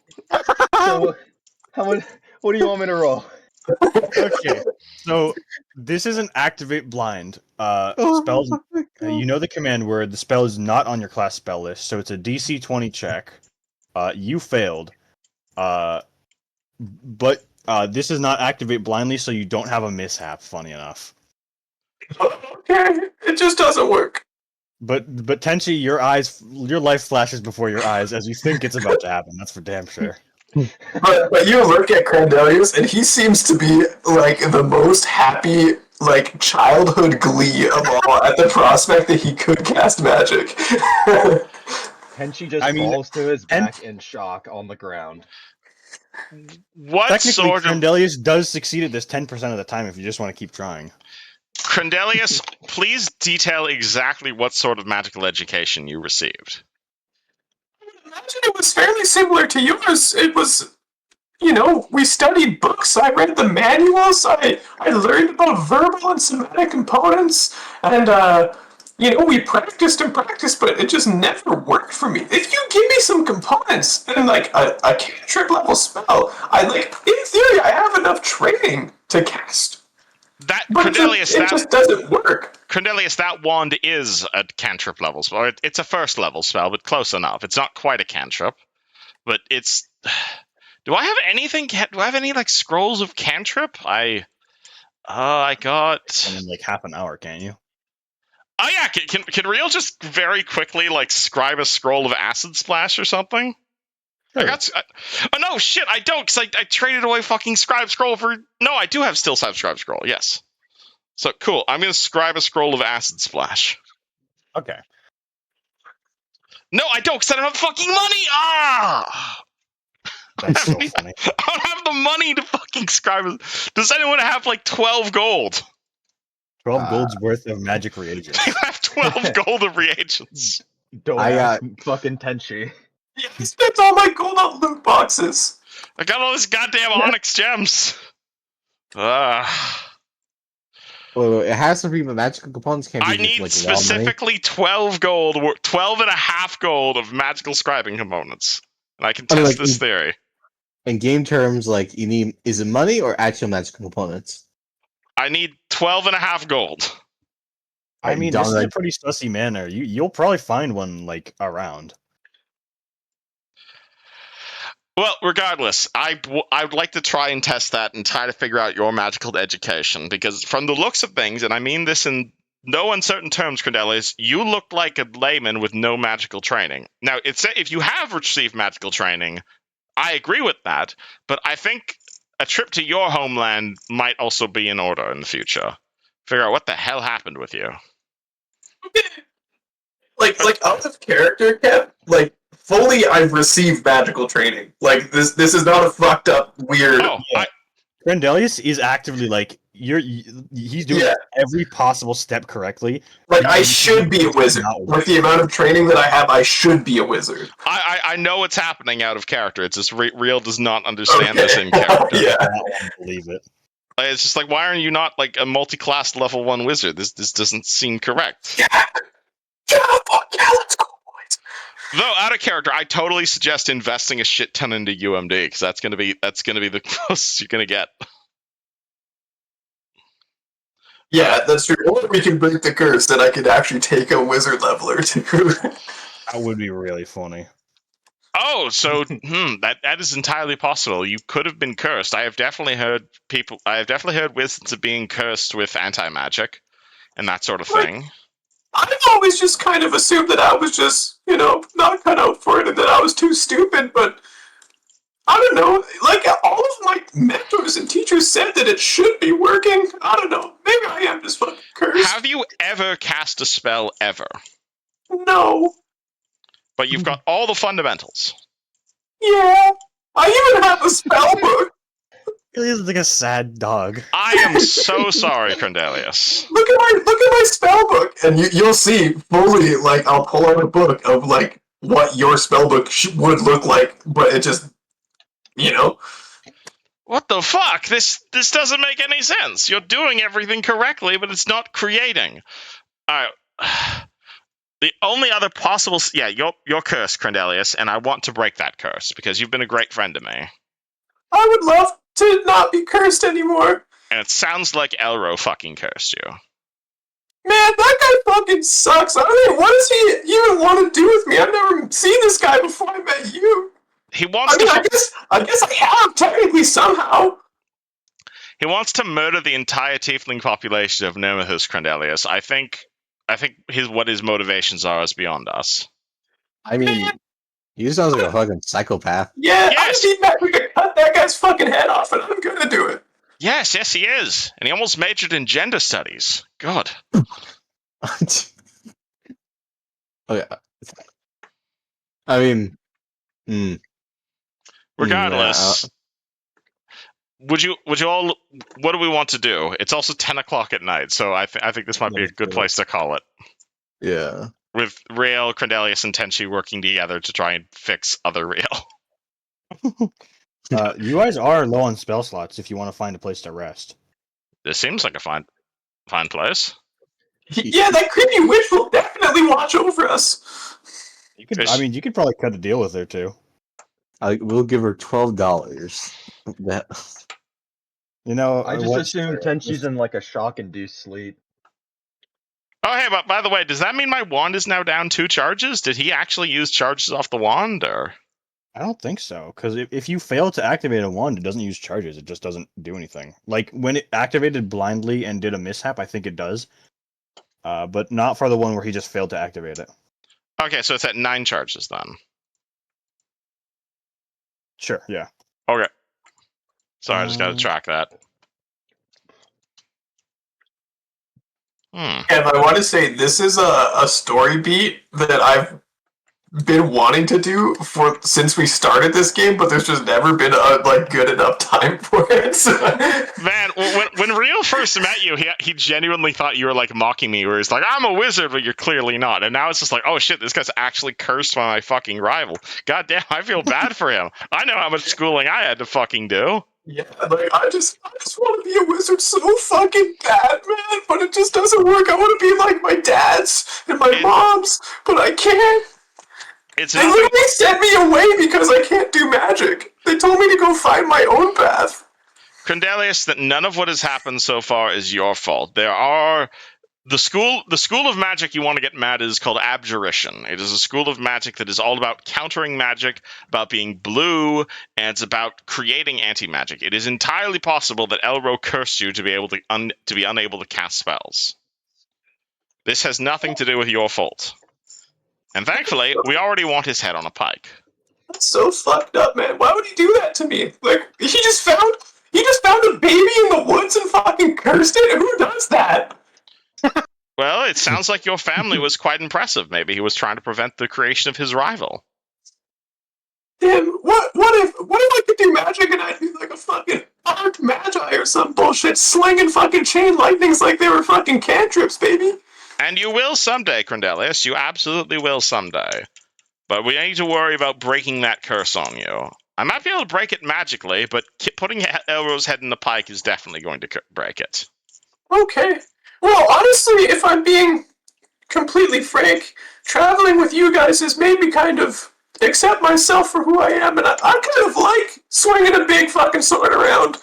So, what do you want me to roll?
Okay, so this is an activate blind. Spells. You know the command word. The spell is not on your class spell list, so it's a DC 20 check. You failed. But this is not activate blindly, so you don't have a mishap. Funny enough.
Okay, it just doesn't work.
But Tenchi, your life flashes before your eyes as you think it's about to happen. That's for damn sure.
But you look at Crandelius, and he seems to be like the most happy, like childhood glee of all at the prospect that he could cast magic.
Tenchi just falls to his back in shock on the ground.
What
Technically,
sort of
Crandelius does succeed at this 10% of the time if you just want to keep trying.
Crandelius, please detail exactly what sort of magical education you received.
Imagine it was fairly similar to yours. It was, we studied books. I read the manuals. I learned about verbal and somatic components, and we practiced and practiced, but it just never worked for me. If you give me some components and like a cantrip level spell, in theory, I have enough training to cast.
That
But
Crandelius,
it just doesn't work.
Crandelius, that wand is a cantrip level spell. It's a first level spell, but close enough. It's not quite a cantrip, but it's. Do I have anything? Do I have any like scrolls of cantrip? I got.
In like half an hour, can you?
Oh yeah, can Riel just very quickly like scribe a scroll of acid splash or something?
Sure.
Oh no, shit! I don't, because I traded away fucking scribe scroll for. No, I do have still have scribe scroll. Yes. So cool. I'm gonna scribe a scroll of acid splash.
Okay.
No, I don't, because I don't have fucking money. Ah.
That's so funny.
I don't have the money to fucking scribe. Does anyone have like 12 gold?
12 gold's worth of magic reagents.
I have 12 gold of reagents.
Don't
I
ask fucking Tenchi.
Yeah, I spent all my gold on loot boxes.
I got all this goddamn onyx gems.
Wait, it has to be the magical components. Can't be
I
just,
need
like, raw money?
specifically 12 gold, 12 and a half gold of magical scribing components. And I can
I mean,
test
like,
this theory.
In game terms, like you need, is it money or actual magical components?
I need 12 and a half gold.
I mean, this is a
Downright-
pretty sussy manor. You'll probably find one like around.
Well, regardless, I would like to try and test that and try to figure out your magical education, because from the looks of things, and I mean this in no uncertain terms, Crandelius, you look like a layman with no magical training. Now, if you have received magical training, I agree with that, but I think a trip to your homeland might also be in order in the future. Figure out what the hell happened with you.
Like out of character, Kev. Like fully, I've received magical training. Like this is not a fucked up weird.
Oh,
Crandelius is actively like he's doing every possible step correctly.
Like I should be a wizard. With the amount of training that I have, I should be a wizard.
I know what's happening out of character. It's just Riel does not understand this in character.
Yeah.
I don't believe it.
It's just like, why aren't you not like a multi-class level 1 wizard? This doesn't seem correct.
Yeah, fuck yeah, let's go, boys.
Though out of character, I totally suggest investing a shit ton into UMD, because that's gonna be the closest you're gonna get.
Yeah, that's true. Or we can break the curse that I could actually take a wizard level or two.
That would be really funny.
Oh, so that is entirely possible. You could have been cursed. I have definitely heard wizards of being cursed with anti-magic and that sort of thing.
I've always just kind of assumed that I was just, not cut out for it and that I was too stupid, but I don't know. Like, all of my mentors and teachers said that it should be working. I don't know. Maybe I am just fucking cursed.
Have you ever cast a spell ever?
No.
But you've got all the fundamentals.
Yeah. I even have a spell book.
He is like a sad dog.
I am so sorry, Crandelius.
Look at my spell book, and you'll see fully. Like I'll pull out a book of like what your spellbook would look like, but it just,
What the fuck? This doesn't make any sense. You're doing everything correctly, but it's not creating. All right. The only other possible... Yeah, you're cursed, Crendelius, and I want to break that curse, because you've been a great friend to me.
I would love to not be cursed anymore.
And it sounds like Elro fucking cursed you.
Man, that guy fucking sucks. I don't know, what does he even want to do with me? I've never seen this guy before I met you.
He wants
I guess I have, technically, somehow.
He wants to murder the entire tiefling population of Nemothus, Crendelius. I think what his motivations are is beyond us.
I mean, he sounds like a fucking psychopath.
Yeah,
Yes.
I just need Matt to cut that guy's fucking head off, and I'm gonna do it.
Yes, he is. And he almost majored in gender studies. God.
Okay. I mean,
Regardless, would you all? What do we want to do? It's also 10 o'clock at night, so I think this might be a good place to call it.
yeah.
With Riel, Crendelius, and Tenchi working together to try and fix other Riel.
You guys are low on spell slots if you want to find a place to rest.
This seems like a fine place.
Yeah, that creepy witch will definitely watch over us.
You could probably cut a deal with her too.
We'll give her $12. That.
I just assume Tenchi's in like a shock-induced sleep.
Oh, hey, but by the way, does that mean my wand is now down 2 charges? Did he actually use charges off the wand, or?
I don't think so, because if you fail to activate a wand, it doesn't use charges. It just doesn't do anything. Like, when it activated blindly and did a mishap, I think it does. But not for the one where he just failed to activate it.
Okay, so it's at 9 charges then.
Sure, yeah.
Okay. Sorry, I just got to track that.
And I want to say this is a story beat that I've been wanting to do since we started this game, but there's just never been a good enough time for it.
Man, when Riel first met you, he genuinely thought you were like mocking me, where he's like, "I'm a wizard, but you're clearly not." And now it's just like, "Oh shit, this guy's actually cursed by my fucking rival." God damn, I feel bad for him. I know how much schooling I had to fucking do.
Yeah, I just want to be a wizard so fucking bad, man. But it just doesn't work. I want to be like my dad's and my mom's, but I can't. They literally sent me away because I can't do magic. They told me to go find my own path.
Crendelius, that none of what has happened so far is your fault. There are the school of magic you want to get mad is called Abjuration. It is a school of magic that is all about countering magic, about being blue, and it's about creating anti-magic. It is entirely possible that Elro cursed you to be unable to cast spells. This has nothing to do with your fault. And thankfully, we already want his head on a pike.
That's so fucked up, man. Why would he do that to me? Like, he just found a baby in the woods and fucking cursed it? Who does that?
Well, it sounds like your family was quite impressive. Maybe he was trying to prevent the creation of his rival.
Damn, what if I could do magic and I'd be like a fucking armed magi or some bullshit, slinging fucking chain lightnings like they were fucking cantrips, baby?
And you will someday, Crendelius. You absolutely will someday. But we need to worry about breaking that curse on you. I might be able to break it magically, but putting Elro's head in the pike is definitely going to break it.
Okay. Well, honestly, if I'm being completely frank, traveling with you guys has made me kind of accept myself for who I am, and I kind of like swinging a big fucking sword around.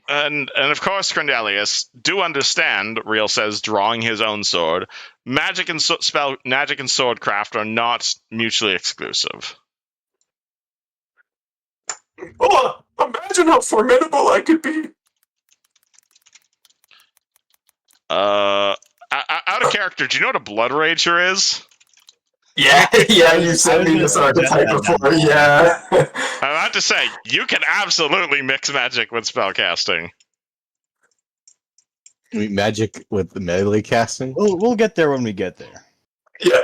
And of course, Crendelius, do understand, Riel says, drawing his own sword, magic and swordcraft are not mutually exclusive.
Oh, imagine how formidable I could be.
Out of character, do you know what a blood rager is?
Yeah, you sent me this archetype before, yeah.
I have to say, you can absolutely mix magic with spellcasting.
Magic with melee casting?
We'll get there when we get there.
Yeah.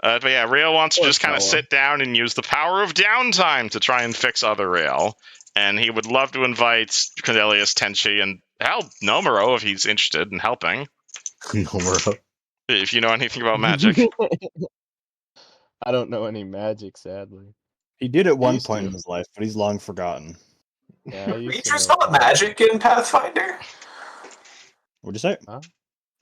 But yeah, Riel wants to just kind of sit down and use the power of downtime to try and fix other Riel. And he would love to invite Crendelius, Tenchi, and hell, Nomuro if he's interested in helping.
Nomuro.
If you know anything about magic.
I don't know any magic, sadly.
He did at one
used
point
to.
in his life, but he's long forgotten.
Yeah, I used to
Ranger's
know.
not magic in Pathfinder.
What'd you say?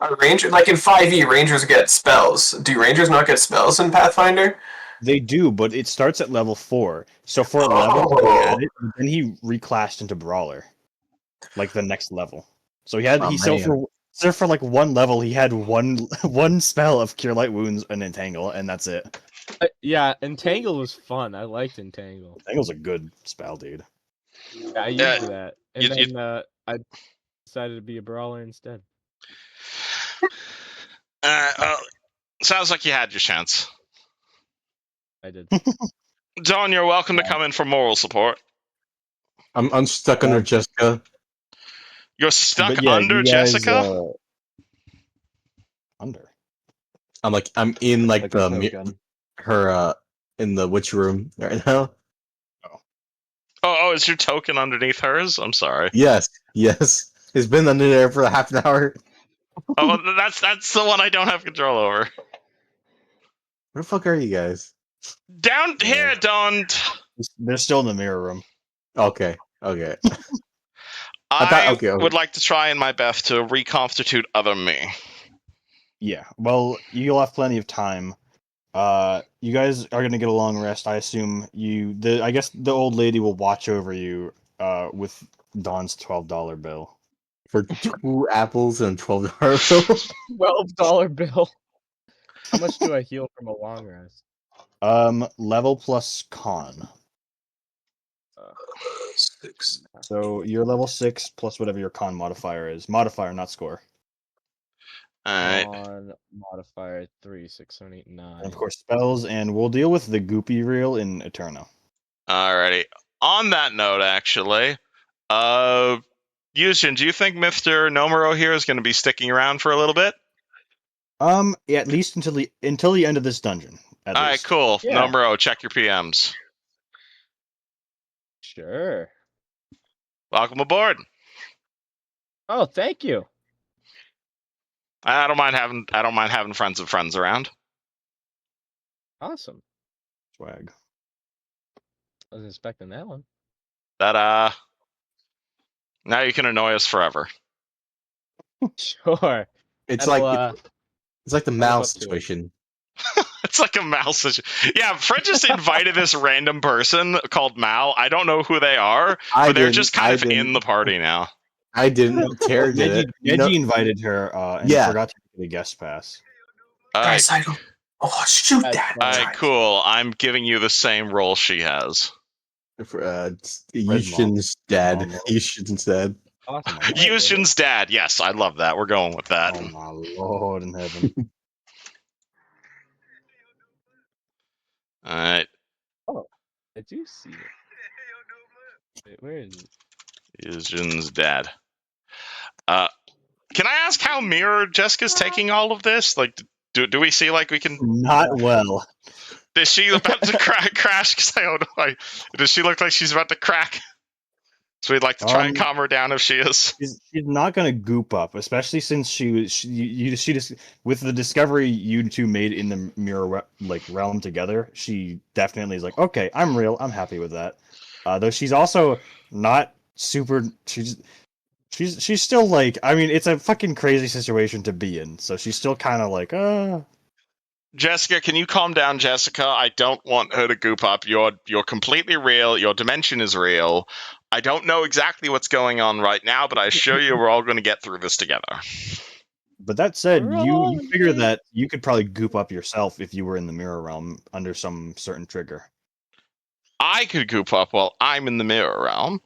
A ranger, like in 5e, rangers get spells. Do rangers not get spells in Pathfinder?
They do, but it starts at level 4. So for 11, he had it, but then he reclassed into brawler, like the next level. So he had
Oh,
for like one level, he had one spell of cure light wounds and entangle, and that's it.
Yeah, Entangle was fun. I liked Entangle.
Entangle's a good spell, dude.
Yeah, I used that, and
you-
then I decided to be a brawler instead.
Sounds like you had your chance.
I did.
Don, you're welcome to come in for moral support.
I'm unstuck under Jessica.
You're stuck
But yeah,
under
you guys,
Jessica?
Under.
I'm in like
Like
the
a token.
her in the witch room right now.
Oh, is your token underneath hers? I'm sorry.
Yes. It's been under there for half an hour.
Oh, that's the one I don't have control over.
Where the fuck are you guys?
Down here, Don.
They're still in the mirror room.
Okay.
I
okay.
would like to try in my best to reconstitute other me.
Yeah. Well, you'll have plenty of time. You guys are gonna get a long rest. I assume I guess the old lady will watch over you. With Don's $12 bill.
For 2 apples and $12 bill.
$12 bill. How much do I heal from a long rest?
Level plus con.
6.
So you're level 6 plus whatever your con modifier is. Modifier, not score.
Alright.
On modifier 3, 6, 7, 8, 9.
And of course spells, and we'll deal with the goopy reel in Eterno.
Alrighty. On that note, actually, Yushin, do you think Mr. Nomuro here is going to be sticking around for a little bit?
At least until the end of this dungeon.
Alright,
Least.
cool.
Yeah.
Nomuro, check your PMs.
Sure.
Welcome aboard.
Oh, thank you.
I don't mind having friends of friends around.
Awesome.
Swag.
I was expecting that one.
That now you can annoy us forever.
Sure.
It's
That'll,
like it's like the
live
Mal
up to it.
situation.
It's like a Mal situation. Yeah, Fred just invited this random person called Mal. I don't know who they are, but they're just kind of in the party now.
I didn't. Tara did it.
Neji invited her, and
Yeah.
forgot to get a guest pass.
Guys, I don't. Oh, shoot
That's
that!
fine.
Alright, cool. I'm giving you the same role she has.
Yushin's dad.
Mom.
Yushin's dad.
Awesome.
Yushin's dad. Yes, I love that. We're going with that.
Oh my lord in heaven.
Alright.
I do see it. Wait, where is it?
Yushin's dad. Can I ask how Mirror Jessica's taking all of this? Like, do we see like we can?
Not well.
Is she about to crash? Because I don't know. Does she look like she's about to crack? So we'd like to try and calm her down if she is.
She's not gonna goop up, especially since she just with the discovery you two made in the mirror realm together. She definitely is like, okay, I'm real. I'm happy with that. Though she's also not super. She's still like. I mean, it's a fucking crazy situation to be in. So she's still kind of like,
Jessica, can you calm down, Jessica? I don't want her to goop up. You're completely real. Your dimension is real. I don't know exactly what's going on right now, but I assure you we're all going to get through this together.
But that said, you figure that you could probably goop up yourself if you were in the mirror realm under some certain trigger.
I could goop up while I'm in the mirror realm.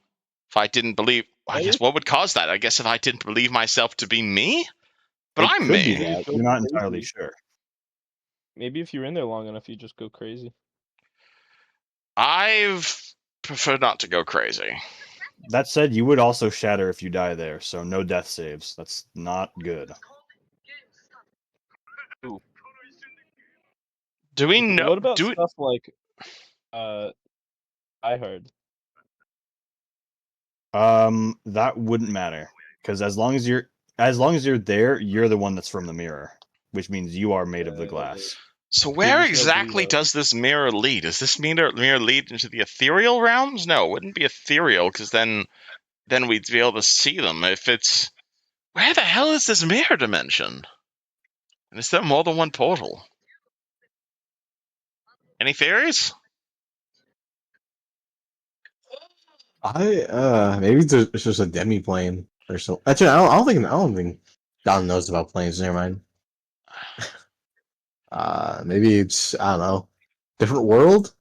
If I didn't believe... I guess what would cause that? I guess if I didn't believe myself to be me? But I'm
Could
me.
be that. You're not entirely sure.
Maybe if you're in there long enough, you just go crazy.
I've preferred not to go crazy.
That said, you would also shatter if you die there, so no death saves. That's not good.
Do we know...
What about stuff like I heard?
That wouldn't matter because as long as you're there, you're the one that's from the mirror. which means you are made of the glass.
So where
There's no
exactly
blue
does this mirror lead? Does this mirror lead into the ethereal realms? No, it wouldn't be ethereal, because then we'd be able to see them. If it's... Where the hell is this mirror dimension? And is there more than one portal? Any theories?
Maybe it's just a demi-plane or so. Actually, I don't think Don knows about planes. Never mind. Maybe it's, I don't know, different world.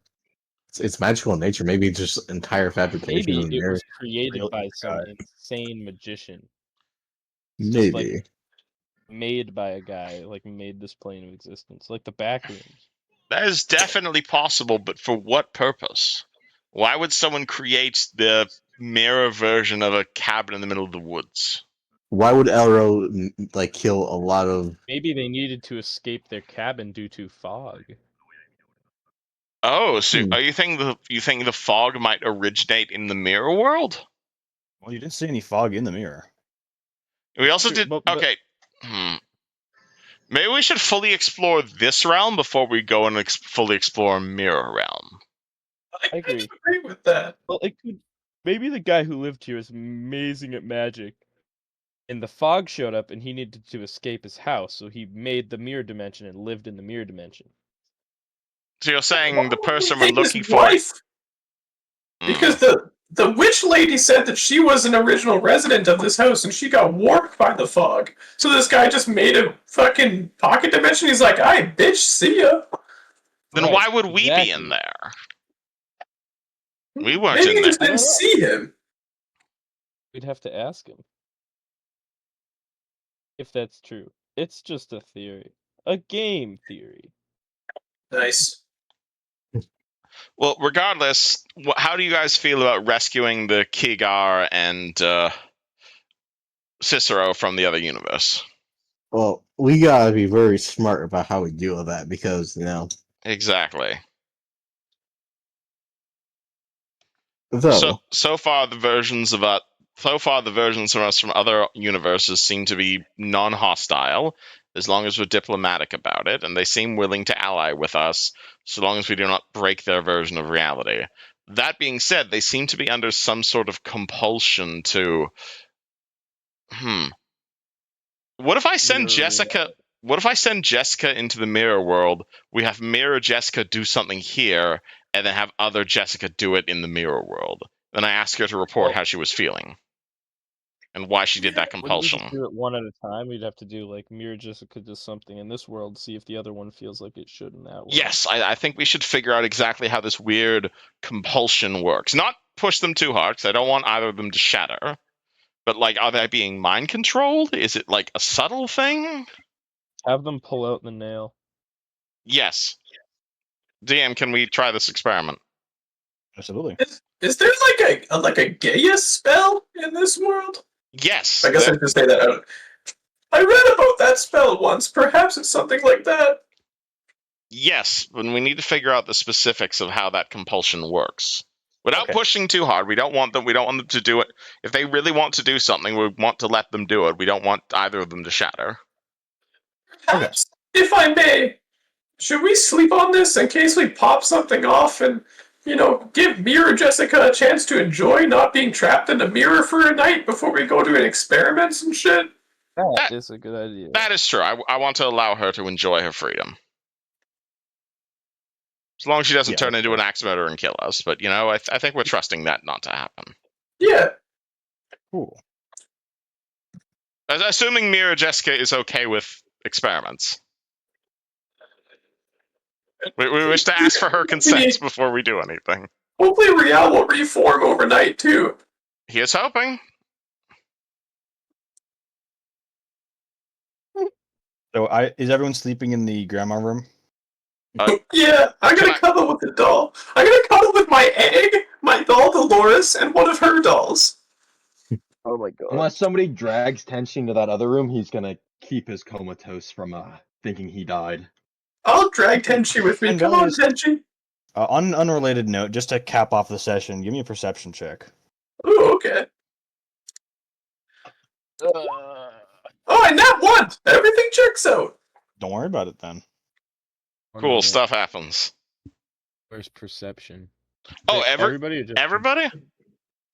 It's magical in nature. Maybe it's just entire fabrication
Maybe
of the
it
mirror.
was created
Real
by some
guy.
insane magician.
Maybe.
Like, made by a guy, like made this plane of existence, like the back rooms.
That is definitely possible, but for what purpose? Why would someone create the mirror version of a cabin in the middle of the woods?
Why would Elro like kill a lot of?
Maybe they needed to escape their cabin due to fog.
Oh, so are you think the fog might originate in the mirror world?
Well, you didn't see any fog in the mirror.
We also
True,
did.
but-
Okay. Maybe we should fully explore this realm before we go and fully explore mirror realm.
I agree.
agree with that.
Well, it could. Maybe the guy who lived here is amazing at magic, and the fog showed up, and he needed to escape his house, so he made the mirror dimension and lived in the mirror dimension.
So you're saying the person
Why
we're
would he
looking
take
for?
his wife? Because the witch lady said that she was an original resident of this house and she got warped by the fog. So this guy just made a fucking pocket dimension. He's like, "Aye, bitch, see ya."
Then
Right,
why would we be
exactly.
in there? We weren't
Maybe
in
you
there.
just
I don't
didn't
know.
see him.
We'd have to ask him if that's true. It's just a theory, a game theory.
Nice.
Well, regardless, how do you guys feel about rescuing the Kigar and Cicero from the other universe?
Well, we gotta be very smart about how we deal with that because
Exactly.
though
So far the versions of us from other universes seem to be non-hostile, as long as we're diplomatic about it, and they seem willing to ally with us, so long as we do not break their version of reality. That being said, they seem to be under some sort of compulsion to. What if I send
Mirror
Jessica?
reality.
What if I send Jessica into the mirror world? We have mirror Jessica do something here, and then have other Jessica do it in the mirror world. Then I ask her to report how she was feeling and why she did that
Wouldn't we
compulsion.
just do it one at a time? We'd have to do like Mirror Jessica does something in this world, see if the other one feels like it should in that world.
Yes, I think we should figure out exactly how this weird compulsion works. Not push them too hard, because I don't want either of them to shatter. But, like, are they being mind controlled? Is it, like, a subtle thing?
Have them pull out the nail.
Yes. DM, can we try this experiment?
Absolutely.
Is there like a Gaius spell in this world?
Yes.
I guess I should say that out. I read about that spell once. Perhaps it's something like that.
Yes, but we need to figure out the specifics of how that compulsion works. Without
Okay.
pushing too hard. We don't want them to do it. If they really want to do something, we want to let them do it. We don't want either of them to shatter.
Perhaps, if I may, should we sleep on this in case we pop something off and, give Mirror Jessica a chance to enjoy not being trapped in a mirror for a night before we go doing experiments and shit?
That is a good idea.
That is true. I want to allow her to enjoy her freedom. As long as she doesn't turn into an axe murderer and kill us. But, I think we're trusting that not to happen.
Yeah.
Cool.
Assuming Mirror Jessica is okay with experiments. We wish to ask for her consent before we do anything.
Hopefully Riel will reform overnight, too.
He is hoping.
So, is everyone sleeping in the grandma room?
Yeah, I'm gonna cuddle with the doll. I'm gonna cuddle with my egg, my doll Dolores, and one of her dolls.
Oh my god.
Unless somebody drags Tenchi to that other room, he's gonna keep his comatose from thinking he died.
I'll drag Tenchi with me.
And
Come on,
guys-
Tenchi.
On an unrelated note, just to cap off the session, give me a perception check.
Ooh, okay. Oh, and that one! Everything checks out.
Don't worry about it then.
Cool stuff happens.
Where's perception?
Oh,
Wait, everybody or just
everybody?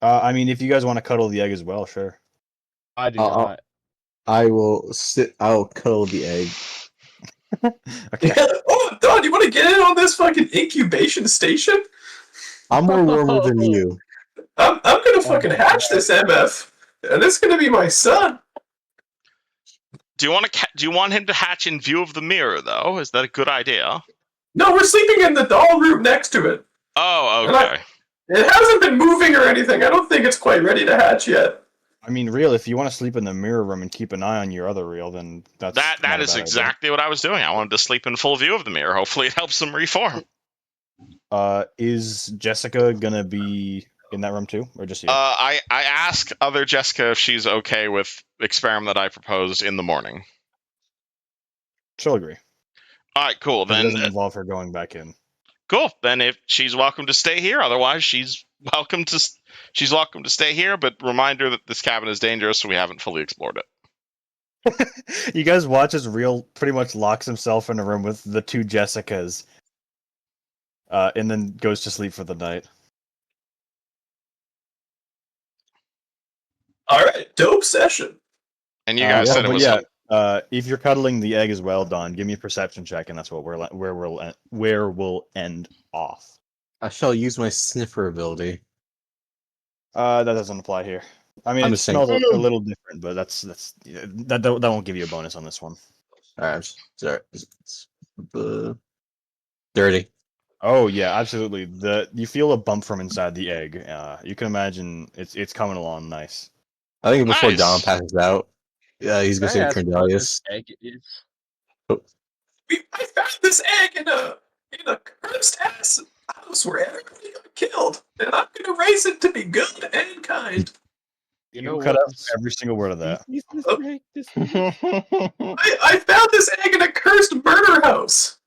I mean, if you guys want to cuddle the egg as well, sure.
I do
I'll-
not.
I will sit. I'll cuddle the egg.
Okay.
Oh, Don, you want to get in on this fucking incubation station?
I'm more warmer than you.
I'm gonna fucking hatch this MF, and it's gonna be my son.
Do you want him to hatch in view of the mirror though? Is that a good idea?
No, we're sleeping in the doll room next to it.
Oh,
And
okay.
It hasn't been moving or anything. I don't think it's quite ready to hatch yet.
I mean, Riel, if you want to sleep in the mirror room and keep an eye on your other Riel, then that's
That
not a
is
bad
exactly what I was doing. I wanted to sleep in full view of the mirror. Hopefully, it helps him reform.
idea. Is Jessica gonna be in that room too, or just you?
I asked other Jessica if she's okay with the experiment that I proposed in the morning.
She'll agree.
All right, cool.
But it
Then
doesn't involve her going back in.
cool. Then if she's welcome to stay here, otherwise she's welcome to stay here. But reminder that this cabin is dangerous, so we haven't fully explored it.
You guys watch as Riel pretty much locks himself in a room with the two Jessicas, and then goes to sleep for the night.
All right, dope session.
And you guys said it was
if you're cuddling the egg as well, Don, give me a perception check, and that's what where we'll end off.
I shall use my sniffer ability.
That doesn't apply here. I mean,
I'm
it
just saying-
smells a little different, but that won't give you a bonus on this one.
Alright, sorry. Dirty.
Oh yeah, absolutely. You feel a bump from inside the egg. You can imagine it's coming along nice.
I think before
Nice.
Don passes out, he's gonna
Can I
say
ask what
Cornelius.
this egg is?
I found this egg in a cursed house where everybody got killed, and I'm gonna raise it to be good and kind.
You
You
know
cut
what
out every single word of that.
species this
Oh.
egg- this egg is?
I found this egg in a cursed murder house.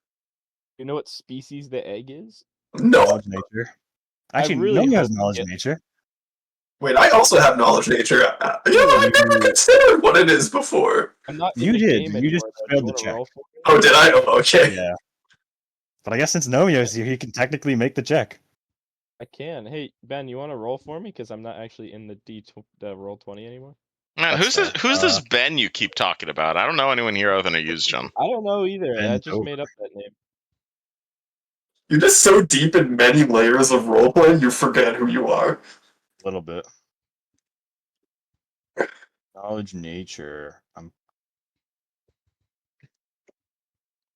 You know what species the egg is?
No,
Knowledge nature. Actually,
really
nobody has
hope you
knowledge
get-
nature.
wait, I also have knowledge nature. You know, I never considered what it is before.
I'm not. in
You
the
did.
game
You just
anymore, though. Do
failed
you
the
wanna
check.
roll for me?
Oh, did I? Oh, okay.
Yeah. But I guess since Nomio's here, he can technically make the check.
I can. Hey Ben, you want to roll for me? Because I'm not actually in the roll 20 anymore.
Man,
That's
who's
fair.
this Ben you keep talking about? I don't know anyone here other than a used John.
I don't know either. I
Bend
just
over.
made up that name.
You're just so deep in many layers of roleplay, you forget who you are.
A little bit. Knowledge nature.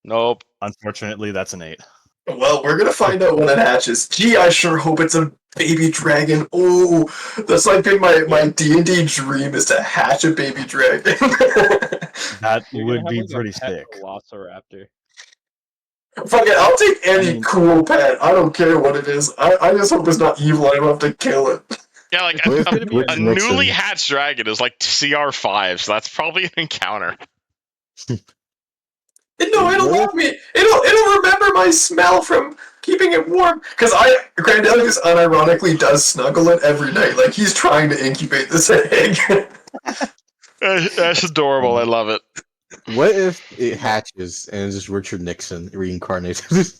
Nope.
Unfortunately, that's an 8.
Well, we're gonna find out when it hatches. Gee, I sure hope it's a baby dragon. Oh, that's like been my D&D dream is to hatch a baby dragon.
That
You're
would
gonna
be
have, like, a
pretty
pet
sick.
Velociraptor.
Fuck it, I'll take any
I mean-
cool pet. I don't care what it is. I just hope it's not evil. I don't have to kill it.
Yeah, like
What if
a
Rich Nixon-
newly hatched dragon is like CR5, so that's probably an encounter.
No, it'll love me. It'll remember my smell from keeping it warm. Because Grandelius unironically does snuggle it every night. Like he's trying to incubate this egg.
That's adorable. I love it.
What if it hatches and it's just Richard Nixon reincarnated?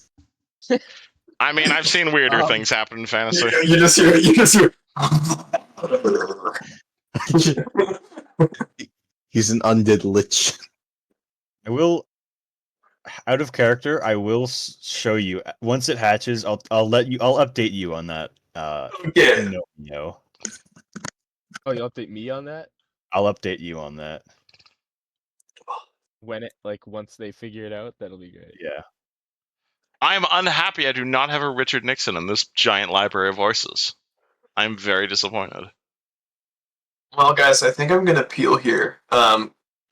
I mean, I've seen weirder things happen in fantasy.
you just hear.
He's an undead lich.
I will, out of character, I will show you once it hatches. I'll update you on that.
Yeah.
No.
Oh, you update me on that
I'll update you on that.
when it once they figure it out. That'll be great.
Yeah.
I am unhappy I do not have a Richard Nixon in this giant library of voices. I'm very disappointed.
Well, guys, I think I'm gonna peel here.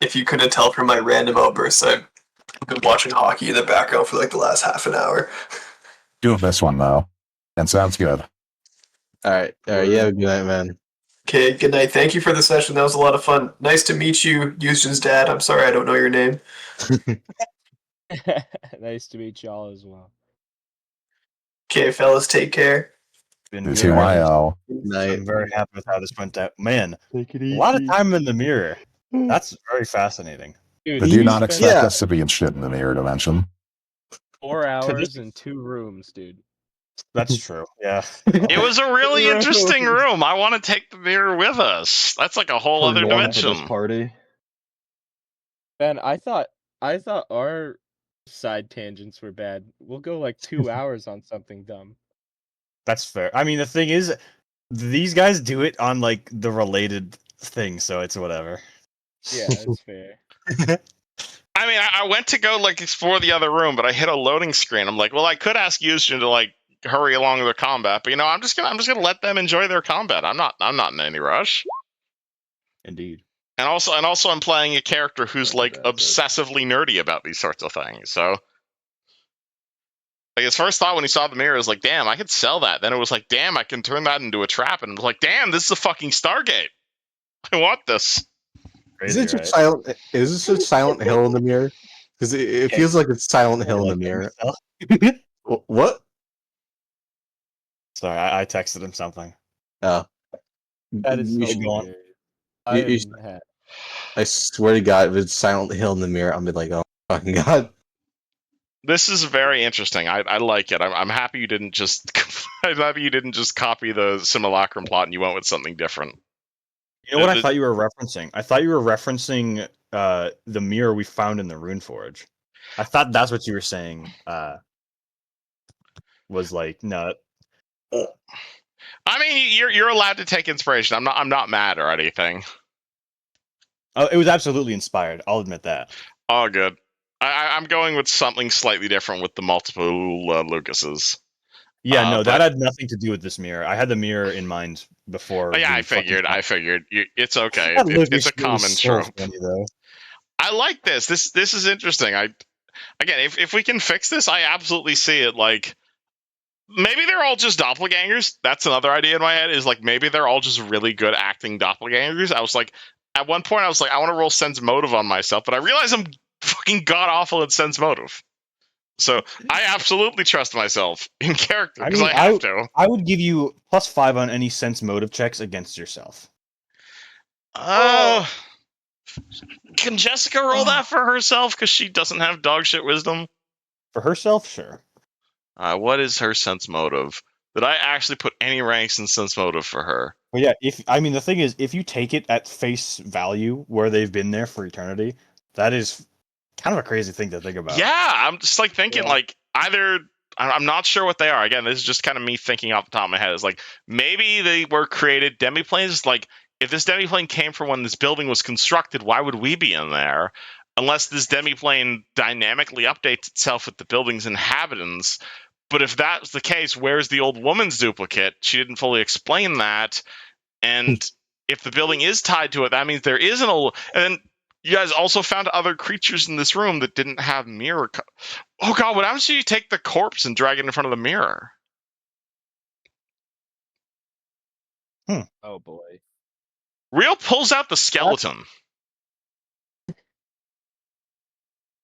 If you couldn't tell from my random outbursts, I've been watching hockey in the background for like the last half an hour.
Do this one though. That sounds good.
Alright, yeah, good night, man.
Okay, good night. Thank you for the session. That was a lot of fun. Nice to meet you, Houston's dad. I'm sorry I don't know your name.
Nice to meet y'all as well.
Okay, fellas, take care.
Been
It's
very-
TYO.
Night.
I'm very happy with how this went out. Man,
Take it
a
easy.
lot of time in the mirror. That's very fascinating.
Dude,
But do you
we
not
spent
expect
Yeah.
us to be in shit in the mirror dimension?
4 hours
this-
in 2 rooms, dude.
That's true. Yeah.
It was a really
Bro.
interesting room. I want to take the mirror with us. That's like a whole
For
other
norm for this
dimension.
party.
Ben, I thought our side tangents were bad. We'll go like 2 hours on something dumb.
That's fair. I mean, the thing is, these guys do it on like the related thing, so it's whatever.
Yeah, that's fair.
I mean, I went to go like explore the other room, but I hit a loading screen. I'm like, well, I could ask Yushin to like hurry along their combat, but I'm just gonna let them enjoy their combat. I'm not in any rush.
Indeed.
And also, I'm playing a character who's like
That's it.
obsessively nerdy about these sorts of things. So, like his first thought when he saw the mirror was like, "Damn, I could sell that." Then it was like, "Damn, I can turn that into a trap." And it was like, "Damn, this is a fucking Stargate. I want this."
Is
Crazy,
it just
right?
silent? Is this just Silent Hill in the mirror? Because it
Okay.
feels like it's Silent Hill in the
Like
mirror.
himself?
What?
Sorry, I texted him something.
Oh.
That is
You should-
hilarious.
you I swear to God, if it's Silent Hill in the mirror, I'm be like, oh fucking God.
This is very interesting. I like it. I'm happy you didn't just. I'm happy you didn't just copy the simulacrum plot and you went with something different.
You know what I thought you were referencing? I thought you were referencing the mirror we found in the Runeforge. I thought that's what you were saying. Was like no.
I mean, you're allowed to take inspiration. I'm not mad or anything.
Oh, it was absolutely inspired. I'll admit that.
All good. I'm going with something slightly different with the multiple Lucases.
Yeah, no,
but-
that had nothing to do with this mirror. I had the mirror in mind before.
Oh, yeah,
we
I figured. It's okay.
That
It's a
Lucas was
common
so
trope.
funny, though.
I like this. This is interesting. Again, if we can fix this, I absolutely see it. Like maybe they're all just doppelgangers. That's another idea in my head. Is like maybe they're all just really good acting doppelgangers. I was like, at one point, I was like, I want to roll sense motive on myself, but I realize I'm fucking god awful at sense motive. So I absolutely trust myself in character because I have to.
I would give you +5 on any sense motive checks against yourself.
Can Jessica roll that for herself because she doesn't have dog shit wisdom?
For herself, sure.
What is her sense motive? Did I actually put any ranks in sense motive for her?
Well, yeah. The thing is, if you take it at face value, where they've been there for eternity, that is kind of a crazy thing to think about.
Yeah, I'm just like thinking like either I'm not sure what they are. Again, this is just kind of me thinking off the top of my head. It's like maybe they were created demiplanes. Like if this demiplane came from when this building was constructed, why would we be in there? Unless this demiplane dynamically updates itself with the building's inhabitants. But if that's the case, where's the old woman's duplicate? She didn't fully explain that. And if the building is tied to it, that means there is an old. And then you guys also found other creatures in this room that didn't have mirror. Oh God, what happens if you take the corpse and drag it in front of the mirror?
Oh boy.
Riel pulls out the skeleton.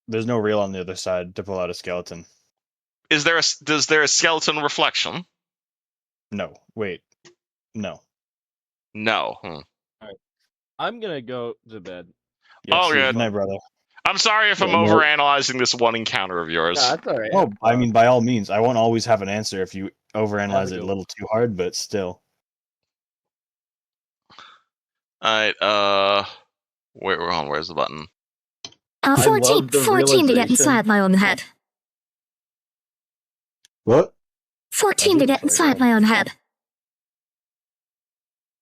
There's no reel on the other side to pull out a skeleton.
Is there a skeleton reflection?
No, wait, no.
No.
I'm gonna go to bed.
Yeah,
Oh,
see,
good.
good night, brother.
I'm sorry if I'm
Yeah, no.
overanalyzing this one encounter of yours.
No, that's alright.
Oh, I mean, by all means, I won't always have an answer if you
Have
overanalyze
a
it a
good
little too hard, but still.
Alright, we're on. Where's the button?
I
14,
love the
14 to get
realization-
inside my own head.
What?
14 to get inside my own head.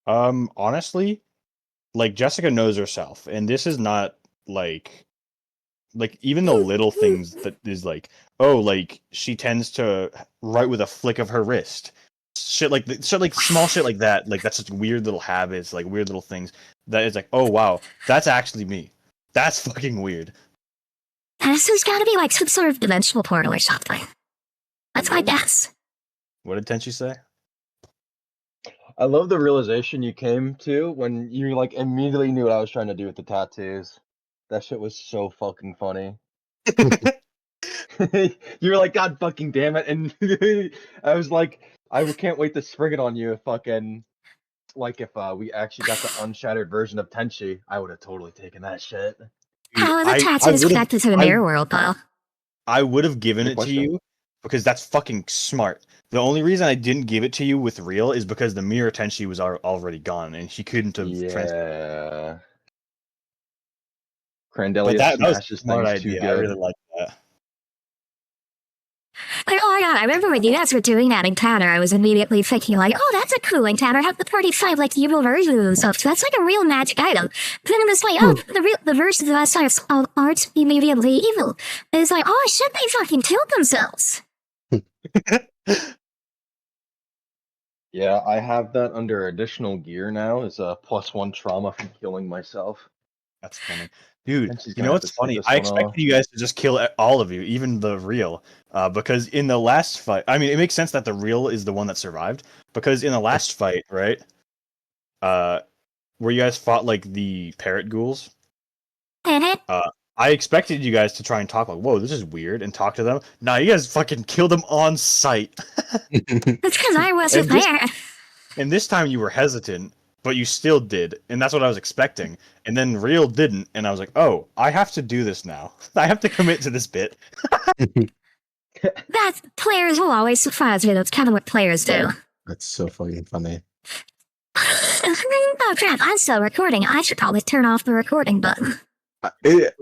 Honestly, like Jessica knows herself, and this is not like even the little things that is like, oh, like she tends to write with a flick of her wrist. Shit like small shit like that. Like that's just weird little habits, like weird little things that is like, oh wow, that's actually me. That's fucking weird.
This has got to be like some sort of dimensional portal or something. That's my guess.
What did Tenchi say?
I love the realization you came to when you like immediately knew what I was trying to do with the tattoos. That shit was so fucking funny. You were like, God fucking damn it, and I was like, I can't wait to spring it on you if fucking like if we actually got the unshattered version of Tenchi, I would have totally taken that shit.
How are the
I
tattoos
would've-
connected to the
I-
mirror world, though?
I would have given
Good
it
question.
to you because that's fucking smart. The only reason I didn't give it to you with Riel is because the mirror tenshi was already gone and she couldn't have transferred.
Yeah.
But
Crandelia
that was a
smashes
smart
things too
idea.
good.
I really like that.
Like, oh my god, I remember when you guys were doing that encounter, I was immediately thinking, like, oh, that's a cool encounter. Have the party fight like the evil version of themselves. That's like a real magic item. But then it was like, oh, the version of us aren't immediately evil. And it's like, oh shit, they fucking killed themselves.
Yeah, I have that under additional gear now as a +1 trauma from killing myself.
That's funny. Dude,
And she's
you
gonna
know
have
what's
to sleep
funny?
this
I
one
expected
off.
you guys to just kill all of you, even the Riel. Because in the last fight, I mean, it makes sense that the Riel is the one that survived. Because in the last fight, right? Where you guys fought like the parrot ghouls, I expected you guys to try and talk like, whoa, this is weird, and talk to them. Nah, you guys fucking killed them on sight.
That's because I wasn't
And this-
there.
And this time you were hesitant, but you still did, and that's what I was expecting. And then Riel didn't, and I was like, oh, I have to do this now. I have to commit to this bit.
That players will always surprise me. That's kind of what players do.
That's so fucking funny.
Oh crap, I'm still recording. I should probably turn off the recording button.
It,